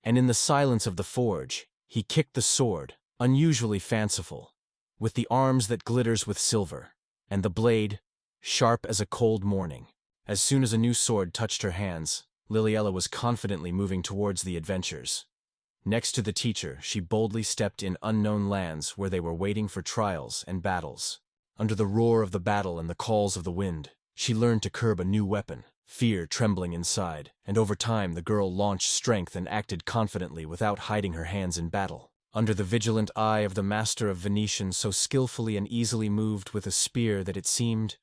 and in the silence of the forge, he kicked the sword, unusually fanciful, with the arms that glitters with silver, and the blade, sharp as a cold morning. As soon as a new sword touched her hands, Liliella was confidently moving towards the adventures. Next to the teacher, she boldly stepped in unknown lands where they were waiting for trials and battles. Under the roar of the battle and the calls of the wind, she learned to curb a new weapon, fear trembling inside, and over time the girl launched strength and acted confidently without hiding her hands in battle. Under the vigilant eye of the master of Venetian, so skillfully and easily moved with a spear that it seemed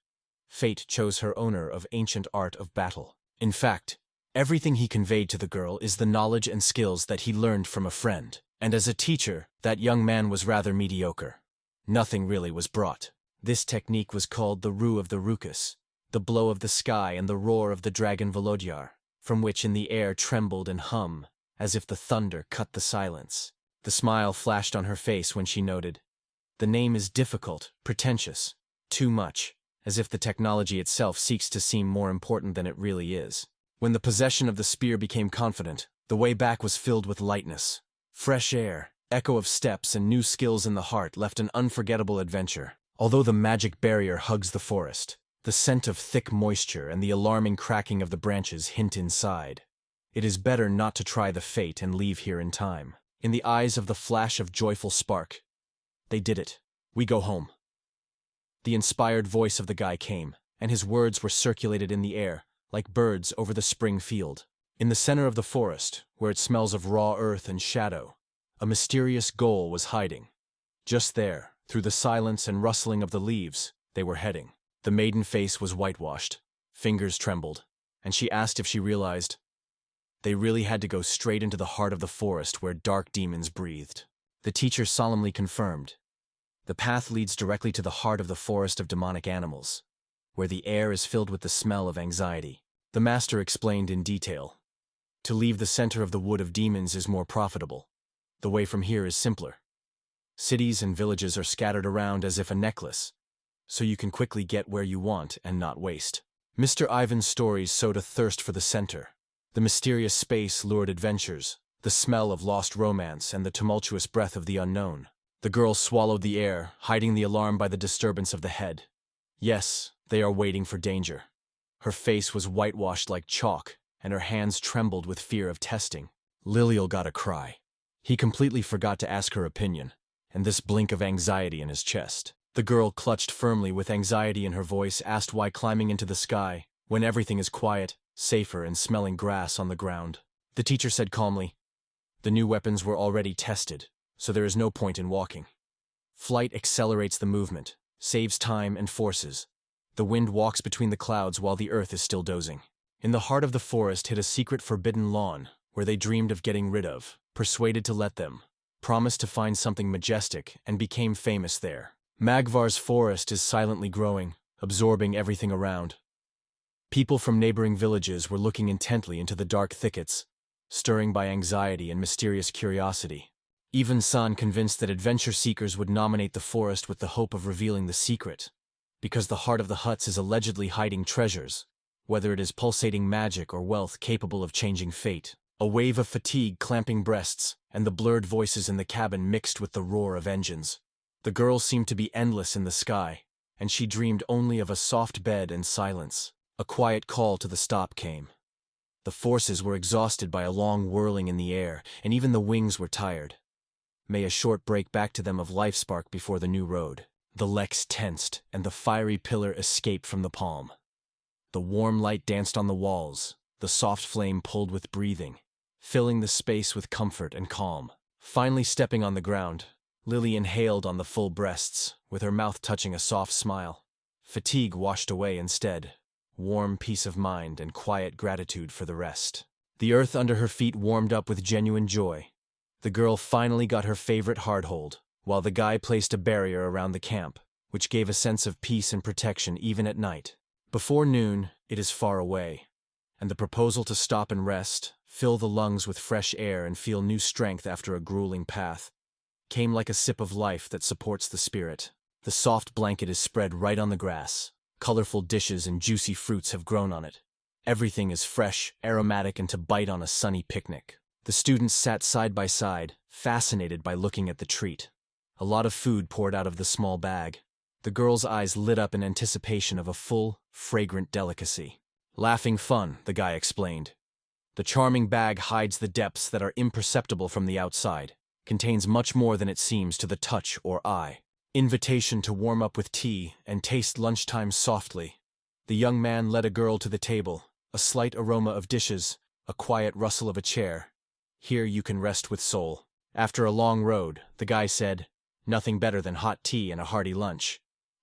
fate chose her owner of ancient art of battle. In fact, everything he conveyed to the girl is the knowledge and skills that he learned from a friend, and as a teacher, that young man was rather mediocre. Nothing really was brought. This technique was called the Ru of the Rukus, the blow of the sky and the roar of the dragon Volodya, from which in the air trembled and hum, as if the thunder cut the silence. The smile flashed on her face when she noted, "The name is difficult, pretentious, too much, as if the technology itself seeks to seem more important than it really is." When the possession of the spear became confident, the way back was filled with lightness. Fresh air, echo of steps, and new skills in the heart left an unforgettable adventure. Although the magic barrier hugs the forest, the scent of thick moisture and the alarming cracking of the branches hint inside. It is better not to try the fate and leave here in time. In the eyes of the flash of joyful spark, "They did it. We go home." The inspired voice of the guy came, and his words were circulated in the air, like birds over the spring field. In the center of the forest, where it smells of raw earth and shadow, a mysterious goal was hiding. Just there, through the silence and rustling of the leaves, they were heading. The maiden face was whitewashed, fingers trembled, and she asked if she realized they really had to go straight into the heart of the forest where dark demons breathed. The teacher solemnly confirmed, "The path leads directly to the heart of the forest of demonic animals, where the air is filled with the smell of anxiety." The master explained in detail, "To leave the center of the wood of demons is more profitable. The way from here is simpler. Cities and villages are scattered around as if a necklace, so you can quickly get where you want and not waste." Mr. Ivan's stories sowed a thirst for the center. The mysterious space lured adventures, the smell of lost romance, and the tumultuous breath of the unknown. The girl swallowed the air, hiding the alarm by the disturbance of the head. Yes, they are waiting for danger. Her face was whitewashed like chalk, and her hands trembled with fear of testing. Lilial got a cry. He completely forgot to ask her opinion, and this blink of anxiety in his chest. The girl clutched firmly with anxiety in her voice, asked why climbing into the sky, when everything is quiet, safer and smelling grass on the ground. The teacher said calmly, "The new weapons were already tested, so there is no point in walking. Flight accelerates the movement, saves time and forces. The wind walks between the clouds while the earth is still dozing." In the heart of the forest hid a secret forbidden lawn, where they dreamed of getting rid of, persuaded to let them, promised to find something majestic, and became famous there. Magvar's forest is silently growing, absorbing everything around. People from neighboring villages were looking intently into the dark thickets, stirring by anxiety and mysterious curiosity. Even San convinced that adventure seekers would nominate the forest with the hope of revealing the secret, because the heart of the huts is allegedly hiding treasures, whether it is pulsating magic or wealth capable of changing fate. A wave of fatigue clamping breasts, and the blurred voices in the cabin mixed with the roar of engines. The girl seemed to be endless in the sky, and she dreamed only of a soft bed and silence. A quiet call to the stop came. The forces were exhausted by a long whirling in the air, and even the wings were tired. May a short break back to them of life spark before the new road. The Lex tensed, and the fiery pillar escaped from the palm. The warm light danced on the walls, the soft flame pulled with breathing, filling the space with comfort and calm. Finally stepping on the ground, Lily inhaled on the full breasts, with her mouth touching a soft smile. Fatigue washed away instead, warm peace of mind and quiet gratitude for the rest. The earth under her feet warmed up with genuine joy. The girl finally got her favorite hardhold, while the guy placed a barrier around the camp, which gave a sense of peace and protection even at night. Before noon, it is far away, and the proposal to stop and rest, fill the lungs with fresh air and feel new strength after a grueling path, came like a sip of life that supports the spirit. The soft blanket is spread right on the grass. Colorful dishes and juicy fruits have grown on it. Everything is fresh, aromatic, and to bite on a sunny picnic. The students sat side by side, fascinated by looking at the treat. A lot of food poured out of the small bag. The girl's eyes lit up in anticipation of a full, fragrant delicacy. "Laughing fun," the guy explained. "The charming bag hides the depths that are imperceptible from the outside, contains much more than it seems to the touch or eye." Invitation to warm up with tea and taste lunchtime softly. The young man led a girl to the table, a slight aroma of dishes, a quiet rustle of a chair. "Here you can rest with soul." After a long road, the guy said, "Nothing better than hot tea and a hearty lunch."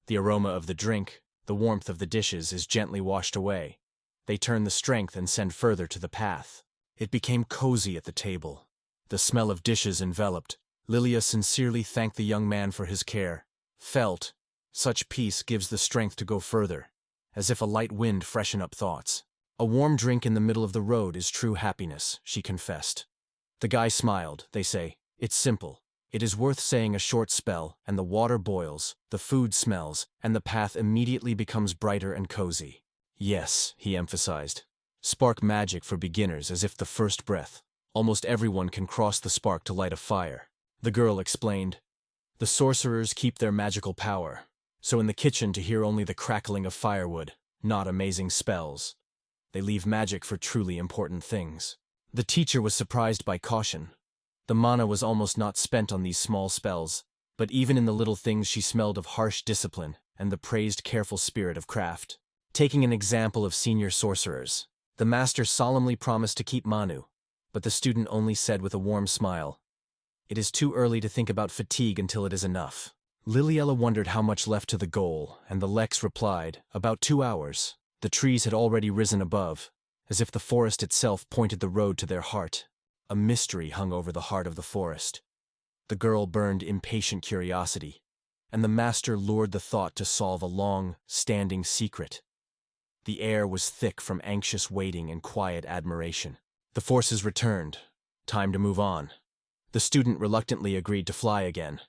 The aroma of the drink, the warmth of the dishes is gently washed away. They turn the strength and send further to the path. It became cozy at the table. The smell of dishes enveloped. Lilia sincerely thanked the young man for his care. Felt, such peace gives the strength to go further, as if a light wind freshen up thoughts. "A warm drink in the middle of the road is true happiness," she confessed. The guy smiled. "They say, it's simple. It is worth saying a short spell, and the water boils, the food smells, and the path immediately becomes brighter and cozy." "Yes," he emphasized. "Spark magic for beginners as if the first breath. Almost everyone can cross the spark to light a fire." The girl explained, "The sorcerers keep their magical power, so in the kitchen to hear only the crackling of firewood, not amazing spells. They leave magic for truly important things." The teacher was surprised by caution. The mana was almost not spent on these small spells, but even in the little things she smelled of harsh discipline and the praised careful spirit of craft. Taking an example of senior sorcerers, the master solemnly promised to keep Manu, but the student only said with a warm smile, "It is too early to think about fatigue until it is enough." Liliella wondered how much left to the goal, and the Lex replied, "About 2 hours." The trees had already risen above, as if the forest itself pointed the road to their heart. A mystery hung over the heart of the forest. The girl burned impatient curiosity, and the master lured the thought to solve a long, standing secret. The air was thick from anxious waiting and quiet admiration. The forces returned. Time to move on. The student reluctantly agreed to fly again.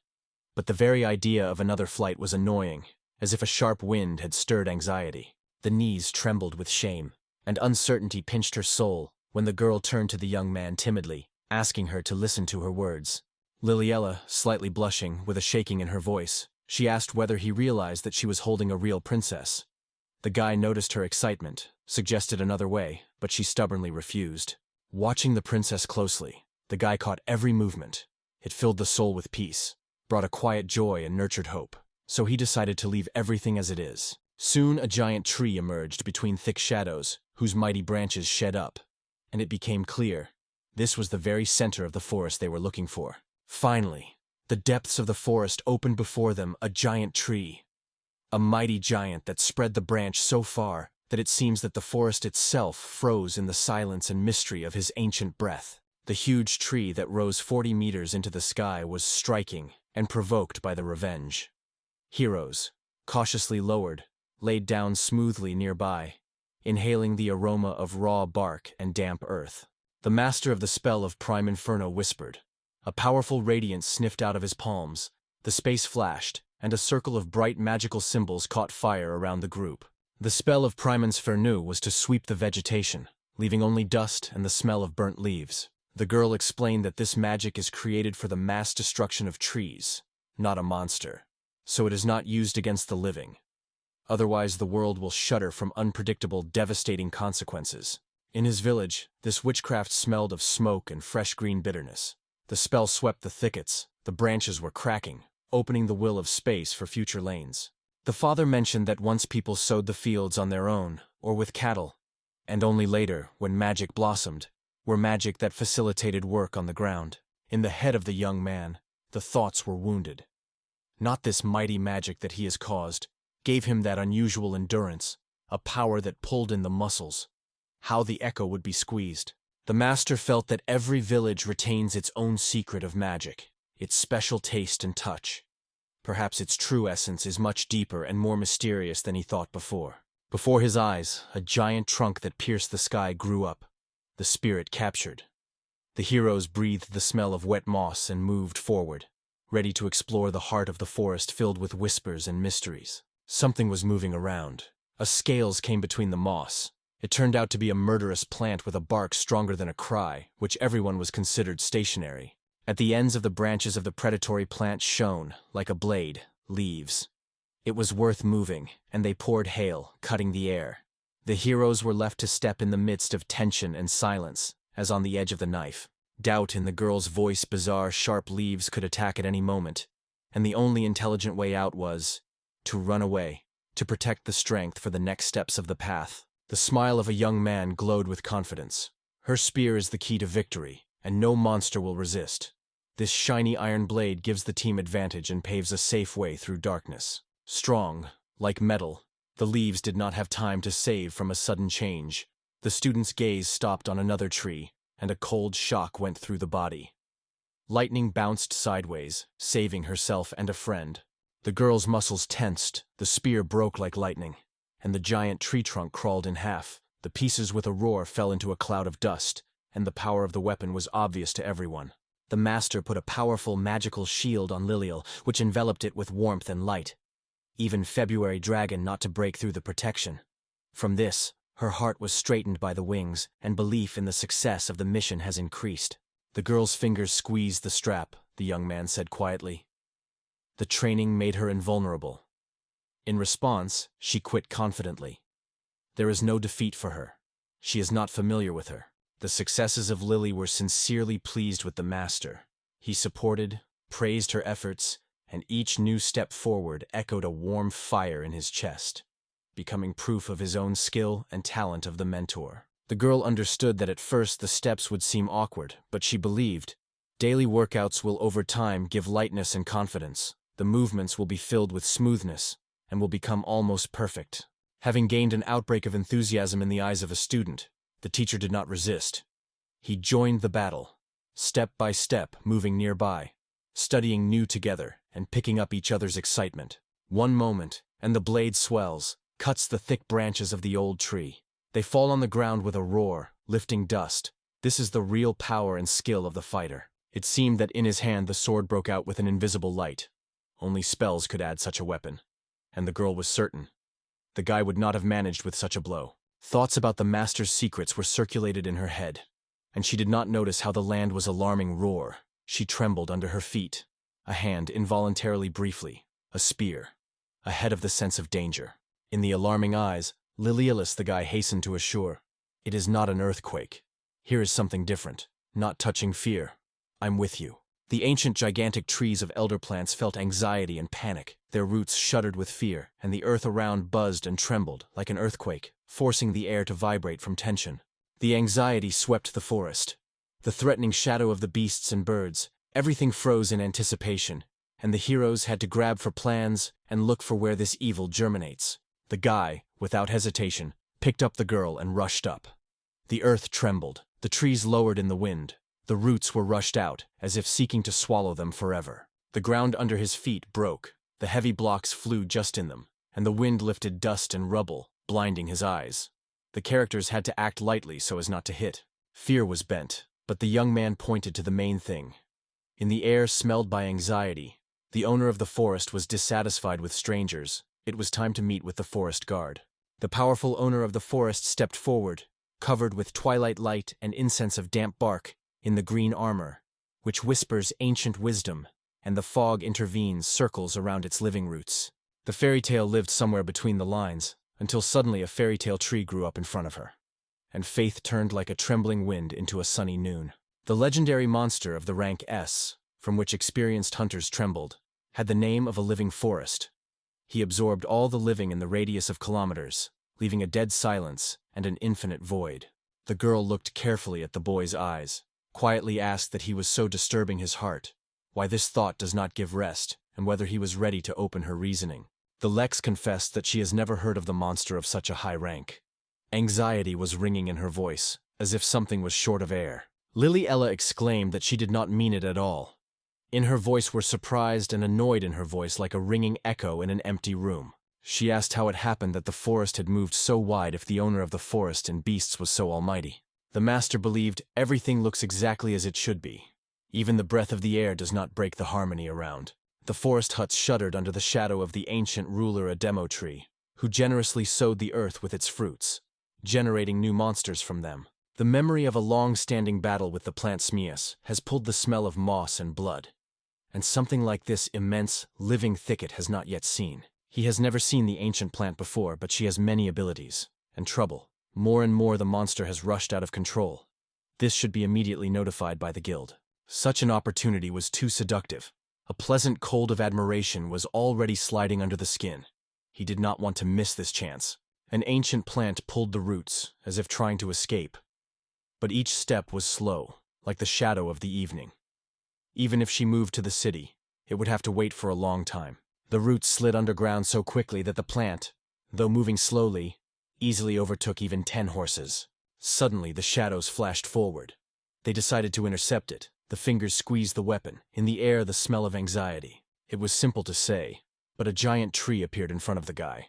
But the very idea of another flight was annoying, as if a sharp wind had stirred anxiety. The knees trembled with shame, and uncertainty pinched her soul when the girl turned to the young man timidly, asking her to listen to her words. Liliella, slightly blushing, with a shaking in her voice, she asked whether he realized that she was holding a real princess. The guy noticed her excitement, suggested another way, but she stubbornly refused. Watching the princess closely, the guy caught every movement. It filled the soul with peace, brought a quiet joy and nurtured hope. So he decided to leave everything as it is. Soon a giant tree emerged between thick shadows, whose mighty branches shed up. And it became clear. This was the very center of the forest they were looking for. Finally, the depths of the forest opened before them, a giant tree. A mighty giant that spread the branch so far that it seems that the forest itself froze in the silence and mystery of his ancient breath. The huge tree that rose 40 meters into the sky was striking and provoked by the revenge. Heroes, cautiously lowered, laid down smoothly nearby, inhaling the aroma of raw bark and damp earth. The master of the spell of Prime Inferno whispered. A powerful radiance sniffed out of his palms, the space flashed, and a circle of bright magical symbols caught fire around the group. The spell of Prime Inferno was to sweep the vegetation, leaving only dust and the smell of burnt leaves. The girl explained that this magic is created for the mass destruction of trees, not a monster, so it is not used against the living. Otherwise the world will shudder from unpredictable, devastating consequences. In his village, this witchcraft smelled of smoke and fresh green bitterness. The spell swept the thickets, the branches were cracking, opening the will of space for future lanes. The father mentioned that once people sowed the fields on their own, or with cattle, and only later, when magic blossomed, were magic that facilitated work on the ground. In the head of the young man, the thoughts were wounded. Not this mighty magic that he has caused, gave him that unusual endurance, a power that pulled in the muscles. How the echo would be squeezed. The master felt that every village retains its own secret of magic, its special taste and touch. Perhaps its true essence is much deeper and more mysterious than he thought before. Before his eyes, a giant trunk that pierced the sky grew up, the spirit captured. The heroes breathed the smell of wet moss and moved forward, ready to explore the heart of the forest filled with whispers and mysteries. Something was moving around. A scales came between the moss. It turned out to be a murderous plant with a bark stronger than a cry, which everyone was considered stationary. At the ends of the branches of the predatory plant shone, like a blade, leaves. It was worth moving, and they poured hail, cutting the air. The heroes were left to step in the midst of tension and silence, as on the edge of the knife. Doubt in the girl's voice, bizarre, sharp leaves could attack at any moment, and the only intelligent way out was to run away, to protect the strength for the next steps of the path. The smile of a young man glowed with confidence. Her spear is the key to victory, and no monster will resist. This shiny iron blade gives the team advantage and paves a safe way through darkness. Strong, like metal, the leaves did not have time to save from a sudden change. The student's gaze stopped on another tree, and a cold shock went through the body. Lightning bounced sideways, saving herself and a friend. The girl's muscles tensed, the spear broke like lightning, and the giant tree trunk crawled in half. The pieces with a roar fell into a cloud of dust, and the power of the weapon was obvious to everyone. The master put a powerful magical shield on Lilial, which enveloped it with warmth and light. Even February Dragon not to break through the protection. From this, her heart was straightened by the wings, and belief in the success of the mission has increased. The girl's fingers squeezed the strap, the young man said quietly. The training made her invulnerable. In response, she quit confidently. There is no defeat for her. She is not familiar with her. The successes of Lily were sincerely pleased with the master. He supported, praised her efforts, and each new step forward echoed a warm fire in his chest, becoming proof of his own skill and talent of the mentor. The girl understood that at first the steps would seem awkward, but she believed daily workouts will over time give lightness and confidence. The movements will be filled with smoothness and will become almost perfect. Having gained an outbreak of enthusiasm in the eyes of a student, the teacher did not resist. He joined the battle, step by step, moving nearby, studying new together and picking up each other's excitement. One moment, and the blade swells, cuts the thick branches of the old tree. They fall on the ground with a roar, lifting dust. This is the real power and skill of the fighter. It seemed that in his hand the sword broke out with an invisible light. Only spells could add such a weapon. And the girl was certain. The guy would not have managed with such a blow. Thoughts about the master's secrets were circulated in her head, and she did not notice how the land was alarming roar. She trembled under her feet. A hand involuntarily briefly. A spear. Ahead of the sense of danger. In the alarming eyes, Lilialis the guy hastened to assure. It is not an earthquake. Here is something different. Not touching fear. I'm with you. The ancient gigantic trees of elder plants felt anxiety and panic. Their roots shuddered with fear, and the earth around buzzed and trembled like an earthquake. forcing the air to vibrate from tension. The anxiety swept the forest. The threatening shadow of the beasts and birds, everything froze in anticipation, and the heroes had to grab for plans and look for where this evil germinates. The guy, without hesitation, picked up the girl and rushed up. The earth trembled, the trees lowered in the wind, the roots were rushed out, as if seeking to swallow them forever. The ground under his feet broke, the heavy blocks flew just in them, and the wind lifted dust and rubble, blinding his eyes. The characters had to act lightly so as not to hit. Fear was bent, but the young man pointed to the main thing. In the air smelled by anxiety, the owner of the forest was dissatisfied with strangers. It was time to meet with the forest guard. The powerful owner of the forest stepped forward, covered with twilight light and incense of damp bark, in the green armor, which whispers ancient wisdom, and the fog intervenes circles around its living roots. The fairy tale lived somewhere between the lines, until suddenly a fairy tale tree grew up in front of her, and faith turned like a trembling wind into a sunny noon. The legendary monster of the rank S, from which experienced hunters trembled, had the name of a living forest. He absorbed all the living in the radius of kilometers, leaving a dead silence and an infinite void. The girl looked carefully at the boy's eyes, quietly asked that he was so disturbing his heart, why this thought does not give rest, and whether he was ready to open her reasoning. The Lex confessed that she has never heard of the monster of such a high rank. Anxiety was ringing in her voice, as if something was short of air. Lily Ella exclaimed that she did not mean it at all. In her voice were surprised and annoyed in her voice like a ringing echo in an empty room. She asked how it happened that the forest had moved so wide if the owner of the forest and beasts was so almighty. The master believed everything looks exactly as it should be. Even the breath of the air does not break the harmony around. The forest huts shuddered under the shadow of the ancient ruler a demo tree, who generously sowed the earth with its fruits, generating new monsters from them. The memory of a long-standing battle with the plant Smias has pulled the smell of moss and blood, and something like this immense, living thicket has not yet seen. He has never seen the ancient plant before, but she has many abilities, and trouble. More and more the monster has rushed out of control. This should be immediately notified by the guild. Such an opportunity was too seductive. A pleasant cold of admiration was already sliding under the skin. He did not want to miss this chance. An ancient plant pulled the roots, as if trying to escape. But each step was slow, like the shadow of the evening. Even if she moved to the city, it would have to wait for a long time. The roots slid underground so quickly that the plant, though moving slowly, easily overtook even 10 horses. Suddenly the shadows flashed forward. They decided to intercept it. The fingers squeezed the weapon. In the air, the smell of anxiety. It was simple to say, but a giant tree appeared in front of the guy.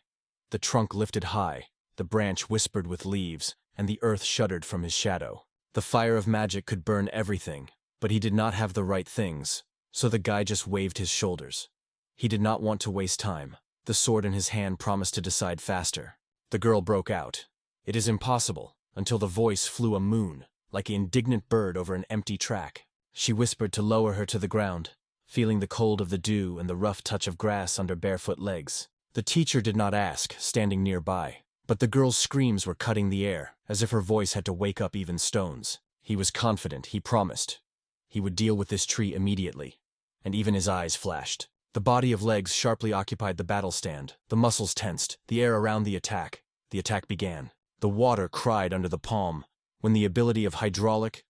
The trunk lifted high, the branch whispered with leaves, and the earth shuddered from his shadow. The fire of magic could burn everything, but he did not have the right things, so the guy just waved his shoulders. He did not want to waste time. The sword in his hand promised to decide faster. The girl broke out. "It is impossible," until the voice flew a moon, like an indignant bird over an empty track. She whispered to lower her to the ground, feeling the cold of the dew and the rough touch of grass under barefoot legs. The teacher did not ask, standing nearby, but the girl's screams were cutting the air, as if her voice had to wake up even stones. He was confident, he promised. He would deal with this tree immediately, and even his eyes flashed. The body of legs sharply occupied the battle stand, the muscles tensed, the air around the attack. The attack began. The water cried under the palm, when the ability of hydraulic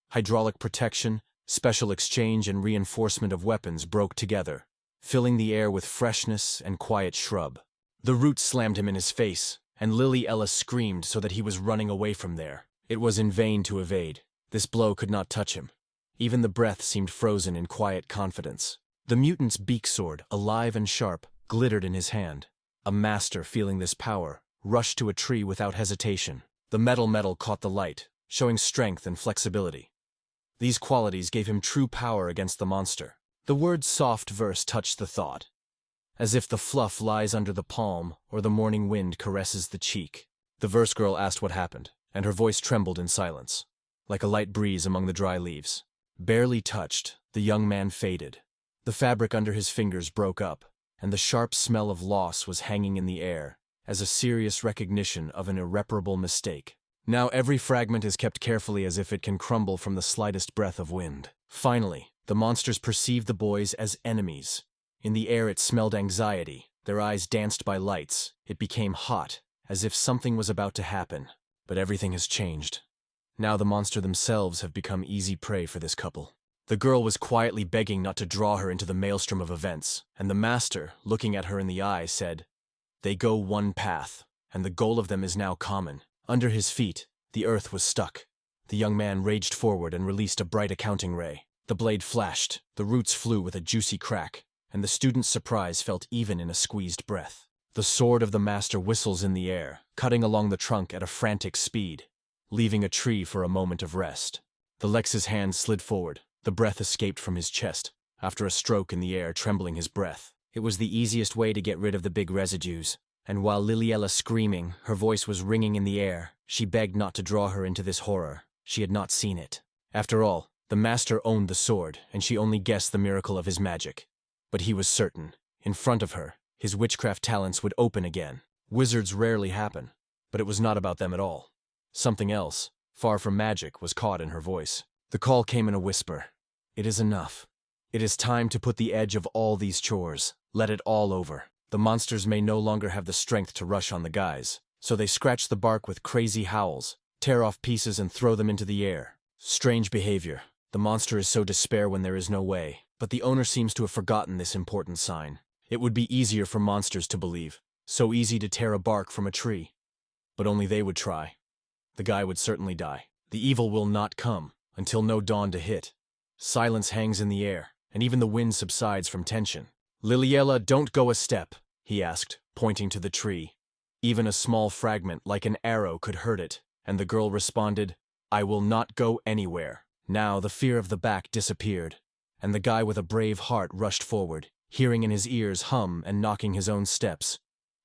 protection, special exchange and reinforcement of weapons broke together, filling the air with freshness and quiet shrub. The roots slammed him in his face, and Lily Ella screamed so that he was running away from there. It was in vain to evade. This blow could not touch him. Even the breath seemed frozen in quiet confidence. The mutant's beak sword, alive and sharp, glittered in his hand. A master, feeling this power, rushed to a tree without hesitation. The metal caught the light, showing strength and flexibility. These qualities gave him true power against the monster. The word soft verse touched the thought, as if the fluff lies under the palm or the morning wind caresses the cheek. The verse girl asked what happened, and her voice trembled in silence, like a light breeze among the dry leaves. Barely touched, the young man faded. The fabric under his fingers broke up, and the sharp smell of loss was hanging in the air, as a serious recognition of an irreparable mistake. Now every fragment is kept carefully as if it can crumble from the slightest breath of wind. Finally, the monsters perceived the boys as enemies. In the air it smelled anxiety. Their eyes danced by lights. It became hot, as if something was about to happen. But everything has changed. Now the monster themselves have become easy prey for this couple. The girl was quietly begging not to draw her into the maelstrom of events, and the master, looking at her in the eye, said, "They go one path, and the goal of them is now common." Under his feet, the earth was stuck. The young man raged forward and released a bright accounting ray. The blade flashed, the roots flew with a juicy crack, and the student's surprise felt even in a squeezed breath. The sword of the master whistles in the air, cutting along the trunk at a frantic speed, leaving a tree for a moment of rest. The Lex's hand slid forward. The breath escaped from his chest, after a stroke in the air, trembling his breath. It was the easiest way to get rid of the big residues, and while Liliella screaming, her voice was ringing in the air, she begged not to draw her into this horror. She had not seen it. After all, the master owned the sword, and she only guessed the miracle of his magic. But he was certain, in front of her, his witchcraft talents would open again. Wizards rarely happen, but it was not about them at all. Something else, far from magic, was caught in her voice. The call came in a whisper. "It is enough. It is time to put the edge of all these chores. Let it all over. The monsters may no longer have the strength to rush on the guys." So they scratch the bark with crazy howls, tear off pieces and throw them into the air. Strange behavior. The monster is so despair when there is no way, but the owner seems to have forgotten this important sign. It would be easier for monsters to believe. So easy to tear a bark from a tree. But only they would try. The guy would certainly die. The evil will not come until no dawn to hit. Silence hangs in the air, and even the wind subsides from tension. "Liliella, don't go a step," he asked, pointing to the tree. Even a small fragment, like an arrow, could hurt it, and the girl responded, "I will not go anywhere." Now the fear of the back disappeared, and the guy with a brave heart rushed forward, hearing in his ears hum and knocking his own steps.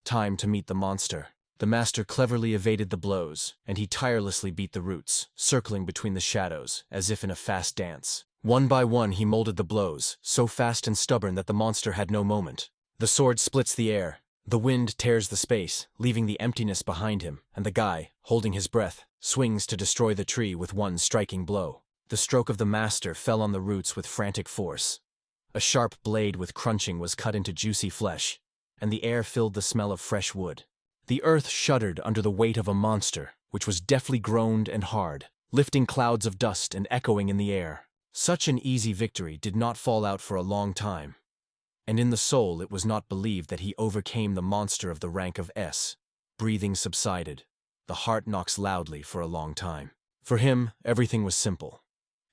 Time to meet the monster. The master cleverly evaded the blows, and he tirelessly beat the roots, circling between the shadows, as if in a fast dance. One by one he molded the blows, so fast and stubborn that the monster had no moment. The sword splits the air, the wind tears the space, leaving the emptiness behind him, and the guy, holding his breath, swings to destroy the tree with one striking blow. The stroke of the master fell on the roots with frantic force. A sharp blade with crunching was cut into juicy flesh, and the air filled the smell of fresh wood. The earth shuddered under the weight of a monster, which was deftly groaned and hard, lifting clouds of dust and echoing in the air. Such an easy victory did not fall out for a long time, and in the soul it was not believed that he overcame the monster of the rank of S. Breathing subsided. The heart knocks loudly for a long time. For him, everything was simple.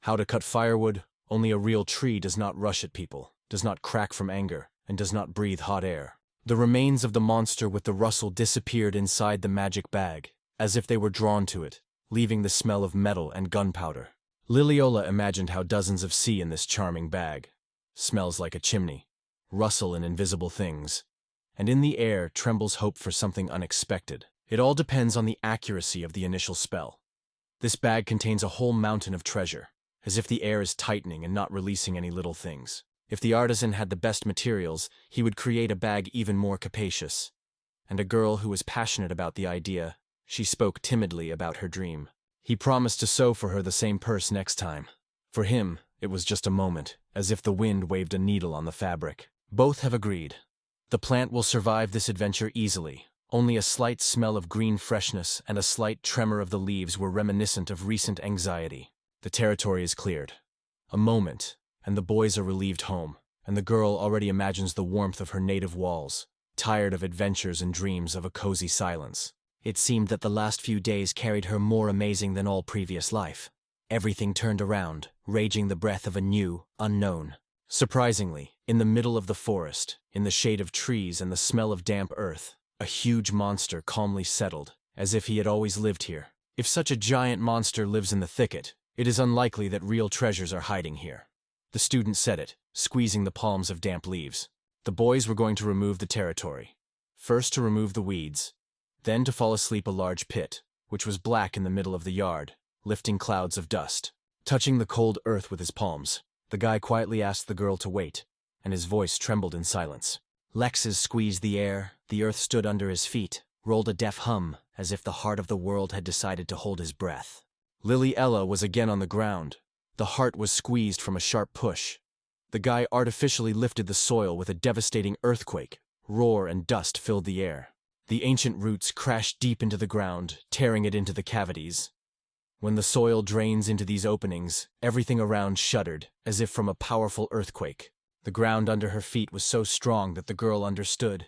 How to cut firewood? Only a real tree does not rush at people, does not crack from anger, and does not breathe hot air. The remains of the monster with the rustle disappeared inside the magic bag, as if they were drawn to it, leaving the smell of metal and gunpowder. Liliella imagined how dozens of sea in this charming bag. Smells like a chimney, rustle in invisible things, and in the air trembles hope for something unexpected. It all depends on the accuracy of the initial spell. This bag contains a whole mountain of treasure, as if the air is tightening and not releasing any little things. If the artisan had the best materials, he would create a bag even more capacious. And a girl who was passionate about the idea, she spoke timidly about her dream. He promised to sew for her the same purse next time. For him, it was just a moment, as if the wind waved a needle on the fabric. Both have agreed. The plant will survive this adventure easily. Only a slight smell of green freshness and a slight tremor of the leaves were reminiscent of recent anxiety. The territory is cleared. A moment, and the boys are relieved home, and the girl already imagines the warmth of her native walls, tired of adventures and dreams of a cozy silence. It seemed that the last few days carried her more amazing than all previous life. Everything turned around, raging the breath of a new, unknown. Surprisingly, in the middle of the forest, in the shade of trees and the smell of damp earth, a huge monster calmly settled, as if he had always lived here. If such a giant monster lives in the thicket, it is unlikely that real treasures are hiding here. The student said it, squeezing the palms of damp leaves. The boys were going to remove the territory. First to remove the weeds, then to fall asleep a large pit, which was black in the middle of the yard, lifting clouds of dust. Touching the cold earth with his palms, the guy quietly asked the girl to wait, and his voice trembled in silence. Lex's squeezed the air, the earth stood under his feet, rolled a deaf hum, as if the heart of the world had decided to hold his breath. Liliella was again on the ground. The heart was squeezed from a sharp push. The guy artificially lifted the soil with a devastating earthquake. Roar and dust filled the air. The ancient roots crash deep into the ground, tearing it into the cavities. When the soil drains into these openings, everything around shuddered, as if from a powerful earthquake. The ground under her feet was so strong that the girl understood.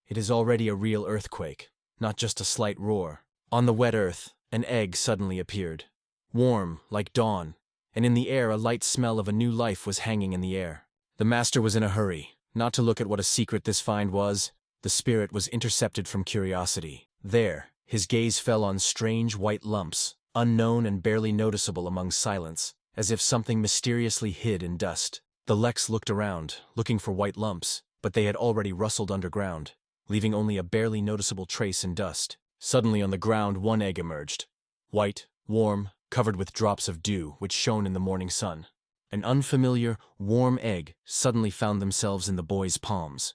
It is already a real earthquake, not just a slight roar. On the wet earth, an egg suddenly appeared. Warm, like dawn, and in the air a light smell of a new life was hanging in the air. The master was in a hurry, not to look at what a secret this find was. The spirit was intercepted from curiosity. There, his gaze fell on strange white lumps, unknown and barely noticeable among silence, as if something mysteriously hid in dust. The Lex looked around, looking for white lumps, but they had already rustled underground, leaving only a barely noticeable trace in dust. Suddenly on the ground one egg emerged. White, warm, covered with drops of dew which shone in the morning sun. An unfamiliar, warm egg suddenly found themselves in the boys' palms.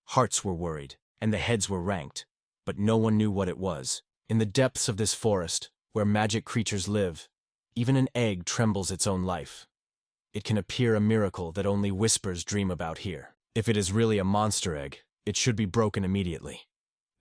Hearts were worried, and the heads were ranked, but no one knew what it was. In the depths of this forest, where magic creatures live, even an egg trembles its own life. It can appear a miracle that only whispers dream about here. If it is really a monster egg, it should be broken immediately.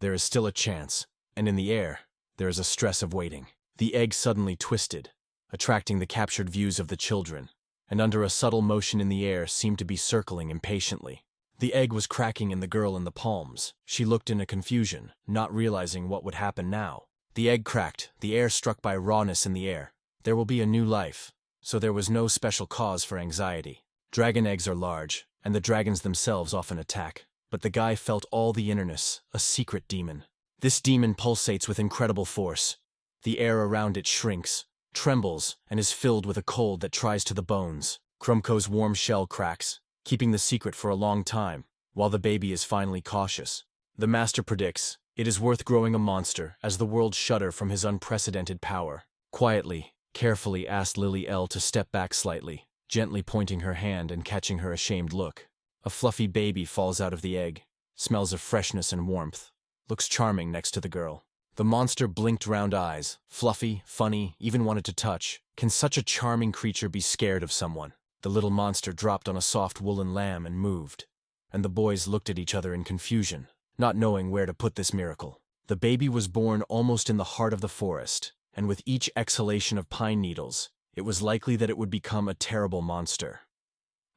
There is still a chance, and in the air, there is a stress of waiting. The egg suddenly twisted, attracting the captured views of the children, and under a subtle motion in the air seemed to be circling impatiently. The egg was cracking in the girl in the palms. She looked in a confusion, not realizing what would happen now. The egg cracked, the air struck by rawness in the air. There will be a new life, so there was no special cause for anxiety. Dragon eggs are large, and the dragons themselves often attack. But the guy felt all the innerness, a secret demon. This demon pulsates with incredible force. The air around it shrinks, trembles, and is filled with a cold that tries to the bones. Krumko's warm shell cracks, keeping the secret for a long time, while the baby is finally cautious. The master predicts, it is worth growing a monster as the world shudder from his unprecedented power. Quietly, carefully asked Lily L to step back slightly, gently pointing her hand and catching her ashamed look. A fluffy baby falls out of the egg, smells of freshness and warmth, looks charming next to the girl. The monster blinked round eyes, fluffy, funny, even wanted to touch. Can such a charming creature be scared of someone? The little monster dropped on a soft woolen lamb and moved, and the boys looked at each other in confusion, not knowing where to put this miracle. The baby was born almost in the heart of the forest, and with each exhalation of pine needles, it was likely that it would become a terrible monster.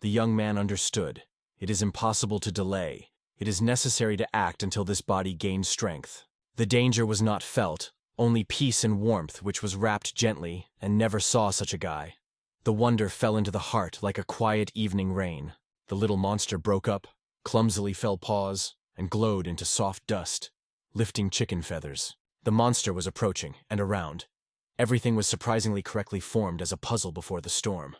The young man understood. It is impossible to delay. It is necessary to act until this body gains strength. The danger was not felt, only peace and warmth which was wrapped gently and never saw such a guy. The wonder fell into the heart like a quiet evening rain. The little monster broke up, clumsily fell paws, and glowed into soft dust, lifting chicken feathers. The monster was approaching and around. Everything was surprisingly correctly formed as a puzzle before the storm.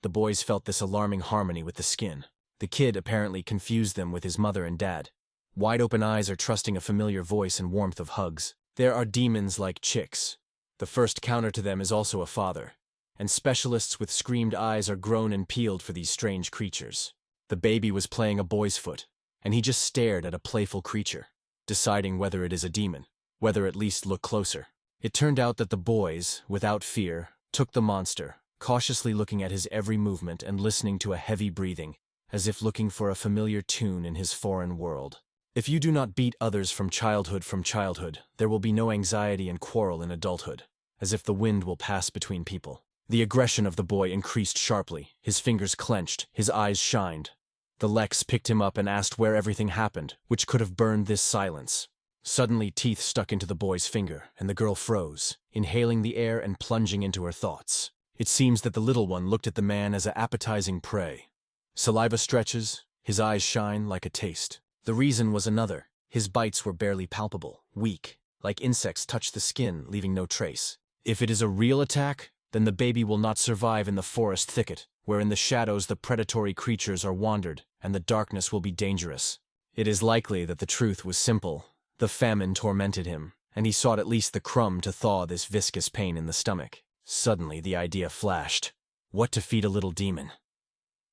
The boys felt this alarming harmony with the skin. The kid apparently confused them with his mother and dad. Wide-open eyes are trusting a familiar voice and warmth of hugs. There are demons like chicks. The first counter to them is also a father, and specialists with screamed eyes are grown and peeled for these strange creatures. The baby was playing a boy's foot, and he just stared at a playful creature, deciding whether it is a demon, whether at least look closer. It turned out that the boys, without fear, took the monster, cautiously looking at his every movement and listening to a heavy breathing, as if looking for a familiar tune in his foreign world. If you do not beat others from childhood, there will be no anxiety and quarrel in adulthood, as if the wind will pass between people. The aggression of the boy increased sharply, his fingers clenched, his eyes shined. The Lex picked him up and asked where everything happened, which could have burned this silence. Suddenly teeth stuck into the boy's finger, and the girl froze, inhaling the air and plunging into her thoughts. It seems that the little one looked at the man as an appetizing prey. Saliva stretches, his eyes shine like a taste. The reason was another. His bites were barely palpable, weak, like insects touch the skin, leaving no trace. If it is a real attack, then the baby will not survive in the forest thicket, where in the shadows the predatory creatures are wandered, and the darkness will be dangerous. It is likely that the truth was simple. The famine tormented him, and he sought at least the crumb to thaw this viscous pain in the stomach. Suddenly the idea flashed. What to feed a little demon?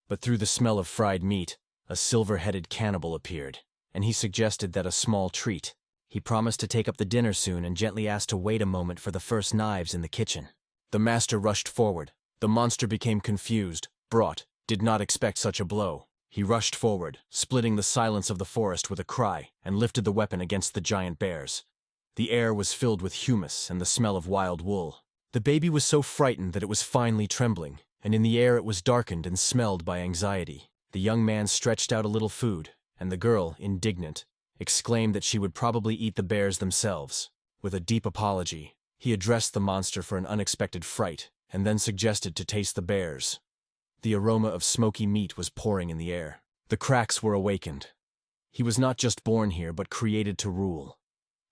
But through the smell of fried meat, a silver-headed cannibal appeared, and he suggested that a small treat. He promised to take up the dinner soon and gently asked to wait a moment for the first knives in the kitchen. The master rushed forward. The monster became confused, brought, did not expect such a blow. He rushed forward, splitting the silence of the forest with a cry, and lifted the weapon against the giant bears. The air was filled with humus and the smell of wild wool. The baby was so frightened that it was finely trembling, and in the air it was darkened and smelled by anxiety. The young man stretched out a little food, and the girl, indignant, exclaimed that she would probably eat the bears themselves. With a deep apology, he addressed the monster for an unexpected fright, and then suggested to taste the bears. The aroma of smoky meat was pouring in the air. The cracks were awakened. He was not just born here, but created to rule.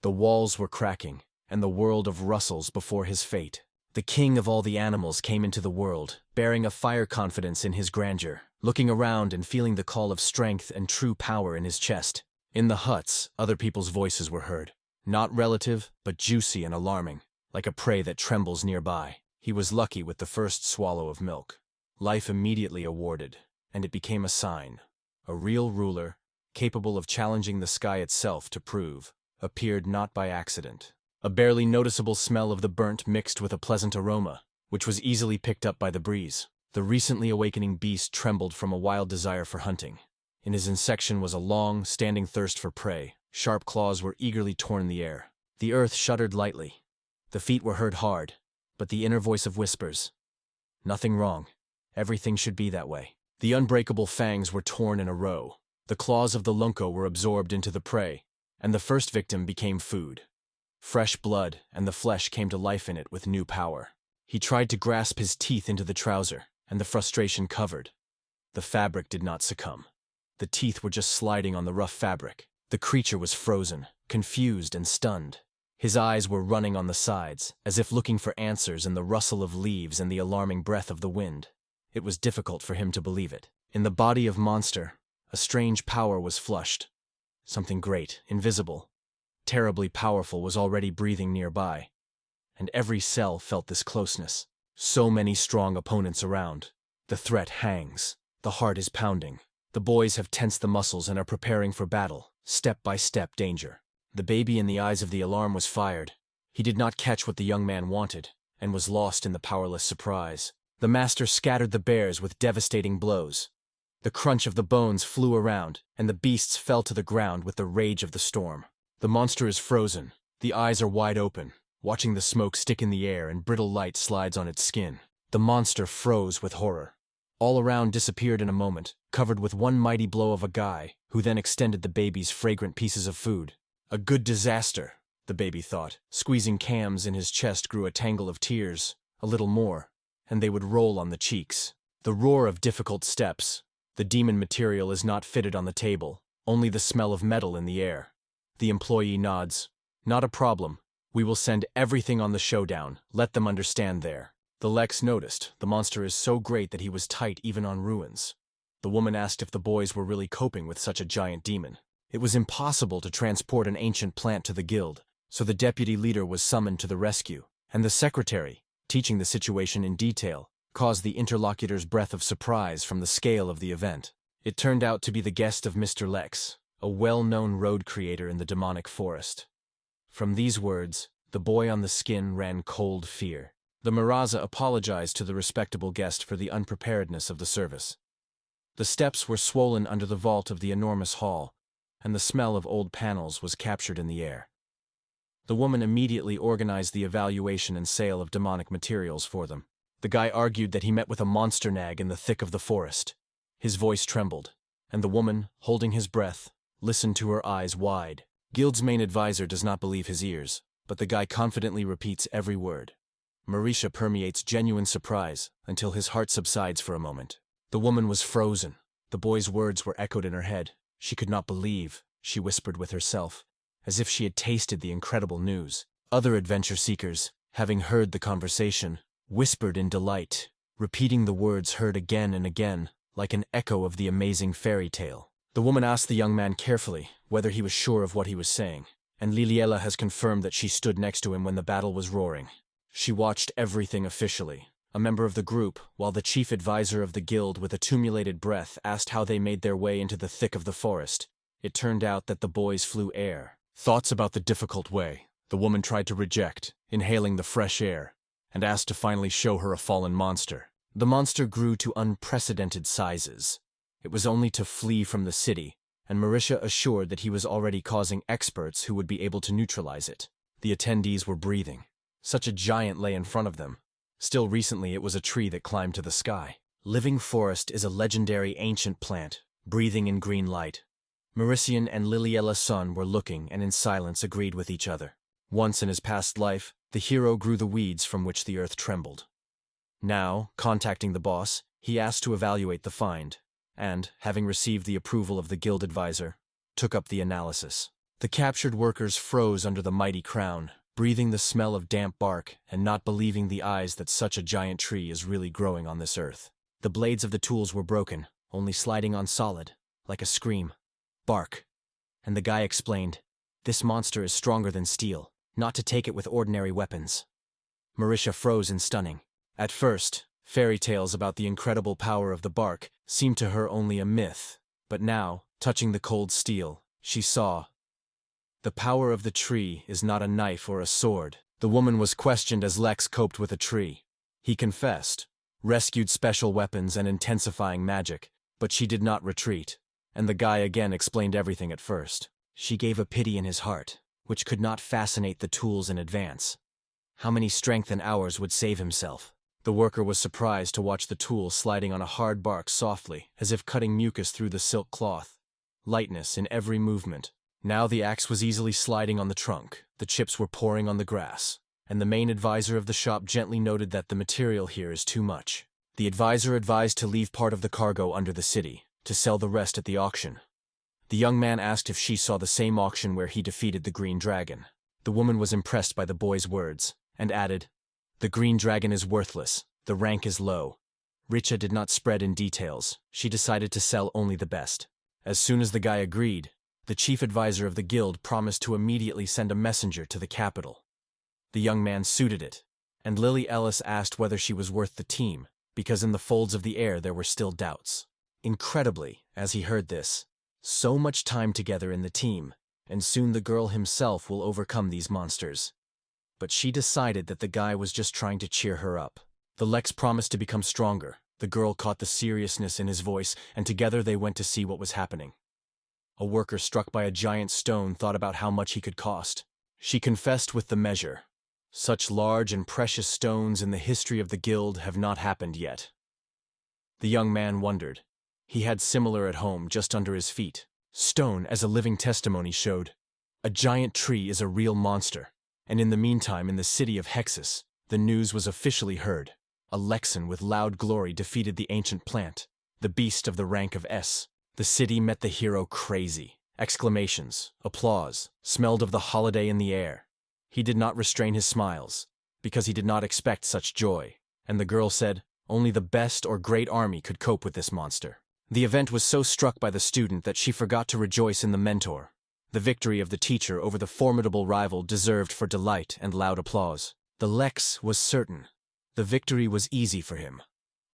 The walls were cracking, and the world of rustles before his fate. The king of all the animals came into the world, bearing a fire confidence in his grandeur, looking around and feeling the call of strength and true power in his chest. In the huts, other people's voices were heard. Not relative, but juicy and alarming, like a prey that trembles nearby. He was lucky with the first swallow of milk. Life immediately awarded, and it became a sign. A real ruler, capable of challenging the sky itself to prove, appeared not by accident. A barely noticeable smell of the burnt mixed with a pleasant aroma, which was easily picked up by the breeze. The recently awakening beast trembled from a wild desire for hunting. In his insection was a long, standing thirst for prey. Sharp claws were eagerly torn in the air. The earth shuddered lightly. The feet were heard hard, but the inner voice of whispers. Nothing wrong. Everything should be that way. The unbreakable fangs were torn in a row. The claws of the lunco were absorbed into the prey, and the first victim became food. Fresh blood and the flesh came to life in it with new power. He tried to grasp his teeth into the trouser, and the frustration covered. The fabric did not succumb. The teeth were just sliding on the rough fabric. The creature was frozen, confused and stunned. His eyes were running on the sides, as if looking for answers in the rustle of leaves and the alarming breath of the wind. It was difficult for him to believe it. In the body of monster, a strange power was flushed. Something great, invisible, terribly powerful was already breathing nearby, and every cell felt this closeness. So many strong opponents around. The threat hangs. The heart is pounding. The boys have tensed the muscles and are preparing for battle, step-by-step danger. The baby in the eyes of the alarm was fired. He did not catch what the young man wanted, and was lost in the powerless surprise. The master scattered the bears with devastating blows. The crunch of the bones flew around, and the beasts fell to the ground with the rage of the storm. The monster is frozen. The eyes are wide open, watching the smoke stick in the air and brittle light slides on its skin. The monster froze with horror. All around disappeared in a moment, covered with one mighty blow of a guy, who then extended the baby's fragrant pieces of food. A good disaster, the baby thought. Squeezing cams in his chest grew a tangle of tears, a little more, and they would roll on the cheeks. The roar of difficult steps. The demon material is not fitted on the table, only the smell of metal in the air. The employee nods. Not a problem. We will send everything on the showdown. Let them understand there. The Lex noticed. The monster is so great that he was tight even on ruins. The woman asked if the boys were really coping with such a giant demon. It was impossible to transport an ancient plant to the guild, so the deputy leader was summoned to the rescue, and the secretary, teaching the situation in detail, caused the interlocutor's breath of surprise from the scale of the event. It turned out to be the guest of Mr. Lex, a well-known road creator in the demonic forest. From these words, the boy on the skin ran cold fear. The Miraza apologized to the respectable guest for the unpreparedness of the service. The steps were swollen under the vault of the enormous hall, and the smell of old panels was captured in the air. The woman immediately organized the evaluation and sale of demonic materials for them. The guy argued that he met with a monster nag in the thick of the forest. His voice trembled, and the woman, holding his breath, listened to her eyes wide. Guild's main advisor does not believe his ears, but the guy confidently repeats every word. Marisha permeates genuine surprise until his heart subsides for a moment. The woman was frozen. The boy's words were echoed in her head. She could not believe, she whispered with herself, as if she had tasted the incredible news. Other adventure seekers, having heard the conversation, whispered in delight, repeating the words heard again and again, like an echo of the amazing fairy tale. The woman asked the young man carefully whether he was sure of what he was saying, and Liliela has confirmed that she stood next to him when the battle was roaring. She watched everything officially, a member of the group, while the chief advisor of the guild with a tumulated breath asked how they made their way into the thick of the forest. It turned out that the boys flew air. Thoughts about the difficult way the woman tried to reject, inhaling the fresh air, and asked to finally show her a fallen monster. The monster grew to unprecedented sizes. It was only to flee from the city, and Marisha assured that he was already causing experts who would be able to neutralize it. The attendees were breathing. Such a giant lay in front of them. Still recently it was a tree that climbed to the sky. Living forest is a legendary ancient plant, breathing in green light. Maurician and Liliella Sun were looking and in silence agreed with each other. Once in his past life, the hero grew the weeds from which the earth trembled. Now, contacting the boss, he asked to evaluate the find, and, having received the approval of the guild advisor, took up the analysis. The captured workers froze under the mighty crown, breathing the smell of damp bark and not believing the eyes that such a giant tree is really growing on this earth. The blades of the tools were broken, only sliding on solid, like a scream. Bark. And the guy explained, "This monster is stronger than steel, not to take it with ordinary weapons." Marisha froze in stunning. At first, fairy tales about the incredible power of the bark seemed to her only a myth, but now, touching the cold steel, she saw. The power of the tree is not a knife or a sword. The woman was questioned as Lex coped with a tree. He confessed, rescued special weapons and intensifying magic, but she did not retreat, and the guy again explained everything at first. She gave a pity in his heart, which could not fascinate the tools in advance. How many strength and hours would save himself? The worker was surprised to watch the tool sliding on a hard bark softly, as if cutting mucus through the silk cloth. Lightness in every movement. Now the axe was easily sliding on the trunk, the chips were pouring on the grass, and the main advisor of the shop gently noted that the material here is too much. The advisor advised to leave part of the cargo under the city, to sell the rest at the auction. The young man asked if she saw the same auction where he defeated the green dragon. The woman was impressed by the boy's words, and added, "The green dragon is worthless, the rank is low." Richa did not spread in details, she decided to sell only the best. As soon as the guy agreed, the chief advisor of the guild promised to immediately send a messenger to the capital. The young man suited it, and Lily Ellis asked whether she was worth the team, because in the folds of the air there were still doubts. Incredibly, as he heard this, so much time together in the team, and soon the girl himself will overcome these monsters. But she decided that the guy was just trying to cheer her up. The Lex promised to become stronger. The girl caught the seriousness in his voice, and together they went to see what was happening. A worker struck by a giant stone thought about how much he could cost. She confessed with the measure. Such large and precious stones in the history of the guild have not happened yet. The young man wondered. He had similar at home just under his feet. Stone, as a living testimony showed. A giant tree is a real monster. And in the meantime, in the city of Hexus, the news was officially heard. A Lexan with loud glory defeated the ancient plant, the beast of the rank of S. The city met the hero crazy. Exclamations, applause, smelled of the holiday in the air. He did not restrain his smiles, because he did not expect such joy. And the girl said, only the best or great army could cope with this monster. The event was so struck by the student that she forgot to rejoice in the mentor. The victory of the teacher over the formidable rival deserved for delight and loud applause. The Lex was certain. The victory was easy for him.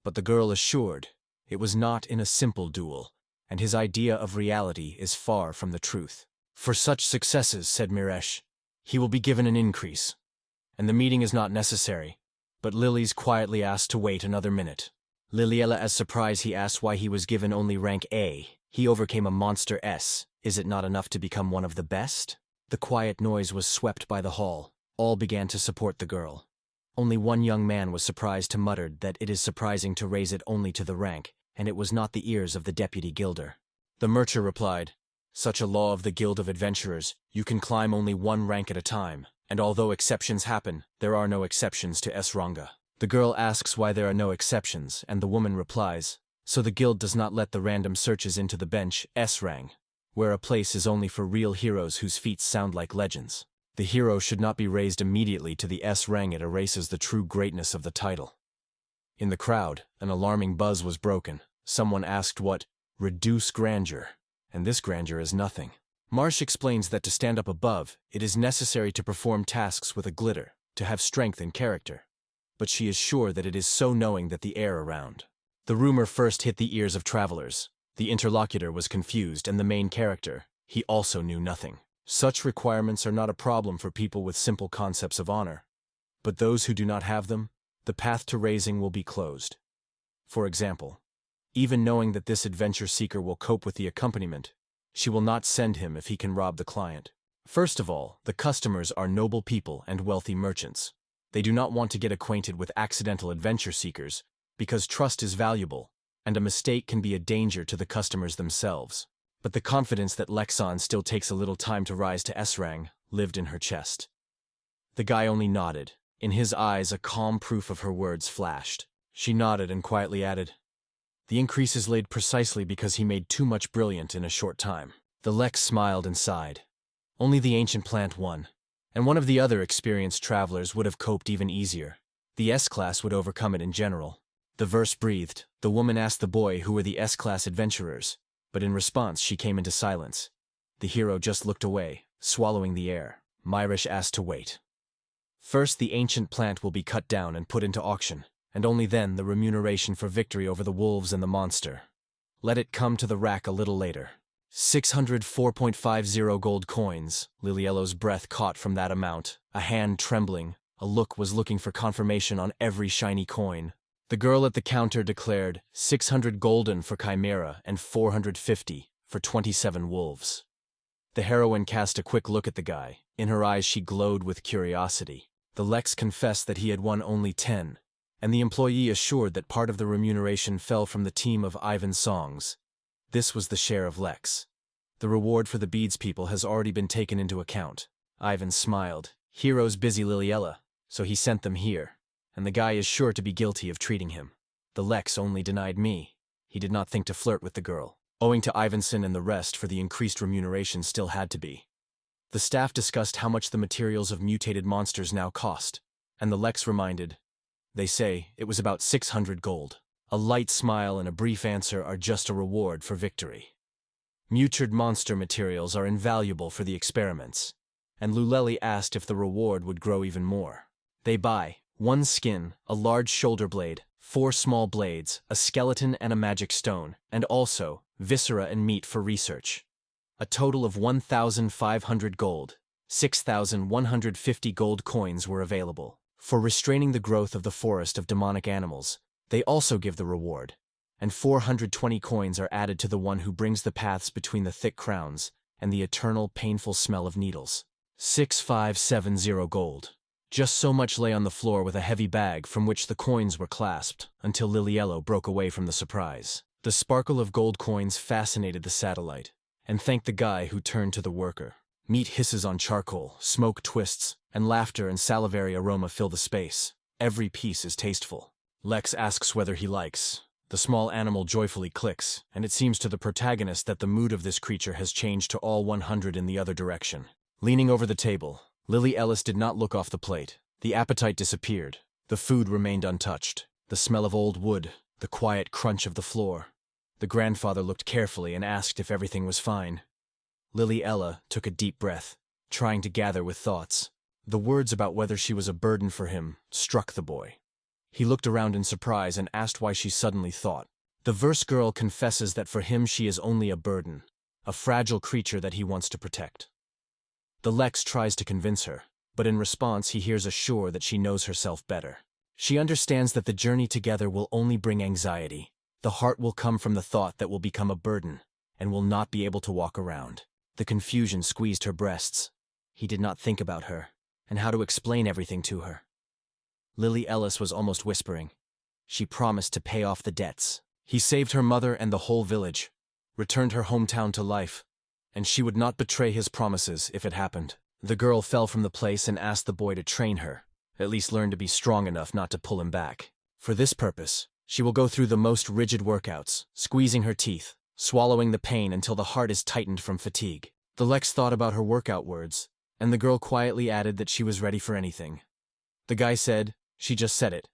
But the girl assured, it was not in a simple duel, and his idea of reality is far from the truth. For such successes, said Miresh, he will be given an increase. And the meeting is not necessary. But Lily's quietly asked to wait another minute. Liliella, as surprised, he asked why he was given only rank A. He overcame a monster S. Is it not enough to become one of the best? The quiet noise was swept by the hall. All began to support the girl. Only one young man was surprised to mutter that it is surprising to raise it only to the rank, and it was not the ears of the deputy guilder. The Murcher replied, such a law of the Guild of Adventurers, you can climb only one rank at a time, and although exceptions happen, there are no exceptions to S-Ranga. The girl asks why there are no exceptions, and the woman replies, so the guild does not let the random searches into the bench S-Rang, where a place is only for real heroes whose feats sound like legends. The hero should not be raised immediately to the S-Rang, it erases the true greatness of the title. In the crowd, an alarming buzz was broken. Someone asked what reduce grandeur, and this grandeur is nothing. Marsh explains that to stand up above, it is necessary to perform tasks with a glitter, to have strength and character. But she is sure that it is so knowing that the air around. The rumor first hit the ears of travelers. The interlocutor was confused, and the main character, he also knew nothing. Such requirements are not a problem for people with simple concepts of honor. But those who do not have them, the path to raising will be closed. For example, even knowing that this adventure seeker will cope with the accompaniment. She will not send him if he can rob the client. First of all, the customers are noble people and wealthy merchants. They do not want to get acquainted with accidental adventure seekers, because trust is valuable, and a mistake can be a danger to the customers themselves. But the confidence that Lexon still takes a little time to rise to S-Rang lived in her chest. The guy only nodded. In his eyes, a calm proof of her words flashed. She nodded and quietly added, "The increase is laid precisely because he made too much brilliant in a short time." The Lex smiled and sighed. Only the ancient plant won, and one of the other experienced travelers would have coped even easier. The S-Class would overcome it in general. The verse breathed. The woman asked the boy who were the S-Class adventurers, but in response she came into silence. The hero just looked away, swallowing the air. Myrish asked to wait. First, the ancient plant will be cut down and put into auction, and only then the remuneration for victory over the wolves and the monster. Let it come to the rack a little later. 604.50 gold coins. Liliello's breath caught from that amount, a hand trembling. A look was looking for confirmation on every shiny coin. The girl at the counter declared 600 golden for Chimera and 450 for 27 wolves. The heroine cast a quick look at the guy. In her eyes she glowed with curiosity. The Lex confessed that he had won only 10, and the employee assured that part of the remuneration fell from the team of Ivan's songs. This was the share of Lex. The reward for the beads people has already been taken into account. Ivan smiled. Hero's busy Liliella, so he sent them here, and the guy is sure to be guilty of treating him. The Lex only denied me. He did not think to flirt with the girl. Owing to Ivanson and the rest for the increased remuneration still had to be. The staff discussed how much the materials of mutated monsters now cost, and the Lex reminded, "They say it was about 600 gold. A light smile and a brief answer are just a reward for victory. Mutated monster materials are invaluable for the experiments," and Luleli asked if the reward would grow even more. They buy 1 skin, a large shoulder blade, 4 small blades, a skeleton and a magic stone, and also viscera and meat for research. A total of 1,500 gold, 6,150 gold coins were available. For restraining the growth of the forest of demonic animals, they also give the reward, and 420 coins are added to the one who brings the paths between the thick crowns and the eternal painful smell of needles. 6,570 gold. Just so much lay on the floor with a heavy bag from which the coins were clasped, until Liliello broke away from the surprise. The sparkle of gold coins fascinated the satellite, and thanked the guy who turned to the worker. Meat hisses on charcoal, smoke twists, and laughter and salivary aroma fill the space. Every piece is tasteful. Lex asks whether he likes. The small animal joyfully clicks, and it seems to the protagonist that the mood of this creature has changed to all 100 in the other direction. Leaning over the table, Lily Ellis did not look off the plate. The appetite disappeared. The food remained untouched. The smell of old wood, the quiet crunch of the floor. The grandfather looked carefully and asked if everything was fine. Lily Ella took a deep breath, trying to gather with thoughts. The words about whether she was a burden for him struck the boy. He looked around in surprise and asked why she suddenly thought. The verse girl confesses that for him she is only a burden, a fragile creature that he wants to protect. The Lex tries to convince her, but in response he hears assure that she knows herself better. She understands that the journey together will only bring anxiety. The heart will come from the thought that will become a burden, and will not be able to walk around. The confusion squeezed her breasts. He did not think about her, and how to explain everything to her. Lily Ellis was almost whispering. She promised to pay off the debts. He saved her mother and the whole village, returned her hometown to life, and she would not betray his promises if it happened. The girl fell from the place and asked the boy to train her, at least learn to be strong enough not to pull him back. For this purpose, she will go through the most rigid workouts, squeezing her teeth, swallowing the pain until the heart is tightened from fatigue. The Lex thought about her workout words, and the girl quietly added that she was ready for anything. The guy said, "She just said it.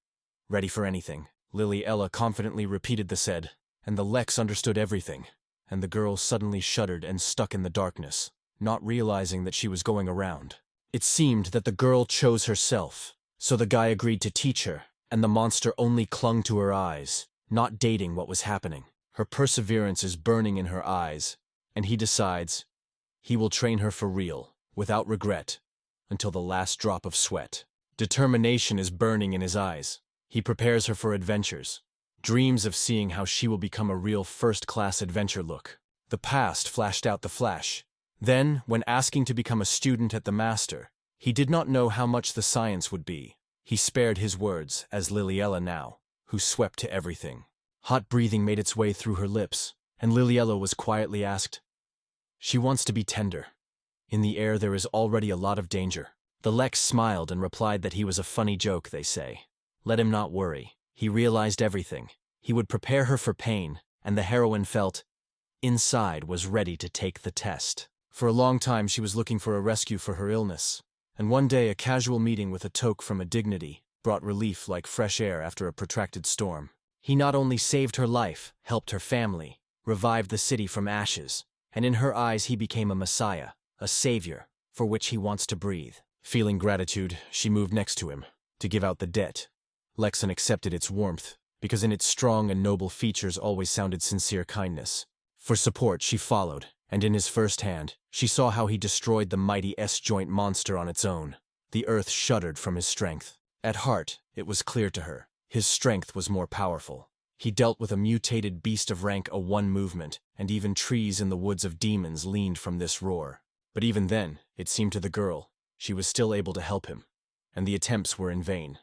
Ready for anything." Lily Ella confidently repeated the said, and the Lex understood everything, and the girl suddenly shuddered and stuck in the darkness, not realizing that she was going around. It seemed that the girl chose herself, so the guy agreed to teach her, and the monster only clung to her eyes, not dating what was happening. Her perseverance is burning in her eyes, and he decides he will train her for real, without regret, until the last drop of sweat. Determination is burning in his eyes. He prepares her for adventures, dreams of seeing how she will become a real first-class adventure look. The past flashed out the flash. Then, when asking to become a student at the master, he did not know how much the science would be. He spared his words, as Liliella now, who swept to everything. Hot breathing made its way through her lips, and Liliella was quietly asked, "She wants to be tender. In the air there is already a lot of danger." The Lex smiled and replied that he was a funny joke, they say. Let him not worry. He realized everything. He would prepare her for pain, and the heroine felt, inside, was ready to take the test. For a long time she was looking for a rescue for her illness, and one day a casual meeting with a toque from a dignity brought relief like fresh air after a protracted storm. He not only saved her life, helped her family, revived the city from ashes, and in her eyes he became a messiah, a savior, for which he wants to breathe. Feeling gratitude, she moved next to him, to give out the debt. Lexan accepted its warmth, because in its strong and noble features always sounded sincere kindness. For support she followed, and in his first hand, she saw how he destroyed the mighty S-joint monster on its own. The earth shuddered from his strength. At heart, it was clear to her, his strength was more powerful. He dealt with a mutated beast of rank a one movement, and even trees in the woods of demons leaned from this roar. But even then, it seemed to the girl, she was still able to help him, and the attempts were in vain.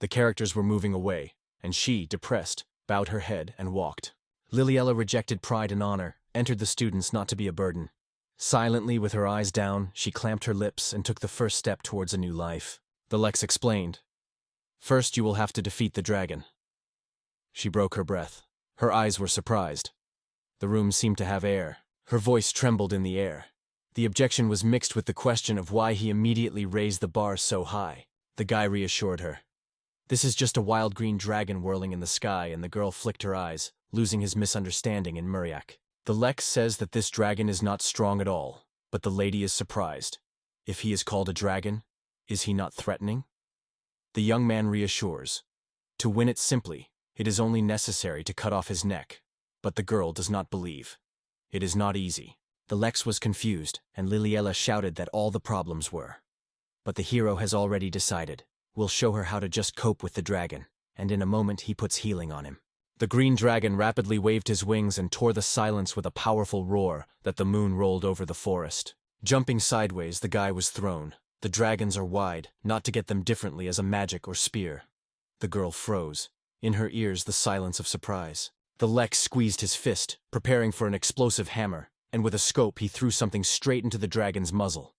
The characters were moving away, and she, depressed, bowed her head and walked. Liliella rejected pride and honor, entered the students not to be a burden. Silently, with her eyes down, she clamped her lips and took the first step towards a new life. The Lex explained, "First you will have to defeat the dragon." She broke her breath. Her eyes were surprised. The room seemed to have air. Her voice trembled in the air. The objection was mixed with the question of why he immediately raised the bar so high. The guy reassured her. "This is just a wild green dragon whirling in the sky," and the girl flicked her eyes, losing his misunderstanding in Muriak. "The Lex says that this dragon is not strong at all, but the lady is surprised. If he is called a dragon, is he not threatening?" The young man reassures. To win it simply, it is only necessary to cut off his neck. But the girl does not believe. It is not easy. The Lex was confused, and Liliella shouted that all the problems were. But the hero has already decided. We'll show her how to just cope with the dragon, and in a moment he puts healing on him. The green dragon rapidly waved his wings and tore the silence with a powerful roar that the moon rolled over the forest. Jumping sideways, the guy was thrown. The dragons are wide, not to get them differently as a magic or spear. The girl froze. In her ears, the silence of surprise. The Lex squeezed his fist, preparing for an explosive hammer, and with a scope he threw something straight into the dragon's muzzle.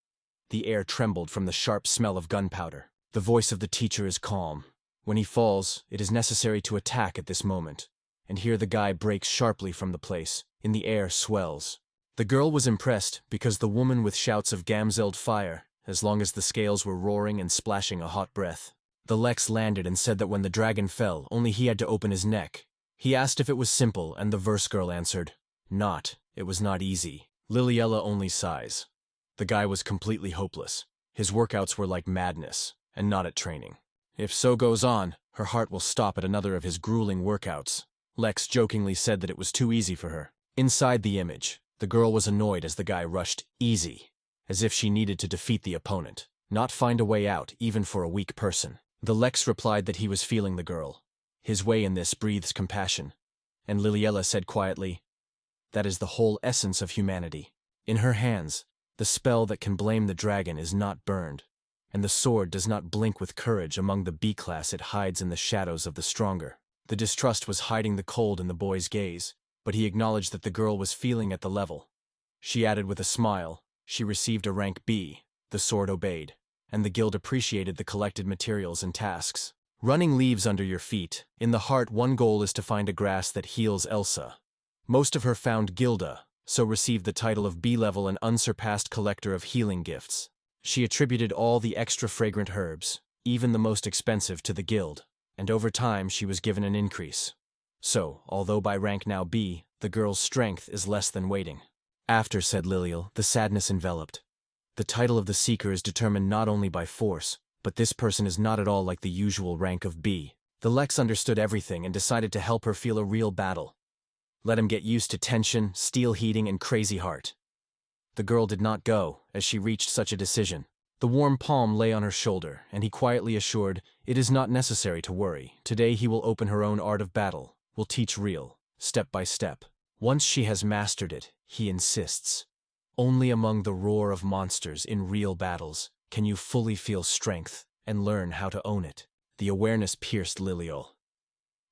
The air trembled from the sharp smell of gunpowder. The voice of the teacher is calm. When he falls, it is necessary to attack at this moment. And here the guy breaks sharply from the place. In the air swells. The girl was impressed because the woman with shouts of gamzelled fire, as long as the scales were roaring and splashing a hot breath. The Lex landed and said that when the dragon fell, only he had to open his neck. He asked if it was simple, and the verse girl answered, "Not. It was not easy." Liliella only sighs. The guy was completely hopeless. His workouts were like madness, and not at training. If so goes on, her heart will stop at another of his grueling workouts. Lex jokingly said that it was too easy for her. Inside the image, the girl was annoyed as the guy rushed easy, as if she needed to defeat the opponent, not find a way out even for a weak person. The Lex replied that he was feeling the girl. His way in this breathes compassion. And Liliella said quietly, "That is the whole essence of humanity." In her hands, the spell that can blame the dragon is not burned, and the sword does not blink with courage among the B-class it hides in the shadows of the stronger. The distrust was hiding the cold in the boy's gaze, but he acknowledged that the girl was feeling at the level. She added with a smile, she received a rank B, the sword obeyed, and the guild appreciated the collected materials and tasks. Running leaves under your feet, in the heart one goal is to find a grass that heals Elsa. Most of her found Gilda, so received the title of B-level and unsurpassed collector of healing gifts. She attributed all the extra fragrant herbs, even the most expensive, to the guild, and over time she was given an increase. So, although by rank now B, the girl's strength is less than waiting. After, said Liliel, the sadness enveloped. The title of the seeker is determined not only by force, but this person is not at all like the usual rank of B. The Lex understood everything and decided to help her feel a real battle. Let him get used to tension, steel heating, and crazy heart. The girl did not go, as she reached such a decision. The warm palm lay on her shoulder, and he quietly assured, "It is not necessary to worry. Today he will open her own art of battle, will teach real, step by step. Once she has mastered it, he insists. Only among the roar of monsters in real battles can you fully feel strength and learn how to own it. The awareness pierced Liliol.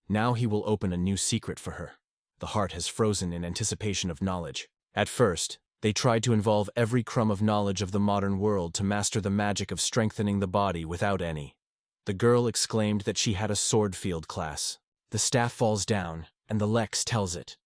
Now he will open a new secret for her. The heart has frozen in anticipation of knowledge. At first, they tried to involve every crumb of knowledge of the modern world to master the magic of strengthening the body without any. The girl exclaimed that she had a sword field class. The staff falls down, and the Lex tells it.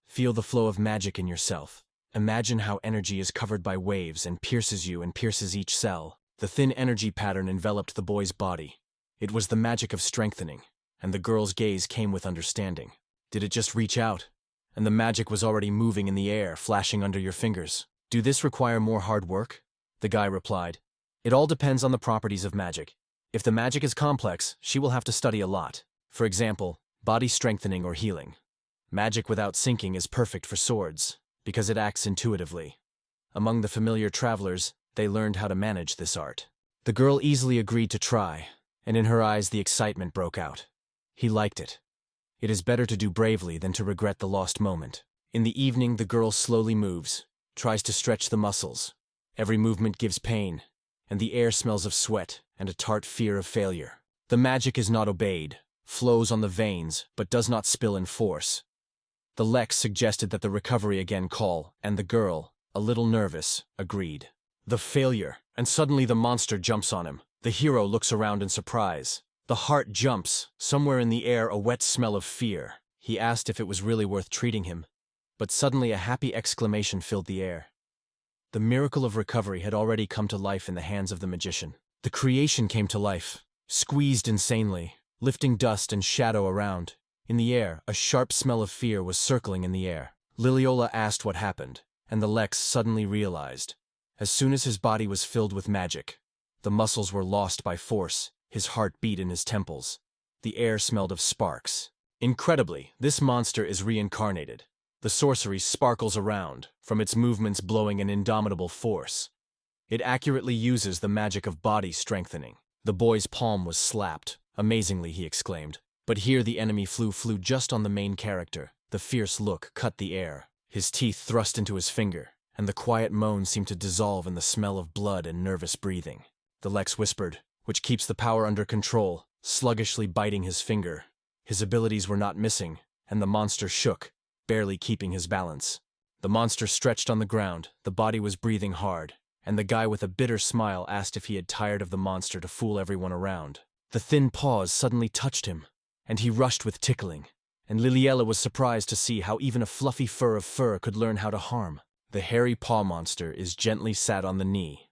Feel the flow of magic in yourself. Imagine how energy is covered by waves and pierces you and pierces each cell. The thin energy pattern enveloped the boy's body. It was the magic of strengthening, and the girl's gaze came with understanding. Did it just reach out? And the magic was already moving in the air, flashing under your fingers. Do this require more hard work? The guy replied. It all depends on the properties of magic. If the magic is complex, she will have to study a lot. For example, body strengthening or healing. Magic without sinking is perfect for swords, because it acts intuitively. Among the familiar travelers, they learned how to manage this art. The girl easily agreed to try, and in her eyes the excitement broke out. He liked it. It is better to do bravely than to regret the lost moment. In the evening, the girl slowly moves, tries to stretch the muscles. Every movement gives pain, and the air smells of sweat and a tart fear of failure. The magic is not obeyed, flows on the veins, but does not spill in force. The Lex suggested that the recovery again call, and the girl, a little nervous, agreed. The failure, and suddenly the monster jumps on him. The hero looks around in surprise. The heart jumps, somewhere in the air a wet smell of fear. He asked if it was really worth treating him, but suddenly a happy exclamation filled the air. The miracle of recovery had already come to life in the hands of the magician. The creation came to life, squeezed insanely, lifting dust and shadow around. In the air, a sharp smell of fear was circling in the air. Liliola asked what happened, and the Lex suddenly realized. As soon as his body was filled with magic, the muscles were lost by force, his heart beat in his temples. The air smelled of sparks. Incredibly, this monster is reincarnated. The sorcery sparkles around, from its movements blowing an indomitable force. It accurately uses the magic of body strengthening. The boy's palm was slapped. Amazingly, he exclaimed. But here the enemy flew just on the main character. The fierce look cut the air. His teeth thrust into his finger, and the quiet moan seemed to dissolve in the smell of blood and nervous breathing. The Lex whispered, which keeps the power under control, sluggishly biting his finger. His abilities were not missing, and the monster shook, barely keeping his balance. The monster stretched on the ground, the body was breathing hard, and the guy with a bitter smile asked if he had tired of the monster to fool everyone around. The thin paws suddenly touched him, and he rushed with tickling, and Liliella was surprised to see how even a fluffy fur of fur could learn how to harm. The hairy paw monster is gently sat on the knee.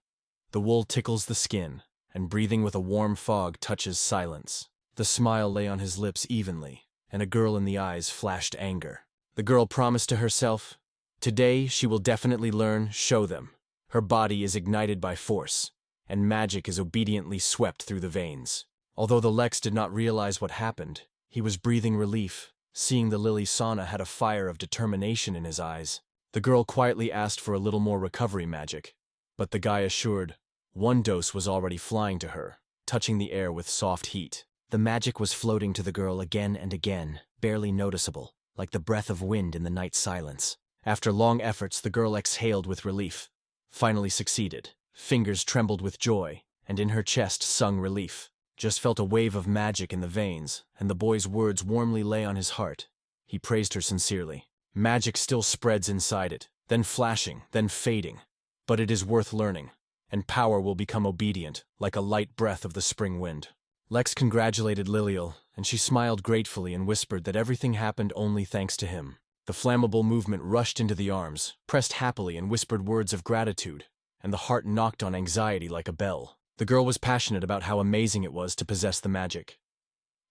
The wool tickles the skin, and breathing with a warm fog touches silence. The smile lay on his lips evenly, and a girl in the eyes flashed anger. The girl promised to herself, today she will definitely learn, show them. Her body is ignited by force, and magic is obediently swept through the veins. Although the Lex did not realize what happened, he was breathing relief, seeing the Lily Sauna had a fire of determination in his eyes. The girl quietly asked for a little more recovery magic, but the guy assured, one dose was already flying to her, touching the air with soft heat. The magic was floating to the girl again and again, barely noticeable, like the breath of wind in the night silence. After long efforts, the girl exhaled with relief. Finally succeeded. Fingers trembled with joy, and in her chest sung relief. Just felt a wave of magic in the veins, and the boy's words warmly lay on his heart. He praised her sincerely. Magic still spreads inside it, then flashing, then fading. But it is worth learning, and power will become obedient, like a light breath of the spring wind. Lex congratulated Liliel, and she smiled gratefully and whispered that everything happened only thanks to him. The flammable movement rushed into the arms, pressed happily and whispered words of gratitude, and the heart knocked on anxiety like a bell. The girl was passionate about how amazing it was to possess the magic.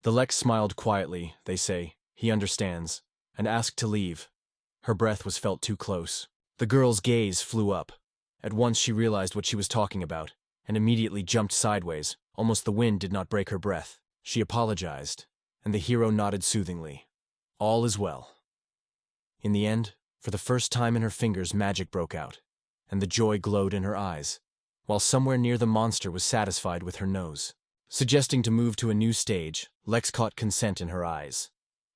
The Lex smiled quietly, they say, he understands, and asked to leave. Her breath was felt too close. The girl's gaze flew up. At once she realized what she was talking about, and immediately jumped sideways. Almost the wind did not break her breath. She apologized, and the hero nodded soothingly. All is well. In the end, for the first time in her fingers magic broke out, and the joy glowed in her eyes, while somewhere near the monster was satisfied with her nose. Suggesting to move to a new stage, Lex caught consent in her eyes.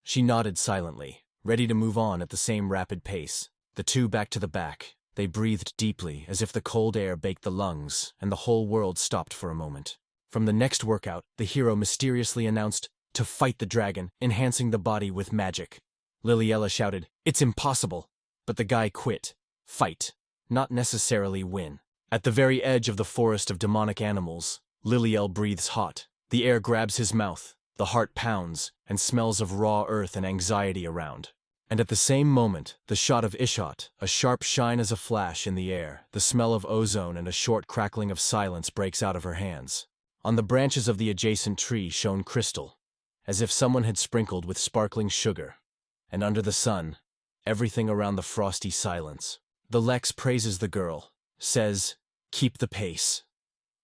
She nodded silently, ready to move on at the same rapid pace. The two back to the back. They breathed deeply, as if the cold air baked the lungs, and the whole world stopped for a moment. From the next workout, the hero mysteriously announced, to fight the dragon, enhancing the body with magic. Liliella shouted, "It's impossible!" But the guy quit. Fight, not necessarily win. At the very edge of the forest of demonic animals, Liliel breathes hot. The air grabs his mouth, the heart pounds, and smells of raw earth and anxiety around. And at the same moment, the shot of Ishot, a sharp shine as a flash in the air, the smell of ozone and a short crackling of silence breaks out of her hands. On the branches of the adjacent tree shone crystal, as if someone had sprinkled with sparkling sugar. And under the sun, everything around the frosty silence. The Lex praises the girl, says, "Keep the pace."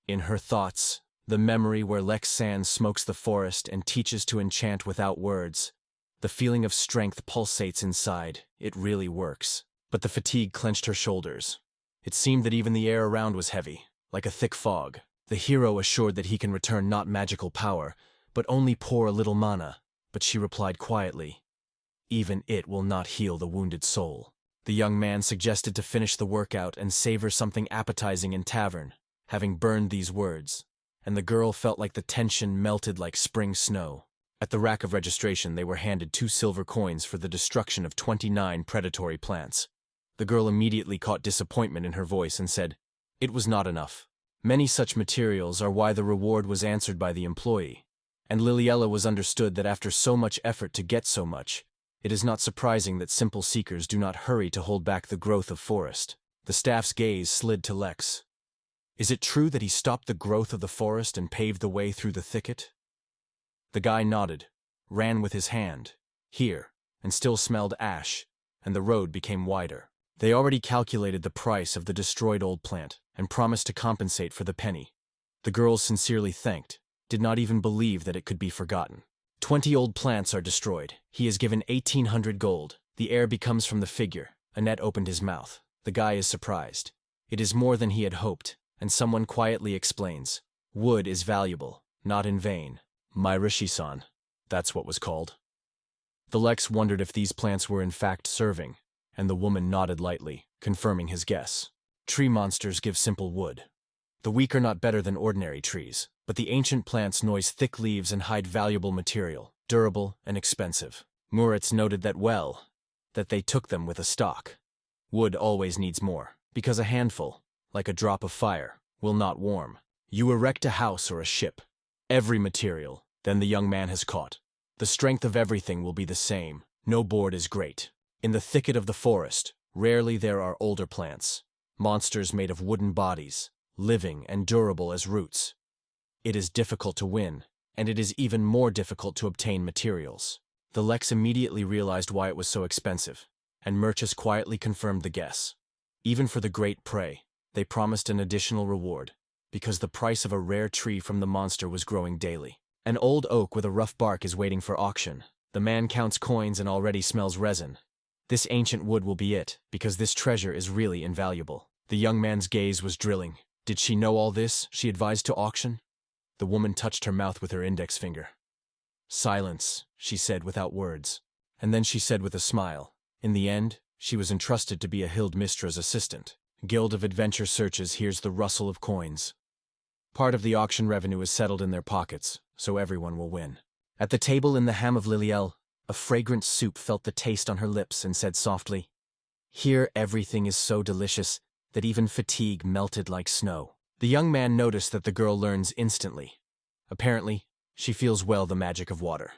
In her thoughts, the memory where Lex Sands smokes the forest and teaches to enchant without words. The feeling of strength pulsates inside. It really works. But the fatigue clenched her shoulders. It seemed that even the air around was heavy, like a thick fog. The hero assured that he can return not magical power, but only pour a little mana. But she replied quietly, "Even it will not heal the wounded soul." The young man suggested to finish the workout and savor something appetizing in tavern, having burned these words, and the girl felt like the tension melted like spring snow. At the rack of registration, they were handed 2 silver coins for the destruction of 29 predatory plants. The girl immediately caught disappointment in her voice and said, it was not enough. Many such materials are why the reward was answered by the employee. And Liliella was understood that after so much effort to get so much, it is not surprising that simple seekers do not hurry to hold back the growth of forest. The staff's gaze slid to Lex. Is it true that he stopped the growth of the forest and paved the way through the thicket? The guy nodded, ran with his hand, here, and still smelled ash, and the road became wider. They already calculated the price of the destroyed old plant and promised to compensate for the penny. The girls sincerely thanked, did not even believe that it could be forgotten. 20 old plants are destroyed. He is given 1,800 gold. The air becomes from the figure. Annette opened his mouth. The guy is surprised. It is more than he had hoped, and someone quietly explains. Wood is valuable, not in vain. Myrishi-san. That's what was called. The Lex wondered if these plants were in fact serving, and the woman nodded lightly, confirming his guess. Tree monsters give simple wood. The weak are not better than ordinary trees, but the ancient plants noise thick leaves and hide valuable material, durable and expensive. Moritz noted that they took them with a stock. Wood always needs more, because a handful, like a drop of fire, will not warm. You erect a house or a ship. Every material, then the young man has caught. The strength of everything will be the same. No board is great. In the thicket of the forest, rarely there are older plants. Monsters made of wooden bodies, living and durable as roots. It is difficult to win, and it is even more difficult to obtain materials. The Lex immediately realized why it was so expensive, and Murchis quietly confirmed the guess. Even for the great prey, they promised an additional reward, because the price of a rare tree from the monster was growing daily. An old oak with a rough bark is waiting for auction. The man counts coins and already smells resin. This ancient wood will be it, because this treasure is really invaluable. The young man's gaze was drilling. Did she know all this? She advised to auction? The woman touched her mouth with her index finger. Silence, she said without words. And then she said with a smile. In the end, she was entrusted to be a Hild Mistra's assistant. Guild of Adventure Searches hears the rustle of coins. Part of the auction revenue is settled in their pockets, so everyone will win. At the table in the ham of Liliel, a fragrant soup felt the taste on her lips and said softly, "Here everything is so delicious that even fatigue melted like snow." The young man noticed that the girl learns instantly. Apparently, she feels well the magic of water.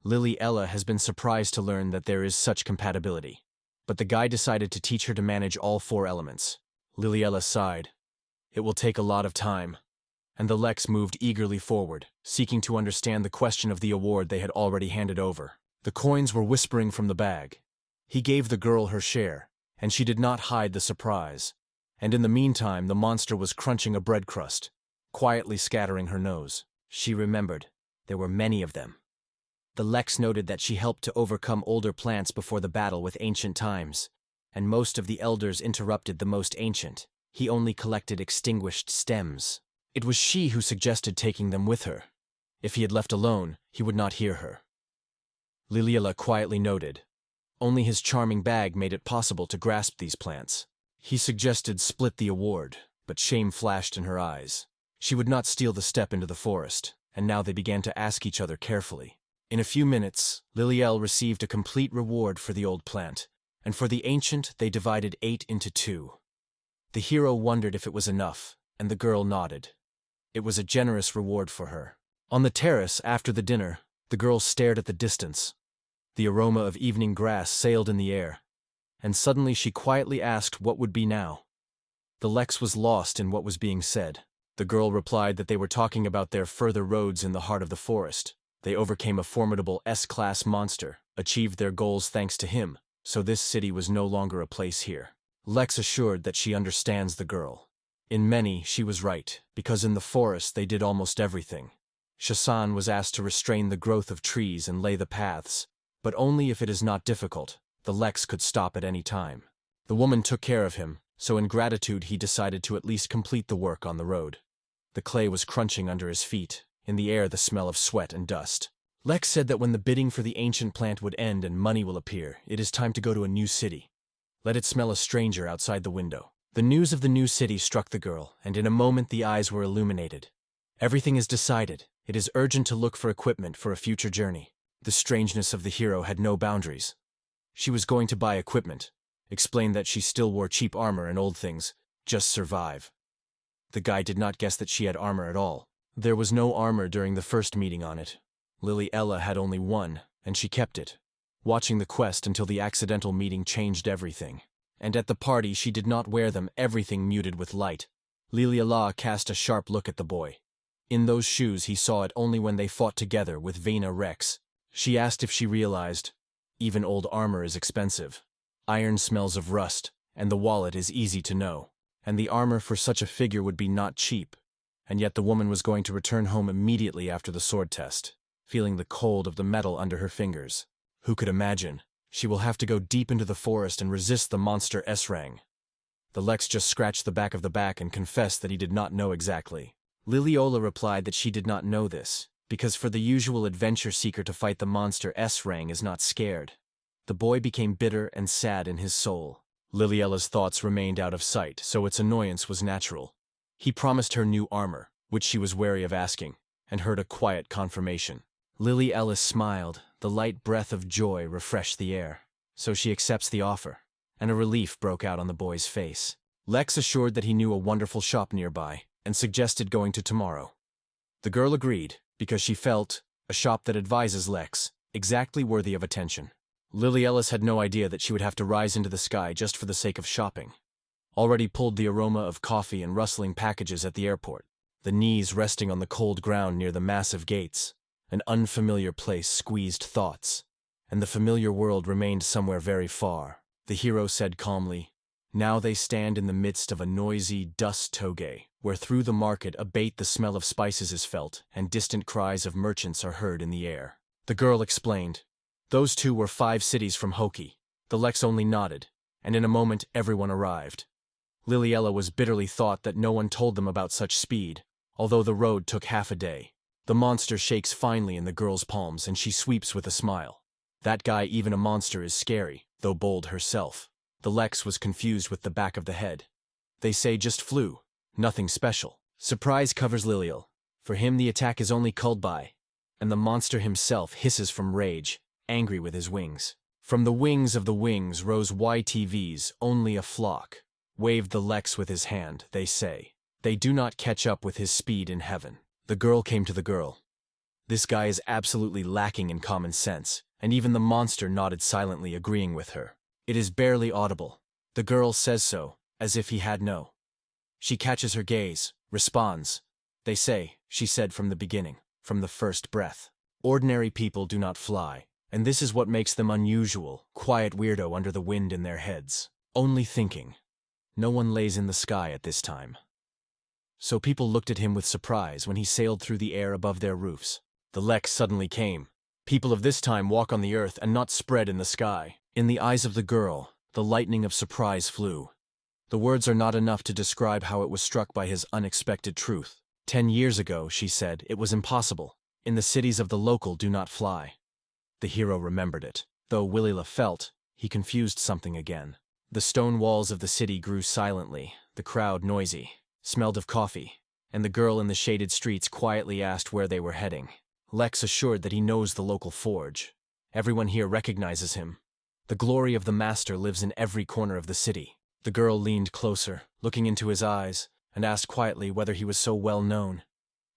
Liliella has been surprised to learn that there is such compatibility, but the guy decided to teach her to manage all 4 elements. Liliella sighed. It will take a lot of time. And the Lex moved eagerly forward, seeking to understand the question of the award they had already handed over. The coins were whispering from the bag. He gave the girl her share, and she did not hide the surprise. And in the meantime, the monster was crunching a bread crust, quietly scattering her nose. She remembered. There were many of them. The Lex noted that she helped to overcome older plants before the battle with ancient times, and most of the elders interrupted the most ancient. He only collected extinguished stems. It was she who suggested taking them with her. If he had left alone, he would not hear her. Liliela quietly noted. Only his charming bag made it possible to grasp these plants. He suggested split the award, but shame flashed in her eyes. She would not steal the step into the forest, and now they began to ask each other carefully. In a few minutes, Lilielle received a complete reward for the old plant, and for the ancient they divided 8 into 2. The hero wondered if it was enough, and the girl nodded. It was a generous reward for her. On the terrace, after the dinner, the girl stared at the distance. The aroma of evening grass sailed in the air, and suddenly she quietly asked what would be now. The Lex was lost in what was being said. The girl replied that they were talking about their further roads in the heart of the forest. They overcame a formidable S-class monster, achieved their goals thanks to him, so this city was no longer a place here. Lex assured that she understands the girl. In many, she was right, because in the forest they did almost everything. Shasan was asked to restrain the growth of trees and lay the paths, but only if it is not difficult. The Lex could stop at any time. The woman took care of him, so in gratitude he decided to at least complete the work on the road. The clay was crunching under his feet, in the air the smell of sweat and dust. Lex said that when the bidding for the ancient plant would end and money will appear, it is time to go to a new city. Let it smell a stranger outside the window. The news of the new city struck the girl, and in a moment the eyes were illuminated. Everything is decided. It is urgent to look for equipment for a future journey. The strangeness of the hero had no boundaries. She was going to buy equipment, explained that she still wore cheap armor and old things, just survive. The guy did not guess that she had armor at all. There was no armor during the first meeting on it. Liliella had only one, and she kept it, watching the quest until the accidental meeting changed everything. And at the party she did not wear them, everything muted with light. Liliella cast a sharp look at the boy. In those shoes he saw it only when they fought together with Vena Rex. She asked if she realized, even old armor is expensive. Iron smells of rust, and the wallet is easy to know. And the armor for such a figure would be not cheap. And yet the woman was going to return home immediately after the sword test, feeling the cold of the metal under her fingers. Who could imagine? She will have to go deep into the forest and resist the monster S-Rang. The Lex just scratched the back of the back and confessed that he did not know exactly. Liliola replied that she did not know this, because for the usual adventure seeker to fight the monster S-Rang is not scared. The boy became bitter and sad in his soul. Liliella's thoughts remained out of sight, so its annoyance was natural. He promised her new armor, which she was wary of asking, and heard a quiet confirmation. Lily Ellis smiled. The light breath of joy refreshed the air. So she accepts the offer, and a relief broke out on the boy's face. Lex assured that he knew a wonderful shop nearby, and suggested going to tomorrow. The girl agreed, because she felt a shop that advises Lex, exactly worthy of attention. Lily Ellis had no idea that she would have to rise into the sky just for the sake of shopping. Already pulled the aroma of coffee and rustling packages at the airport, the knees resting on the cold ground near the massive gates. An unfamiliar place squeezed thoughts, and the familiar world remained somewhere very far. The hero said calmly, "Now they stand in the midst of a noisy dust toge, where through the market abate the smell of spices is felt, and distant cries of merchants are heard in the air." The girl explained. Those two were 5 cities from Hoki. The Lex only nodded, and in a moment everyone arrived. Liliella was bitterly thought that no one told them about such speed, although the road took half a day. The monster shakes finely in the girl's palms and she sweeps with a smile. That guy, even a monster, is scary, though bold herself. The Lex was confused with the back of the head. They say just flew, nothing special. Surprise covers Liliel. For him the attack is only called by, and the monster himself hisses from rage, angry with his wings. From the wings of the wings rose YTVs, only a flock. Waved the Lex with his hand, they say. They do not catch up with his speed in heaven. The girl came to the girl. This guy is absolutely lacking in common sense, and even the monster nodded silently, agreeing with her. It is barely audible. The girl says so, as if he had no. She catches her gaze, responds. They say, she said from the beginning, from the first breath. Ordinary people do not fly, and this is what makes them unusual, quiet weirdo under the wind in their heads. Only thinking. No one lays in the sky at this time. So people looked at him with surprise when he sailed through the air above their roofs. The Lex suddenly came. People of this time walk on the earth and not spread in the sky. In the eyes of the girl, the lightning of surprise flew. The words are not enough to describe how it was struck by his unexpected truth. 10 years ago, she said, it was impossible. In the cities of the local do not fly. The hero remembered it. Though Willila felt, he confused something again. The stone walls of the city grew silently, the crowd noisy, smelled of coffee, and the girl in the shaded streets quietly asked where they were heading. Lex assured that he knows the local forge. Everyone here recognizes him. The glory of the master lives in every corner of the city. The girl leaned closer, looking into his eyes, and asked quietly whether he was so well known.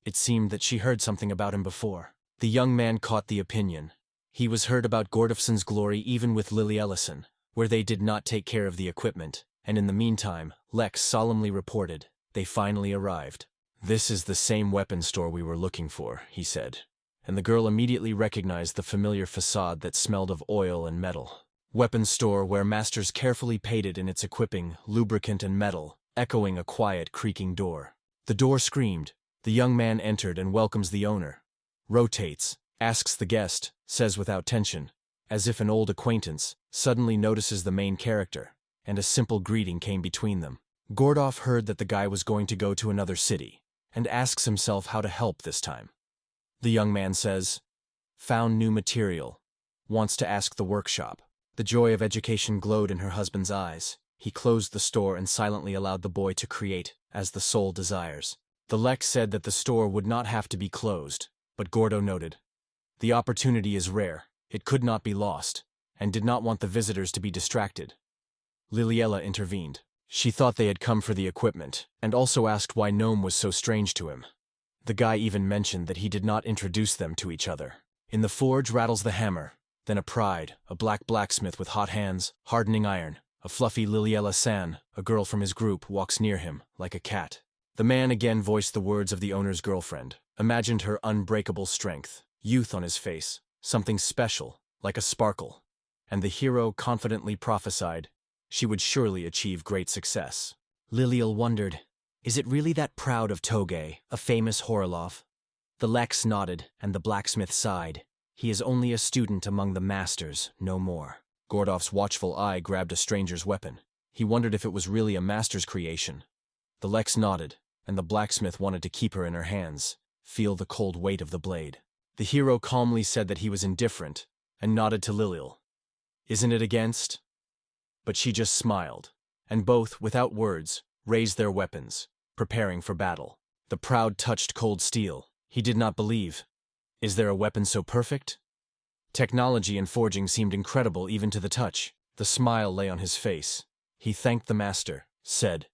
It seemed that she heard something about him before. The young man caught the opinion. He was heard about Gordofson's glory even with Lily Ellison, where they did not take care of the equipment, and in the meantime, Lex solemnly reported, they finally arrived. "This is the same weapon store we were looking for," he said, and the girl immediately recognized the familiar facade that smelled of oil and metal. Weapon store where masters carefully painted in its equipping, lubricant and metal, echoing a quiet, creaking door. The door screamed. The young man entered and welcomes the owner. Rotates, asks the guest, says without tension, as if an old acquaintance, suddenly notices the main character, and a simple greeting came between them. Gordoff heard that the guy was going to go to another city, and asks himself how to help this time. The young man says, "Found new material. Wants to ask the workshop." The joy of education glowed in her husband's eyes. He closed the store and silently allowed the boy to create, as the soul desires. The Lex said that the store would not have to be closed, but Gordo noted, "The opportunity is rare, it could not be lost," and did not want the visitors to be distracted. Liliella intervened. She thought they had come for the equipment, and also asked why Gnome was so strange to him. The guy even mentioned that he did not introduce them to each other. In the forge rattles the hammer, then a pride, a black blacksmith with hot hands, hardening iron. A fluffy Liliella San, a girl from his group, walks near him, like a cat. The man again voiced the words of the owner's girlfriend, imagined her unbreakable strength, youth on his face, something special, like a sparkle. And the hero confidently prophesied, she would surely achieve great success. Liliel wondered, is it really that proud of Togay, a famous Horoloff? The Lex nodded, and the blacksmith sighed. He is only a student among the masters, no more. Gordoff's watchful eye grabbed a stranger's weapon. He wondered if it was really a master's creation. The Lex nodded, and the blacksmith wanted to keep her in her hands, feel the cold weight of the blade. The hero calmly said that he was indifferent, and nodded to Liliel. "Isn't it against?" But she just smiled, and both, without words, raised their weapons, preparing for battle. The proud touched cold steel. He did not believe. Is there a weapon so perfect? Technology in forging seemed incredible even to the touch. The smile lay on his face. He thanked the master, said,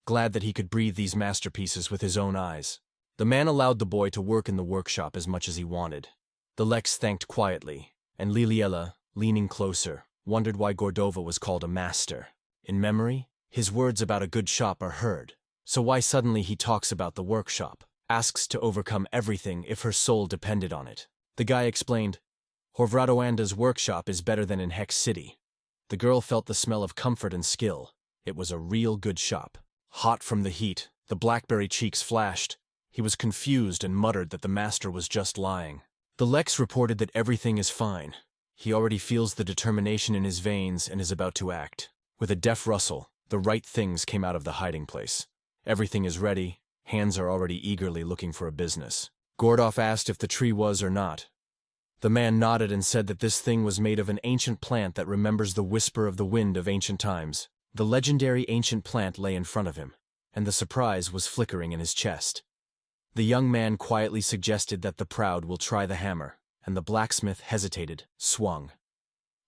glad that he could breathe these masterpieces with his own eyes. The man allowed the boy to work in the workshop as much as he wanted. The Lex thanked quietly, and Liliella, leaning closer, wondered why Gordova was called a master. In memory, his words about a good shop are heard. So why suddenly he talks about the workshop? Asks to overcome everything if her soul depended on it. The guy explained, Horvradoanda's workshop is better than in Hex City. The girl felt the smell of comfort and skill. It was a real good shop. Hot from the heat, the blackberry cheeks flashed. He was confused and muttered that the master was just lying. The Lex reported that everything is fine. He already feels the determination in his veins and is about to act. With a deft rustle, the right things came out of the hiding place. Everything is ready. Hands are already eagerly looking for a business. Gordoff asked if the tree was or not. The man nodded and said that this thing was made of an ancient plant that remembers the whisper of the wind of ancient times. The legendary ancient plant lay in front of him, and the surprise was flickering in his chest. The young man quietly suggested that the proud will try the hammer, and the blacksmith hesitated, swung.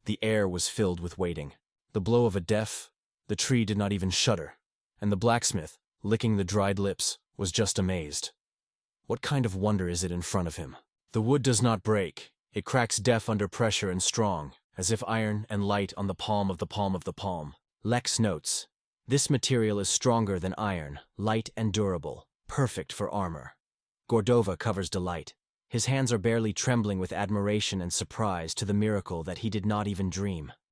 The air was filled with waiting. The blow of a death, the tree did not even shudder, and the blacksmith, licking the dried lips, was just amazed. What kind of wonder is it in front of him? The wood does not break. It cracks deaf under pressure and strong, as if iron and light on the palm of the palm of the palm. Lex notes, this material is stronger than iron, light and durable, perfect for armor. Gordova covers delight. His hands are barely trembling with admiration and surprise to the miracle that he did not even dream.